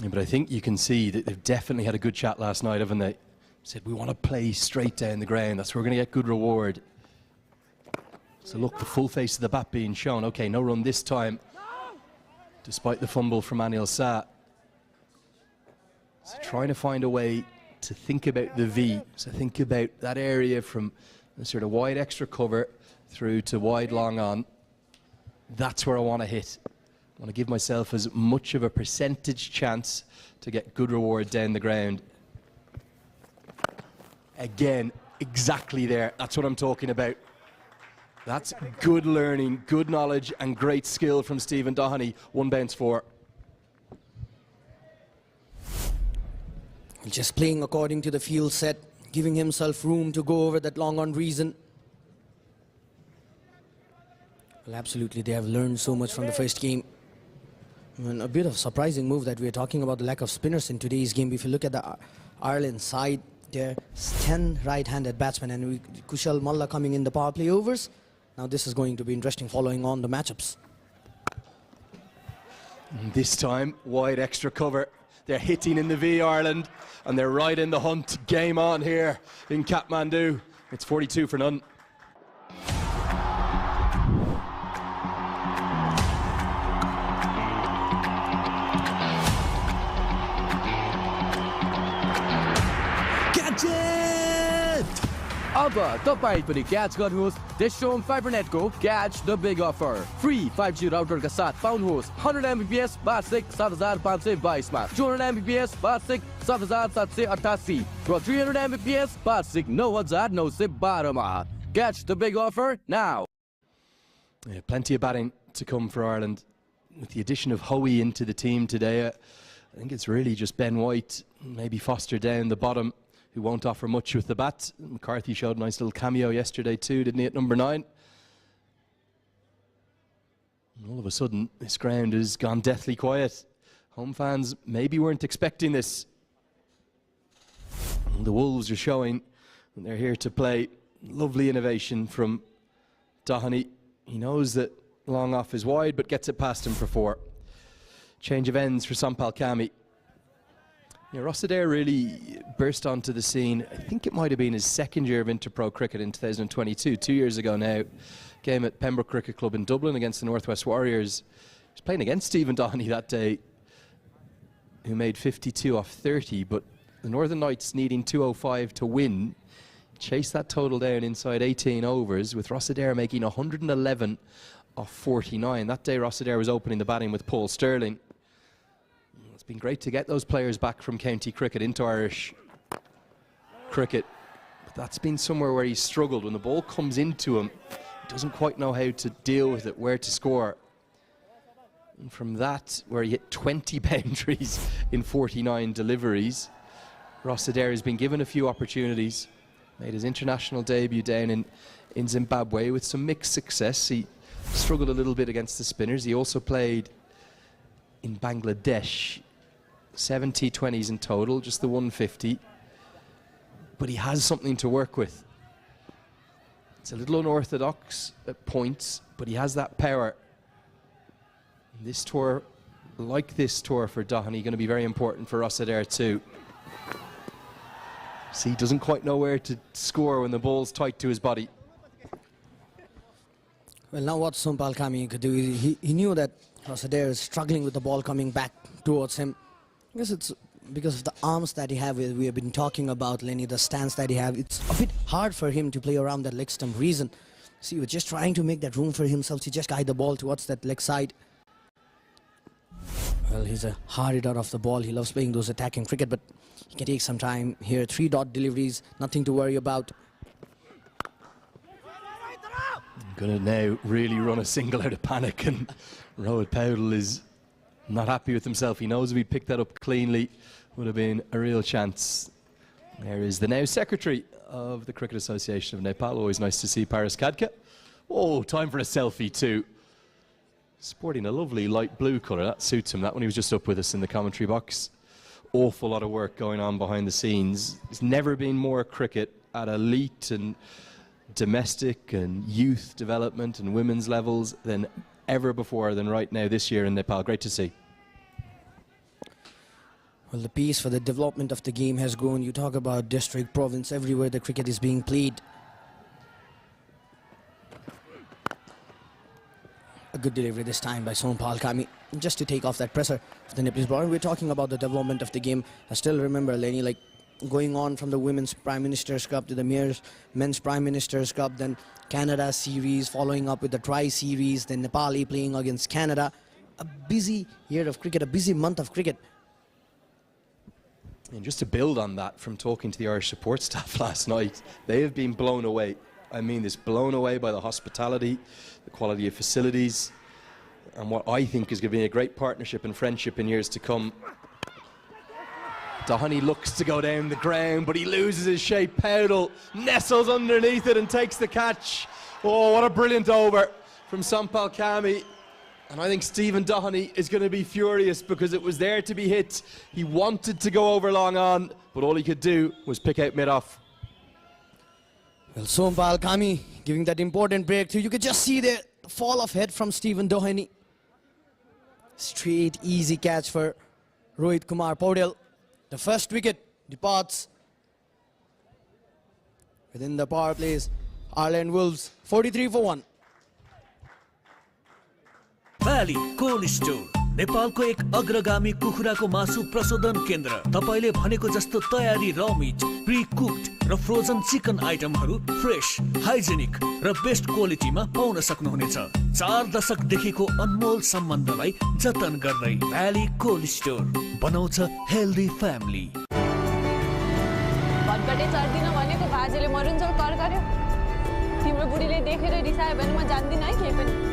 but I think you can see that they've definitely had a good chat last night, haven't they? Said, we want to play straight down the ground. That's where we're going to get good reward. So look, the full face of the bat being shown. Okay, no run this time, despite the fumble from Anil Sa. So trying to find a way to think about the V. So think about that area from the sort of wide extra cover through to wide long on. That's where I want to hit. I want to give myself as much of a percentage chance to get good reward down the ground. Again, exactly there. That's what I'm talking about. That's good learning, good knowledge, and great skill from Stephen Doheney. 1 bounce 4. Just playing according to the field set, giving himself room to go over that long on reason. Well, absolutely, they have learned so much from the first game. And a bit of surprising move that we are talking about, the lack of spinners in today's game. If you look at the Ireland side, There are 10 right-handed batsmen, and Kushal Malla coming in the power play overs. Now this is going to be interesting following on the matchups. And this time, wide extra cover. They're hitting in the V, Ireland, and they're right in the hunt. Game on here in Kathmandu. It's 42 for none. अब तपाईं पनि catch गर्नुहोस् DishHome फाइबर नेटको catch the big offer free 5G राउटरका साथ पाउनुहोस् 100 Mbps वार्षिक 7522 मा 200 Mbps वार्षिक 7788 र 300 Mbps वार्षिक 9912 मा catch the big offer now. Yeah, plenty of batting to come for Ireland with the addition of Hoey into the team today. I think it's really just Ben White, maybe Foster down the bottom, who won't offer much with the bat. McCarthy showed a nice little cameo yesterday too, didn't he, at number 9? And all of a sudden, this ground has gone deathly quiet. Home fans maybe weren't expecting this. And the Wolves are showing that they're here to play. Lovely innovation from Doheny. He knows that long off is wide, but gets it past him for 4. Change of ends for Sampal Kami. Yeah, Rossadair really burst onto the scene. I think it might have been his second year of Interpro cricket in 2022, 2 years ago now. Game at Pembroke Cricket Club in Dublin against the Northwest Warriors. He was playing against Stephen Doheny that day, who made 52 off 30, but the Northern Knights needing 205 to win, chased that total down inside 18 overs, with Rossadair making 111 off 49. That day Rossadair was opening the batting with Paul Sterling. It's been great to get those players back from county cricket into Irish cricket, but that's been somewhere where he's struggled. When the ball comes into him, he doesn't quite know how to deal with it, where to score. And from that, where he hit 20 boundaries in 49 deliveries, Rossadair has been given a few opportunities. Made his international debut down in Zimbabwe with some mixed success. He struggled a little bit against the spinners. He also played in Bangladesh, 70 20s in total, just the 150. But he has something to work with. It's a little unorthodox at points, but he has that power. And this tour, like this tour for Doheny, going to be very important for Rossadair too. See, he doesn't quite know where to score when the ball's tight to his body. Well, now what Sampal Kami could do, he knew that Rossadair is struggling with the ball coming back towards him. I guess it's because of the arms that he have. We have been talking about, Lenny, the stance that he have. It's a bit hard for him to play around that leg stump. Reason, see, he was just trying to make that room for himself to just guide the ball towards that leg side. Well, he's a hard hitter off the ball. He loves playing those attacking cricket, but he can take some time here. 3-dot deliveries, nothing to worry about. Gonna now really run a single out of panic, and Rohit Powdell is not happy with himself. He knows if he picked that up cleanly, would have been a real chance. There is the now Secretary of the Cricket Association of Nepal. Always nice to see Paris Kadka. Oh, time for a selfie too. Sporting a lovely light blue colour. That suits him. That one, he was just up with us in the commentary box. Awful lot of work going on behind the scenes. There's never been more cricket at elite and domestic and youth development and women's levels than ever before, than right now this year in Nepal. Great to see. Well, the pace for the development of the game has grown. You talk about district, province, everywhere the cricket is being played. A good delivery this time by Sampal Kami, just to take off that pressure for the Nepalese bowler. We're talking about the development of the game. I still remember, Lenny, like going on from the Women's Prime Minister's Cup to the Men's Prime Minister's Cup, then Canada series, following up with the Tri-Series, then Nepali playing against Canada. A busy year of cricket, a busy month of cricket. And just to build on that, from talking to the Irish support staff last night, they have been blown away. I mean this, blown away by the hospitality, the quality of facilities, and what I think is going to be a great partnership and friendship in years to come. Doheny looks to go down the ground, but he loses his shape. Powdell nestles underneath it and takes the catch. Oh, what a brilliant over from Sampal Kami. And I think Stephen Doheny is going to be furious because it was there to be hit. He wanted to go over long on, but all he could do was pick out mid-off. Well, Sompal Kami giving that important breakthrough. You could just see the fall of head from Stephen Doheny. Straight, easy catch for Rohit Kumar Paudel. The first wicket departs within the power plays. Ireland Wolves 43 for 1. Valley cold store नेपालको एक अग्रगामी कुखुराको मासु प्रशोधन केन्द्र तपाईले भनेको जस्तो तयारी र मिट प्री कुक्ड र फ्रोजन चिकन आइटमहरू फ्रेश हाइजेनिक र बेस्ट क्वालिटीमा पाउन सक्नुहुनेछ 4 दशक देखिको अनमोल सम्बन्धलाई जतन गर्दै भ्याली कोल्ड स्टोर बनाउँछ हेल्दी फ्यामिली भटकटे चढ्दिन भनेको बाजेले मरुन्जेल कर गर्यो तिम्रो बुढीले देखेर रिसायो भने म जान्दिन है के पनि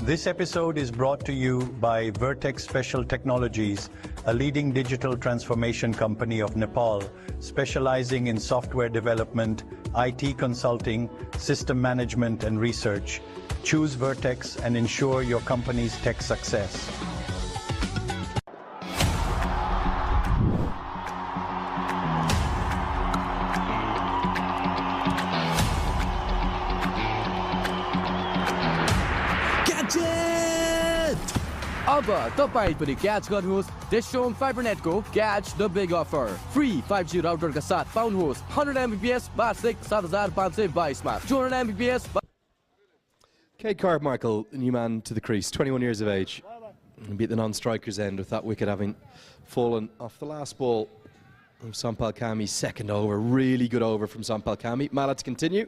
This episode is brought to you by Vertex Special Technologies, a leading digital transformation company of Nepal, specializing in software development, IT consulting, system management, and research. Choose Vertex and ensure your company's tech success. अब तपाईं पनि catch गर्नुहोस् DishHome फाइबरनेटको catch the big offer free 5G राउटरका साथ पाउनुहोस् 100 Mbps वार्षिक 7522 मा 200 Mbps. Kate Carmichael, the new man to the crease, 21 years of age, and beat the non-strikers end with that wicket having fallen off the last ball of Sompal Kami's second over. Really good over from Sompal Kami. Mala to continue.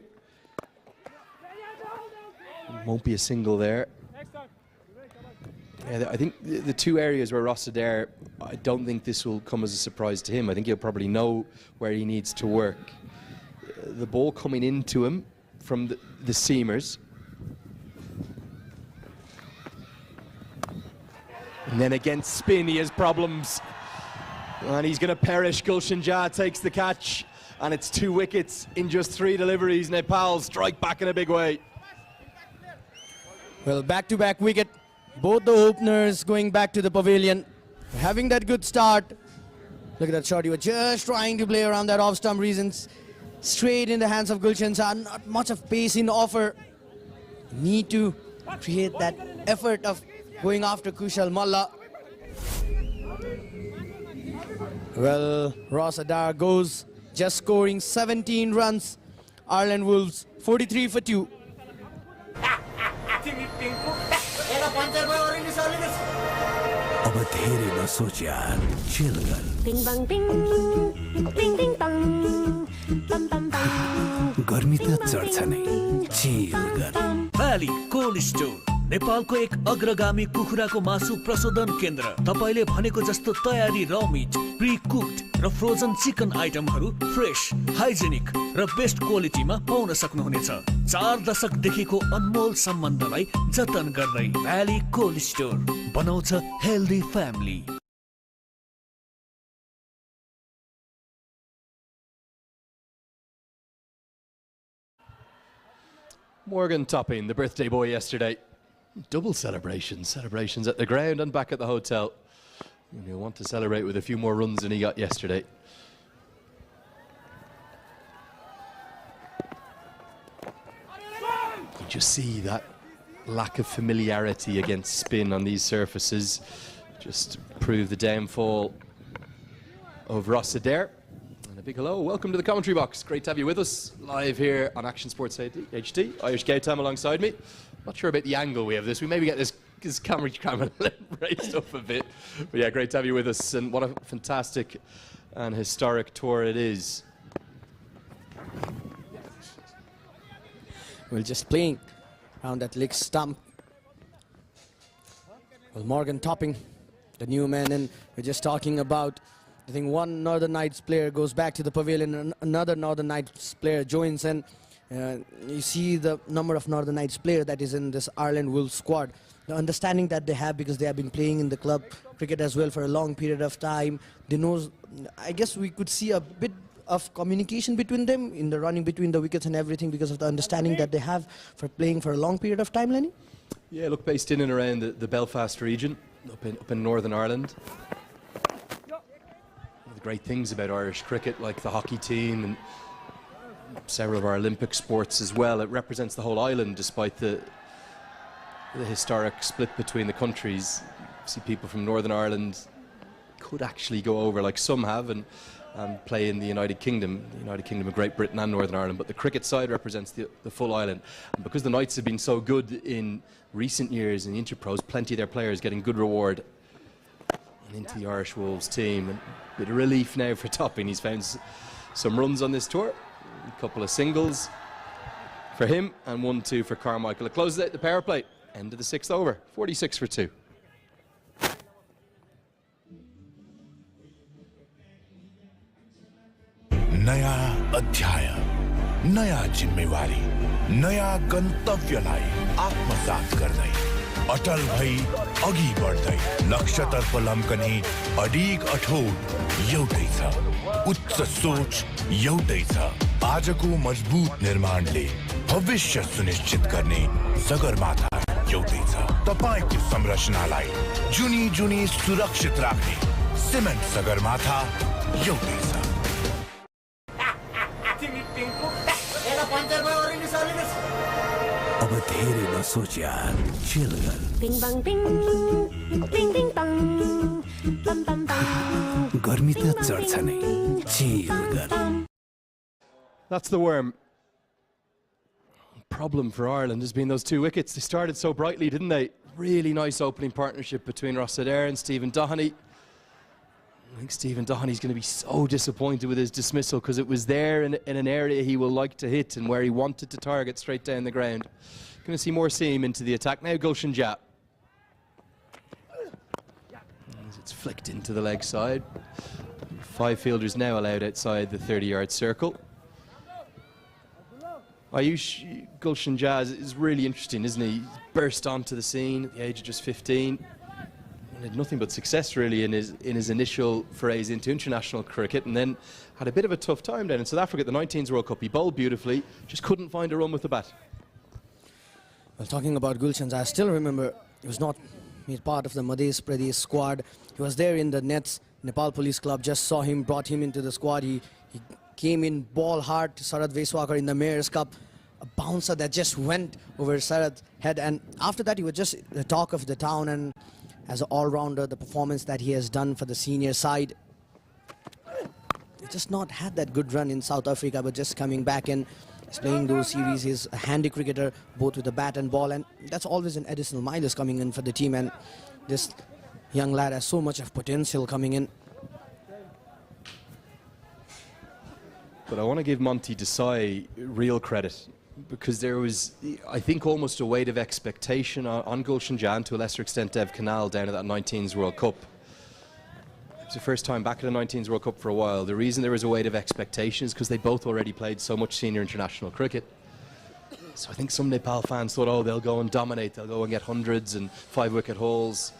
Won't be a single there. Yeah, I think the two areas where Ross Adair, I don't think this will come as a surprise to him. I think he'll probably know where he needs to work. The ball coming into him from the seamers. And then against spin, he has problems. And he's going to perish. Gulshan Jha takes the catch. And it's 2 wickets in just 3 deliveries. Nepal strike back in a big way. Well, back-to-back wicket. Both the openers going back to the pavilion, having that good start. Look at that shot. You were just trying to play around that off-stump reasons. Straight in the hands of Gulshan Jha. Not much of pace in offer. Need to create that effort of going after Kushal Malla. Well, Ross Adair goes, just scoring 17 runs. Ireland Wolves 43 for 2. अब धेरै नसोच यार chill गर Bing bang bing, ding ding bang, bam bam bam. गर्मी त चढ्छ नै chill गर valley cold store नेपालको एक अग्रगामी कुखुराको मासु प्रशोधन केन्द्र तपाईले भनेको जस्तो तयारी र मिट प्री कुक्ड र फ्रोजन चिकन आइटमहरू फ्रेश हाइजेनिक र बेस्ट क्वालिटीमा पाउन सक्नुहुनेछ 4 दशक देखिको अनमोल सम्बन्धलाई जतन गर्दै भ्याली कोल्ड स्टोर बनाउँछ healthy family Morgan topping the birthday boy yesterday. Double celebrations at the ground and back at the hotel. And he'll want to celebrate with a few more runs than he got yesterday. You just see that lack of familiarity against spin on these surfaces. Just prove the downfall of Ross Adair. And a big hello, welcome to the commentary box. Great to have you with us live here on Action Sports HD. Irish Gay Time alongside me. Not sure about the angle we have this. We maybe get this camera raised up a bit. But yeah, great to have you with us. And what a fantastic and historic tour it is. Well, just playing around that leg stump. Well, Morgan topping the new man, and we're just talking about, I think one Northern Knights player goes back to the pavilion and another Northern Knights player joins in. You see the number of Northern Knights player that is in this Ireland Wolves squad. The understanding that they have because they have been playing in the club cricket as well for a long period of time. They know, I guess we could see a bit of communication between them in the running between the wickets and everything because of the understanding that they have for playing for a long period of time, Lenny? Yeah, look, based in and around the Belfast region, up in Northern Ireland. One of the great things about Irish cricket, like the hockey team and several of our Olympic sports as well, it represents the whole island despite the historic split between the countries. See, people from Northern Ireland could actually go over, like some have, and play in the United Kingdom of Great Britain and Northern Ireland, but the cricket side represents the full island. And because the Knights have been so good in recent years in the Interpros, plenty of their players getting good reward and into the Irish Wolves team. And a bit of relief now for Topping. He's found some runs on this tour, a couple of singles for him and 1-2 for Carmichael. It closes out the power play. End of the 6th over, 46 for 2. नया अध्याय, नया जिम्मेवारी, नया गन्तव्यलाई आत्मसात गर्दै अटल भई अघि बढ्दै लक्ष्यतर्फ लम्कने अडिग अठोट एउटै छ, उच्च सोच एउटै छ। आजको मजबुत निर्माणले भविष्य सुनिश्चित गर्ने सगरमाथा एउटै छ। तपाईको संरचनालाई जुनी जुनी सुरक्षित राख्ने सिमेन्ट सगरमाथा एउटै छ। अब धेरै नसोच यार, चिल गर। Bing bang bing, bing bing bang, bam bam bang. गर्मी त चढ्छ नै, चिल गर। That's the worm. Problem for Ireland has been those 2 wickets. They started so brightly, didn't they? Really nice opening partnership between Ross Adair and Stephen Doheney. I think Stephen Doheney's going to be so disappointed with his dismissal because it was there in an area he will like to hit and where he wanted to target straight down the ground. Going to see more seam into the attack now. Gulshan Jah. As it's flicked into the leg side. 5 fielders now allowed outside the 30-yard circle. Ayush Gulshan Jah is really interesting, isn't he? He's burst onto the scene at the age of just 15. And had nothing but success really in his initial forays into international cricket, and then had a bit of a tough time down in South Africa at the 19s World Cup. He bowled beautifully, just couldn't find a run with the bat. Well, talking about Gulshan, I still remember he's part of the Madhya Pradesh squad. He was there in the nets. Nepal Police Club just saw him, brought him into the squad. He came in ball hard to Sarad Veswakar in the Mayor's Cup. A bouncer that just went over Sarad's head, and after that he was just the talk of the town, and as an all-rounder, the performance that he has done for the senior side. He just not had that good run in South Africa, but just coming back in, he's playing those series. He's a handy cricketer, both with the bat and ball, and that's always an additional mileage coming in for the team, and this young lad has so much of potential coming in. But I want to give Monty Desai real credit, because there was, I think, almost a weight of expectation on Gulshan Jah, and to a lesser extent Dev Canal down at that 19s World Cup. It was the first time back at the 19s World Cup for a while. The reason there was a weight of expectation is because they both already played so much senior international cricket. So I think some Nepal fans thought, oh, they'll go and dominate, they'll go and get hundreds and 5-wicket hauls.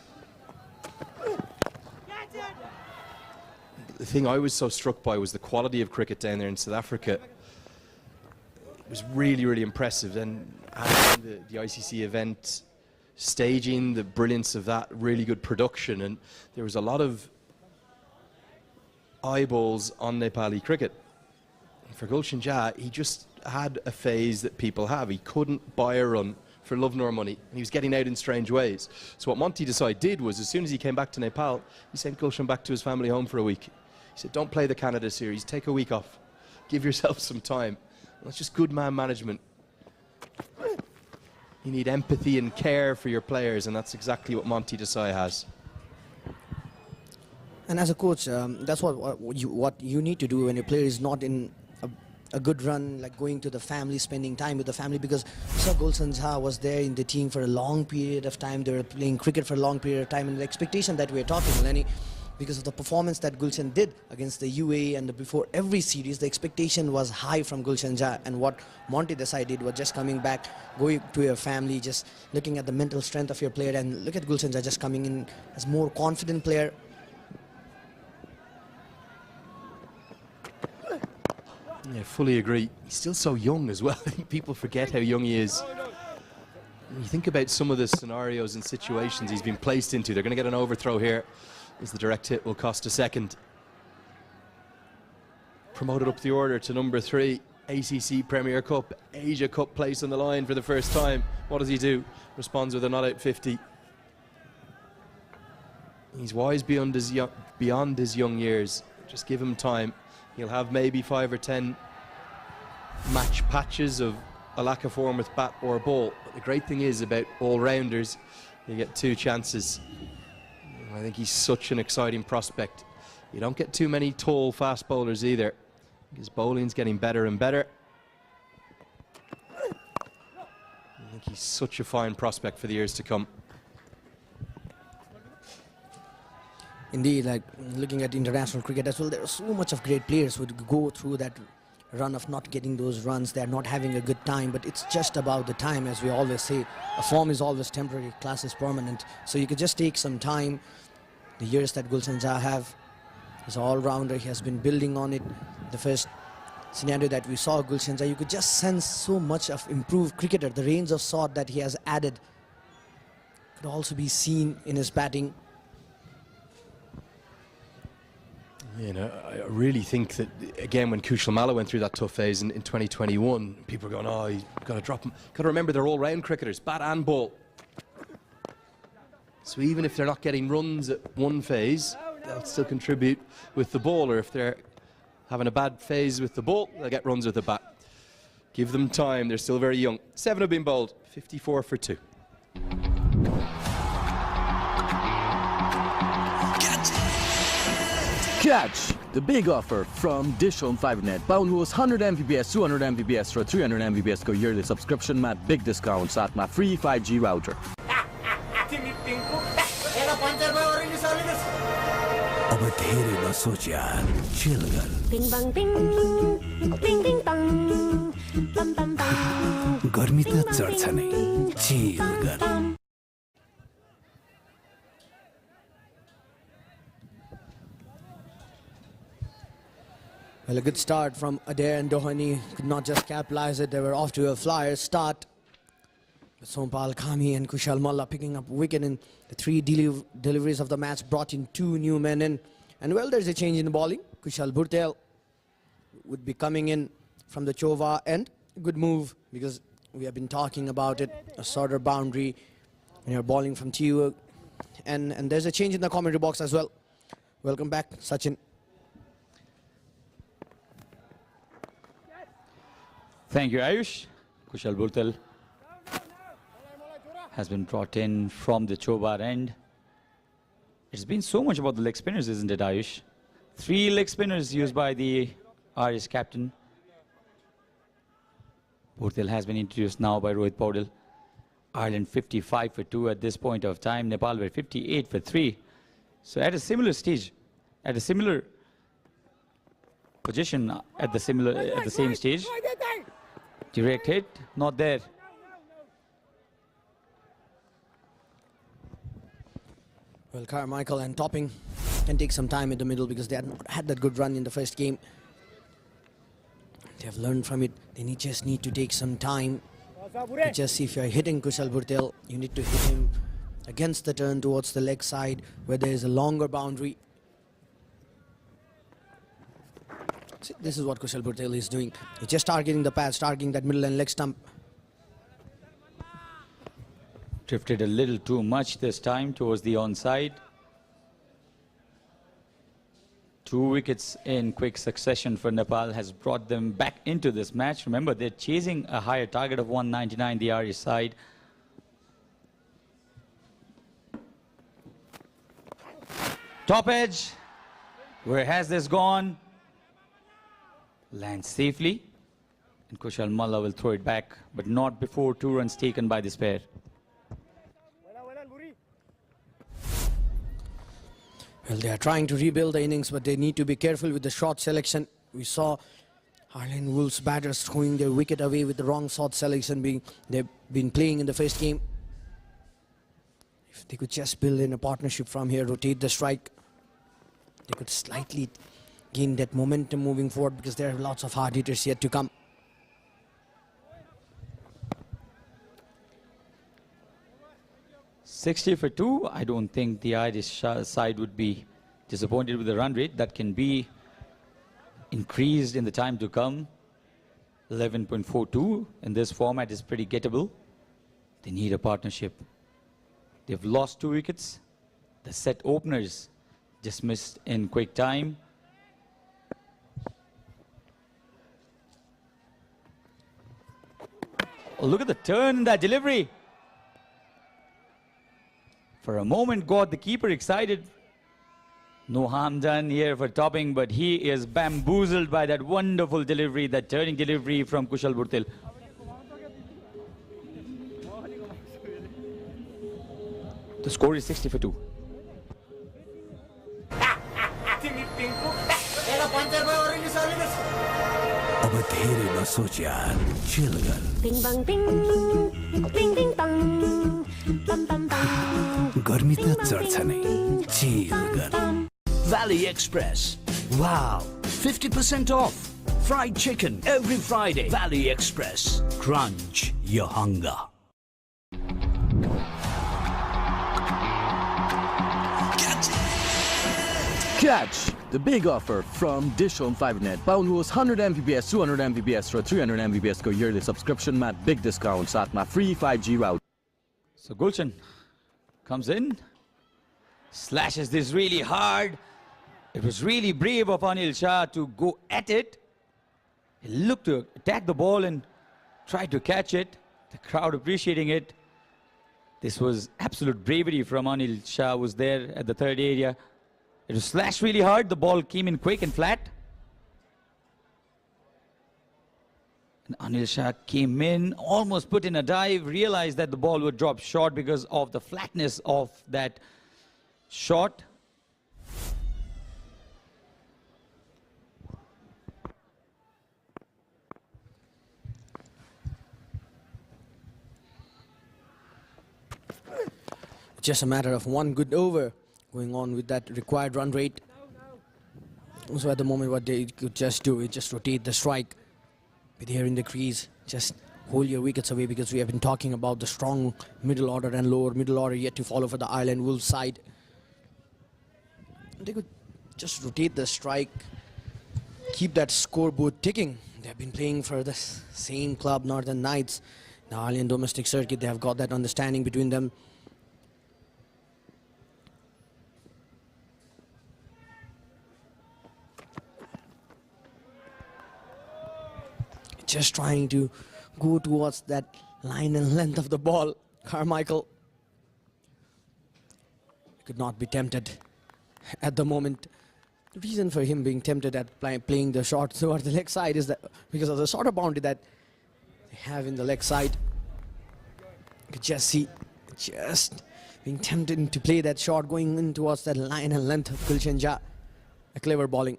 The thing I was so struck by was the quality of cricket down there in South Africa. It was really, really impressive. And the ICC event, staging, the brilliance of that, really good production, and there was a lot of eyeballs on Nepali cricket. And for Gulshan Jah, he just had a phase that people have. He couldn't buy a run for love nor money, and he was getting out in strange ways. So what Monty Desai did was, as soon as he came back to Nepal, he sent Gulshan back to his family home for a week. He said, don't play the Canada series, take a week off, give yourself some time. That's just good man management. You need empathy and care for your players, and that's exactly what Monty Desai has. And as a coach, that's what you need to do when your player is not in a good run, like going to the family, spending time with the family, because Sir Gulshan Jah was there in the team for a long period of time. They were playing cricket for a long period of time, and the expectation that we're talking, Lenny, because of the performance that Gulshan did against the UAE and before every series, the expectation was high from Gulshan Jah. And what Monty Desai did was just coming back, going to your family, just looking at the mental strength of your player, and look at Gulshan Jah just coming in as more confident player. Yeah, fully agree. He's still so young as well. I think people forget how young he is. When you think about some of the scenarios and situations he's been placed into, they're going to get an overthrow here as the direct hit will cost a second. Promoted up the order to number 3. ACC Premier Cup, Asia Cup place on the line for the first time. What does he do? Responds with a not out 50. He's wise beyond his young years. Just give him time. He'll have maybe 5 or 10 match patches of a lack of form with bat or ball. But the great thing is about all-rounders, you get 2 chances. I think he's such an exciting prospect. You don't get too many tall fast bowlers either. His bowling's getting better and better. I think he's such a fine prospect for the years to come. Indeed, like looking at international cricket as well, there are so much of great players who would go through that run of not getting those runs. They're not having a good time, but it's just about the time, as we always say. A form is always temporary, class is permanent. So you could just take some time. The years that Gulshan Jha have, he's an all-rounder, he has been building on it. The first scenario that we saw Gulshan Jha, you could just sense so much of improved cricketer. The range of shot that he has added could also be seen in his batting. You know, I really think that, again, when Kushal Malla went through that tough phase in 2021, people were going, oh, you've got to drop him. Got to remember, they're all-round cricketers, bat and ball. So even if they're not getting runs at one phase, they'll still contribute with the ball, or if they're having a bad phase with the ball, they'll get runs with the bat. Give them time, they're still very young. 7 have been bowled, 54 for 2. Catch the big offer from Dish Home Fibernet. पाउनुहोस् 100 Mbps 200 Mbps र 300 Mbps को yearly subscription मा big discount साथमा free 5G router. अब धेरै नसोच यार, chill गर. Bing bang bing, bing bing bang, bam bam bam. गर्मी त चढ्छ नै, chill गर. Well, a good start from Adair and Dohani. Could not just capitalize it. They were off to a flyer start. Sompal Khami and Kushal Malla picking up wicket in the 3 deliveries of the match, brought in 2 new men in. And well, there's a change in the bowling. Kushal Bhurtel would be coming in from the Chova end. Good move, because we have been talking about it. A shorter boundary when you're bowling from TU. And there's a change in the commentary box as well. Welcome back, Sachin. Thank you, Ayush. Kushal Bhurtel has been brought in from the Chobar end. It's been so much about the leg spinners, isn't it, Ayush? 3 leg spinners used by the Irish captain. Bhurtel has been introduced now by Rohit Paudel. Ireland 55 for 2 at this point of time. Nepal were 58 for 3. So at a similar stage, at a similar position, at the same stage. Direct hit, not there. Well, Carmichael and Topping can take some time in the middle, because they had not had that good run in the first game. They have learned from it. They just need to take some time. To just see, if you're hitting Kushal Bhurtel, you need to hit him against the turn towards the leg side, where there is a longer boundary. See, this is what Kushal Bhurtel is doing. He's just targeting the pads, targeting that middle and leg stump. Drifted a little too much this time towards the onside. 2 wickets in quick succession for Nepal has brought them back into this match. Remember, they're chasing a higher target of 199, the Irish side. Top edge. Where has this gone? Lands safely. And Kushal Malla will throw it back, but not before 2 runs taken by this pair. Well, they are trying to rebuild the innings, but they need to be careful with the shot selection. We saw Harlan Wolves batters throwing their wicket away with the wrong shot selection. They've been playing in the first game. If they could just build in a partnership from here, rotate the strike, they could slightly gain that momentum moving forward, because there are lots of hard hitters yet to come. $60 for 2. I don't think the Irish side would be disappointed with the run rate. That can be increased in the time to come. 11.42 in this format is pretty gettable. They need a partnership. They've lost 2 wickets. The set openers just missed in quick time. Oh, look at the turn in that delivery. For a moment got the keeper excited. No harm done here for topping, but he is bamboozled by that wonderful delivery, that turning delivery from Kushal Bhurtel. The score is 60 for 2. अब धेरै नसोच यार, chill गर। Bing bang bing, bing bing bang, bam bam bam. गर्मी त चढ्छ नै, chill गर। Valley Express. Wow, 50% off. Fried chicken every Friday. Valley Express. Crunch your hunger. Catch the big offer from Dish Home FiberNet. Paunhos 100 Mbps, 200 Mbps or 300 Mbps ko yearly subscription mat big discount sat ma free 5G route. So Gulshan comes in, slashes this really hard. It was really brave of Anil Shah to go at it. He looked to attack the ball and tried to catch it. The crowd appreciating it. This was absolute bravery from Anil Shah, was there at the third area. It was slashed really hard. The ball came in quick and flat. And Anil Shah came in, almost put in a dive, realized that the ball would drop short because of the flatness of that shot. Just a matter of one good over going on with that required run rate. So at the moment what they could just do is just rotate the strike with here in the crease. Just hold your wickets away, because we have been talking about the strong middle order and lower middle order yet to follow for the Ireland Wolves side. They could just rotate the strike, keep that scoreboard ticking. They have been playing for the same club, Northern Knights. The Ireland domestic circuit, they have got that understanding between them. Just trying to go towards that line and length of the ball. Carmichael could not be tempted at the moment. The reason for him being tempted at playing the shot towards the leg side is that because of the shorter boundary that they have in the leg side. You could just see, just being tempted to play that shot going in towards that line and length of Gulshan Jah. A clever bowling.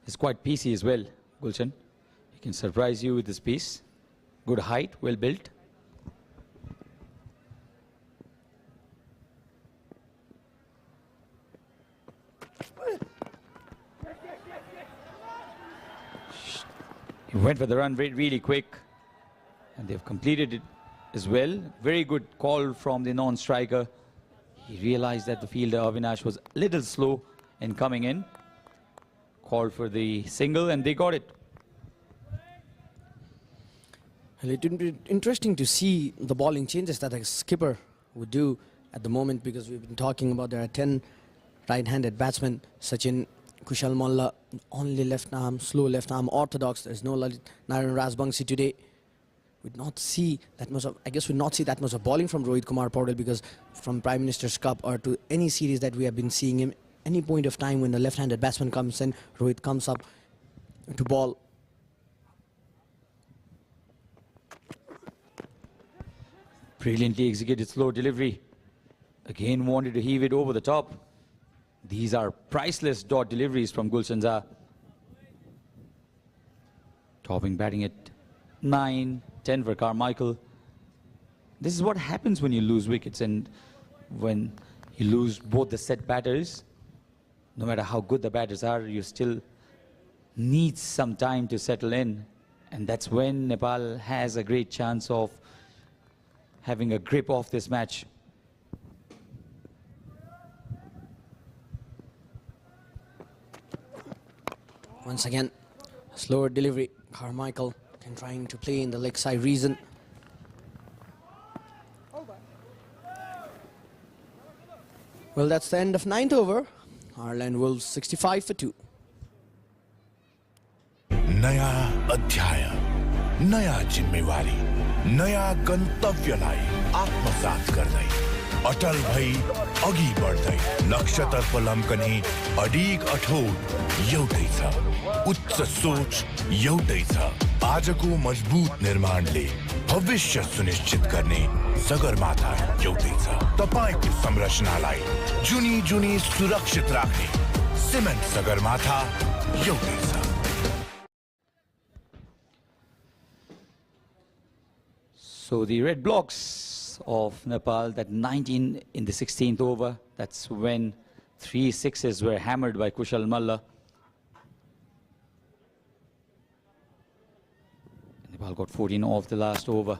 It's quite PC as well, Gulshan. He can surprise you with this piece. Good height, well built. He went for the run rate really quick, and they've completed it as well. Very good call from the non-striker. He realized that the fielder Avinash was a little slow in coming in. Called for the single, and they got it. Well, it would be interesting to see the bowling changes that a skipper would do at the moment, because we've been talking about there are 10 right-handed batsmen. Sachin, Kushal Molla, only left arm, slow left arm, orthodox. There's no Lalit Narayan Rajbangshi today. We'd not see that much of, I guess we'd not see that much of bowling from Rohit Kumar Paudel, because from Prime Minister's Cup or to any series that we have been seeing him, any point of time when the left-handed batsman comes in, Rohit comes up to bowl. Brilliantly executed slow delivery. Again wanted to heave it over the top. These are priceless dot deliveries from Gulshan Jah. Topping batting at 9, 10 for Carmichael. This is what happens when you lose wickets, and when you lose both the set batters. no matter how good the batters are, you still need some time to settle in. And that's when Nepal has a great chance of having a grip of this match. Once again, slower delivery. Carmichael trying to play in the leg side region. Well, that's the end of 9th over. Ireland Wolves 65 for 2. नयाँ अध्याय, नयाँ जिम्मेवारी, नयाँ गन्तव्यलाई आत्मसात गर्दै अटल भई अघि बढ्दै लक्ष्यतर्फ लम्कने अडिग अठोट एउटै छ, उच्च सोच एउटै छ। आजको मजबुत निर्माणले भविष्य सुनिश्चित गर्ने सगरमाथा एउटै छ। तपाईको संरचनालाई जुनी जुनी सुरक्षित राख्ने सिमेन्ट सगरमाथा एउटै छ। So the red blocks of Nepal, that 19 in the 16th over, that's when 3 sixes were hammered by Kushal Malla. Nepal got 14 off the last over.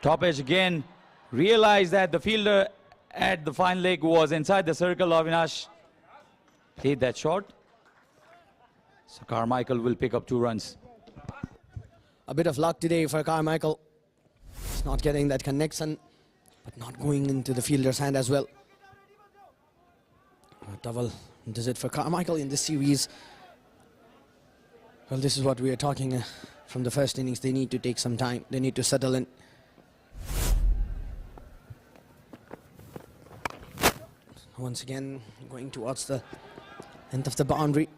Top edge again, realized that the fielder at the fine leg was inside the circle. Avinash played that shot. So Carmichael will pick up 2 runs. A bit of luck today for Carmichael. He's not getting that connection, but not going into the fielder's hand as well. A double does it for Carmichael in this series. Well, this is what we are talking from the first innings. They need to take some time. They need to settle in. Once again, going towards the length of the boundary,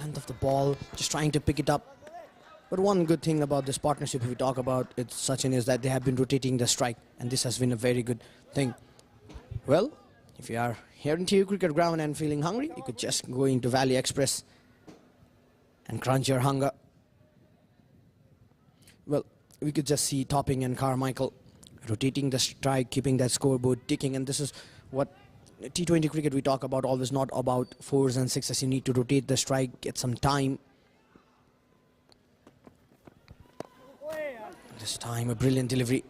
length of the ball, just trying to pick it up. But one good thing about this partnership we talk about, it's Sachin, is that they have been rotating the strike, and this has been a very good thing. Well, if you are here into your cricket ground and feeling hungry, you could just go into Valley Express and crunch your hunger. Well, we could just see Topping and Carmichael rotating the strike, keeping that scoreboard ticking, and this is what T20 cricket we talk about, always not about 4s and 6s. You need to rotate the strike, get some time. This time a brilliant delivery.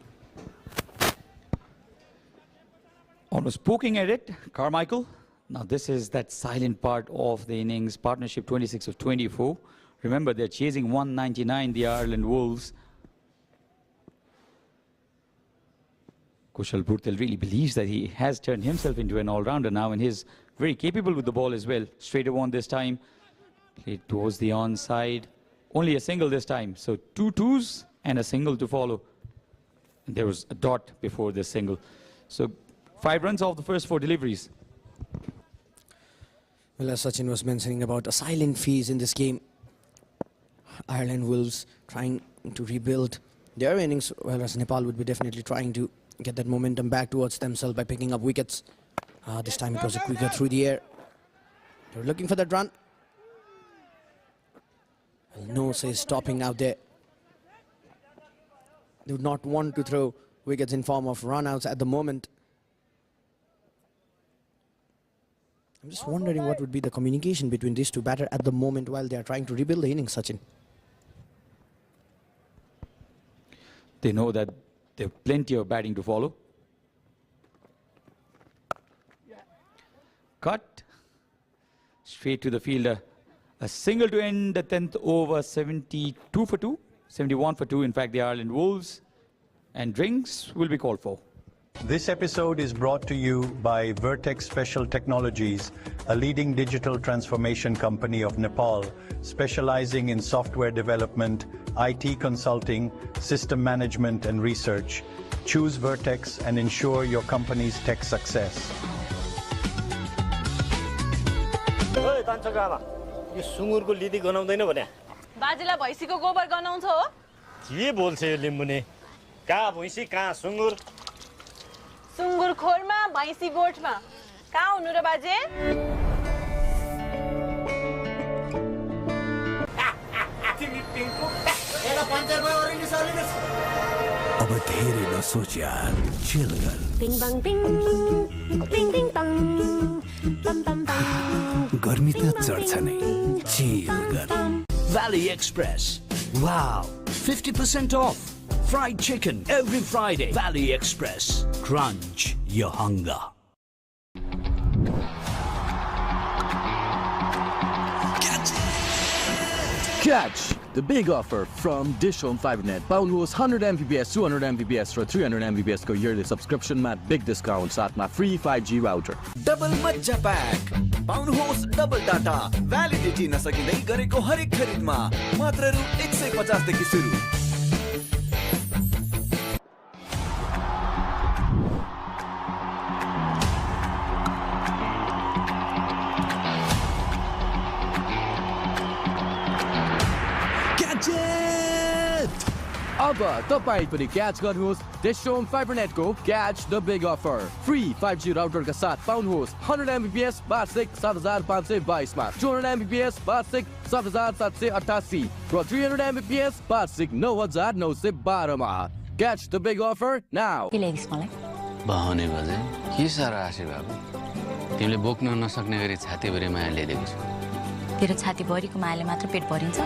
Almost poking at it, Carmichael. Now this is that silent part of the innings, partnership 26 of 24. Remember, they're chasing 199, the Ireland Wolves. Kushal Bhurtel really believes that he has turned himself into an all-rounder now, and he's very capable with the ball as well. Straight one this time, played towards the onside. Only a single this time, so 2 twos and a single to follow. And there was a dot before this single. So 5 runs off the first 4 deliveries. Well, as Sachin was mentioning about a silent phase in this game, Ireland Wolves trying to rebuild their innings, whereas Nepal would be definitely trying to get that momentum back towards themselves by picking up wickets. This time it was a quicker through the air. They were looking for that run. Well, no says stopping out there. They would not want to throw wickets in form of run-outs at the moment. I'm just wondering what would be the communication between these two batters at the moment while they are trying to rebuild the innings, Sachin. They know that they have plenty of batting to follow. Cut. Straight to the fielder. A single to end the 10th over, 72 for 2. 71 for 2, in fact, the Ireland Wolves. And drinks will be called for. This episode is brought to you by Vertex Special Technologies, a leading digital transformation company of Nepal, specializing in software development, IT consulting, system management, and research. Choose Vertex and ensure your company's tech success. बाजेलाई भैँसीको गोबर गनाउँछ हो? के बोल्छ यो लिम्बुने? कहाँ भैँसी कहाँ सुँगुर? सुँगुर खोरमा भैँसी गोठमा. कहाँ हुनु र बाजे? अब धेरै नसोच यार, चिल गर। Bing bang bing, bing bing bang, bam bam bam. गर्मी त चढ्छ नै, चिल गर। Valley Express. Wow, 50% off. Fried chicken every Friday. Valley Express. Crunch your hunger. Catch the big offer from Dish Home FiberNet. Pound host 100 Mbps, 200 Mbps र 300 Mbps को yearly subscription मा big discount साथमा free 5G router. Double मज्जा pack पाउनु होस् double data validity नसकिँदै गरेको हरेक खरिदमा मात्र रु 150 देखि सुरु। अब तपाईं पनि क्याच गर्नुहोस् डिश होम फाइबरनेट को catch the big offer. Free 5G router का साथ पाउनुहोस् 100 Mbps वार्षिक 7522 मा, 200 Mbps वार्षिक 7788 र 300 Mbps वार्षिक 9912 मा। Catch the big offer now. के ल्याइदिस् मलाई? बहाउने बजे के सारा आशी बाबु, तिमीले बोक्न नसक्ने गरी छातीभरि माया ल्याइदिएको छु। तेरो छातीभरिको मायाले मात्र पेट भरिन्छ?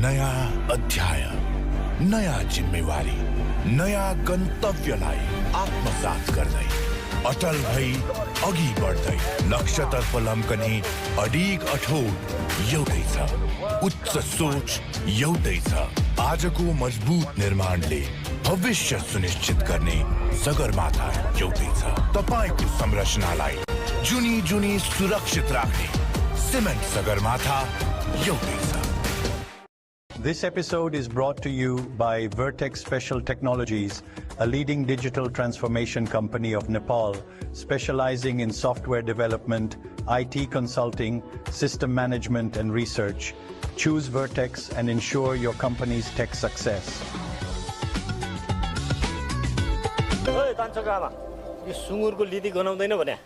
नयाँ अध्याय, नयाँ जिम्मेवारी, नयाँ गन्तव्यलाई आत्मसात गर्दै अटल भई अघि बढ्दै लक्ष्यतर्फ लम्कने अडिग अठोट एउटै छ, उच्च सोच एउटै छ। आजको मजबुत निर्माणले भविष्य सुनिश्चित गर्ने सगरमाथा एउटै छ। तपाईको संरचनालाई जुनी जुनी सुरक्षित राख्ने सिमेन्ट सगरमाथा एउटै छ। This episode is brought to you by Vertex Special Technologies, a leading digital transformation company of Nepal, specializing in software development, IT consulting, system management, and research. Choose Vertex and ensure your company's tech success. ओए कान्छोको आमा, यो सुँगुरको लिदी गनाउँदैन भने?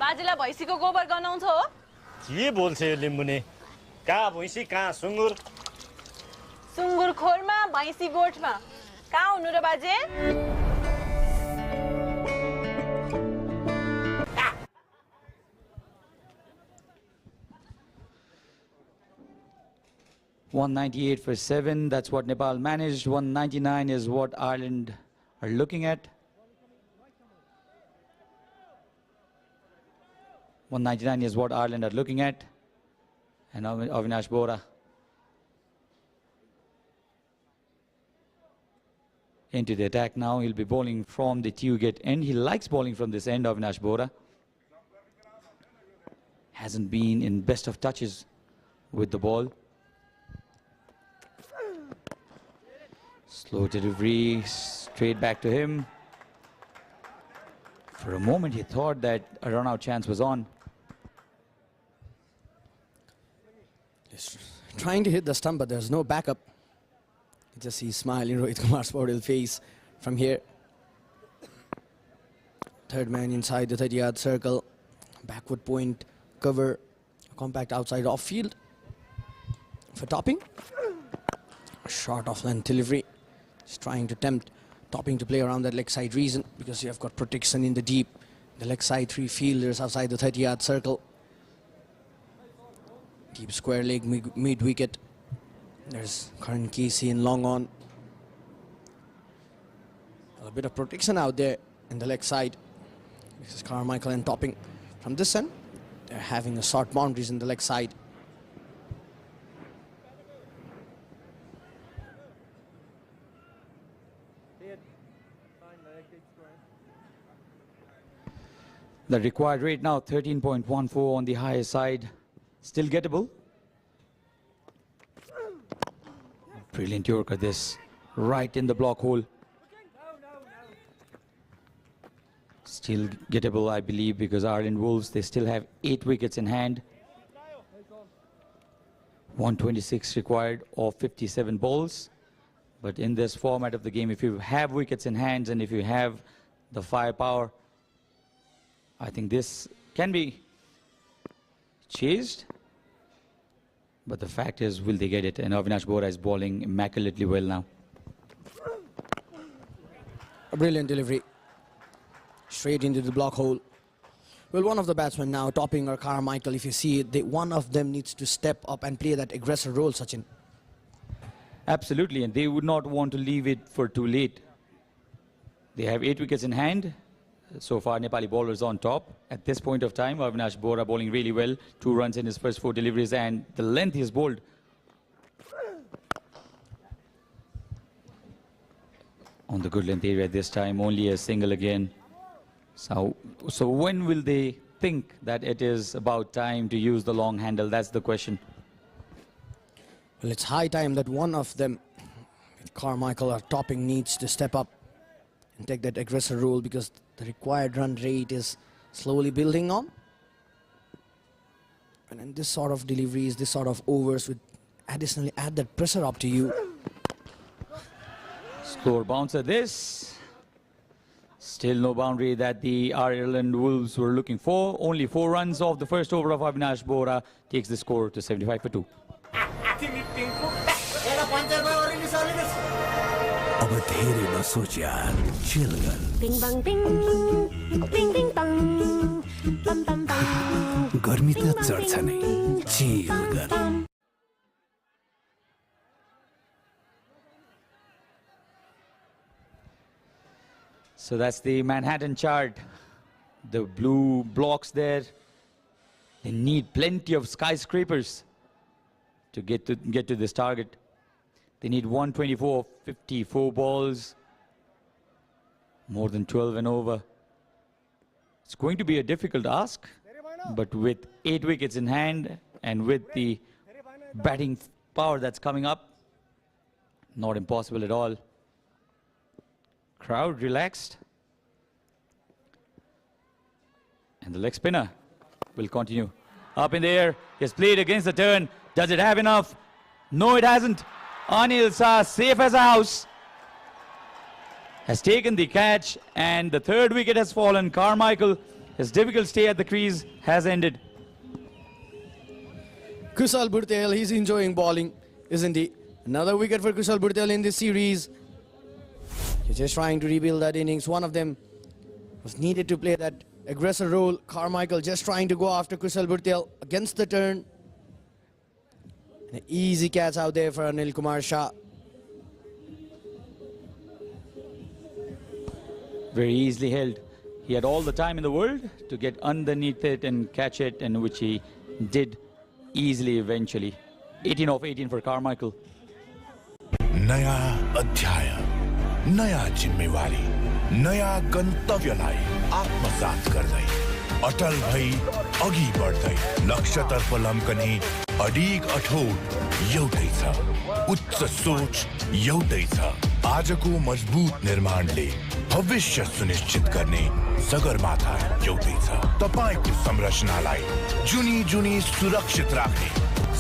बाजेलाई भैँसीको गोबर गनाउँछ हो? के बोल्छ यो लिम्बुने? कहाँ भैँसी कहाँ सुँगुर? सुँगुर खोरमा भैँसी गोठमा। कहाँ हुनु र बाजे? $198 for 7. That's what Nepal managed. 199 is what Ireland are looking at. 199 is what Ireland are looking at. And Avinash Bora into the attack now. He'll be bowling from the two-gate end. He likes bowling from this end, Avinash Bora. Hasn't been in best of touches with the ball. Slow delivery, straight back to him. For a moment he thought that a run-out chance was on. He's trying to hit the stump, but there's no backup. You just see smiling Rohit Kumar's body face from here. Third man inside the 30-yard circle. Backward point, cover, compact outside off field. For topping, short off-length delivery. He's trying to tempt topping to play around that leg side reason because you have got protection in the deep. The leg side, 3 fielders outside the 30-yard circle. Deep square leg mid-wicket. There's Karan Casey in long on. A bit of protection out there in the leg side. This is Carmichael and topping. From this end, they're having a short boundaries in the leg side. The required rate now 13.14 on the higher side. Still gettable. Brilliant Yorker this. Right in the block hole. Still gettable, I believe, because Ireland Wolves, they still have 8 wickets in hand. 126 required of 57 balls. But in this format of the game, if you have wickets in hands and if you have the firepower, I think this can be chased. But the fact is, will they get it? And Avinash Bora is bowling immaculately well now. A brilliant delivery. Straight into the block hole. Well, one of the batsmen now, Topping or Carmichael, if you see it, one of them needs to step up and play that aggressor role, Sachin. Absolutely, and they would not want to leave it for too late. They have 8 wickets in hand. So far, Nepali bowlers on top. At this point of time, Avinash Bora bowling really well. 2 runs in his first 4 deliveries, and the length he has bowled. On the good length area this time, only a single again. So when will they think that it is about time to use the long handle? That's the question. Well, it's high time that one of them, Carmichael or Topping, needs to step up and take that aggressor role, because the required run rate is slowly building on. And then this sort of deliveries, this sort of overs would additionally add that pressure up to you. Slower bouncer this. Still no boundary that the Ireland Wolves were looking for. Only 4 runs off the first over of Avinash Bora takes the score to 75 for 2. अब धेरै नसोच यार, chill गर। Bing bang bing, bing bing bang, bam bam bam. गर्मी त चढ्छ नै, chill गर। So that's the Manhattan chart. The blue blocks there. They need plenty of skyscrapers to get to this target. They need 124 of 54 balls. More than 12 and over. It's going to be a difficult ask, but with 8 wickets in hand and with the batting power that's coming up, not impossible at all. Crowd relaxed. And the leg spinner will continue. Up in the air, he has played against the turn. Does it have enough? No, it hasn't. Anil Shah, safe as a house, has taken the catch, and the 3rd wicket has fallen. Carmichael, his difficult stay at the crease has ended. Kushal Bhurtel, he's enjoying bowling, isn't he? Another wicket for Kushal Bhurtel in this series. He's just trying to rebuild that innings. One of them was needed to play that aggressor role. Carmichael just trying to go after Kushal Bhurtel against the turn. An easy catch out there for Anil Kumar Shah. Very easily held. He had all the time in the world to get underneath it and catch it, and which he did easily eventually. 18 of 18 for Carmichael. नया अध्याय, नया जिम्मेवारी, नया गन्तव्यलाई आत्मसात गर्दै अटल भई अघि बढ्दै लक्ष्यतर्फ लम्कने अडिग अठोट एउटै छ, उच्च सोच एउटै छ। आजको मजबुत निर्माणले भविष्य सुनिश्चित गर्ने सगरमाथा एउटै छ। तपाईको संरचनालाई जुनी जुनी सुरक्षित राख्ने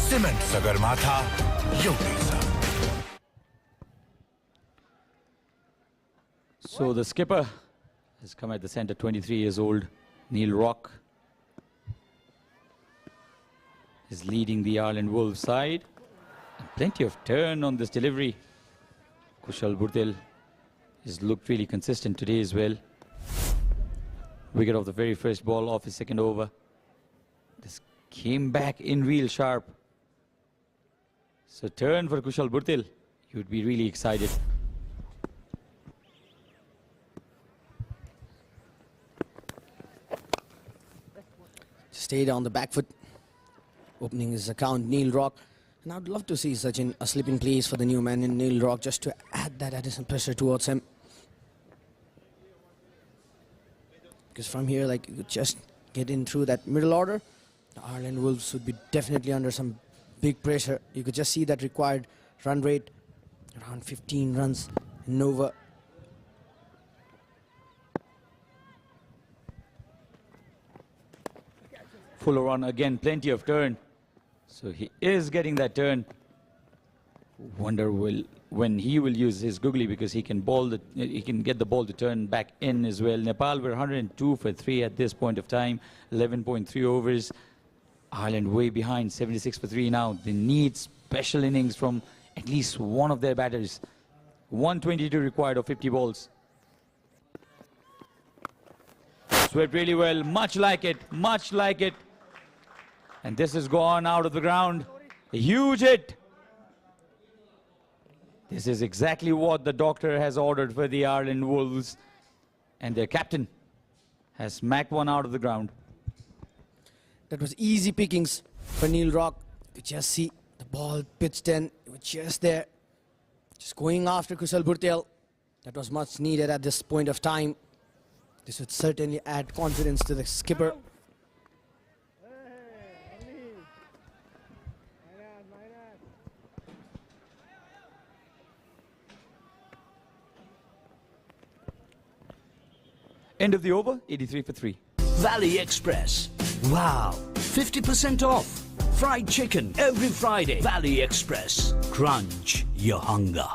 सिमेन्ट सगरमाथा एउटै छ। So the skipper has come at the center, 23 years old. Neil Rock is leading the Ireland Wolves side. And plenty of turn on this delivery. Kushal Bhurtel has looked really consistent today as well. Wicket off the very first ball off his 2nd over. This came back in real sharp. So turn for Kushal Bhurtel. You would be really excited. Stayed on the back foot, opening his account, Neil Rock. And I'd love to see Sachin a slip in place for the new man in Neil Rock, just to add that additional pressure towards him. Because from here, like, you could just get in through that middle order. The Ireland Wolves would be definitely under some big pressure. You could just see that required run rate, around 15 runs and over. Fuller on again, plenty of turn. So he is getting that turn. Wonder will when he will use his googly, because he can get the ball to turn back in as well. Nepal were 102 for 3 at this point of time, 11.3 overs. Ireland way behind, 76 for 3 now. They need special innings from at least one of their batters. 122 required of 50 balls. Swept really well, much like it, much like it. And this has gone out of the ground. A huge hit. This is exactly what the doctor has ordered for the Ireland Wolves. And their captain has smacked one out of the ground. That was easy pickings for Neil Rock. You could just see the ball pitched in. It was just there. Just going after Kushal Bhurtel. That was much needed at this point of time. This would certainly add confidence to the skipper. End of the over, 83 for 3. Valley Express. Wow, 50% off. Fried chicken every Friday. Valley Express. Crunch your hunger.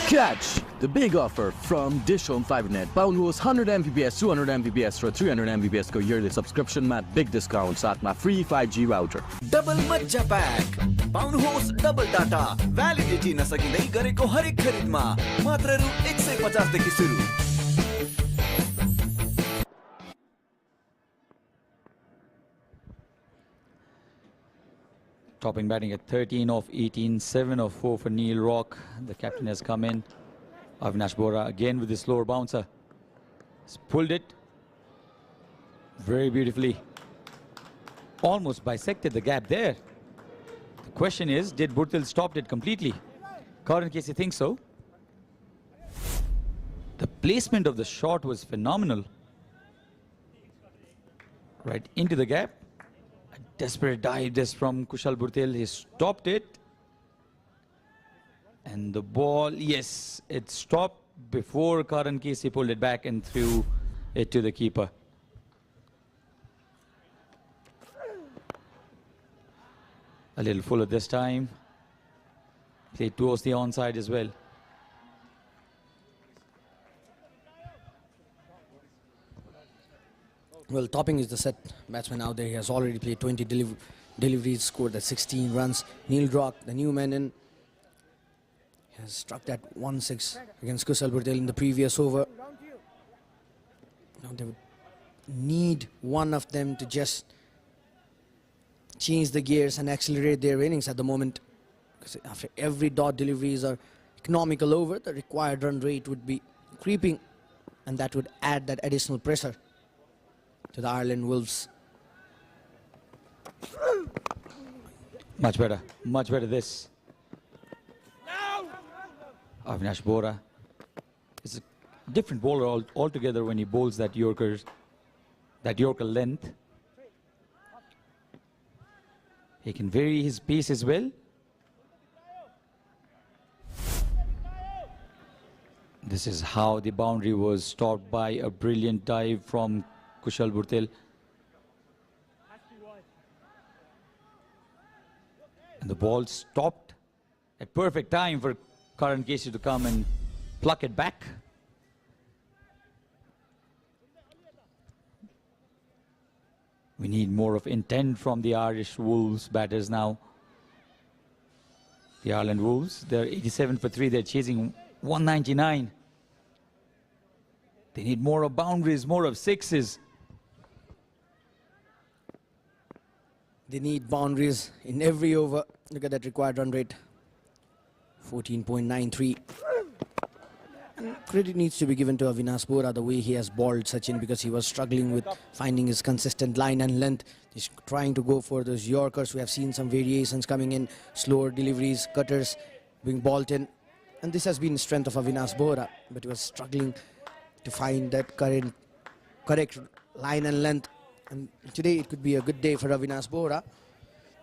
Catch the big offer from Dish Home FiberNet. पाउनुहोस् 100 Mbps 200 Mbps र 300 Mbps को yearly subscription मा big discount साथमा free 5G router. Double मज्जा pack पाउनुहोस् double data validity नसकिँदै गरेको हरेक खरिदमा मात्र रु 150 देखि सुरु. Topping batting at 13 off 18, 7 off 4 for Neil Rock. The captain has come in. Avinash Bora again with the slower bouncer. He's pulled it very beautifully. Almost bisected the gap there. The question is, did Bhurtel stop it completely? Karan Casey thinks so. The placement of the shot was phenomenal. Right into the gap. Desperate dive this from Kushal Bhurtel. He stopped it. And the ball, yes, it stopped before Karan Casey pulled it back and threw it to the keeper. A little fuller this time. Played towards the onside as well. Well, Topping is the set batsman out there. He has already played 20 deliveries, scored that 16 runs. Neil Rock, the new man in, has struck that 1-6 against Kushal Bhurtel in the previous over. Now they would need one of them to just change the gears and accelerate their innings at the moment. Because after every dot deliveries are economical over, the required run rate would be creeping, and that would add that additional pressure to the Ireland Wolves. Much better this. Avinash Bora is a different bowler altogether when he bowls that Yorker length. He can vary his pace as well. This is how the boundary was stopped by a brilliant dive from Kushal Bhurtel. And the ball stopped at perfect time for Karan Casey to come and pluck it back. We need more of intent from the Irish Wolves batters now. The Ireland Wolves, they're 87 for 3, they're chasing 199. They need more of boundaries, more of sixes. They need boundaries in every over. Look at that required run rate, 14.93. And credit needs to be given to Avinash Bora, the way he has bowled Sachin, because he was struggling with finding his consistent line and length. He's trying to go for those Yorkers. We have seen some variations coming in, slower deliveries, cutters being balled in. And this has been the strength of Avinash Bora, but he was struggling to find that correct line and length. And today it could be a good day for Avinash Bora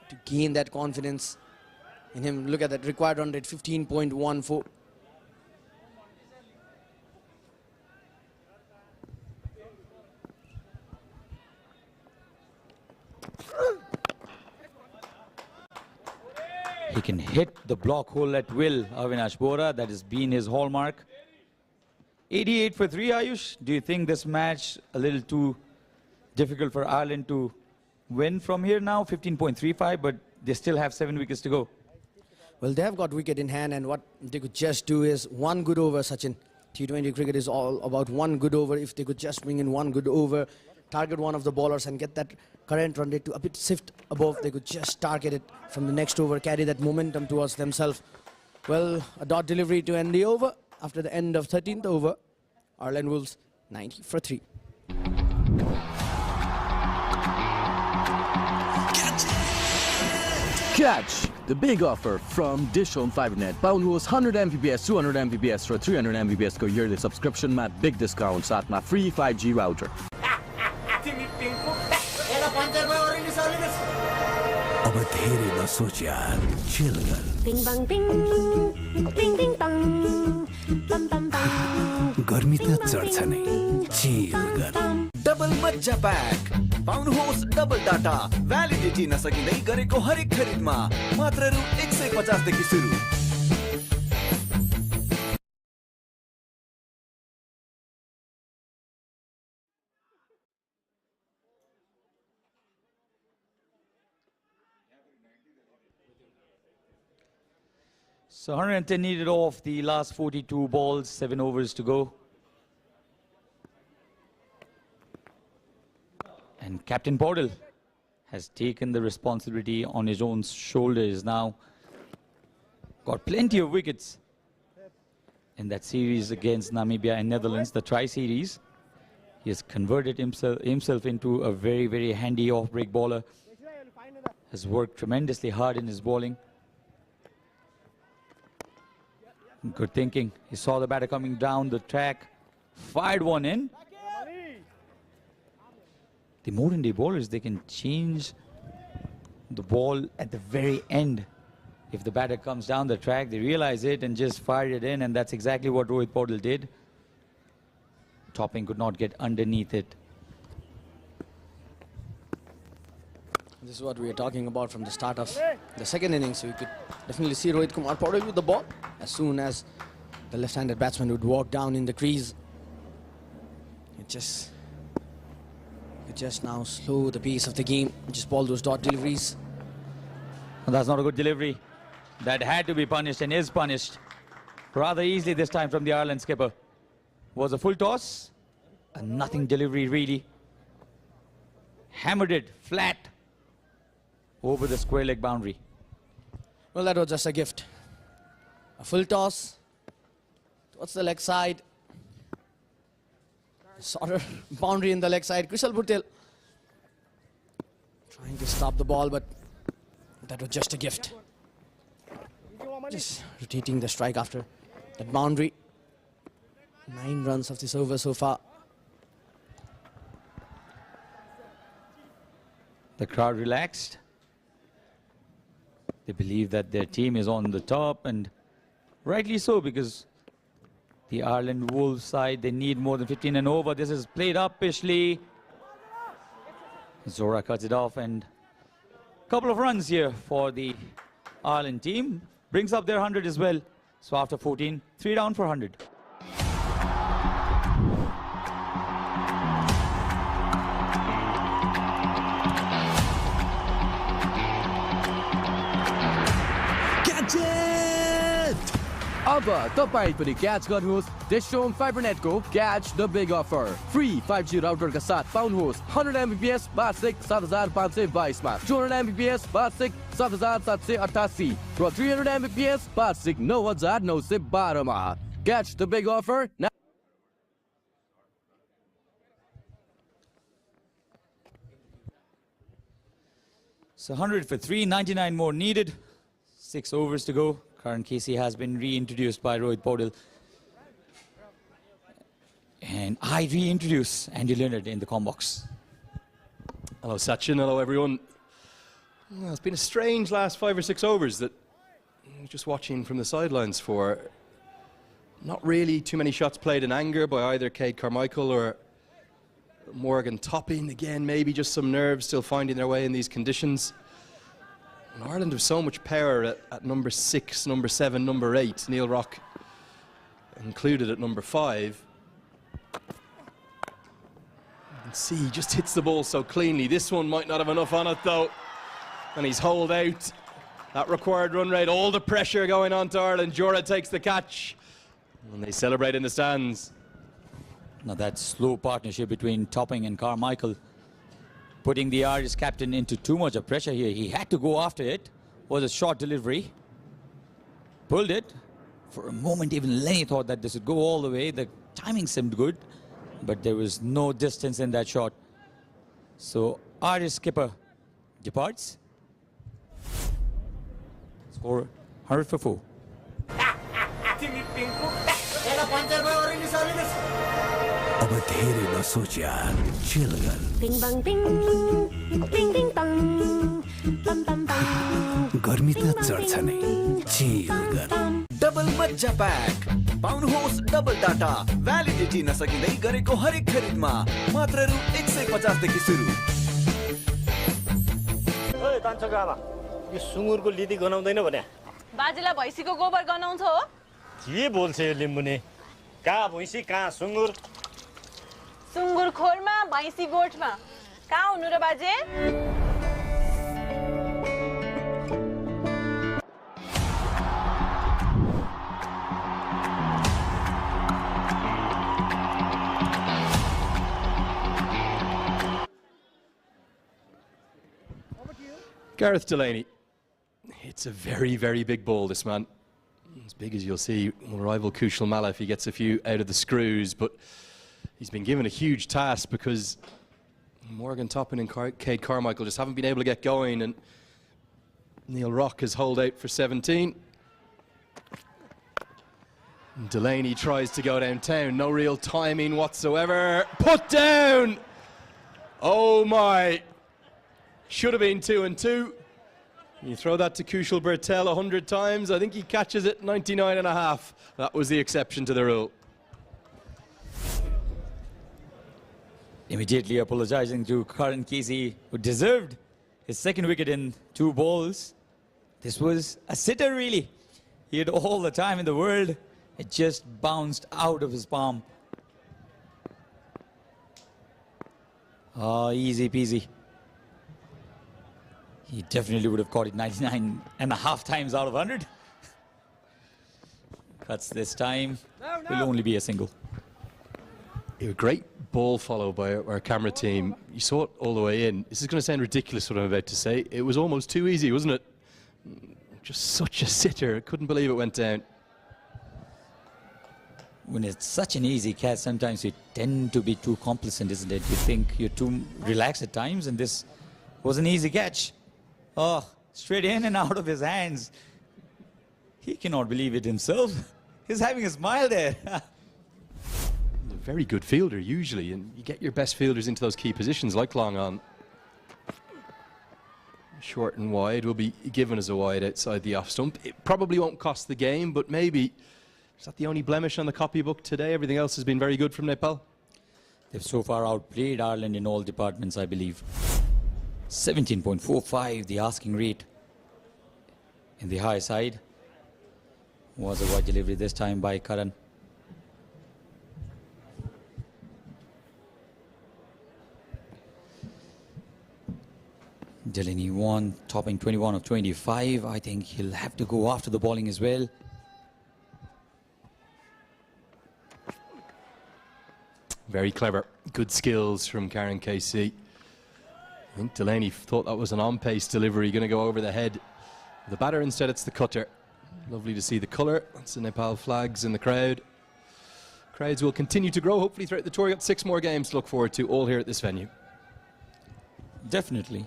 to gain that confidence in him. Look at that required run rate, 15.14. He can hit the block hole at will, Avinash Bora. That has been his hallmark. 88 for 3, Ayush. Do you think this match a little too difficult for Ireland to win from here now? 15.35, but they still have 7 wickets to go. Well, they have got wicket in hand, and what they could just do is one good over, Sachin. T20 cricket is all about one good over. If they could just bring in one good over, target one of the bowlers and get that current run rate to a bit shift above, they could just target it from the next over, carry that momentum towards themselves. Well, a dot delivery to end the over. After the end of 13th over, Ireland Wolves 90 for 3. Catch the big offer from Dish on FiberNet. Pound was 100 Mbps, 200 Mbps for 300 Mbps को yearly subscription में big discount साथ में free 5G router. अब धेरै नसोच यार, chill गर. Bing bang bing, bing bing bang, bam bam bam. गर्मी त चढ्छ नै, chill गर. डबल मज्जा प्याक पाउनुहोस् डबल डाटा भ्यालिडिटी नसकिँदै गरेको हरेक खरिदमा मात्र रु 150 देखि सुरु. So 110 needed off the last 42 balls, 7 overs to go. And Captain Portal has taken the responsibility on his own shoulders now. Got plenty of wickets in that series against Namibia and Netherlands, the tri-series. He has converted himself into a very, very handy off-break bowler. Has worked tremendously hard in his bowling. Good thinking. He saw the batter coming down the track, fired one in. The modern day bowlers, they can change the ball at the very end. If the batter comes down the track, they realize it and just fire it in, and that's exactly what Rohit Portal did. Topping could not get underneath it. This is what we are talking about from the start of the second innings. So you could definitely see Rohit Kumar Paudel with the ball. As soon as the left-handed batsman would walk down in the crease, it just now slow the pace of the game. Just ball those dot deliveries. And that's not a good delivery. That had to be punished and is punished rather easily this time from the Ireland skipper. Was a full toss, a nothing delivery really. Hammered it flat over the square leg boundary. Well, that was just a gift. A full toss towards the leg side. Sort of boundary in the leg side. Kushal Bhutel trying to stop the ball, but that was just a gift. Just rotating the strike after that boundary. 9 runs of this over so far. The crowd relaxed. They believe that their team is on the top, and rightly so, because the Ireland Wolves side, they need more than 15 and over. This is played up Pishley. Zora cuts it off, and a couple of runs here for the Ireland team. Brings up their 100 as well. So after 14, 3 down for 100. अब तपाईं पनि catch गर्नुहोस् Dish FiberNet को Catch the Big Offer. Free 5G router का साथ पाउनुहोस् 100 Mbps वार्षिक 7522 मा, 200 Mbps वार्षिक 7788 र 300 Mbps वार्षिक 9912 मा. Catch the Big Offer now. So 100 for 3, 99 more needed. 6 overs to go. Karan Casey has been reintroduced by Rohit Paudel. And I reintroduce Andy Leonard in the comm box. Hello Sachin, hello everyone. Well, it's been a strange last 5 or 6 overs that just watching from the sidelines for. Not really too many shots played in anger by either Cade Carmichael or Morgan Topping. Again, maybe just some nerves still finding their way in these conditions. And Ireland have so much power at number 6, number 7, number 8. Neil Rock included at number 5. And see, he just hits the ball so cleanly. This one might not have enough on it though. And he's holed out. That required run rate, all the pressure going on to Ireland. Jura takes the catch. And they celebrate in the stands. Now that slow partnership between Topping and Carmichael, putting the Irish captain into too much of pressure here. He had to go after it. Was a short delivery. Pulled it. For a moment, even Lenny thought that this would go all the way. The timing seemed good, but there was no distance in that shot. So Irish skipper departs. Score 100 for 4. अब धेरै नसोच्या chill गर Bing bang bing, ding ding dong, bam bam bam. गर्मी त चढ्छ नै chill गर double मज्जा pack पाउनुहोस् double data validity नसकिँदै गरेको हरेक खरिदमा मात्र रु 150 देखि सुरु ओए तान्छको आमा यो सुँगुरको लिदी गनाउँदैन भने बाजेलाई भैँसीको गोबर गनाउँछ हो के बोल्छ यो लिम्बुने कहाँ भैँसी कहाँ सुँगुर सुँगुर खोरमा भैँसी गोठमा कहाँ हुनु र बाजे Gareth Delaney. It's a very, very big ball, this man. As big as you'll see will rival Kushal Malla if he gets a few out of the screws, but he's been given a huge task because Morgan Toppin and Cade Carmichael just haven't been able to get going, and Neil Rock has holed out for 17. And Delaney tries to go downtown, no real timing whatsoever. Put down! Oh my! Should have been 2 and 2. You throw that to Kushal Bertel 100 times, I think he catches it 99.5. That was the exception to the rule. Immediately apologizing to Karan Kesey, who deserved his second wicket in 2 balls. This was a sitter, really. He had all the time in the world. It just bounced out of his palm. Easy peasy. He definitely would have caught it 99.5 times out of 100. Cuts this time. Will only be a single. A great ball follow by our camera team. You saw it all the way in. This is going to sound ridiculous what I'm about to say. It was almost too easy, wasn't it? Just such a sitter. I couldn't believe it went down. When it's such an easy catch, sometimes you tend to be too complacent, isn't it? You think you're too relaxed at times, and this was an easy catch. Oh, straight in and out of his hands. He cannot believe it himself. He's having a smile there. He's a very good fielder usually, and you get your best fielders into those key positions like long on. Short and wide will be given as a wide outside the off stump. It probably won't cost the game, but maybe is that the only blemish on the copybook today? Everything else has been very good from Nepal. They've so far outplayed Ireland in all departments, I believe. 17.45, the asking rate. In the high side was a wide delivery this time by Karan. Delaney won, Topping 21 of 25. I think he'll have to go after the bowling as well. Very clever. Good skills from Karen Casey. I think Delaney thought that was an on-pace delivery, going to go over the head. The batter, instead it's the cutter. Lovely to see the colour. That's the Nepal flags in the crowd. Crowds will continue to grow, hopefully, throughout the tour. We've got 6 more games to look forward to, all here at this venue. Definitely.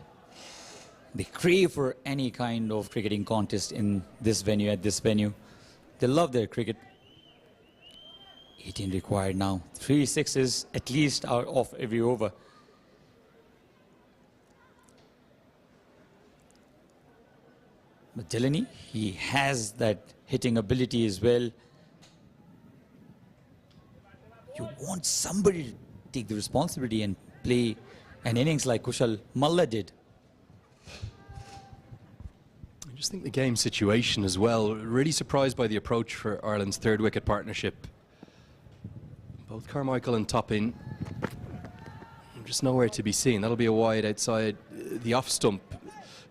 They crave for any kind of cricketing contest in this venue, at this venue. They love their cricket. 18 required now. 3 sixes at least out of every over. But Delaney, he has that hitting ability as well. You want somebody to take the responsibility and play an innings like Kushal Malla did. just think the game situation as well. Really surprised by the approach for Ireland's third wicket partnership. Both Carmichael and Toppin just nowhere to be seen. That'll be a wide outside the off stump.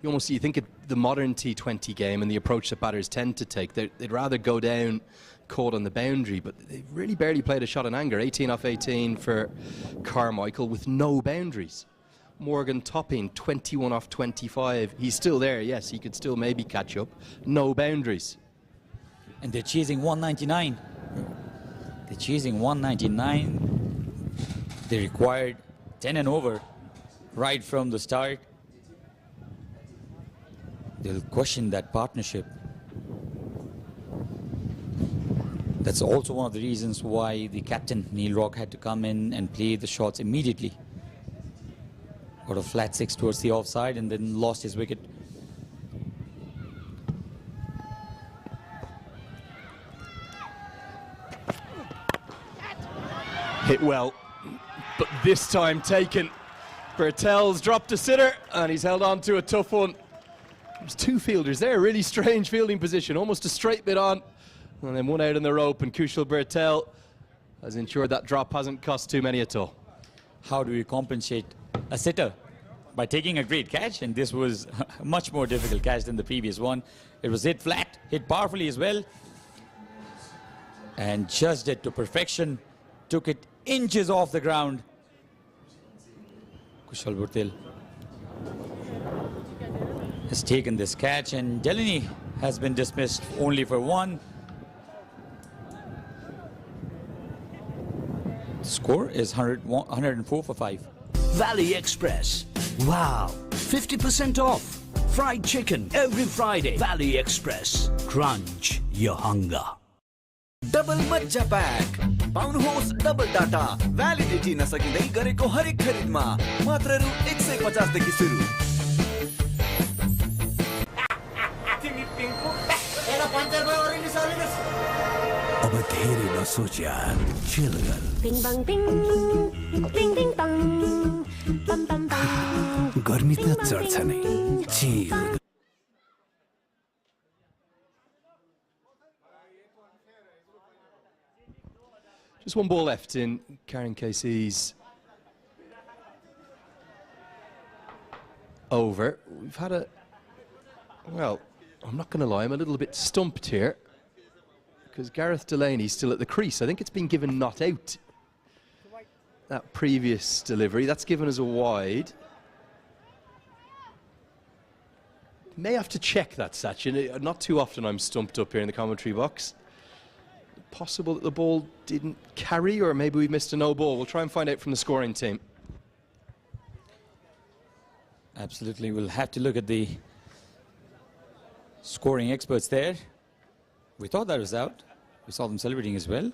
You think of the modern T20 game and the approach that batters tend to take. They'd rather go down caught on the boundary, but they've really barely played a shot in anger. 18 off 18 for Carmichael with no boundaries. Morgan Toppin, 21 off 25. He's still there, yes, he could still maybe catch up. No boundaries. And they're chasing 199. They're chasing 199. They required 10 and over right from the start. They'll question that partnership. That's also one of the reasons why the captain, Neil Rock, had to come in and play the shots immediately. Got a flat six towards the offside and then lost his wicket. Hit well, but this time taken. Bertel's dropped a sitter and he's held on to a tough one. There's two fielders there, really strange fielding position, almost a straight bit on. And then one out in the rope, and Kushal Bertel has ensured that drop hasn't cost too many at all. How do we compensate a sitter? By taking a great catch, and this was a much more difficult catch than the previous one. It was hit flat, hit powerfully as well, and judged it to perfection. Took it inches off the ground. Kushal Bertel has taken this catch, and Delaney has been dismissed only for one. The score is 104 for 5. Valley Express. Wow, 50% off. Fried chicken every Friday. Valley Express. Crunch your hunger. Double मज्जा pack पाउनुहोस् double data validity नसकिँदै गरेको हरेक खरिदमा मात्र रु 150 देखि सुरु तिमी पिङ्कु एला पञ्चायत भयो ओरेन्ज सर्भिस अब धेरै नसोच यार चिल गर Bing bang bing, bing bing bang, bam bam bang. गर्मी त चढ्छ नै chill Just one ball left in Karen Casey's over. We've had a, well, I'm not going to lie, I'm a little bit stumped here because Gareth Delaney's still at the crease. I think it's been given not out. That previous delivery, that's given us a wide. May have to check that, Sachin. Not too often I'm stumped up here in the commentary box. Possible that the ball didn't carry, or maybe we missed a no ball. We'll try and find out from the scoring team. Absolutely, we'll have to look at the scoring experts there. We thought that was out. We saw them celebrating as well.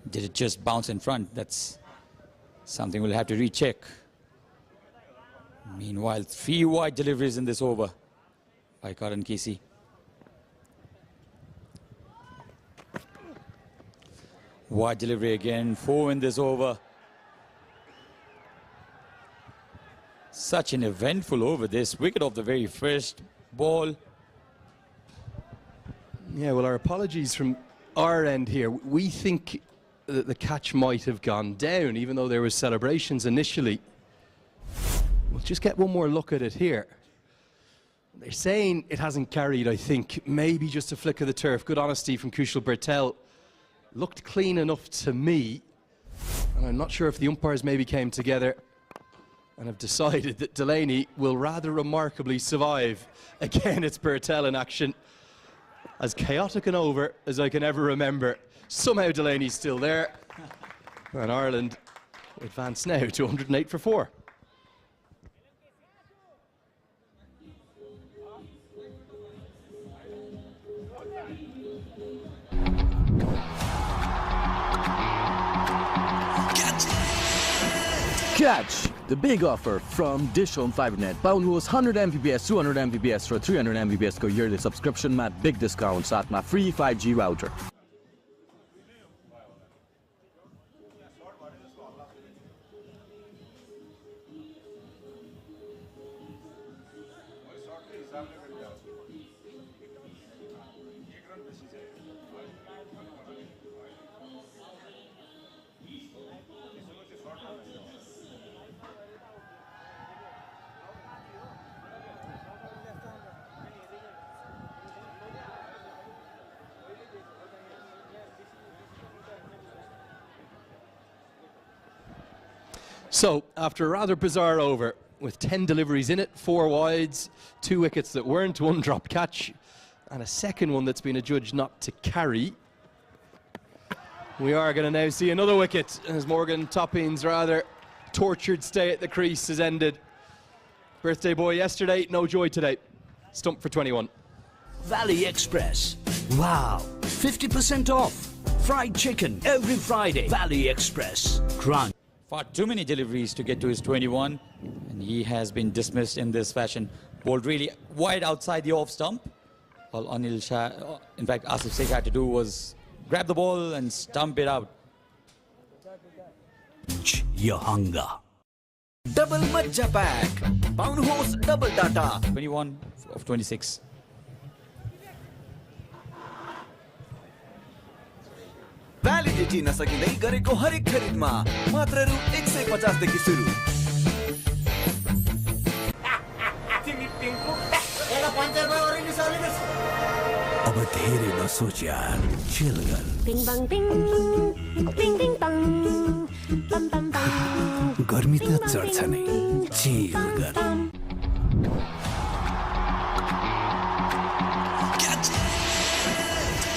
Did it just bounce in front? That's something we'll have to recheck. Meanwhile, 3 wide deliveries in this over by Karen Casey. Wide delivery again, 4 in this over. Such an eventful over this. Wicket off the very first ball. Yeah, well, our apologies from our end here. We think that the catch might have gone down, even though there was celebrations initially. We'll just get one more look at it here. They're saying it hasn't carried, I think. Maybe just a flick of the turf. Good honesty from Kushal Bertel. Looked clean enough to me, and I'm not sure if the umpires maybe came together and have decided that Delaney will rather remarkably survive. Again, it's Bertel in action. As chaotic an over as I can ever remember. Somehow Delaney's still there, and Ireland advance now to 108 for 4. Catch the big offer from Dish Home FiberNet. Pound host 100 Mbps, 200 Mbps for 300 Mbps को yearly subscription में big discount साथ में free 5G router. So, after a rather bizarre over, with 10 deliveries in it, 4 wides, 2 wickets that weren't, 1 drop catch, and a second one that's been adjudged not to carry, we are going to now see another wicket as Morgan Topping's rather tortured stay at the crease has ended. Birthday boy yesterday, no joy today. Stumped for 21. Valley Express. Wow, 50% off. Fried chicken every Friday. Valley Express. Crunch. Far too many deliveries to get to his 21, and he has been dismissed in this fashion. Bowled really wide outside the off stump. All Anil Shah, in fact, Asif Sheikh had to do was grab the ball and stump it out. Your hunger. Double Majja Pack. Pound Horse Double Data. 21 of 26. Validity नसकिँदै गरेको हरेक खरिदमा मात्र रु 150 देखि सुरु। अब धेरै नसोच यार, chill गर। Bing bang bing, bing bing bang, bam bam bam. गर्मी त चढ्छ नै, चिल गर।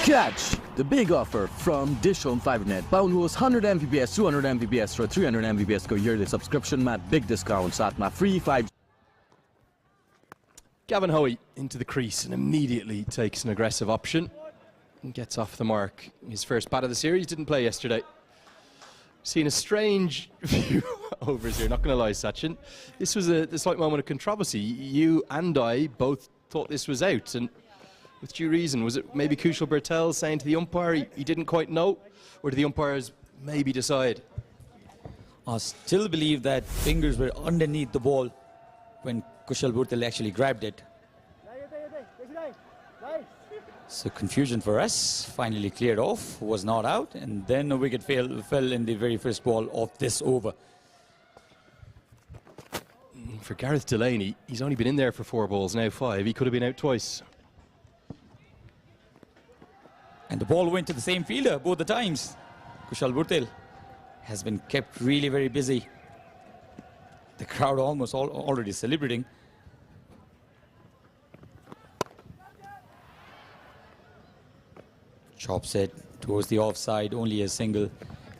Catch the big offer from Dish Home FiberNet. Pound Horse 100 Mbps, 200 Mbps for 300 Mbps को yearly subscription mat big discount साथ में free 5. Gavin Hoey into the crease and immediately takes an aggressive option and gets off the mark. His first bat of the series, didn't play yesterday. Seen a strange few overs here, not going to lie, Sachin. This was a slight moment of controversy. You and I both thought this was out, and with due reason. Was it maybe Kushal Bertel saying to the umpire he didn't quite know, or did the umpires maybe decide? I still believe that fingers were underneath the ball when Kushal Bertel actually grabbed it. So confusion for us, finally cleared off, was not out, and then a wicket fell in the very first ball of this over. For Gareth Delaney, he's only been in there for 4 balls, now 5. He could have been out twice. And the ball went to the same fielder both the times. Kushal Bertel has been kept really very busy. The crowd almost already celebrating. Chop set towards the offside, only a single.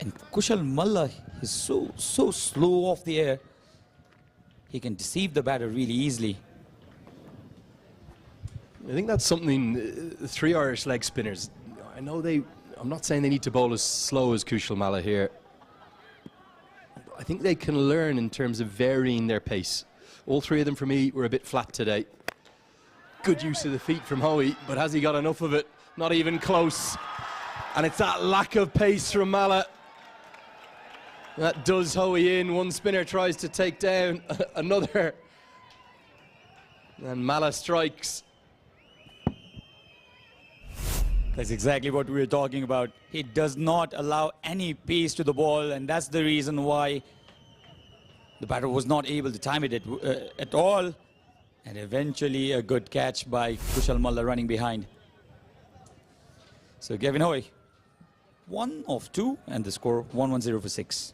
And Kushal Malla is so slow off the air. He can deceive the batter really easily. I think that's something the 3 Irish leg spinners, I know I'm not saying they need to bowl as slow as Kushal Malla here. I think they can learn in terms of varying their pace. All 3 of them for me were a bit flat today. Good use of the feet from Hoey, but has he got enough of it? Not even close. And it's that lack of pace from Malla that does Hoey in. One spinner tries to take down another, and Malla strikes. That's exactly what we were talking about. He does not allow any pace to the ball, and that's the reason why the batter was not able to time it at all. And eventually a good catch by Kushal Malla running behind. So Gavin Hoey, 1 of 2, and the score 110 for 6.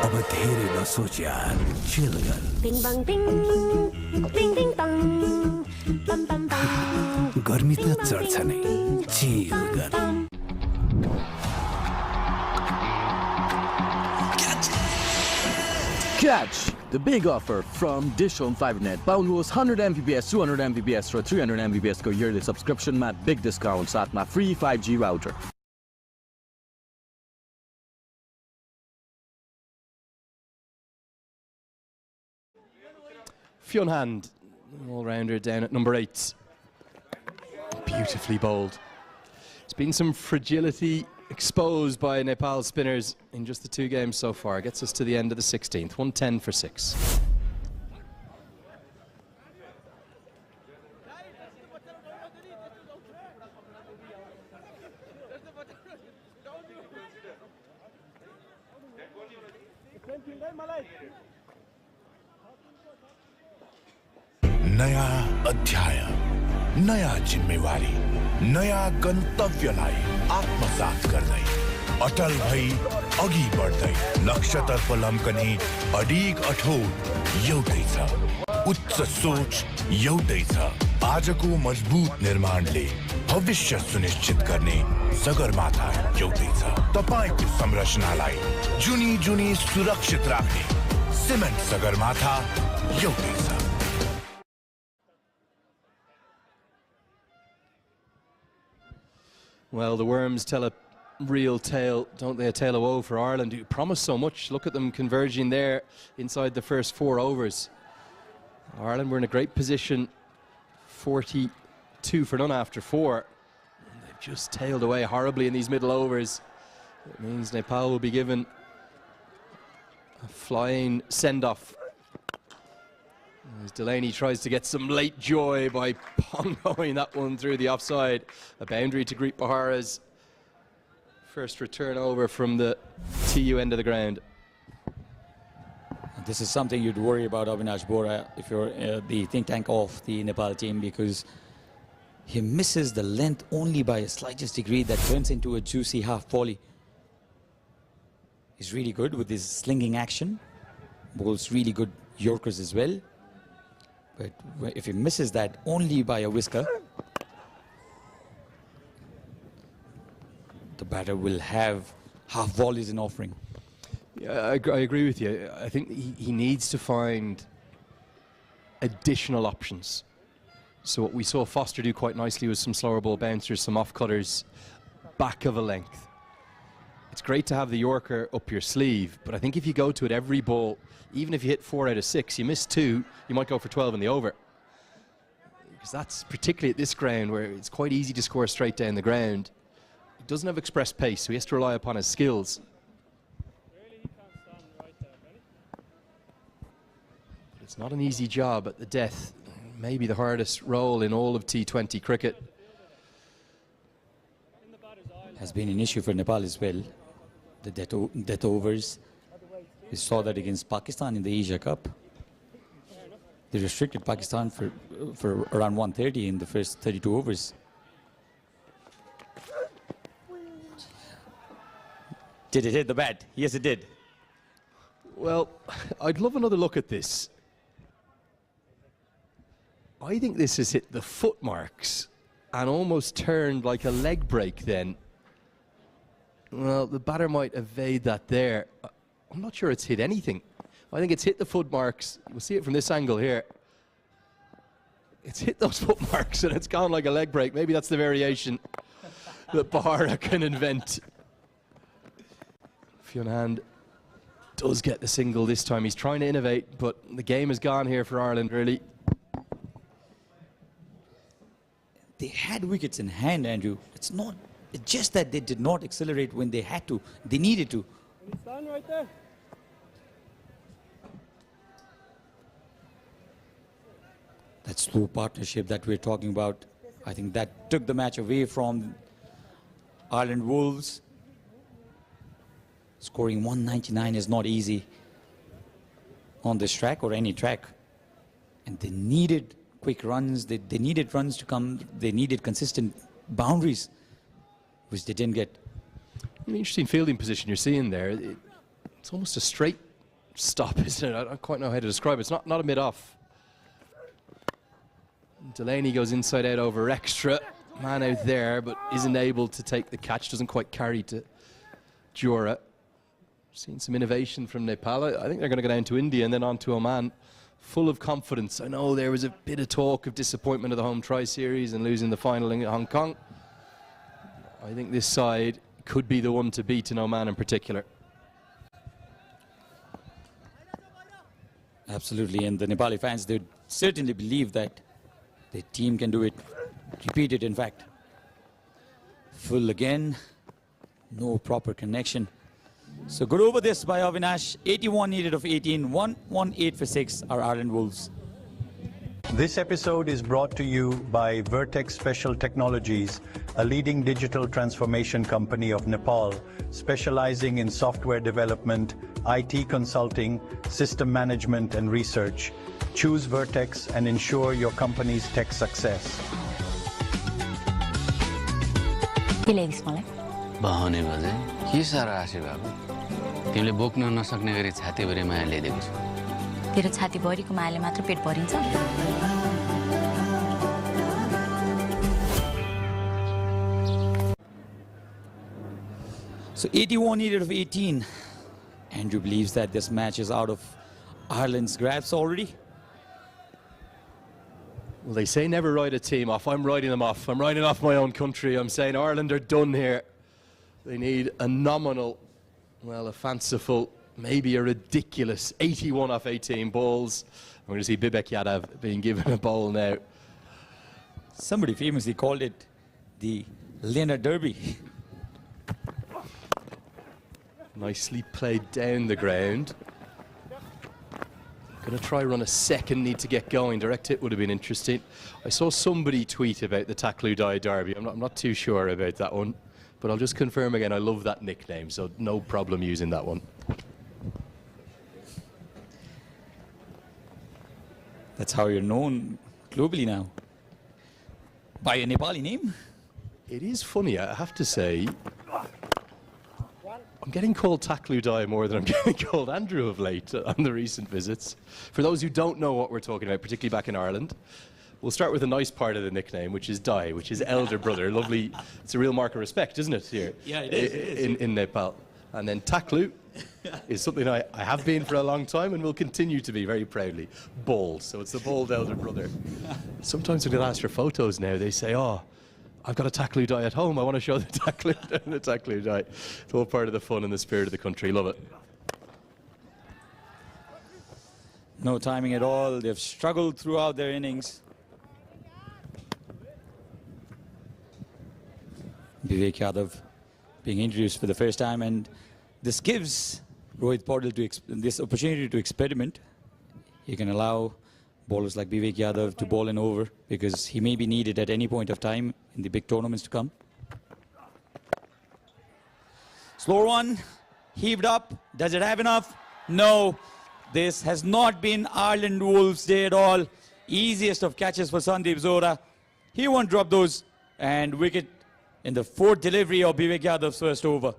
अब धेरै नसोच यार, chill गर। Bing bang bing, bing bing bang, bam bam bam. गर्मी त चढ्छ नै, chill गर। Catch the big offer from Dish Home FiberNet. Pound Horse 100 Mbps, 200 Mbps for 300 Mbps को yearly subscription mat big discount साथ में free 5G router. Fionn Hand, all-rounder down at number 8. beautifully bowled. There's been some fragility exposed by Nepal's spinners in just the 2 games so far. Gets us to the end of the 16th, 110 for 6. नयाँ अध्याय, नयाँ जिम्मेवारी, नयाँ गन्तव्यलाई आत्मसात गर्दै अटल भई अघि बढ्दै लक्ष्यतर्फ लम्कने अडिग अठोट एउटै छ, उच्च सोच एउटै छ। आजको मजबुत निर्माणले भविष्य सुनिश्चित गर्ने सगरमाथा एउटै छ। तपाईको संरचनालाई जुनी जुनी सुरक्षित राख्ने सिमेन्ट सगरमाथा एउटै छ। Well, the Worms tell a real tale, don't they? A tale of woe for Ireland, who promised so much. Look at them converging there inside the first 4 overs. Ireland were in a great position, 42 for none after 4. And they've just tailed away horribly in these middle overs. It means Nepal will be given a flying send-off. As Delaney tries to get some late joy by pongoing that one through the offside. A boundary to greet Bahara's first return over from the TU end of the ground. This is something you'd worry about, Avinash Bora, if you're the think tank of the Nepal team, because he misses the length only by a slightest degree that turns into a juicy half volley. He's really good with his slinging action. Bowls really good Yorkers as well. But if he misses that only by a whisker, the batter will have half volleys in offering. Yeah, I agree with you. I think he needs to find additional options. So what we saw Foster do quite nicely was some slower ball bouncers, some off-cutters, back of a length. It's great to have the Yorker up your sleeve, but I think if you go to it every ball, even if you hit 4 out of 6, you miss 2, you might go for 12 in the over. Because that's particularly at this ground where it's quite easy to score straight down the ground. He doesn't have express pace, so he has to rely upon his skills. But it's not an easy job at the death. Maybe the hardest role in all of T20 cricket. Has been an issue for Nepal as well. The death overs. We saw that against Pakistan in the Asia Cup. They restricted Pakistan for around 130 in the first 32 overs. Did it hit the bat? Yes, it did. Well, I'd love another look at this. I think this has hit the foot marks and almost turned like a leg break then. Well, the batter might evade that there. I'm not sure it's hit anything. I think it's hit the foot marks. We'll see it from this angle here. It's hit those foot marks and it's gone like a leg break. Maybe that's the variation that Bahara can invent. Fionn does get the single this time. He's trying to innovate, but the game is gone here for Ireland, really. They had wickets in hand, Andrew. It's just that they did not accelerate when they had to. They needed to. Stand right there. That slow partnership that we're talking about, I think that took the match away from Ireland Wolves. Scoring 199 is not easy on this track or any track. And they needed quick runs, they needed runs to come, they needed consistent boundaries, which they didn't get. An interesting fielding position you're seeing there. It's almost a straight stop, isn't it? I don't quite know how to describe it. It's not a mid-off. Delaney goes inside out over extra. Man out there, but isn't able to take the catch. Doesn't quite carry to Jura. Seen some innovation from Nepal. I think they're going to go down to India and then on to Oman. Full of confidence. I know there was a bit of talk of disappointment of the home tri-series and losing the final in Hong Kong. I think this side could be the one to beat in Oman in particular. Absolutely, and the Nepali fans, they certainly believe that the team can do it, repeat it in fact. Full again. No proper connection. So good over this by Avinash. 81 needed of 18. 118 for 6 are Ireland Wolves. This episode is brought to you by Vertex Special Technologies, a leading digital transformation company of Nepal, specializing in software development, IT consulting, system management, and research. Choose Vertex and ensure your company's tech success. बहाने बजे के सारा आशे बाबु तिमीले बोक्न नसक्ने गरी छातीभरि माया ल्याइदिएको छु तेरो छाती भरिको मायाले मात्र पेट भरिन्छ So 81 needed of 18. Andrew believes that this match is out of Ireland's grasp already. Well, they say never write a team off. I'm writing them off. I'm writing off my own country. I'm saying Ireland are done here. They need a nominal, well, a fanciful, maybe a ridiculous 81 off 18 balls. We're going to see Bibek Yadav being given a bowl now. Somebody famously called it the Lena Derby. Nicely played down the ground. Going to try run a second, need to get going. Direct hit would have been interesting. I saw somebody tweet about the Takludai Derby. I'm not too sure about that one, but I'll just confirm again, I love that nickname, so no problem using that one. That's how you're known globally now. By a Nepali name? It is funny, I have to say. I'm getting called Takludai more than I'm getting called Andrew of late on the recent visits. For those who don't know what we're talking about, particularly back in Ireland, we'll start with the nice part of the nickname, which is Dai, which is elder brother. Lovely. It's a real mark of respect, isn't it, here? Yeah, it is. In Nepal. And then Taklu is something I have been for a long time and will continue to be very proudly. Bald. So it's the bald elder brother. Sometimes when they ask for photos now, they say, oh, I've got a Takludai at home. I want to show the Takludai. It's all part of the fun and the spirit of the country. Love it. No timing at all. They've struggled throughout their innings. Vivek Yadav being introduced for the first time, and this gives Rohit Paudel this opportunity to experiment. He can allow bowlers like Vivek Yadav to bowl in over because he may be needed at any point of time in the big tournaments to come. Slow one, heaved up. Does it have enough? No. This has not been Ireland Wolves' day at all. Easiest of catches for Sandeep Zohra. He won't drop those. And wicket in the fourth delivery of Vivek Yadav's first over.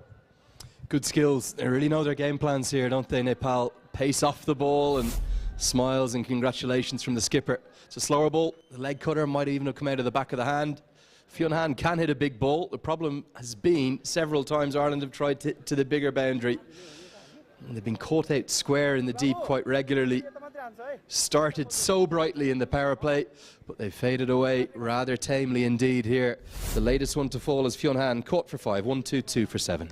Good skills. They really know their game plans here, don't they, Nepal? Pace off the ball and smiles and congratulations from the skipper. It's a slower ball. The leg cutter might even have come out of the back of the hand. Fionn Hand can hit a big ball. The problem has been several times Ireland have tried to the bigger boundary. And they've been caught out square in the deep quite regularly. Started so brightly in the power play, but they faded away rather tamely indeed here. The latest one to fall is Fionn Hand, caught for 5, 1-2-2 for 7.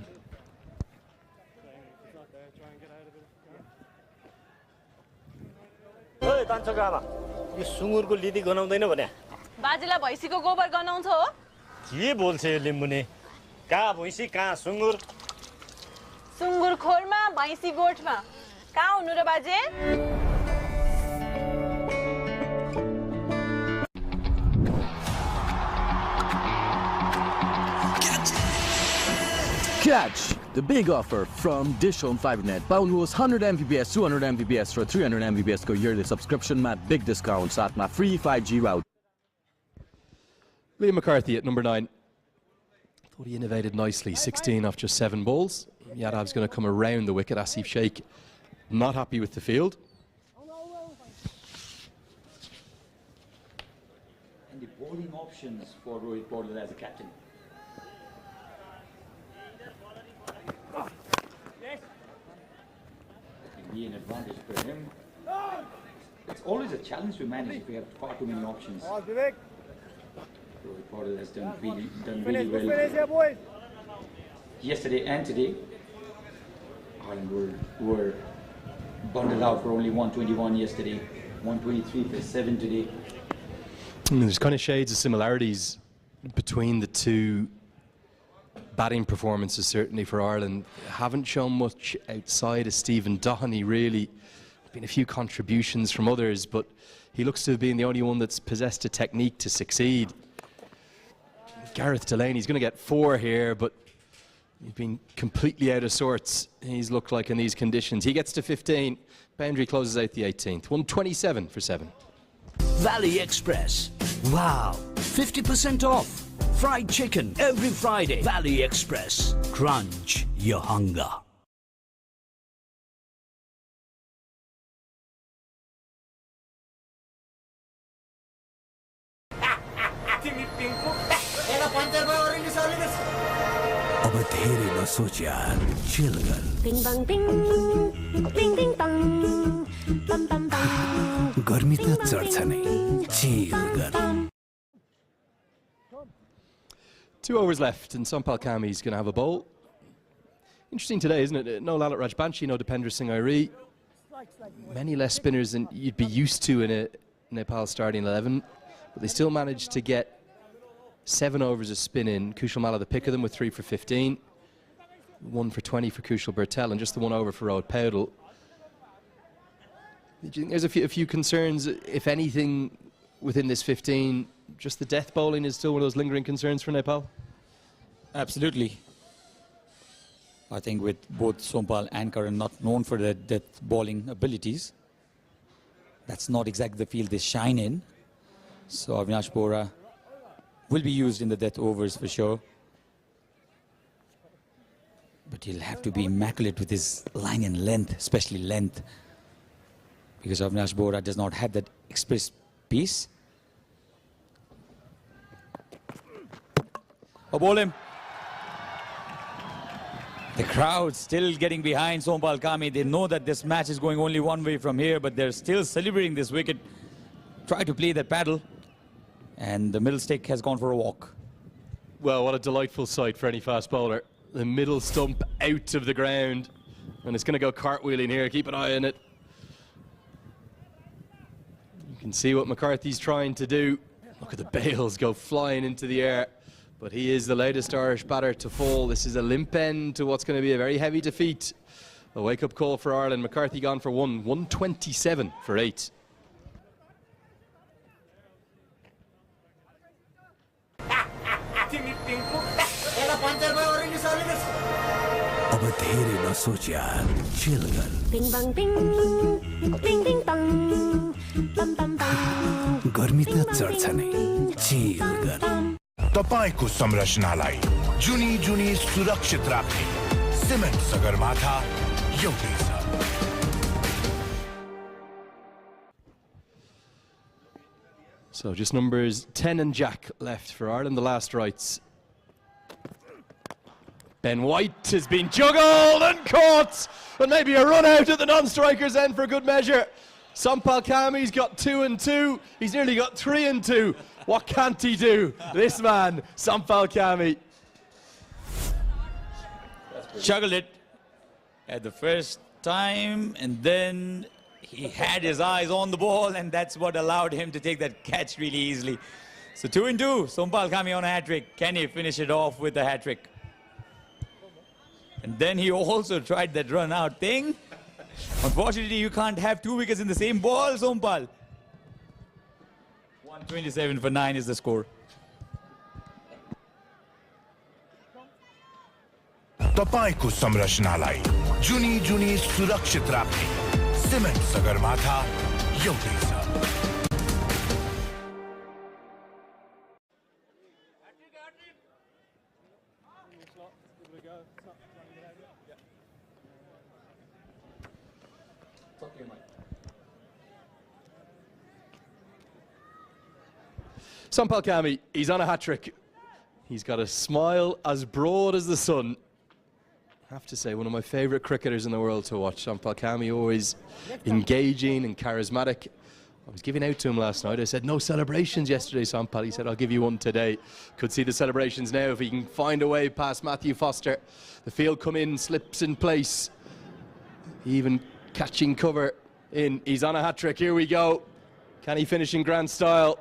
यो सुँगुरको लिदी गनाउँदैन भने बाजेलाई भैँसीको गोबर गनाउँछ हो के बोल्छ यो लिम्बुने कहाँ भैँसी कहाँ सुँगुर सुँगुर खोरमा भैँसी गोठमा कहाँ हुनु र बाजे Catch the big offer from Dish Home FiberNet. Pound host 100 Mbps, 200 Mbps for 300 Mbps को yearly subscription mat big discounts at my free 5G route. Liam McCarthy at number 9. Thought he innovated nicely, 16 off just 7 balls. Yadav's going to come around the wicket. Asif Sheikh not happy with the field. And the bowling options for Rohit Paudel as a captain. Be an advantage for him. It's always a challenge to manage if we have far too many options. Rohit Paudel has done really well. Yesterday and today, Ireland were bundled out for only 121 yesterday, 123 for 7 today. There's kind of shades of similarities between the two batting performances certainly for Ireland haven't shown much outside of Stephen Doheney really. Been a few contributions from others, but he looks to have been the only one that's possessed a technique to succeed. Gareth Delaney's going to get 4 here, but he's been completely out of sorts. He's looked like in these conditions. He gets to 15. Boundary closes out the 18th. 127 for 7. Valley Express. Wow, 50% off. Fried chicken every Friday. Valley Express. Crunch your hunger. अब धेरै नसोच यार, chill कर। Ding bang ding, ding ding dong, bam bam bam. गर्मी त चढ्छ नै, chill कर। 2 overs left, and Sampal Kami's going to have a bowl. Interesting today, isn't it? No Lalit Rajbanshi, no Dipendra Singh Airi. Many less spinners than you'd be used to in a Nepal starting 11, but they still managed to get 7 overs of spin in. Kushal Malla the pick of them with 3 for 15. 1 for 20 for Kushal Bertel, and just the 1 over for Rohit Paudel. Do you think there's a few concerns, if anything, within this 15? Just the death bowling is still one of those lingering concerns for Nepal? Absolutely. I think with both Sompal and Karan not known for their death bowling abilities, that's not exactly the field they shine in. So Avinash Bora will be used in the death overs for sure. But he'll have to be immaculate with his line and length, especially length, because Avinash Bora does not have that express pace. Oh, bowl him. The crowd still getting behind Sompal Kami. They know that this match is going only one way from here, but they're still celebrating this wicket. Try to play that paddle. And the middle stick has gone for a walk. Well, what a delightful sight for any fast bowler. The middle stump out of the ground. And it's going to go cartwheeling here. Keep an eye on it. You can see what McCarthy's trying to do. Look at the bails go flying into the air. But he is the latest Irish batter to fall. This is a limp end to what's going to be a very heavy defeat. A wake-up call for Ireland. McCarthy gone for 127 for 8. अब धेरै नसोच यार, chill कर। Ding bang ding, ding ding dong, bam bam bam. गर्मी त चढ्छ नै, chill कर। तपाईको संरचनालाई जुनी जुनी सुरक्षित राख्ने सिमेन्ट सगरमाथा एउटै छ। So just numbers 10 and Jack left for Ireland, the last rights. Ben White has been juggled and caught, and maybe a run out at the non-strikers end for good measure. Sampal Kami's got 2 and 2. He's nearly got 3 and 2. What can't he do? This man, Sampal Kami. Juggled it at the first time, and then he had his eyes on the ball, and that's what allowed him to take that catch really easily. So 2 and 2, Sampal Kami on a hat-trick. Can he finish it off with a hat-trick? And then he also tried that run-out thing. Unfortunately, you can't have 2 wickets in the same ball, Sampal. 127 for 9 is the score. तपाईको संरचनालाई जुनी जुनी सुरक्षित राख्ने cement Sagarmatha एउटै छ। Sampal Kami, he's on a hat-trick. He's got a smile as broad as the sun. I have to say, one of my favourite cricketers in the world to watch. Sampal Kami, always engaging and charismatic. I was giving out to him last night. I said, no celebrations yesterday, Sampal. He said, I'll give you one today. Could see the celebrations now if he can find a way past Matthew Foster. The field come in, slips in place. Even catching cover in. He's on a hat-trick. Here we go. Can he finish in grand style?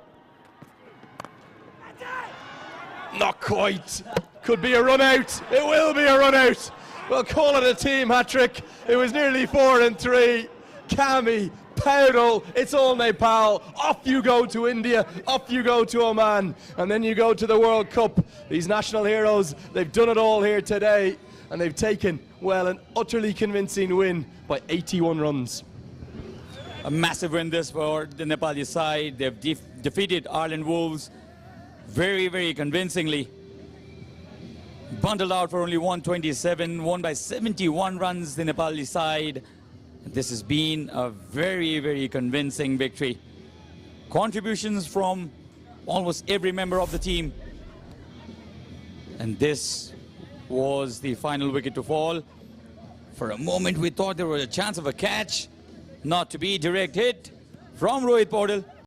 Not quite. Could be a run out. It will be a run out. We'll call it a team hat-trick. It was nearly 4-3. Kami, Paudel, it's all Nepal. Off you go to India, off you go to Oman, and then you go to the World Cup. These national heroes, they've done it all here today, and they've taken, well, an utterly convincing win by 81 runs. A massive win this for the Nepali side. They've defeated Ireland Wolves very, very convincingly. Bundled out for only 127, won by 71 runs, the Nepali side. This has been a very, very convincing victory. Contributions from almost every member of the team. And this was the final wicket to fall. For a moment, we thought there was a chance of a catch. Not to be. Direct hit from Rohit Paudel.